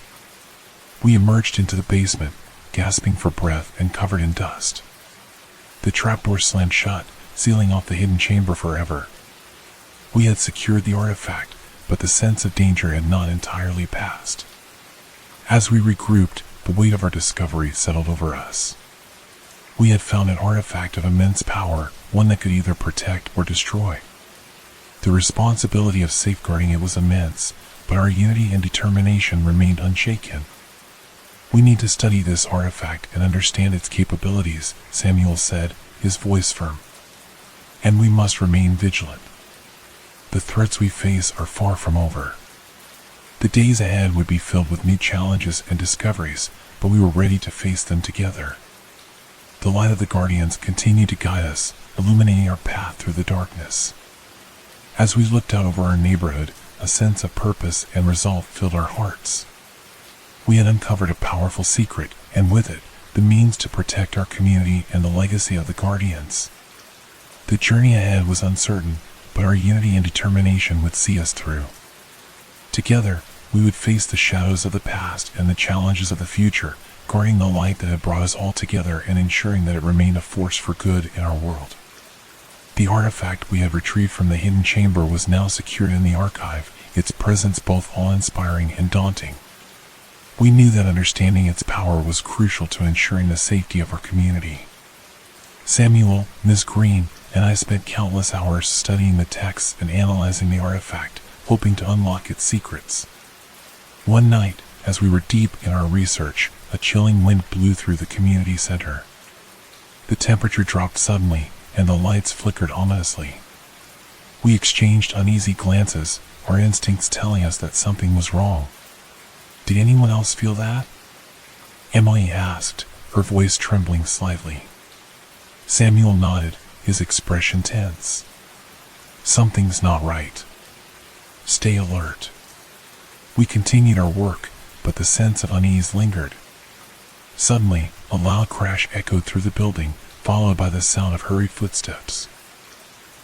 We emerged into the basement, gasping for breath and covered in dust. The trapdoor slammed shut, sealing off the hidden chamber forever. We had secured the artifact, but the sense of danger had not entirely passed. As we regrouped, the weight of our discovery settled over us. We had found an artifact of immense power, one that could either protect or destroy. The responsibility of safeguarding it was immense, but our unity and determination remained unshaken. "We need to study this artifact and understand its capabilities," Samuel said, his voice firm. "And we must remain vigilant. The threats we face are far from over." The days ahead would be filled with new challenges and discoveries, but we were ready to face them together. The light of the Guardians continued to guide us, illuminating our path through the darkness. As we looked out over our neighborhood, a sense of purpose and resolve filled our hearts. We had uncovered a powerful secret, and with it, the means to protect our community and the legacy of the Guardians. The journey ahead was uncertain, but our unity and determination would see us through. Together, we would face the shadows of the past and the challenges of the future, guarding the light that had brought us all together and ensuring that it remained a force for good in our world. The artifact we had retrieved from the hidden chamber was now secured in the archive, its presence both awe-inspiring and daunting. We knew that understanding its power was crucial to ensuring the safety of our community. Samuel, Ms. Green, and I spent countless hours studying the texts and analyzing the artifact, hoping to unlock its secrets. One night, as we were deep in our research, a chilling wind blew through the community center. The temperature dropped suddenly, and the lights flickered ominously. We exchanged uneasy glances, our instincts telling us that something was wrong. "Did anyone else feel that?" Emily asked, her voice trembling slightly. Samuel nodded, his expression tense. "Something's not right. Stay alert." We continued our work, but the sense of unease lingered. Suddenly, a loud crash echoed through the building, followed by the sound of hurried footsteps.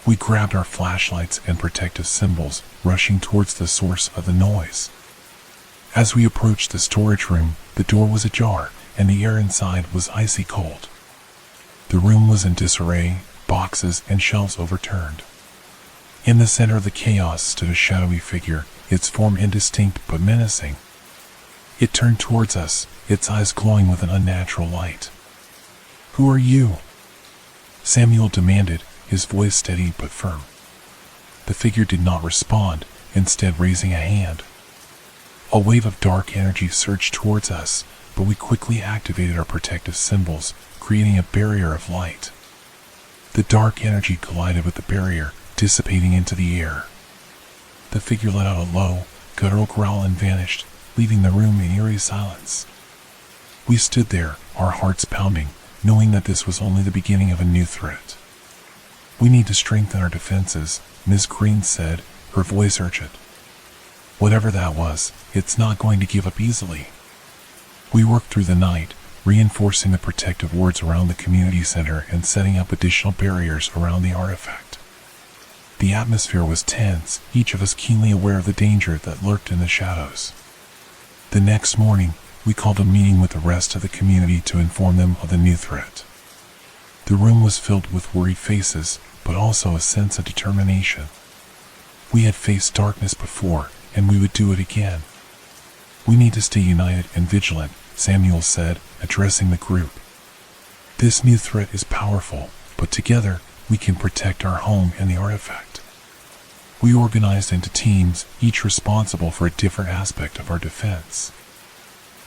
We grabbed our flashlights and protective symbols, rushing towards the source of the noise. As we approached the storage room, the door was ajar, and the air inside was icy cold. The room was in disarray, boxes and shelves overturned. In the center of the chaos stood a shadowy figure, its form indistinct but menacing. It turned towards us, its eyes glowing with an unnatural light. "Who are you?" Samuel demanded, his voice steady but firm. The figure did not respond, instead raising a hand. A wave of dark energy surged towards us, but we quickly activated our protective symbols, creating a barrier of light. The dark energy collided with the barrier, dissipating into the air. The figure let out a low, guttural growl and vanished, leaving the room in eerie silence. We stood there, our hearts pounding, knowing that this was only the beginning of a new threat. "We need to strengthen our defenses," Ms. Green said, her voice urgent. "Whatever that was, it's not going to give up easily." We worked through the night, reinforcing the protective wards around the community center and setting up additional barriers around the artifact. The atmosphere was tense, each of us keenly aware of the danger that lurked in the shadows. The next morning, we called a meeting with the rest of the community to inform them of the new threat. The room was filled with worried faces, but also a sense of determination. We had faced darkness before, and we would do it again. "We need to stay united and vigilant," Samuel said, addressing the group. "This new threat is powerful, but together we can protect our home and the artifact." We organized into teams, each responsible for a different aspect of our defense.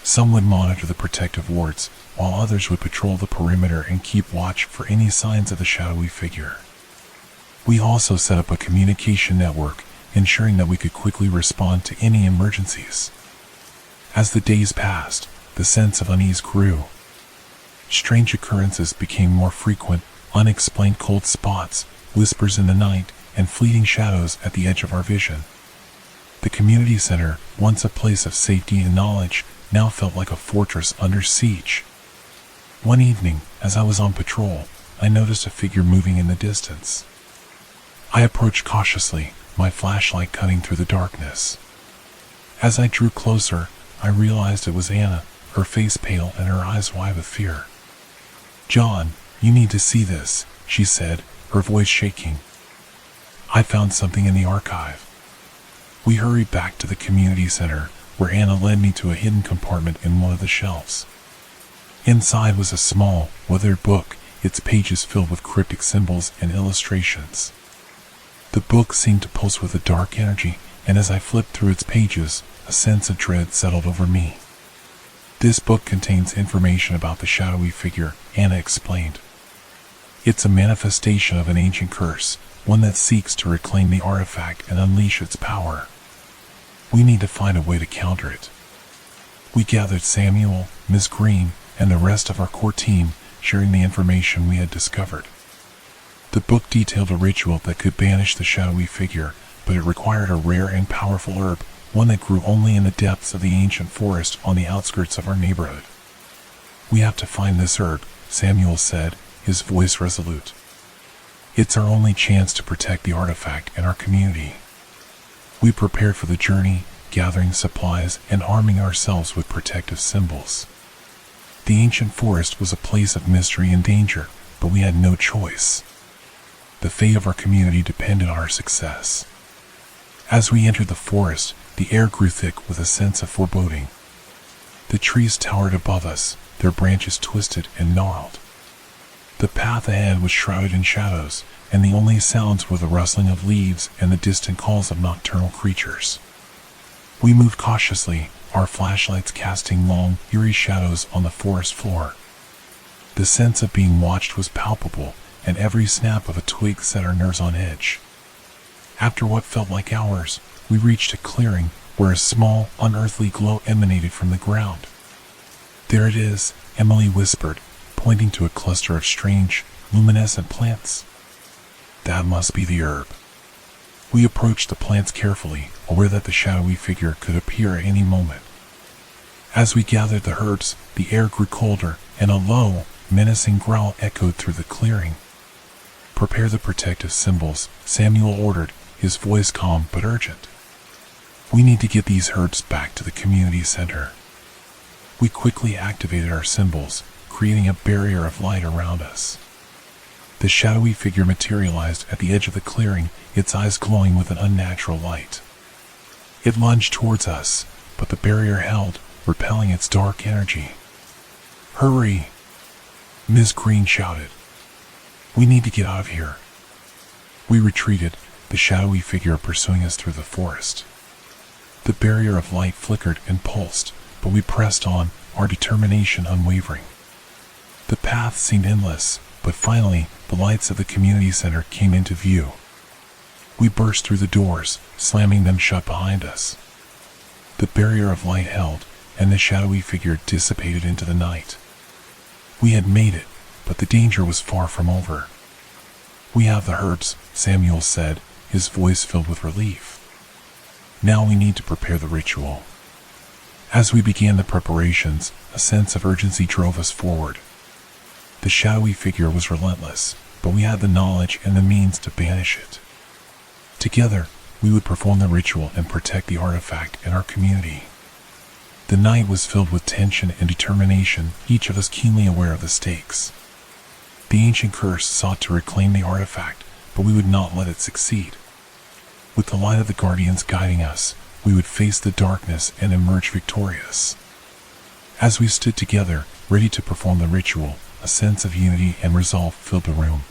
Some would monitor the protective wards, while others would patrol the perimeter and keep watch for any signs of the shadowy figure. We also set up a communication network, ensuring that we could quickly respond to any emergencies. As the days passed, the sense of unease grew. Strange occurrences became more frequent, unexplained cold spots, whispers in the night, and fleeting shadows at the edge of our vision. The community center, once a place of safety and knowledge, now felt like a fortress under siege. One evening, as I was on patrol, I noticed a figure moving in the distance. I approached cautiously, my flashlight cutting through the darkness. As I drew closer, I realized it was Anna, her face pale and her eyes wide with fear. "John, you need to see this," she said, her voice shaking. "I found something in the archive." We hurried back to the community center, where Anna led me to a hidden compartment in one of the shelves. Inside was a small, weathered book, its pages filled with cryptic symbols and illustrations. The book seemed to pulse with a dark energy, and as I flipped through its pages, a sense of dread settled over me. "This book contains information about the shadowy figure," Anna explained. "It's a manifestation of an ancient curse, one that seeks to reclaim the artifact and unleash its power. We need to find a way to counter it." We gathered Samuel, Miss Green, and the rest of our core team, sharing the information we had discovered. The book detailed a ritual that could banish the shadowy figure, but it required a rare and powerful herb, one that grew only in the depths of the ancient forest on the outskirts of our neighborhood. "We have to find this herb," Samuel said, his voice resolute. "It's our only chance to protect the artifact and our community." We prepared for the journey, gathering supplies and arming ourselves with protective symbols. The ancient forest was a place of mystery and danger, but we had no choice. The fate of our community depended on our success. As we entered the forest, the air grew thick with a sense of foreboding. The trees towered above us, their branches twisted and gnarled. The path ahead was shrouded in shadows, and the only sounds were the rustling of leaves and the distant calls of nocturnal creatures. We moved cautiously, our flashlights casting long, eerie shadows on the forest floor. The sense of being watched was palpable, and every snap of a twig set our nerves on edge. After what felt like hours, we reached a clearing where a small, unearthly glow emanated from the ground. "There it is," Emily whispered, pointing to a cluster of strange, luminescent plants. "That must be the herb." We approached the plants carefully, aware that the shadowy figure could appear at any moment. As we gathered the herbs, the air grew colder, and a low, menacing growl echoed through the clearing. "Prepare the protective symbols," Samuel ordered, his voice calm but urgent. "We need to get these herbs back to the community center." We quickly activated our symbols, creating a barrier of light around us. The shadowy figure materialized at the edge of the clearing, its eyes glowing with an unnatural light. It lunged towards us, but the barrier held, repelling its dark energy. "Hurry!" Ms. Green shouted. "We need to get out of here." We retreated, the shadowy figure pursuing us through the forest. The barrier of light flickered and pulsed, but we pressed on, our determination unwavering. The path seemed endless, but finally, the lights of the community center came into view. We burst through the doors, slamming them shut behind us. The barrier of light held, and the shadowy figure dissipated into the night. We had made it, but the danger was far from over. "We have the herbs," Samuel said, his voice filled with relief. "Now we need to prepare the ritual." As we began the preparations, a sense of urgency drove us forward. The shadowy figure was relentless, but we had the knowledge and the means to banish it. Together, we would perform the ritual and protect the artifact and our community. The night was filled with tension and determination, each of us keenly aware of the stakes. The ancient curse sought to reclaim the artifact, but we would not let it succeed. With the light of the guardians guiding us, we would face the darkness and emerge victorious. As we stood together, ready to perform the ritual, a sense of unity and resolve filled the room.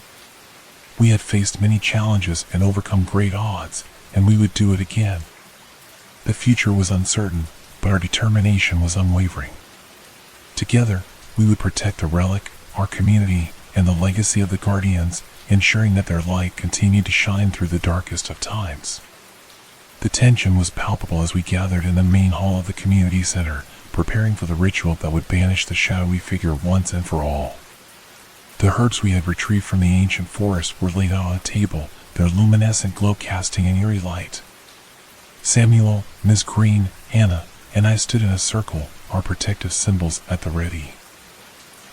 We had faced many challenges and overcome great odds, and we would do it again. The future was uncertain, but our determination was unwavering. Together, we would protect the relic, our community, and the legacy of the guardians, ensuring that their light continued to shine through the darkest of times. The tension was palpable as we gathered in the main hall of the community center, preparing for the ritual that would banish the shadowy figure once and for all. The herbs we had retrieved from the ancient forest were laid out on a table, their luminescent glow casting an eerie light. Samuel, Miss Green, Anna, and I stood in a circle, our protective symbols at the ready.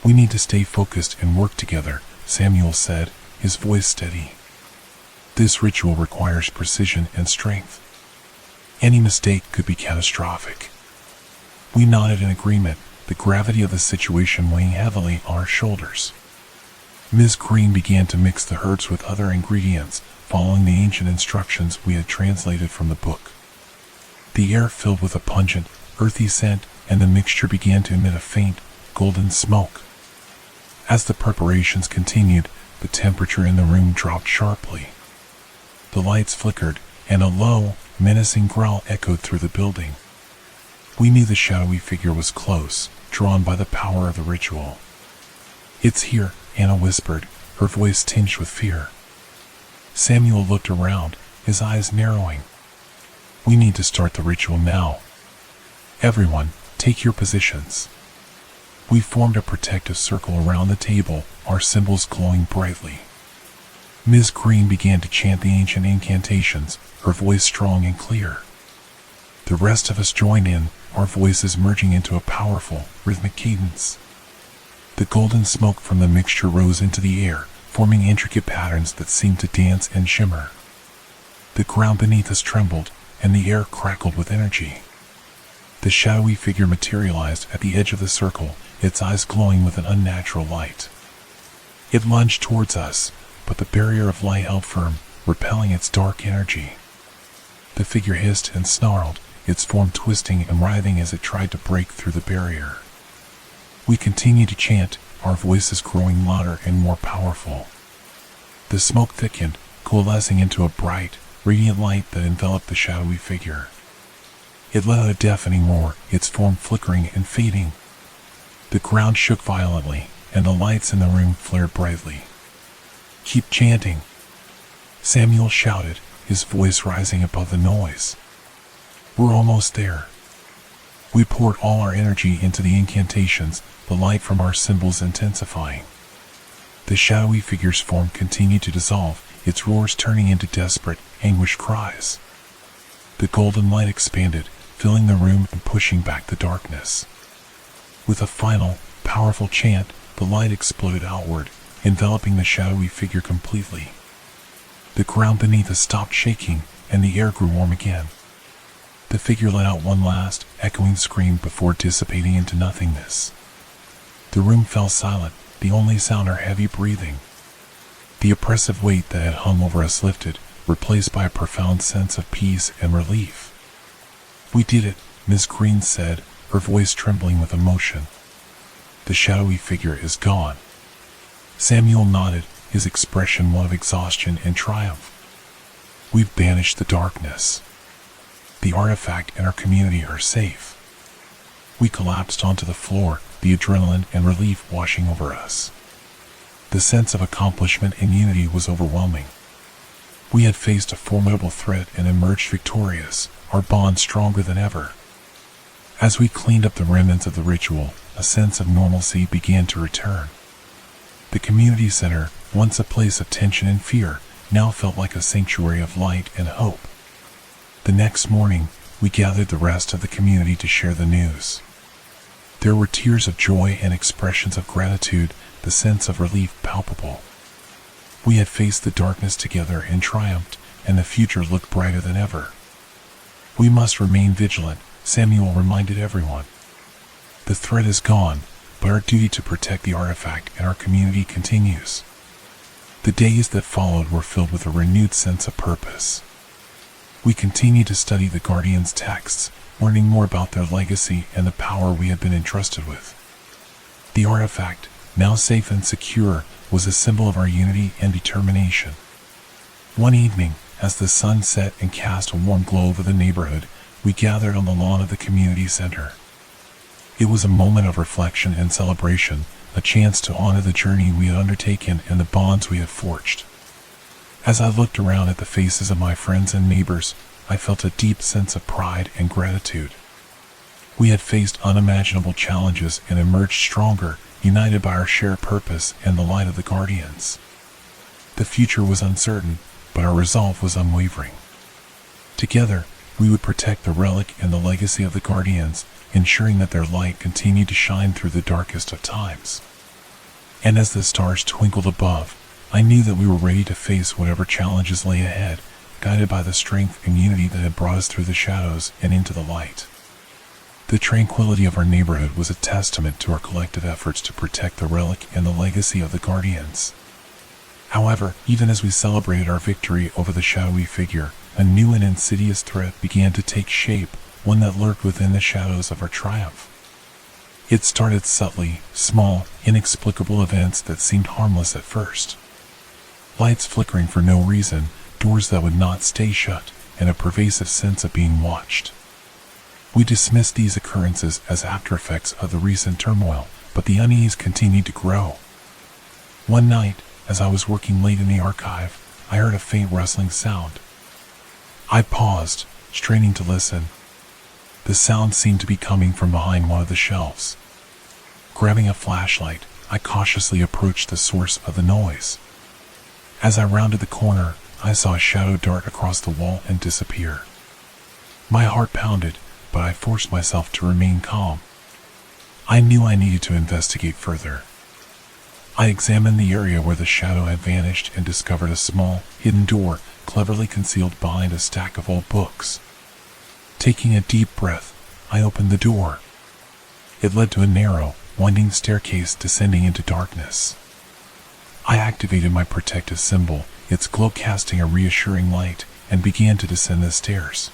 "We need to stay focused and work together," Samuel said, his voice steady. "This ritual requires precision and strength. Any mistake could be catastrophic." We nodded in agreement, the gravity of the situation weighing heavily on our shoulders. Ms. Green began to mix the herbs with other ingredients, following the ancient instructions we had translated from the book. The air filled with a pungent, earthy scent, and the mixture began to emit a faint, golden smoke. As the preparations continued, the temperature in the room dropped sharply. The lights flickered, and a low, menacing growl echoed through the building. We knew the shadowy figure was close, drawn by the power of the ritual. "It's here," Anna whispered, her voice tinged with fear. Samuel looked around, his eyes narrowing. "We need to start the ritual now. Everyone, take your positions." We formed a protective circle around the table, our symbols glowing brightly. Ms. Green began to chant the ancient incantations, her voice strong and clear. The rest of us joined in, our voices merging into a powerful, rhythmic cadence. The golden smoke from the mixture rose into the air, forming intricate patterns that seemed to dance and shimmer. The ground beneath us trembled, and the air crackled with energy. The shadowy figure materialized at the edge of the circle, its eyes glowing with an unnatural light. It lunged towards us, but the barrier of light held firm, repelling its dark energy. The figure hissed and snarled, its form twisting and writhing as it tried to break through the barrier. We continued to chant, our voices growing louder and more powerful. The smoke thickened, coalescing into a bright, radiant light that enveloped the shadowy figure. It let out a deafening roar, its form flickering and fading. The ground shook violently, and the lights in the room flared brightly. "Keep chanting," Samuel shouted, his voice rising above the noise. "We're almost there." We poured all our energy into the incantations, the light from our symbols intensifying. The shadowy figure's form continued to dissolve, its roars turning into desperate, anguished cries. The golden light expanded, filling the room and pushing back the darkness. With a final, powerful chant, the light exploded outward, enveloping the shadowy figure completely. The ground beneath us stopped shaking, and the air grew warm again. The figure let out one last, echoing scream before dissipating into nothingness. The room fell silent, the only sound our heavy breathing. The oppressive weight that had hung over us lifted, replaced by a profound sense of peace and relief. "We did it," Miss Green said, her voice trembling with emotion. "The shadowy figure is gone." Samuel nodded, his expression one of exhaustion and triumph. "We've banished the darkness. The artifact and our community are safe." We collapsed onto the floor, the adrenaline and relief washing over us. The sense of accomplishment and unity was overwhelming. We had faced a formidable threat and emerged victorious, our bond stronger than ever. As we cleaned up the remnants of the ritual, a sense of normalcy began to return. The community center, once a place of tension and fear, now felt like a sanctuary of light and hope. The next morning, we gathered the rest of the community to share the news. There were tears of joy and expressions of gratitude, the sense of relief palpable. We had faced the darkness together and triumphed, and the future looked brighter than ever. We must remain vigilant, Samuel reminded everyone. The threat is gone, but our duty to protect the artifact and our community continues. The days that followed were filled with a renewed sense of purpose. We continued to study the Guardian's texts, learning more about their legacy and the power we had been entrusted with. The artifact, now safe and secure, was a symbol of our unity and determination. One evening, as the sun set and cast a warm glow over the neighborhood, we gathered on the lawn of the community center. It was a moment of reflection and celebration, a chance to honor the journey we had undertaken and the bonds we had forged. As I looked around at the faces of my friends and neighbors, I felt a deep sense of pride and gratitude. We had faced unimaginable challenges and emerged stronger, united by our shared purpose and the light of the Guardians. The future was uncertain, but our resolve was unwavering. Together, we would protect the relic and the legacy of the Guardians, ensuring that their light continued to shine through the darkest of times. And as the stars twinkled above, I knew that we were ready to face whatever challenges lay ahead, guided by the strength and unity that had brought us through the shadows and into the light. The tranquility of our neighborhood was a testament to our collective efforts to protect the relic and the legacy of the Guardians. However, even as we celebrated our victory over the shadowy figure, a new and insidious threat began to take shape, one that lurked within the shadows of our triumph. It started subtly, small, inexplicable events that seemed harmless at first. Lights flickering for no reason, doors that would not stay shut, and a pervasive sense of being watched. We dismissed these occurrences as after-effects of the recent turmoil, but the unease continued to grow. One night, as I was working late in the archive, I heard a faint rustling sound. I paused, straining to listen. The sound seemed to be coming from behind one of the shelves. Grabbing a flashlight, I cautiously approached the source of the noise. As I rounded the corner, I saw a shadow dart across the wall and disappear. My heart pounded, but I forced myself to remain calm. I knew I needed to investigate further. I examined the area where the shadow had vanished and discovered a small, hidden door cleverly concealed behind a stack of old books. Taking a deep breath, I opened the door. It led to a narrow, winding staircase descending into darkness. I activated my protective symbol, its glow casting a reassuring light, and began to descend the stairs.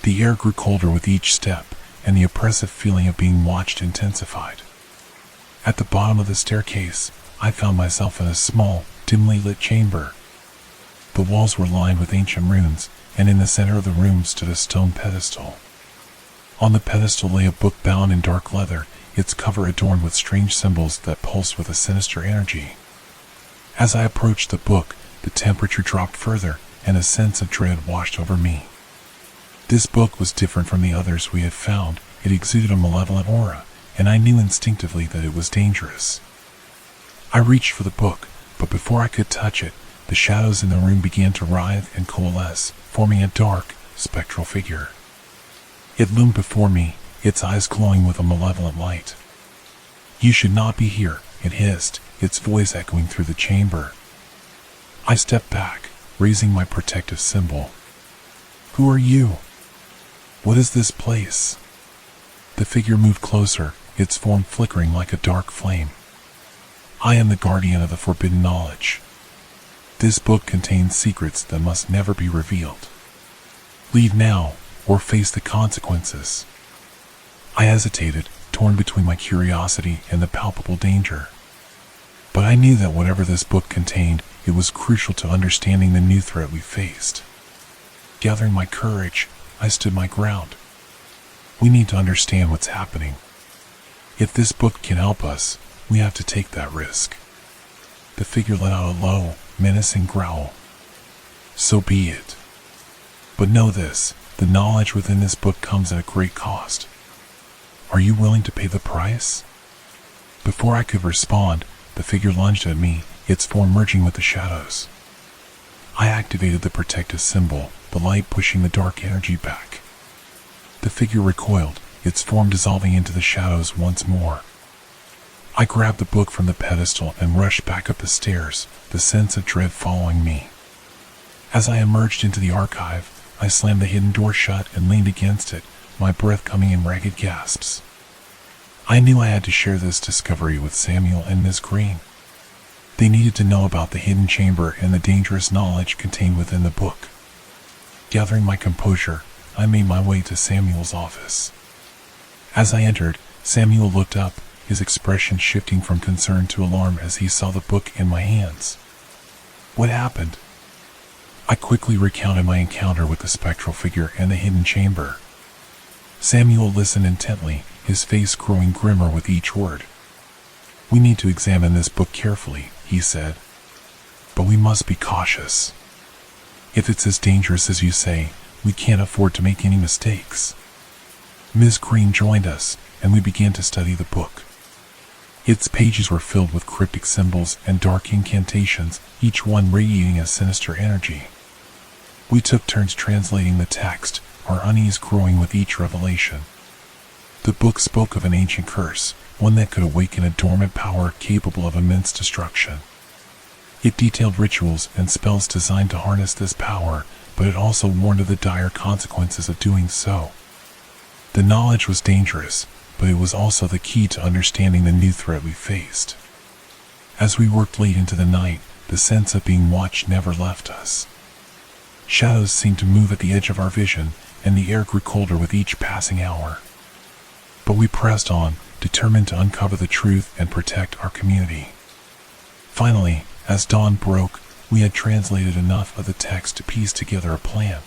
The air grew colder with each step, and the oppressive feeling of being watched intensified. At the bottom of the staircase, I found myself in a small, dimly lit chamber. The walls were lined with ancient runes, and in the center of the room stood a stone pedestal. On the pedestal lay a book bound in dark leather, its cover adorned with strange symbols that pulsed with a sinister energy. As I approached the book, the temperature dropped further, and a sense of dread washed over me. This book was different from the others we had found. It exuded a malevolent aura, and I knew instinctively that it was dangerous. I reached for the book, but before I could touch it, the shadows in the room began to writhe and coalesce, forming a dark, spectral figure. It loomed before me, its eyes glowing with a malevolent light. "You should not be here," it hissed, its voice echoing through the chamber. I stepped back, raising my protective symbol. "Who are you? What is this place?" The figure moved closer, its form flickering like a dark flame. "I am the guardian of the forbidden knowledge. This book contains secrets that must never be revealed. Leave now, or face the consequences." I hesitated, torn between my curiosity and the palpable danger. But I knew that whatever this book contained, it was crucial to understanding the new threat we faced. Gathering my courage, I stood my ground. We need to understand what's happening. If this book can help us, we have to take that risk. The figure let out a low, menacing growl. "So be it. But know this, the knowledge within this book comes at a great cost. Are you willing to pay the price?" Before I could respond, the figure lunged at me, its form merging with the shadows. I activated the protective symbol, the light pushing the dark energy back. The figure recoiled, its form dissolving into the shadows once more. I grabbed the book from the pedestal and rushed back up the stairs, the sense of dread following me. As I emerged into the archive, I slammed the hidden door shut and leaned against it, my breath coming in ragged gasps. I knew I had to share this discovery with Samuel and Miss Green. They needed to know about the hidden chamber and the dangerous knowledge contained within the book. Gathering my composure, I made my way to Samuel's office. As I entered, Samuel looked up, his expression shifting from concern to alarm as he saw the book in my hands. What happened? I quickly recounted my encounter with the spectral figure and the hidden chamber. Samuel listened intently, his face growing grimmer with each word. We need to examine this book carefully, he said. But we must be cautious. If it's as dangerous as you say, we can't afford to make any mistakes. Ms. Green joined us, and we began to study the book. Its pages were filled with cryptic symbols and dark incantations, each one radiating a sinister energy. We took turns translating the text, our unease growing with each revelation. The book spoke of an ancient curse, one that could awaken a dormant power capable of immense destruction. It detailed rituals and spells designed to harness this power, but it also warned of the dire consequences of doing so. The knowledge was dangerous, but it was also the key to understanding the new threat we faced. As we worked late into the night, the sense of being watched never left us. Shadows seemed to move at the edge of our vision, and the air grew colder with each passing hour. But we pressed on, determined to uncover the truth and protect our community. Finally, as dawn broke, we had translated enough of the text to piece together a plan.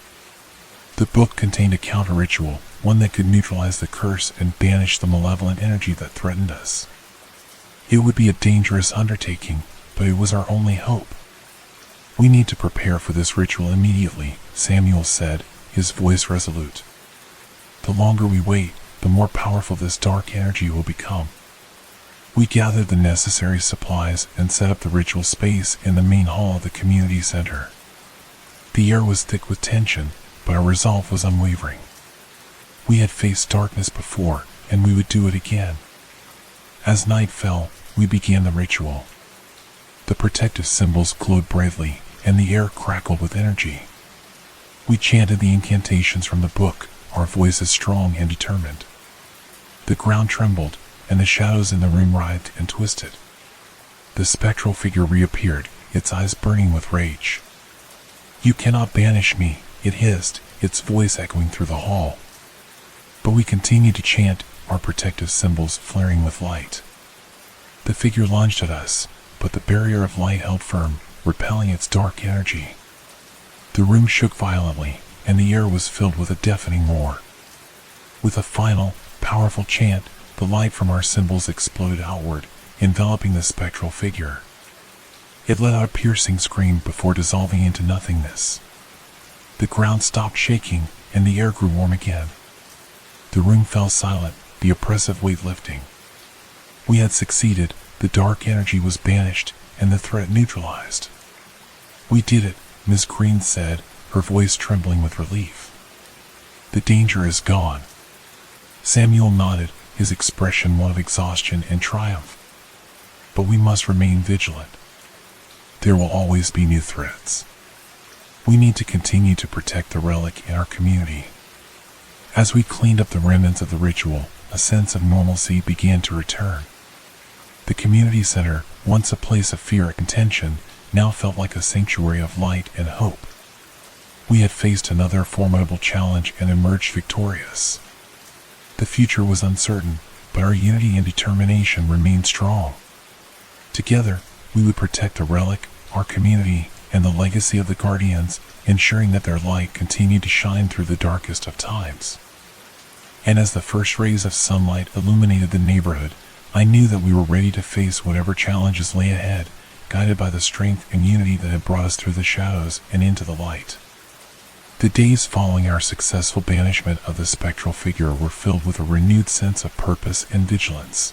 The book contained a counter-ritual, one that could neutralize the curse and banish the malevolent energy that threatened us. It would be a dangerous undertaking, but it was our only hope. We need to prepare for this ritual immediately, Samuel said, his voice resolute. The longer we wait, the more powerful this dark energy will become. We gathered the necessary supplies and set up the ritual space in the main hall of the community center. The air was thick with tension, but our resolve was unwavering. We had faced darkness before, and we would do it again. As night fell, we began the ritual. The protective symbols glowed brightly, and the air crackled with energy. We chanted the incantations from the book, our voices strong and determined. The ground trembled, and the shadows in the room writhed and twisted. The spectral figure reappeared, its eyes burning with rage. "You cannot banish me," it hissed, its voice echoing through the hall. But we continued to chant, our protective symbols flaring with light. The figure lunged at us, but the barrier of light held firm, repelling its dark energy. The room shook violently, and the air was filled with a deafening roar. With a final, powerful chant, the light from our symbols exploded outward, enveloping the spectral figure. It let out a piercing scream before dissolving into nothingness. The ground stopped shaking, and the air grew warm again. The room fell silent, the oppressive weight lifting. We had succeeded, the dark energy was banished, and the threat neutralized. "We did it," Miss Green said, her voice trembling with relief. "The danger is gone." Samuel nodded, his expression one of exhaustion and triumph. "But we must remain vigilant. There will always be new threats. We need to continue to protect the relic in our community." As we cleaned up the remnants of the ritual, a sense of normalcy began to return. The community center, once a place of fear and tension, now felt like a sanctuary of light and hope. We had faced another formidable challenge and emerged victorious. The future was uncertain, but our unity and determination remained strong. Together, we would protect the relic, our community, and the legacy of the Guardians, ensuring that their light continued to shine through the darkest of times. And as the first rays of sunlight illuminated the neighborhood, I knew that we were ready to face whatever challenges lay ahead, guided by the strength and unity that had brought us through the shadows and into the light. The days following our successful banishment of the spectral figure were filled with a renewed sense of purpose and vigilance.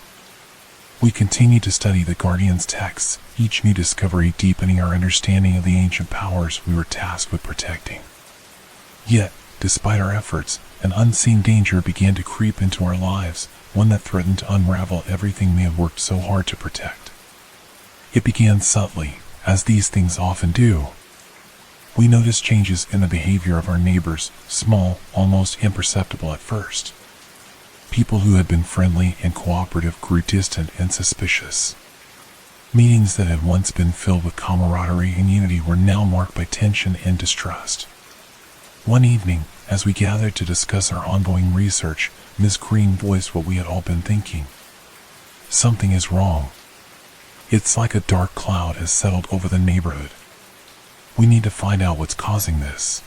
We continued to study the Guardian's texts, each new discovery deepening our understanding of the ancient powers we were tasked with protecting. Yet, despite our efforts, an unseen danger began to creep into our lives, one that threatened to unravel everything we had worked so hard to protect. It began subtly, as these things often do. We noticed changes in the behavior of our neighbors, small, almost imperceptible at first. People who had been friendly and cooperative grew distant and suspicious. Meetings that had once been filled with camaraderie and unity were now marked by tension and distrust. One evening, as we gathered to discuss our ongoing research, Miss Green voiced what we had all been thinking. Something is wrong. It's like a dark cloud has settled over the neighborhood. We need to find out what's causing this.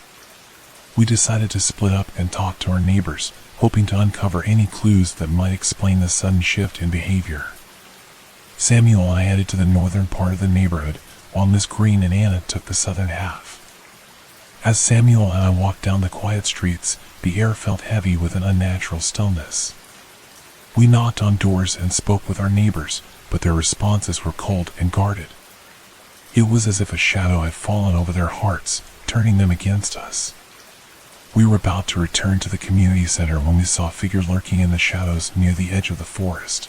We decided to split up and talk to our neighbors, hoping to uncover any clues that might explain the sudden shift in behavior. Samuel and I headed to the northern part of the neighborhood, while Miss Green and Anna took the southern half. As Samuel and I walked down the quiet streets, the air felt heavy with an unnatural stillness. We knocked on doors and spoke with our neighbors, but their responses were cold and guarded. It was as if a shadow had fallen over their hearts, turning them against us. We were about to return to the community center when we saw a figure lurking in the shadows near the edge of the forest.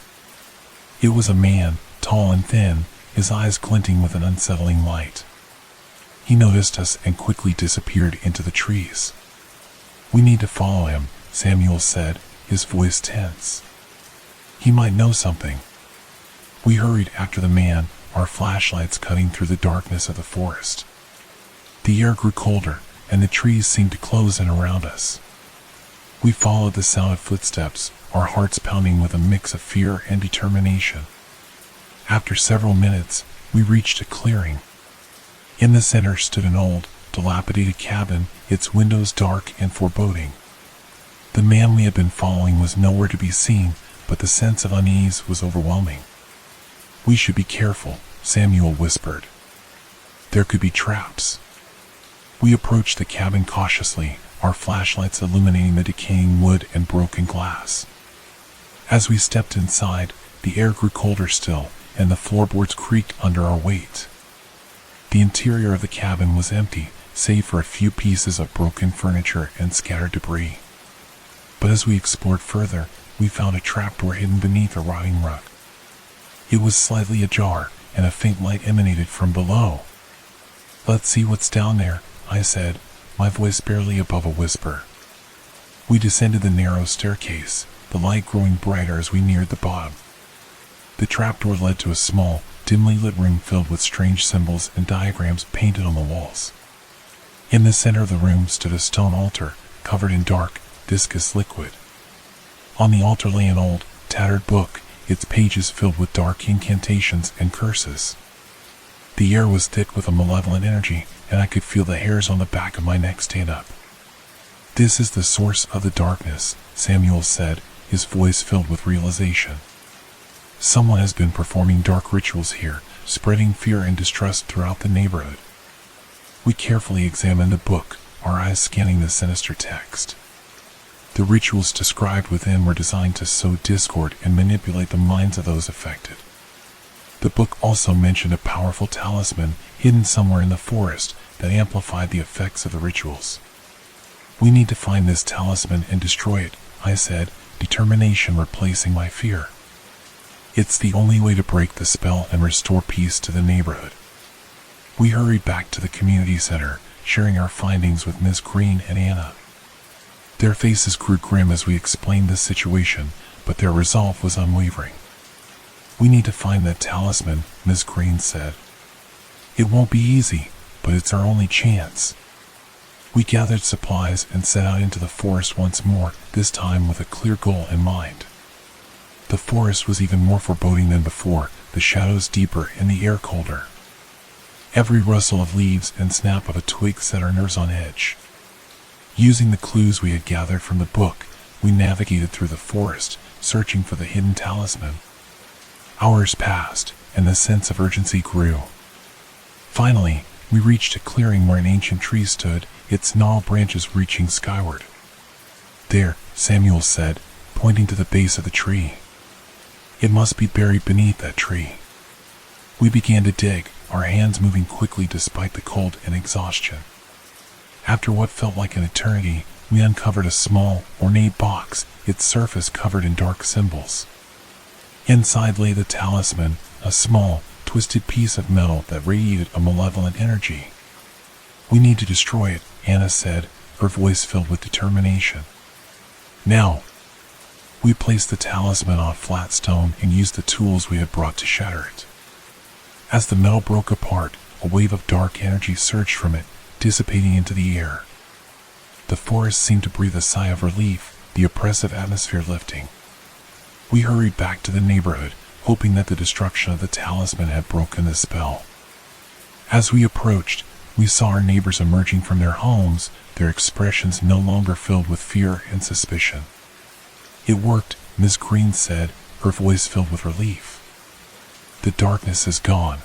It was a man, tall and thin, his eyes glinting with an unsettling light. He noticed us and quickly disappeared into the trees. "We need to follow him," Samuel said, his voice tense. "He might know something." We hurried after the man, our flashlights cutting through the darkness of the forest. The air grew colder, and the trees seemed to close in around us. We followed the sound of footsteps, our hearts pounding with a mix of fear and determination. After several minutes, we reached a clearing. In the center stood an old, dilapidated cabin, its windows dark and foreboding. The man we had been following was nowhere to be seen, but the sense of unease was overwhelming. "We should be careful," Samuel whispered. "There could be traps." We approached the cabin cautiously, our flashlights illuminating the decaying wood and broken glass. As we stepped inside, the air grew colder still, and the floorboards creaked under our weight. The interior of the cabin was empty, save for a few pieces of broken furniture and scattered debris. But as we explored further, we found a trapdoor hidden beneath a rotting rug. It was slightly ajar, and a faint light emanated from below. "Let's see what's down there," I said, my voice barely above a whisper. We descended the narrow staircase, the light growing brighter as we neared the bottom. The trapdoor led to a small, dimly lit room filled with strange symbols and diagrams painted on the walls. In the center of the room stood a stone altar, covered in dark, viscous liquid. On the altar lay an old, tattered book, its pages filled with dark incantations and curses. The air was thick with a malevolent energy, and I could feel the hairs on the back of my neck stand up. "This is the source of the darkness," Samuel said, his voice filled with realization. "Someone has been performing dark rituals here, spreading fear and distrust throughout the neighborhood." We carefully examined the book, our eyes scanning the sinister text. The rituals described within were designed to sow discord and manipulate the minds of those affected. The book also mentioned a powerful talisman hidden somewhere in the forest that amplified the effects of the rituals. "We need to find this talisman and destroy it," I said, determination replacing my fear. "It's the only way to break the spell and restore peace to the neighborhood." We hurried back to the community center, sharing our findings with Miss Green and Anna. Their faces grew grim as we explained the situation, but their resolve was unwavering. "We need to find that talisman," Miss Green said. "It won't be easy, but it's our only chance." We gathered supplies and set out into the forest once more, this time with a clear goal in mind. The forest was even more foreboding than before, the shadows deeper and the air colder. Every rustle of leaves and snap of a twig set our nerves on edge. Using the clues we had gathered from the book, we navigated through the forest, searching for the hidden talisman. Hours passed, and the sense of urgency grew. Finally, we reached a clearing where an ancient tree stood, its gnarled branches reaching skyward. "There," Samuel said, pointing to the base of the tree. "It must be buried beneath that tree." We began to dig, our hands moving quickly despite the cold and exhaustion. After what felt like an eternity, we uncovered a small, ornate box, its surface covered in dark symbols. Inside lay the talisman, a small, twisted piece of metal that radiated a malevolent energy. "We need to destroy it," Anna said, her voice filled with determination. "Now!" We placed the talisman on flat stone and used the tools we had brought to shatter it. As the metal broke apart, a wave of dark energy surged from it, dissipating into the air. The forest seemed to breathe a sigh of relief, the oppressive atmosphere lifting. We hurried back to the neighborhood, hoping that the destruction of the talisman had broken the spell. As we approached, we saw our neighbors emerging from their homes, their expressions no longer filled with fear and suspicion. "It worked," Miss Green said, her voice filled with relief. "The darkness is gone."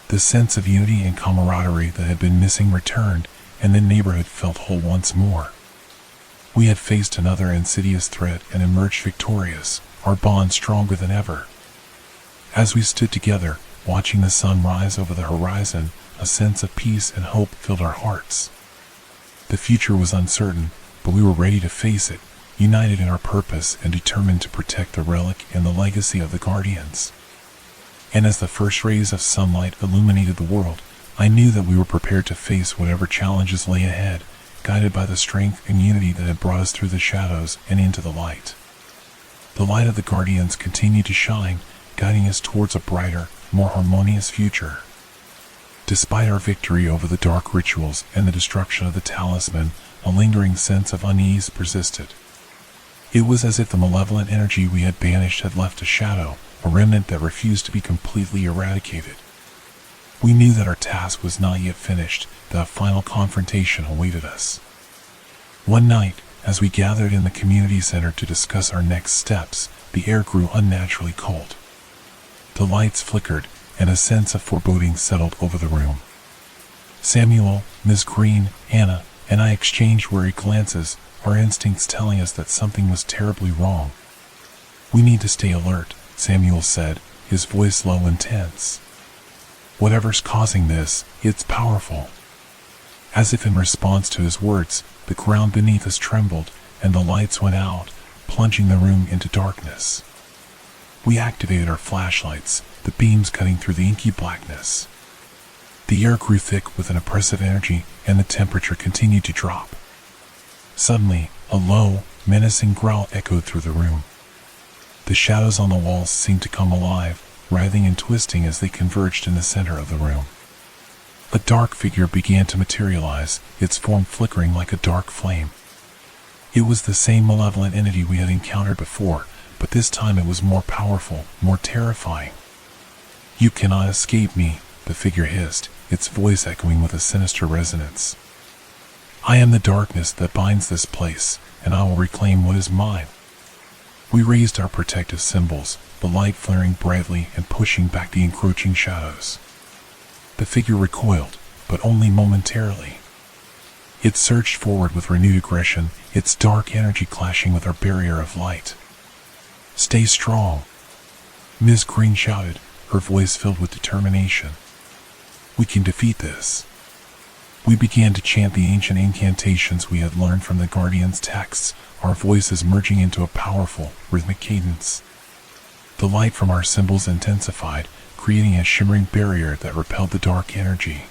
The sense of unity and camaraderie that had been missing returned, and the neighborhood felt whole once more. We had faced another insidious threat and emerged victorious, our bond stronger than ever. As we stood together, watching the sun rise over the horizon, a sense of peace and hope filled our hearts. The future was uncertain, but we were ready to face it, united in our purpose and determined to protect the relic and the legacy of the Guardians. And as the first rays of sunlight illuminated the world, I knew that we were prepared to face whatever challenges lay ahead, guided by the strength and unity that had brought us through the shadows and into the light. The light of the Guardians continued to shine, guiding us towards a brighter, more harmonious future. Despite our victory over the dark rituals and the destruction of the talisman, a lingering sense of unease persisted. It was as if the malevolent energy we had banished had left a shadow, a remnant that refused to be completely eradicated. We knew that our task was not yet finished, that a final confrontation awaited us. One night, as we gathered in the community center to discuss our next steps, the air grew unnaturally cold. The lights flickered, and a sense of foreboding settled over the room. Samuel, Miss Green, Anna, and I exchanged worried glances, our instincts telling us that something was terribly wrong. "We need to stay alert," Samuel said, his voice low and tense. "Whatever's causing this, it's powerful." As if in response to his words, the ground beneath us trembled, and the lights went out, plunging the room into darkness. We activated our flashlights, the beams cutting through the inky blackness. The air grew thick with an oppressive energy, and the temperature continued to drop. Suddenly, a low, menacing growl echoed through the room. The shadows on the walls seemed to come alive, writhing and twisting as they converged in the center of the room. A dark figure began to materialize, its form flickering like a dark flame. It was the same malevolent entity we had encountered before, but this time it was more powerful, more terrifying. "You cannot escape me," the figure hissed, its voice echoing with a sinister resonance. "I am the darkness that binds this place, and I will reclaim what is mine." We raised our protective symbols, the light flaring brightly and pushing back the encroaching shadows. The figure recoiled, but only momentarily. It surged forward with renewed aggression, its dark energy clashing with our barrier of light. "Stay strong," Ms. Green shouted, her voice filled with determination. "We can defeat this." We began to chant the ancient incantations we had learned from the Guardian's texts, our voices merging into a powerful, rhythmic cadence. The light from our symbols intensified, creating a shimmering barrier that repelled the dark energy.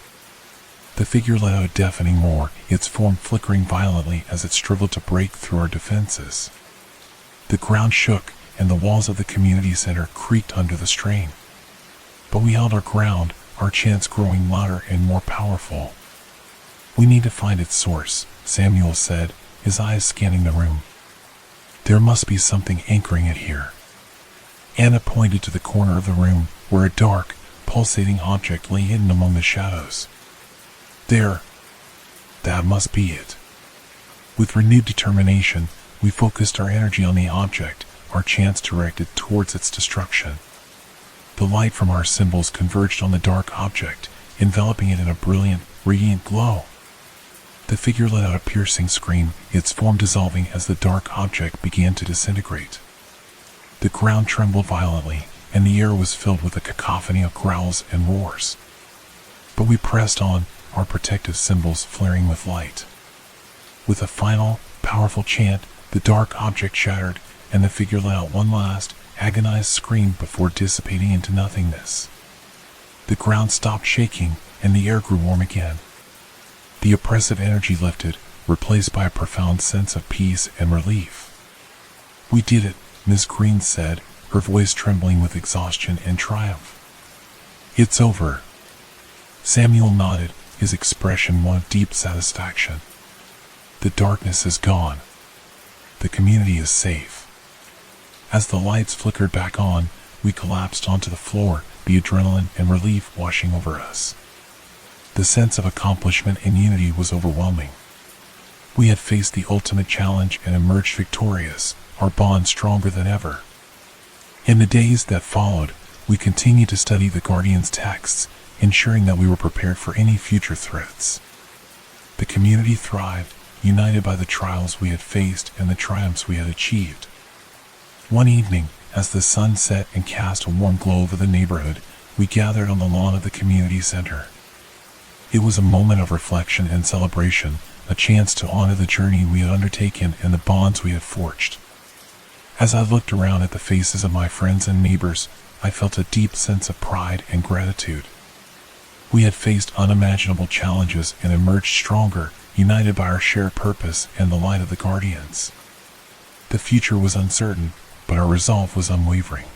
The figure let out a deafening roar, its form flickering violently as it struggled to break through our defenses. The ground shook, and the walls of the community center creaked under the strain. But we held our ground, our chants growing louder and more powerful. "We need to find its source," Samuel said, his eyes scanning the room. "There must be something anchoring it here." Anna pointed to the corner of the room, where a dark, pulsating object lay hidden among the shadows. "There! That must be it." With renewed determination, we focused our energy on the object, our chants directed towards its destruction. The light from our symbols converged on the dark object, enveloping it in a brilliant, radiant glow. The figure let out a piercing scream, its form dissolving as the dark object began to disintegrate. The ground trembled violently, and the air was filled with a cacophony of growls and roars. But we pressed on, our protective symbols flaring with light. With a final, powerful chant, the dark object shattered, and the figure let out one last, agonized scream before dissipating into nothingness. The ground stopped shaking, and the air grew warm again. The oppressive energy lifted, replaced by a profound sense of peace and relief. "We did it," Miss Green said, her voice trembling with exhaustion and triumph. "It's over." Samuel nodded, his expression one of deep satisfaction. "The darkness is gone. The community is safe." As the lights flickered back on, we collapsed onto the floor, the adrenaline and relief washing over us. The sense of accomplishment and unity was overwhelming. We had faced the ultimate challenge and emerged victorious, our bond stronger than ever. In the days that followed, we continued to study the Guardian's texts, ensuring that we were prepared for any future threats. The community thrived, united by the trials we had faced and the triumphs we had achieved. One evening, as the sun set and cast a warm glow over the neighborhood, we gathered on the lawn of the community center. It was a moment of reflection and celebration, a chance to honor the journey we had undertaken and the bonds we had forged. As I looked around at the faces of my friends and neighbors, I felt a deep sense of pride and gratitude. We had faced unimaginable challenges and emerged stronger, united by our shared purpose and the light of the Guardians. The future was uncertain, but our resolve was unwavering.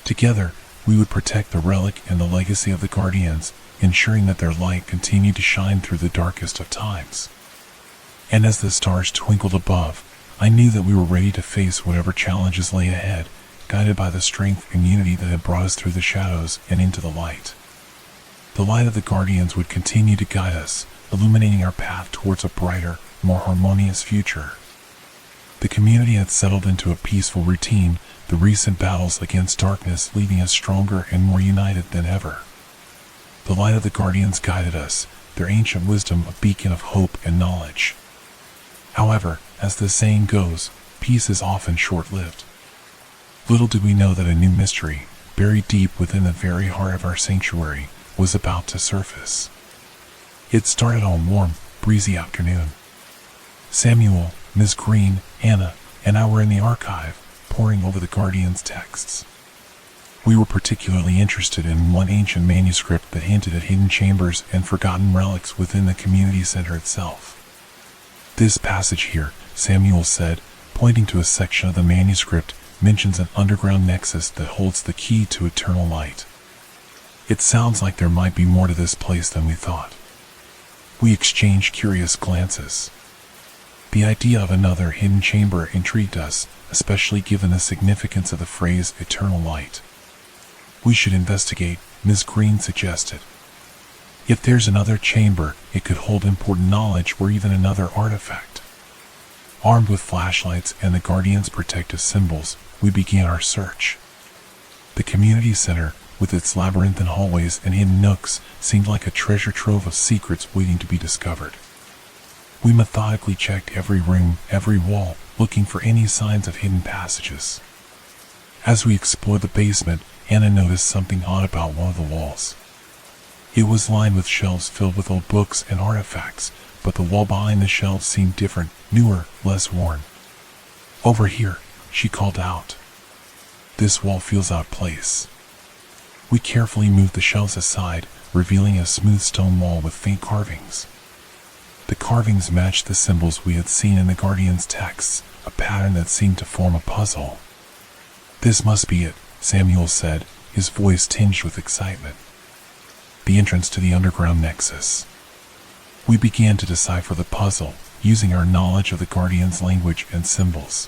Together, we would protect the relic and the legacy of the Guardians, ensuring that their light continued to shine through the darkest of times. And as the stars twinkled above, I knew that we were ready to face whatever challenges lay ahead, guided by the strength and unity that had brought us through the shadows and into the light. The light of the Guardians would continue to guide us, illuminating our path towards a brighter, more harmonious future. The community had settled into a peaceful routine, the recent battles against darkness leaving us stronger and more united than ever. The light of the Guardians guided us, their ancient wisdom a beacon of hope and knowledge. However, as the saying goes, peace is often short-lived. Little did we know that a new mystery, buried deep within the very heart of our sanctuary, was about to surface. It started on a warm, breezy afternoon. Samuel, Miss Green, Anna, and I were in the archive, poring over the Guardian's texts. We were particularly interested in one ancient manuscript that hinted at hidden chambers and forgotten relics within the community center itself. "This passage here," Samuel said, pointing to a section of the manuscript, mentions an underground nexus that holds the key to eternal light. "It sounds like there might be more to this place than we thought." We exchanged curious glances. The idea of another hidden chamber intrigued us, especially given the significance of the phrase eternal light. "We should investigate," Miss Green suggested. "If there's another chamber, it could hold important knowledge or even another artifact." Armed with flashlights and the Guardian's protective symbols, we began our search. The community center, with its labyrinthine hallways and hidden nooks, seemed like a treasure trove of secrets waiting to be discovered. We methodically checked every room, every wall, looking for any signs of hidden passages. As we explored the basement, Anna noticed something odd about one of the walls. It was lined with shelves filled with old books and artifacts, but the wall behind the shelves seemed different, newer, less worn. "Over here," she called out. "This wall feels out of place." We carefully moved the shelves aside, revealing a smooth stone wall with faint carvings. The carvings matched the symbols we had seen in the Guardian's texts, a pattern that seemed to form a puzzle. "This must be it," Samuel said, his voice tinged with excitement. "The entrance to the underground nexus." We began to decipher the puzzle, using our knowledge of the Guardian's language and symbols.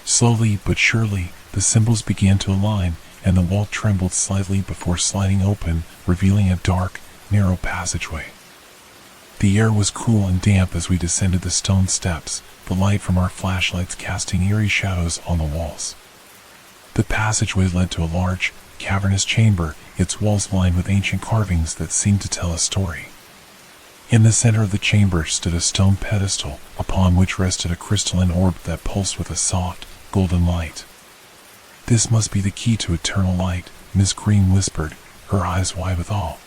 Slowly but surely, the symbols began to align, and the wall trembled slightly before sliding open, revealing a dark, narrow passageway. The air was cool and damp as we descended the stone steps, the light from our flashlights casting eerie shadows on the walls. The passageway led to a large, cavernous chamber, its walls lined with ancient carvings that seemed to tell a story. In the center of the chamber stood a stone pedestal, upon which rested a crystalline orb that pulsed with a soft, golden light. "This must be the key to eternal light," Miss Green whispered, her eyes wide with awe.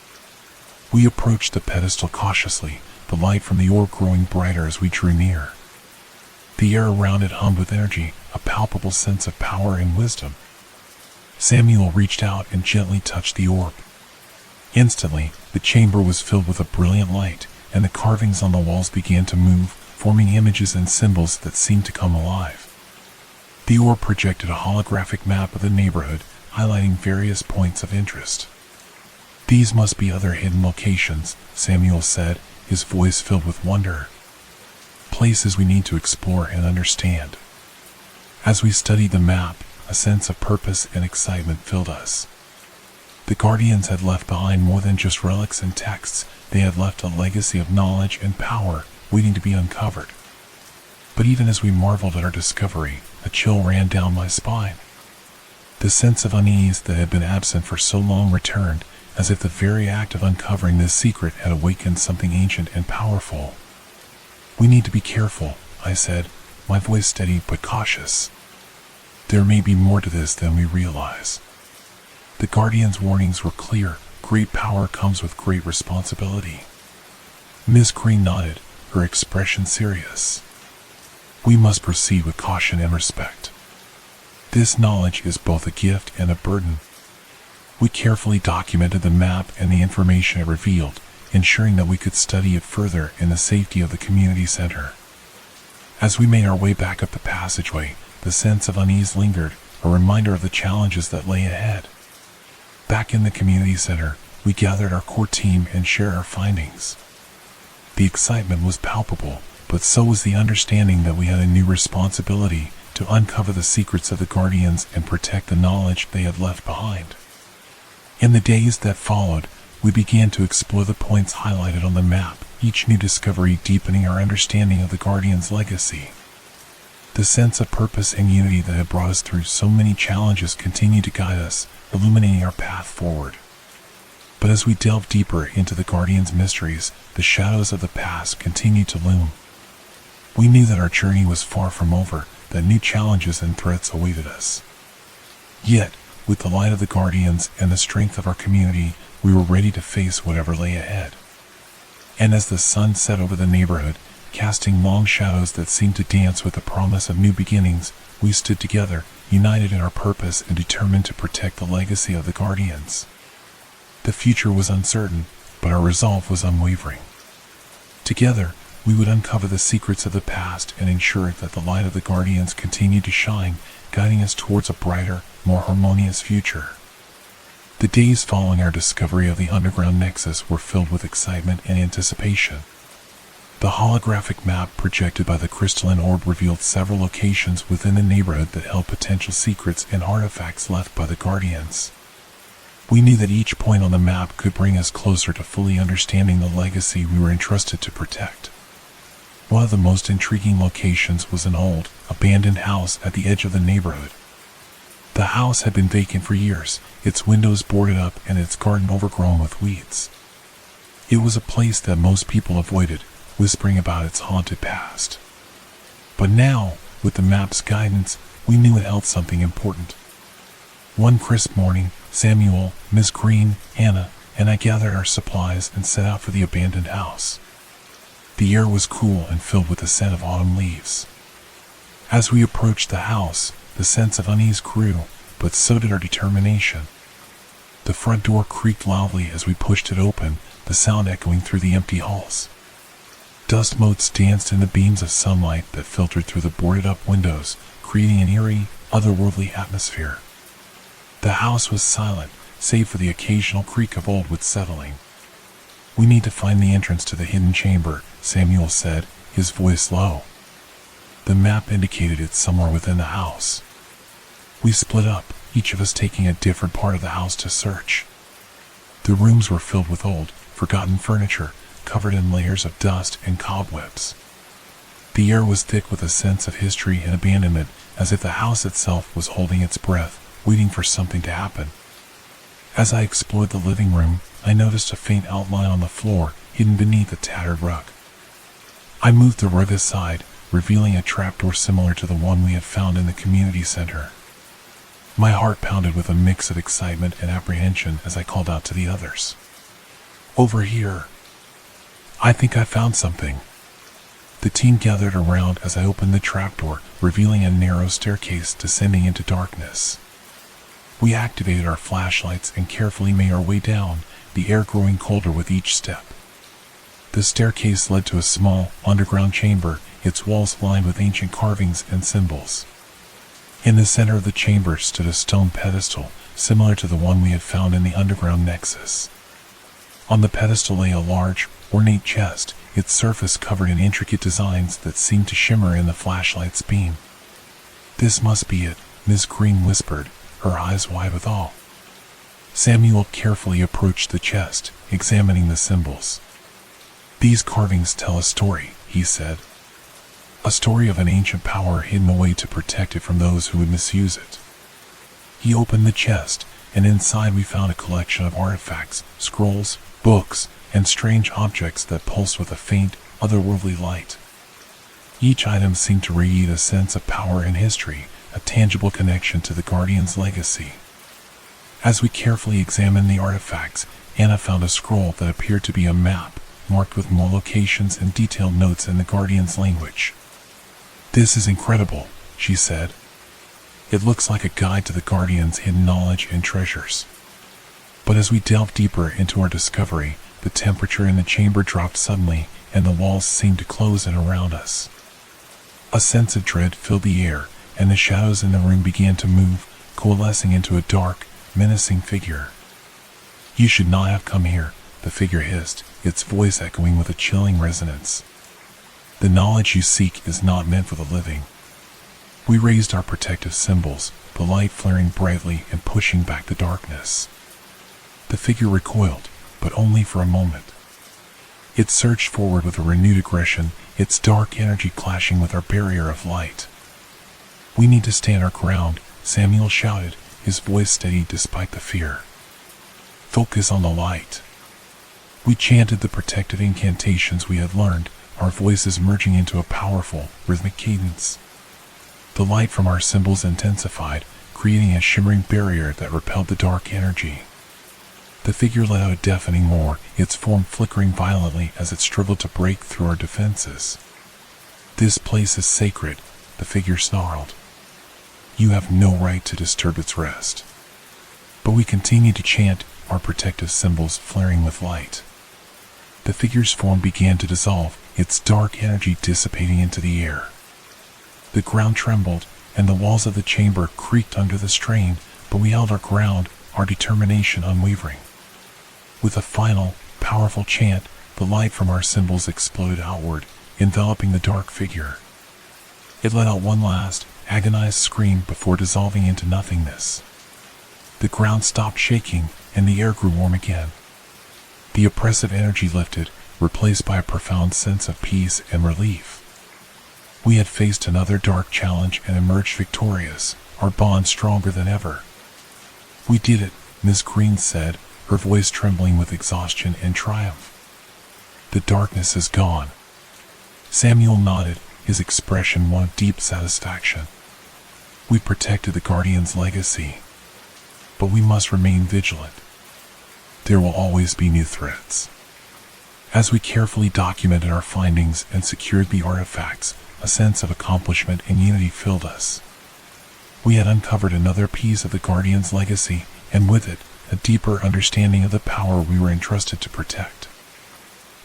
We approached the pedestal cautiously, the light from the orb growing brighter as we drew near. The air around it hummed with energy, a palpable sense of power and wisdom. Samuel reached out and gently touched the orb. Instantly, the chamber was filled with a brilliant light, and the carvings on the walls began to move, forming images and symbols that seemed to come alive. The orb projected a holographic map of the neighborhood, highlighting various points of interest. "These must be other hidden locations," Samuel said, his voice filled with wonder. "Places we need to explore and understand." As we studied the map, a sense of purpose and excitement filled us. The Guardians had left behind more than just relics and texts. They had left a legacy of knowledge and power waiting to be uncovered. But even as we marveled at our discovery, a chill ran down my spine. The sense of unease that had been absent for so long returned, as if the very act of uncovering this secret had awakened something ancient and powerful. "We need to be careful," I said, my voice steady but cautious. "There may be more to this than we realize." The Guardian's warnings were clear. Great power comes with great responsibility. Miss Green nodded, her expression serious. "We must proceed with caution and respect. This knowledge is both a gift and a burden." We carefully documented the map and the information it revealed, ensuring that we could study it further in the safety of the community center. As we made our way back up the passageway, the sense of unease lingered, a reminder of the challenges that lay ahead. Back in the community center, we gathered our core team and shared our findings. The excitement was palpable, but so was the understanding that we had a new responsibility to uncover the secrets of the Guardians and protect the knowledge they had left behind. In the days that followed, we began to explore the points highlighted on the map, each new discovery deepening our understanding of the Guardians' legacy. The sense of purpose and unity that had brought us through so many challenges continued to guide us, illuminating our path forward. But as we delved deeper into the Guardians' mysteries, the shadows of the past continued to loom. We knew that our journey was far from over, that new challenges and threats awaited us. Yet, with the light of the Guardians and the strength of our community, we were ready to face whatever lay ahead. And as the sun set over the neighborhood, casting long shadows that seemed to dance with the promise of new beginnings, we stood together, united in our purpose and determined to protect the legacy of the Guardians. The future was uncertain, but our resolve was unwavering. Together, we would uncover the secrets of the past and ensure that the light of the Guardians continued to shine, guiding us towards a brighter, more harmonious future. The days following our discovery of the underground nexus were filled with excitement and anticipation. The holographic map projected by the crystalline orb revealed several locations within the neighborhood that held potential secrets and artifacts left by the Guardians. We knew that each point on the map could bring us closer to fully understanding the legacy we were entrusted to protect. One of the most intriguing locations was an old, abandoned house at the edge of the neighborhood. The house had been vacant for years, its windows boarded up and its garden overgrown with weeds. It was a place that most people avoided, whispering about its haunted past. But now, with the map's guidance, we knew it held something important. One crisp morning, Samuel, Miss Green, Hannah, and I gathered our supplies and set out for the abandoned house. The air was cool and filled with the scent of autumn leaves. As we approached the house, the sense of unease grew, but so did our determination. The front door creaked loudly as we pushed it open, the sound echoing through the empty halls. Dust motes danced in the beams of sunlight that filtered through the boarded-up windows, creating an eerie, otherworldly atmosphere. The house was silent, save for the occasional creak of old wood settling. "We need to find the entrance to the hidden chamber," Samuel said, his voice low. The map indicated it somewhere within the house. We split up, each of us taking a different part of the house to search. The rooms were filled with old, forgotten furniture, covered in layers of dust and cobwebs. The air was thick with a sense of history and abandonment, as if the house itself was holding its breath, waiting for something to happen. As I explored the living room, I noticed a faint outline on the floor, hidden beneath a tattered rug. I moved the rug aside, revealing a trapdoor similar to the one we had found in the community center. My heart pounded with a mix of excitement and apprehension as I called out to the others. "Over here. I think I found something." The team gathered around as I opened the trapdoor, revealing a narrow staircase descending into darkness. We activated our flashlights and carefully made our way down, the air growing colder with each step. The staircase led to a small, underground chamber, its walls lined with ancient carvings and symbols. In the center of the chamber stood a stone pedestal, similar to the one we had found in the underground nexus. On the pedestal lay a large, ornate chest, its surface covered in intricate designs that seemed to shimmer in the flashlight's beam. "This must be it," Miss Green whispered, her eyes wide with awe. Samuel carefully approached the chest, examining the symbols. "These carvings tell a story," he said. "A story of an ancient power hidden away to protect it from those who would misuse it." He opened the chest, and inside we found a collection of artifacts, scrolls, books, and strange objects that pulsed with a faint, otherworldly light. Each item seemed to radiate a sense of power and history, a tangible connection to the Guardian's legacy. As we carefully examined the artifacts, Anna found a scroll that appeared to be a map, marked with more locations and detailed notes in the Guardian's language. "This is incredible," she said. "It looks like a guide to the Guardian's hidden knowledge and treasures." But as we delved deeper into our discovery, the temperature in the chamber dropped suddenly, and the walls seemed to close in around us. A sense of dread filled the air, and the shadows in the room began to move, coalescing into a dark, menacing figure. "You should not have come here," the figure hissed, its voice echoing with a chilling resonance. "The knowledge you seek is not meant for the living." We raised our protective symbols, the light flaring brightly and pushing back the darkness. The figure recoiled, but only for a moment. It surged forward with a renewed aggression, its dark energy clashing with our barrier of light. "We need to stand our ground," Samuel shouted, his voice steady despite the fear. "Focus on the light." We chanted the protective incantations we had learned, our voices merging into a powerful, rhythmic cadence. The light from our symbols intensified, creating a shimmering barrier that repelled the dark energy. The figure let out a deafening roar, its form flickering violently as it struggled to break through our defenses. "This place is sacred," the figure snarled. "You have no right to disturb its rest." But we continued to chant, our protective symbols flaring with light. The figure's form began to dissolve, its dark energy dissipating into the air. The ground trembled, and the walls of the chamber creaked under the strain, but we held our ground, our determination unwavering. With a final, powerful chant, the light from our symbols exploded outward, enveloping the dark figure. It let out one last, agonized scream before dissolving into nothingness. The ground stopped shaking, and the air grew warm again. The oppressive energy lifted, replaced by a profound sense of peace and relief. We had faced another dark challenge and emerged victorious, our bond stronger than ever. "We did it," Miss Green said, her voice trembling with exhaustion and triumph. "The darkness is gone." Samuel nodded, his expression one of deep satisfaction. "We protected the Guardian's legacy. But we must remain vigilant. There will always be new threats." As we carefully documented our findings and secured the artifacts, a sense of accomplishment and unity filled us. We had uncovered another piece of the Guardian's legacy, and with it, a deeper understanding of the power we were entrusted to protect.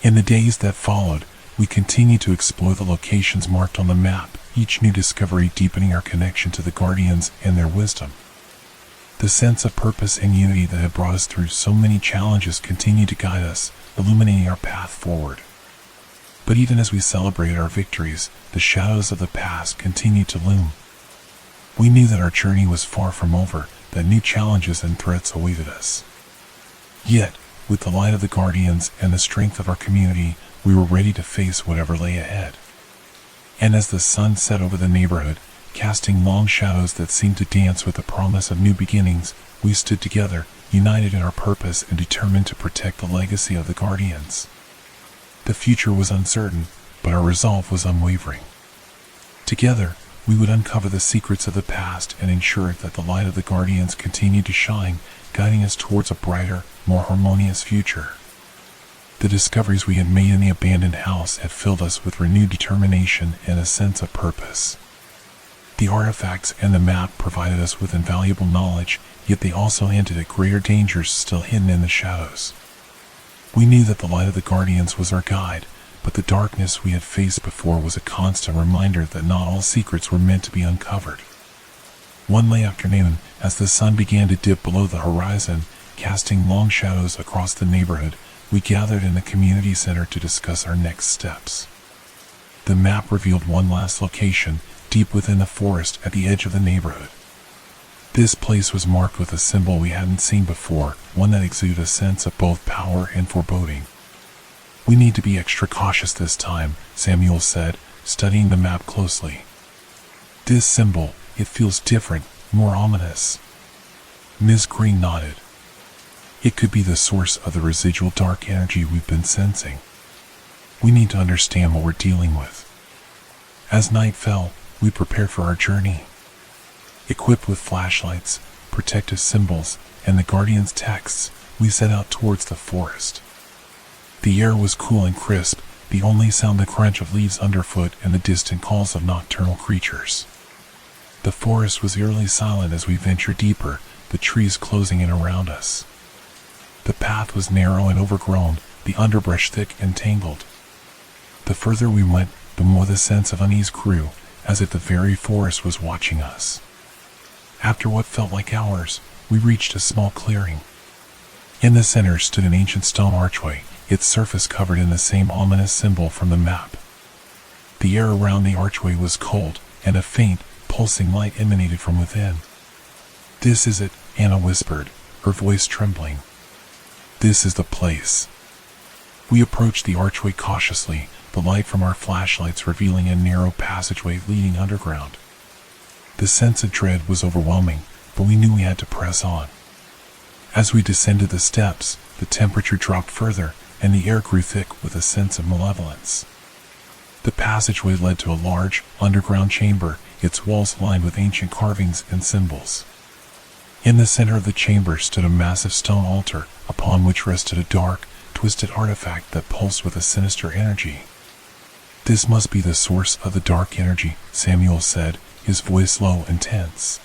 In the days that followed, we continued to explore the locations marked on the map, each new discovery deepening our connection to the Guardians and their wisdom. The sense of purpose and unity that had brought us through so many challenges continued to guide us, illuminating our path forward. But even as we celebrated our victories, the shadows of the past continued to loom. We knew that our journey was far from over, that new challenges and threats awaited us. Yet, with the light of the Guardians and the strength of our community, we were ready to face whatever lay ahead. And as the sun set over the neighborhood, casting long shadows that seemed to dance with the promise of new beginnings, we stood together, united in our purpose and determined to protect the legacy of the Guardians. The future was uncertain, but our resolve was unwavering. Together, we would uncover the secrets of the past and ensure that the light of the Guardians continued to shine, guiding us towards a brighter, more harmonious future. The discoveries we had made in the abandoned house had filled us with renewed determination and a sense of purpose. The artifacts and the map provided us with invaluable knowledge, yet they also hinted at greater dangers still hidden in the shadows. We knew that the light of the Guardians was our guide, but the darkness we had faced before was a constant reminder that not all secrets were meant to be uncovered. One late afternoon, as the sun began to dip below the horizon, casting long shadows across the neighborhood, we gathered in the community center to discuss our next steps. The map revealed one last location, deep within the forest at the edge of the neighborhood. This place was marked with a symbol we hadn't seen before, one that exuded a sense of both power and foreboding. "We need to be extra cautious this time," Samuel said, studying the map closely. "This symbol, it feels different, more ominous." Ms. Green nodded. "It could be the source of the residual dark energy we've been sensing. We need to understand what we're dealing with." As night fell, we prepared for our journey. Equipped with flashlights, protective symbols, and the Guardian's texts, we set out towards the forest. The air was cool and crisp, the only sound the crunch of leaves underfoot and the distant calls of nocturnal creatures. The forest was eerily silent as we ventured deeper, the trees closing in around us. The path was narrow and overgrown, the underbrush thick and tangled. The further we went, the more the sense of unease grew, as if the very forest was watching us. After what felt like hours, we reached a small clearing. In the center stood an ancient stone archway, its surface covered in the same ominous symbol from the map. The air around the archway was cold, and a faint, pulsing light emanated from within. "This is it," Anna whispered, her voice trembling. "This is the place." We approached the archway cautiously, the light from our flashlights revealing a narrow passageway leading underground. The sense of dread was overwhelming, but we knew we had to press on. As we descended the steps, the temperature dropped further, and the air grew thick with a sense of malevolence. The passageway led to a large, underground chamber, its walls lined with ancient carvings and symbols. In the center of the chamber stood a massive stone altar, upon which rested a dark, twisted artifact that pulsed with a sinister energy. "This must be the source of the dark energy," Samuel said, his voice low and tense.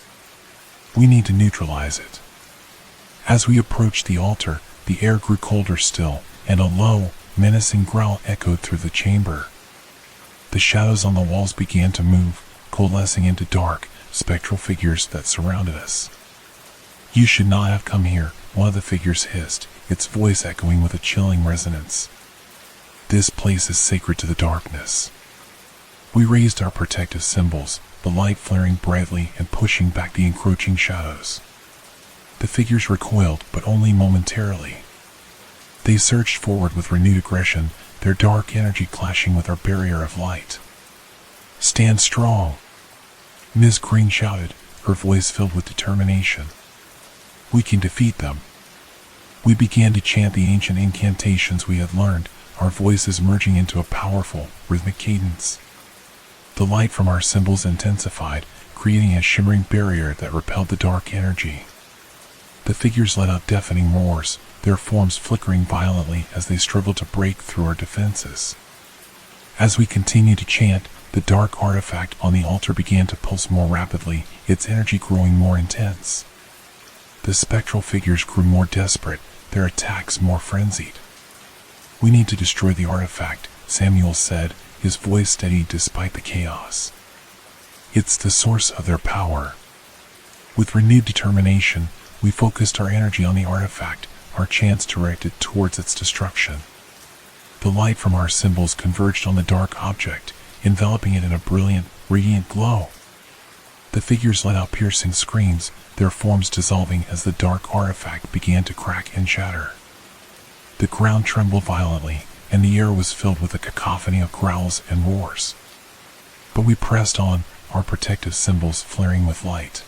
"We need to neutralize it." As we approached the altar, the air grew colder still, and a low, menacing growl echoed through the chamber. The shadows on the walls began to move, coalescing into dark, spectral figures that surrounded us. "You should not have come here," one of the figures hissed, its voice echoing with a chilling resonance. "This place is sacred to the darkness." We raised our protective symbols, the light flaring brightly and pushing back the encroaching shadows. The figures recoiled, but only momentarily. They surged forward with renewed aggression, their dark energy clashing with our barrier of light. "Stand strong," Ms. Green shouted, her voice filled with determination. "We can defeat them." We began to chant the ancient incantations we had learned, our voices merging into a powerful, rhythmic cadence. The light from our symbols intensified, creating a shimmering barrier that repelled the dark energy. The figures let out deafening roars, their forms flickering violently as they struggled to break through our defenses. As we continued to chant, the dark artifact on the altar began to pulse more rapidly, its energy growing more intense. The spectral figures grew more desperate, their attacks more frenzied. "We need to destroy the artifact," Samuel said, his voice steady despite the chaos. "It's the source of their power." With renewed determination, we focused our energy on the artifact, our chants directed towards its destruction. The light from our symbols converged on the dark object, enveloping it in a brilliant, radiant glow. The figures let out piercing screams, their forms dissolving as the dark artifact began to crack and shatter. The ground trembled violently, and the air was filled with a cacophony of growls and roars. But we pressed on, our protective symbols flaring with light.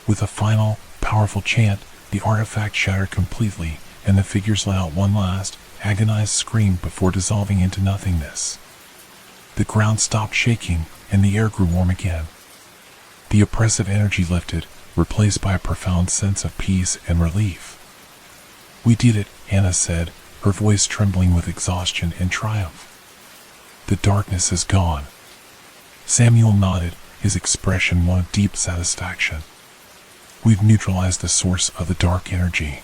With a final, powerful chant, the artifact shattered completely, and the figures let out one last, agonized scream before dissolving into nothingness. The ground stopped shaking, and the air grew warm again. The oppressive energy lifted, replaced by a profound sense of peace and relief. "We did it," Anna said, her voice trembling with exhaustion and triumph. "The darkness is gone." Samuel nodded, his expression one of deep satisfaction. "We've neutralized the source of the dark energy.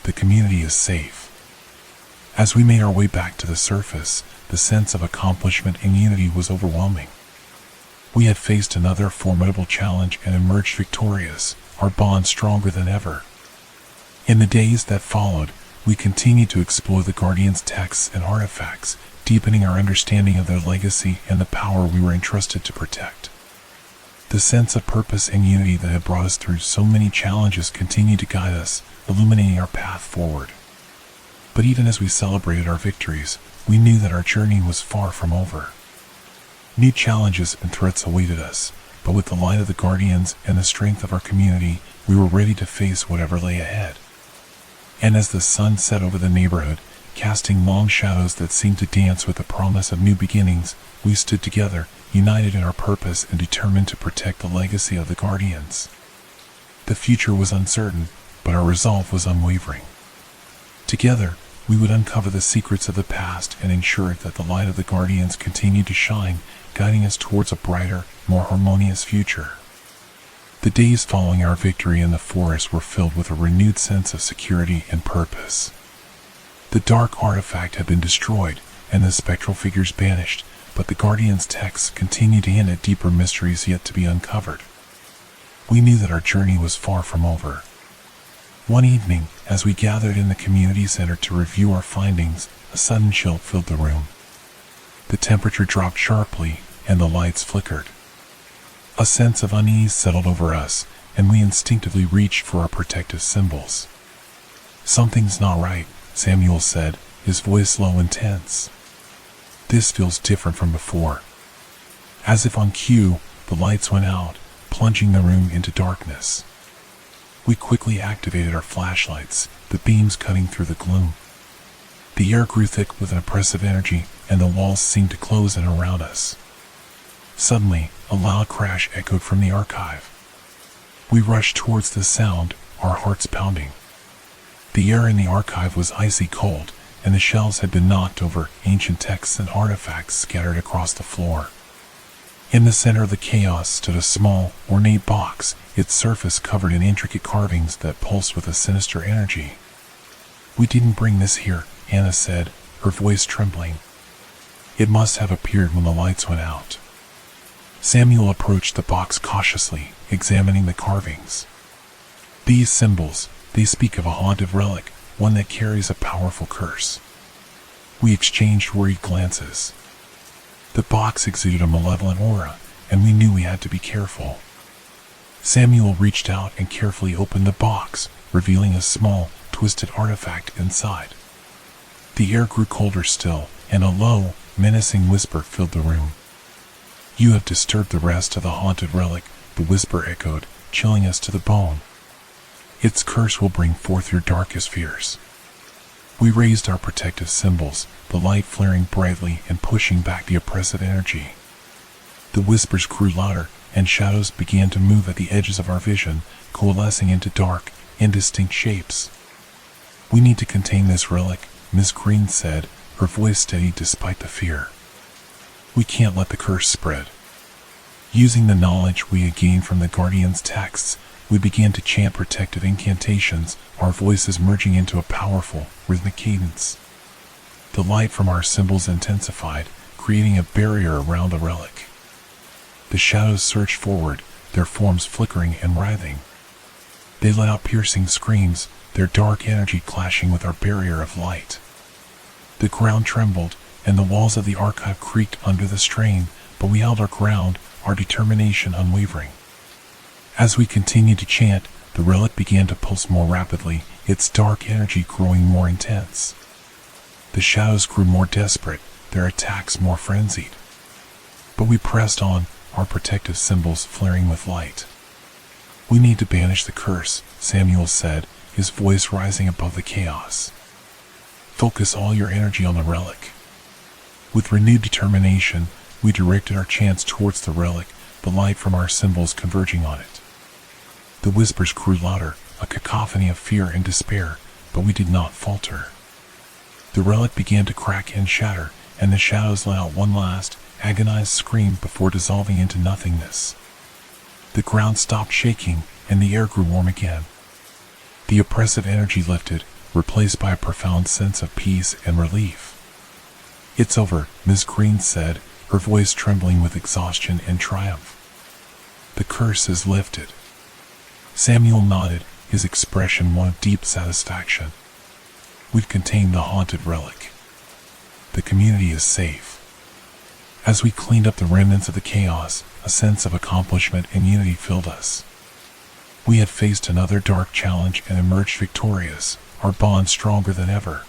The community is safe." As we made our way back to the surface, the sense of accomplishment and unity was overwhelming. We had faced another formidable challenge and emerged victorious, our bond stronger than ever. In the days that followed, we continued to explore the Guardian's texts and artifacts, deepening our understanding of their legacy and the power we were entrusted to protect. The sense of purpose and unity that had brought us through so many challenges continued to guide us, illuminating our path forward. But even as we celebrated our victories, we knew that our journey was far from over. New challenges and threats awaited us, but with the light of the Guardians and the strength of our community, we were ready to face whatever lay ahead. And as the sun set over the neighborhood, casting long shadows that seemed to dance with the promise of new beginnings, we stood together, united in our purpose and determined to protect the legacy of the Guardians. The future was uncertain, but our resolve was unwavering. Together, we would uncover the secrets of the past and ensure that the light of the Guardians continued to shine, guiding us towards a brighter, more harmonious future. The days following our victory in the forest were filled with a renewed sense of security and purpose. The dark artifact had been destroyed, and the spectral figures banished, but the Guardian's texts continued to hint at deeper mysteries yet to be uncovered. We knew that our journey was far from over. One evening, as we gathered in the community center to review our findings, a sudden chill filled the room. The temperature dropped sharply, and the lights flickered. A sense of unease settled over us, and we instinctively reached for our protective symbols. "Something's not right," Samuel said, his voice low and tense. "This feels different from before." As if on cue, the lights went out, plunging the room into darkness. We quickly activated our flashlights, the beams cutting through the gloom. The air grew thick with an oppressive energy, and the walls seemed to close in around us. Suddenly, a loud crash echoed from the archive. We rushed towards the sound, our hearts pounding. The air in the archive was icy cold, and the shelves had been knocked over, ancient texts and artifacts scattered across the floor. In the center of the chaos stood a small, ornate box, its surface covered in intricate carvings that pulsed with a sinister energy. "We didn't bring this here," Anna said, her voice trembling. "It must have appeared when the lights went out." Samuel approached the box cautiously, examining the carvings. "These symbols, they speak of a haunted relic, one that carries a powerful curse." We exchanged worried glances. The box exuded a malevolent aura, and we knew we had to be careful. Samuel reached out and carefully opened the box, revealing a small, twisted artifact inside. The air grew colder still, and a low, menacing whisper filled the room. "You have disturbed the rest of the haunted relic," the whisper echoed, chilling us to the bone. "Its curse will bring forth your darkest fears." We raised our protective symbols, the light flaring brightly and pushing back the oppressive energy. The whispers grew louder, and shadows began to move at the edges of our vision, coalescing into dark, indistinct shapes. "We need to contain this relic," Miss Green said, her voice steady despite the fear. "We can't let the curse spread." Using the knowledge we had gained from the Guardian's texts, we began to chant protective incantations, our voices merging into a powerful, rhythmic cadence. The light from our symbols intensified, creating a barrier around the relic. The shadows surged forward, their forms flickering and writhing. They let out piercing screams, their dark energy clashing with our barrier of light. The ground trembled, and the walls of the archive creaked under the strain, but we held our ground, our determination unwavering. As we continued to chant, the relic began to pulse more rapidly, its dark energy growing more intense. The shadows grew more desperate, their attacks more frenzied. But we pressed on, our protective symbols flaring with light. "We need to banish the curse," Samuel said, his voice rising above the chaos. "Focus all your energy on the relic." With renewed determination, we directed our chants towards the relic, the light from our symbols converging on it. The whispers grew louder, a cacophony of fear and despair, but we did not falter. The relic began to crack and shatter, and the shadows let out one last, agonized scream before dissolving into nothingness. The ground stopped shaking, and the air grew warm again. The oppressive energy lifted, replaced by a profound sense of peace and relief. "It's over," Miss Green said, her voice trembling with exhaustion and triumph. "The curse is lifted." Samuel nodded, his expression one of deep satisfaction. "We've contained the haunted relic. The community is safe." As we cleaned up the remnants of the chaos, a sense of accomplishment and unity filled us. We had faced another dark challenge and emerged victorious, our bond stronger than ever.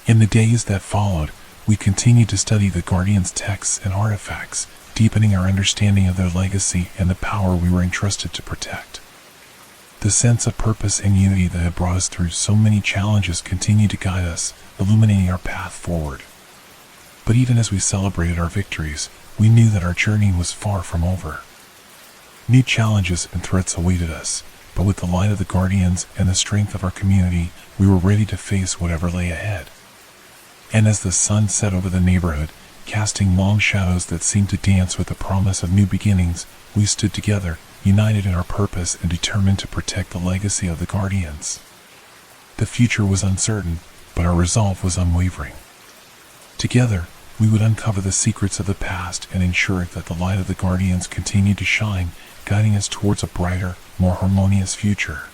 In the days that followed, we continued to study the Guardians' texts and artifacts, deepening our understanding of their legacy and the power we were entrusted to protect. The sense of purpose and unity that had brought us through so many challenges continued to guide us, illuminating our path forward. But even as we celebrated our victories, we knew that our journey was far from over. New challenges and threats awaited us, but with the light of the Guardians and the strength of our community, we were ready to face whatever lay ahead. And as the sun set over the neighborhood, casting long shadows that seemed to dance with the promise of new beginnings, we stood together, united in our purpose and determined to protect the legacy of the Guardians. The future was uncertain, but our resolve was unwavering. Together, we would uncover the secrets of the past and ensure that the light of the Guardians continued to shine, guiding us towards a brighter, more harmonious future.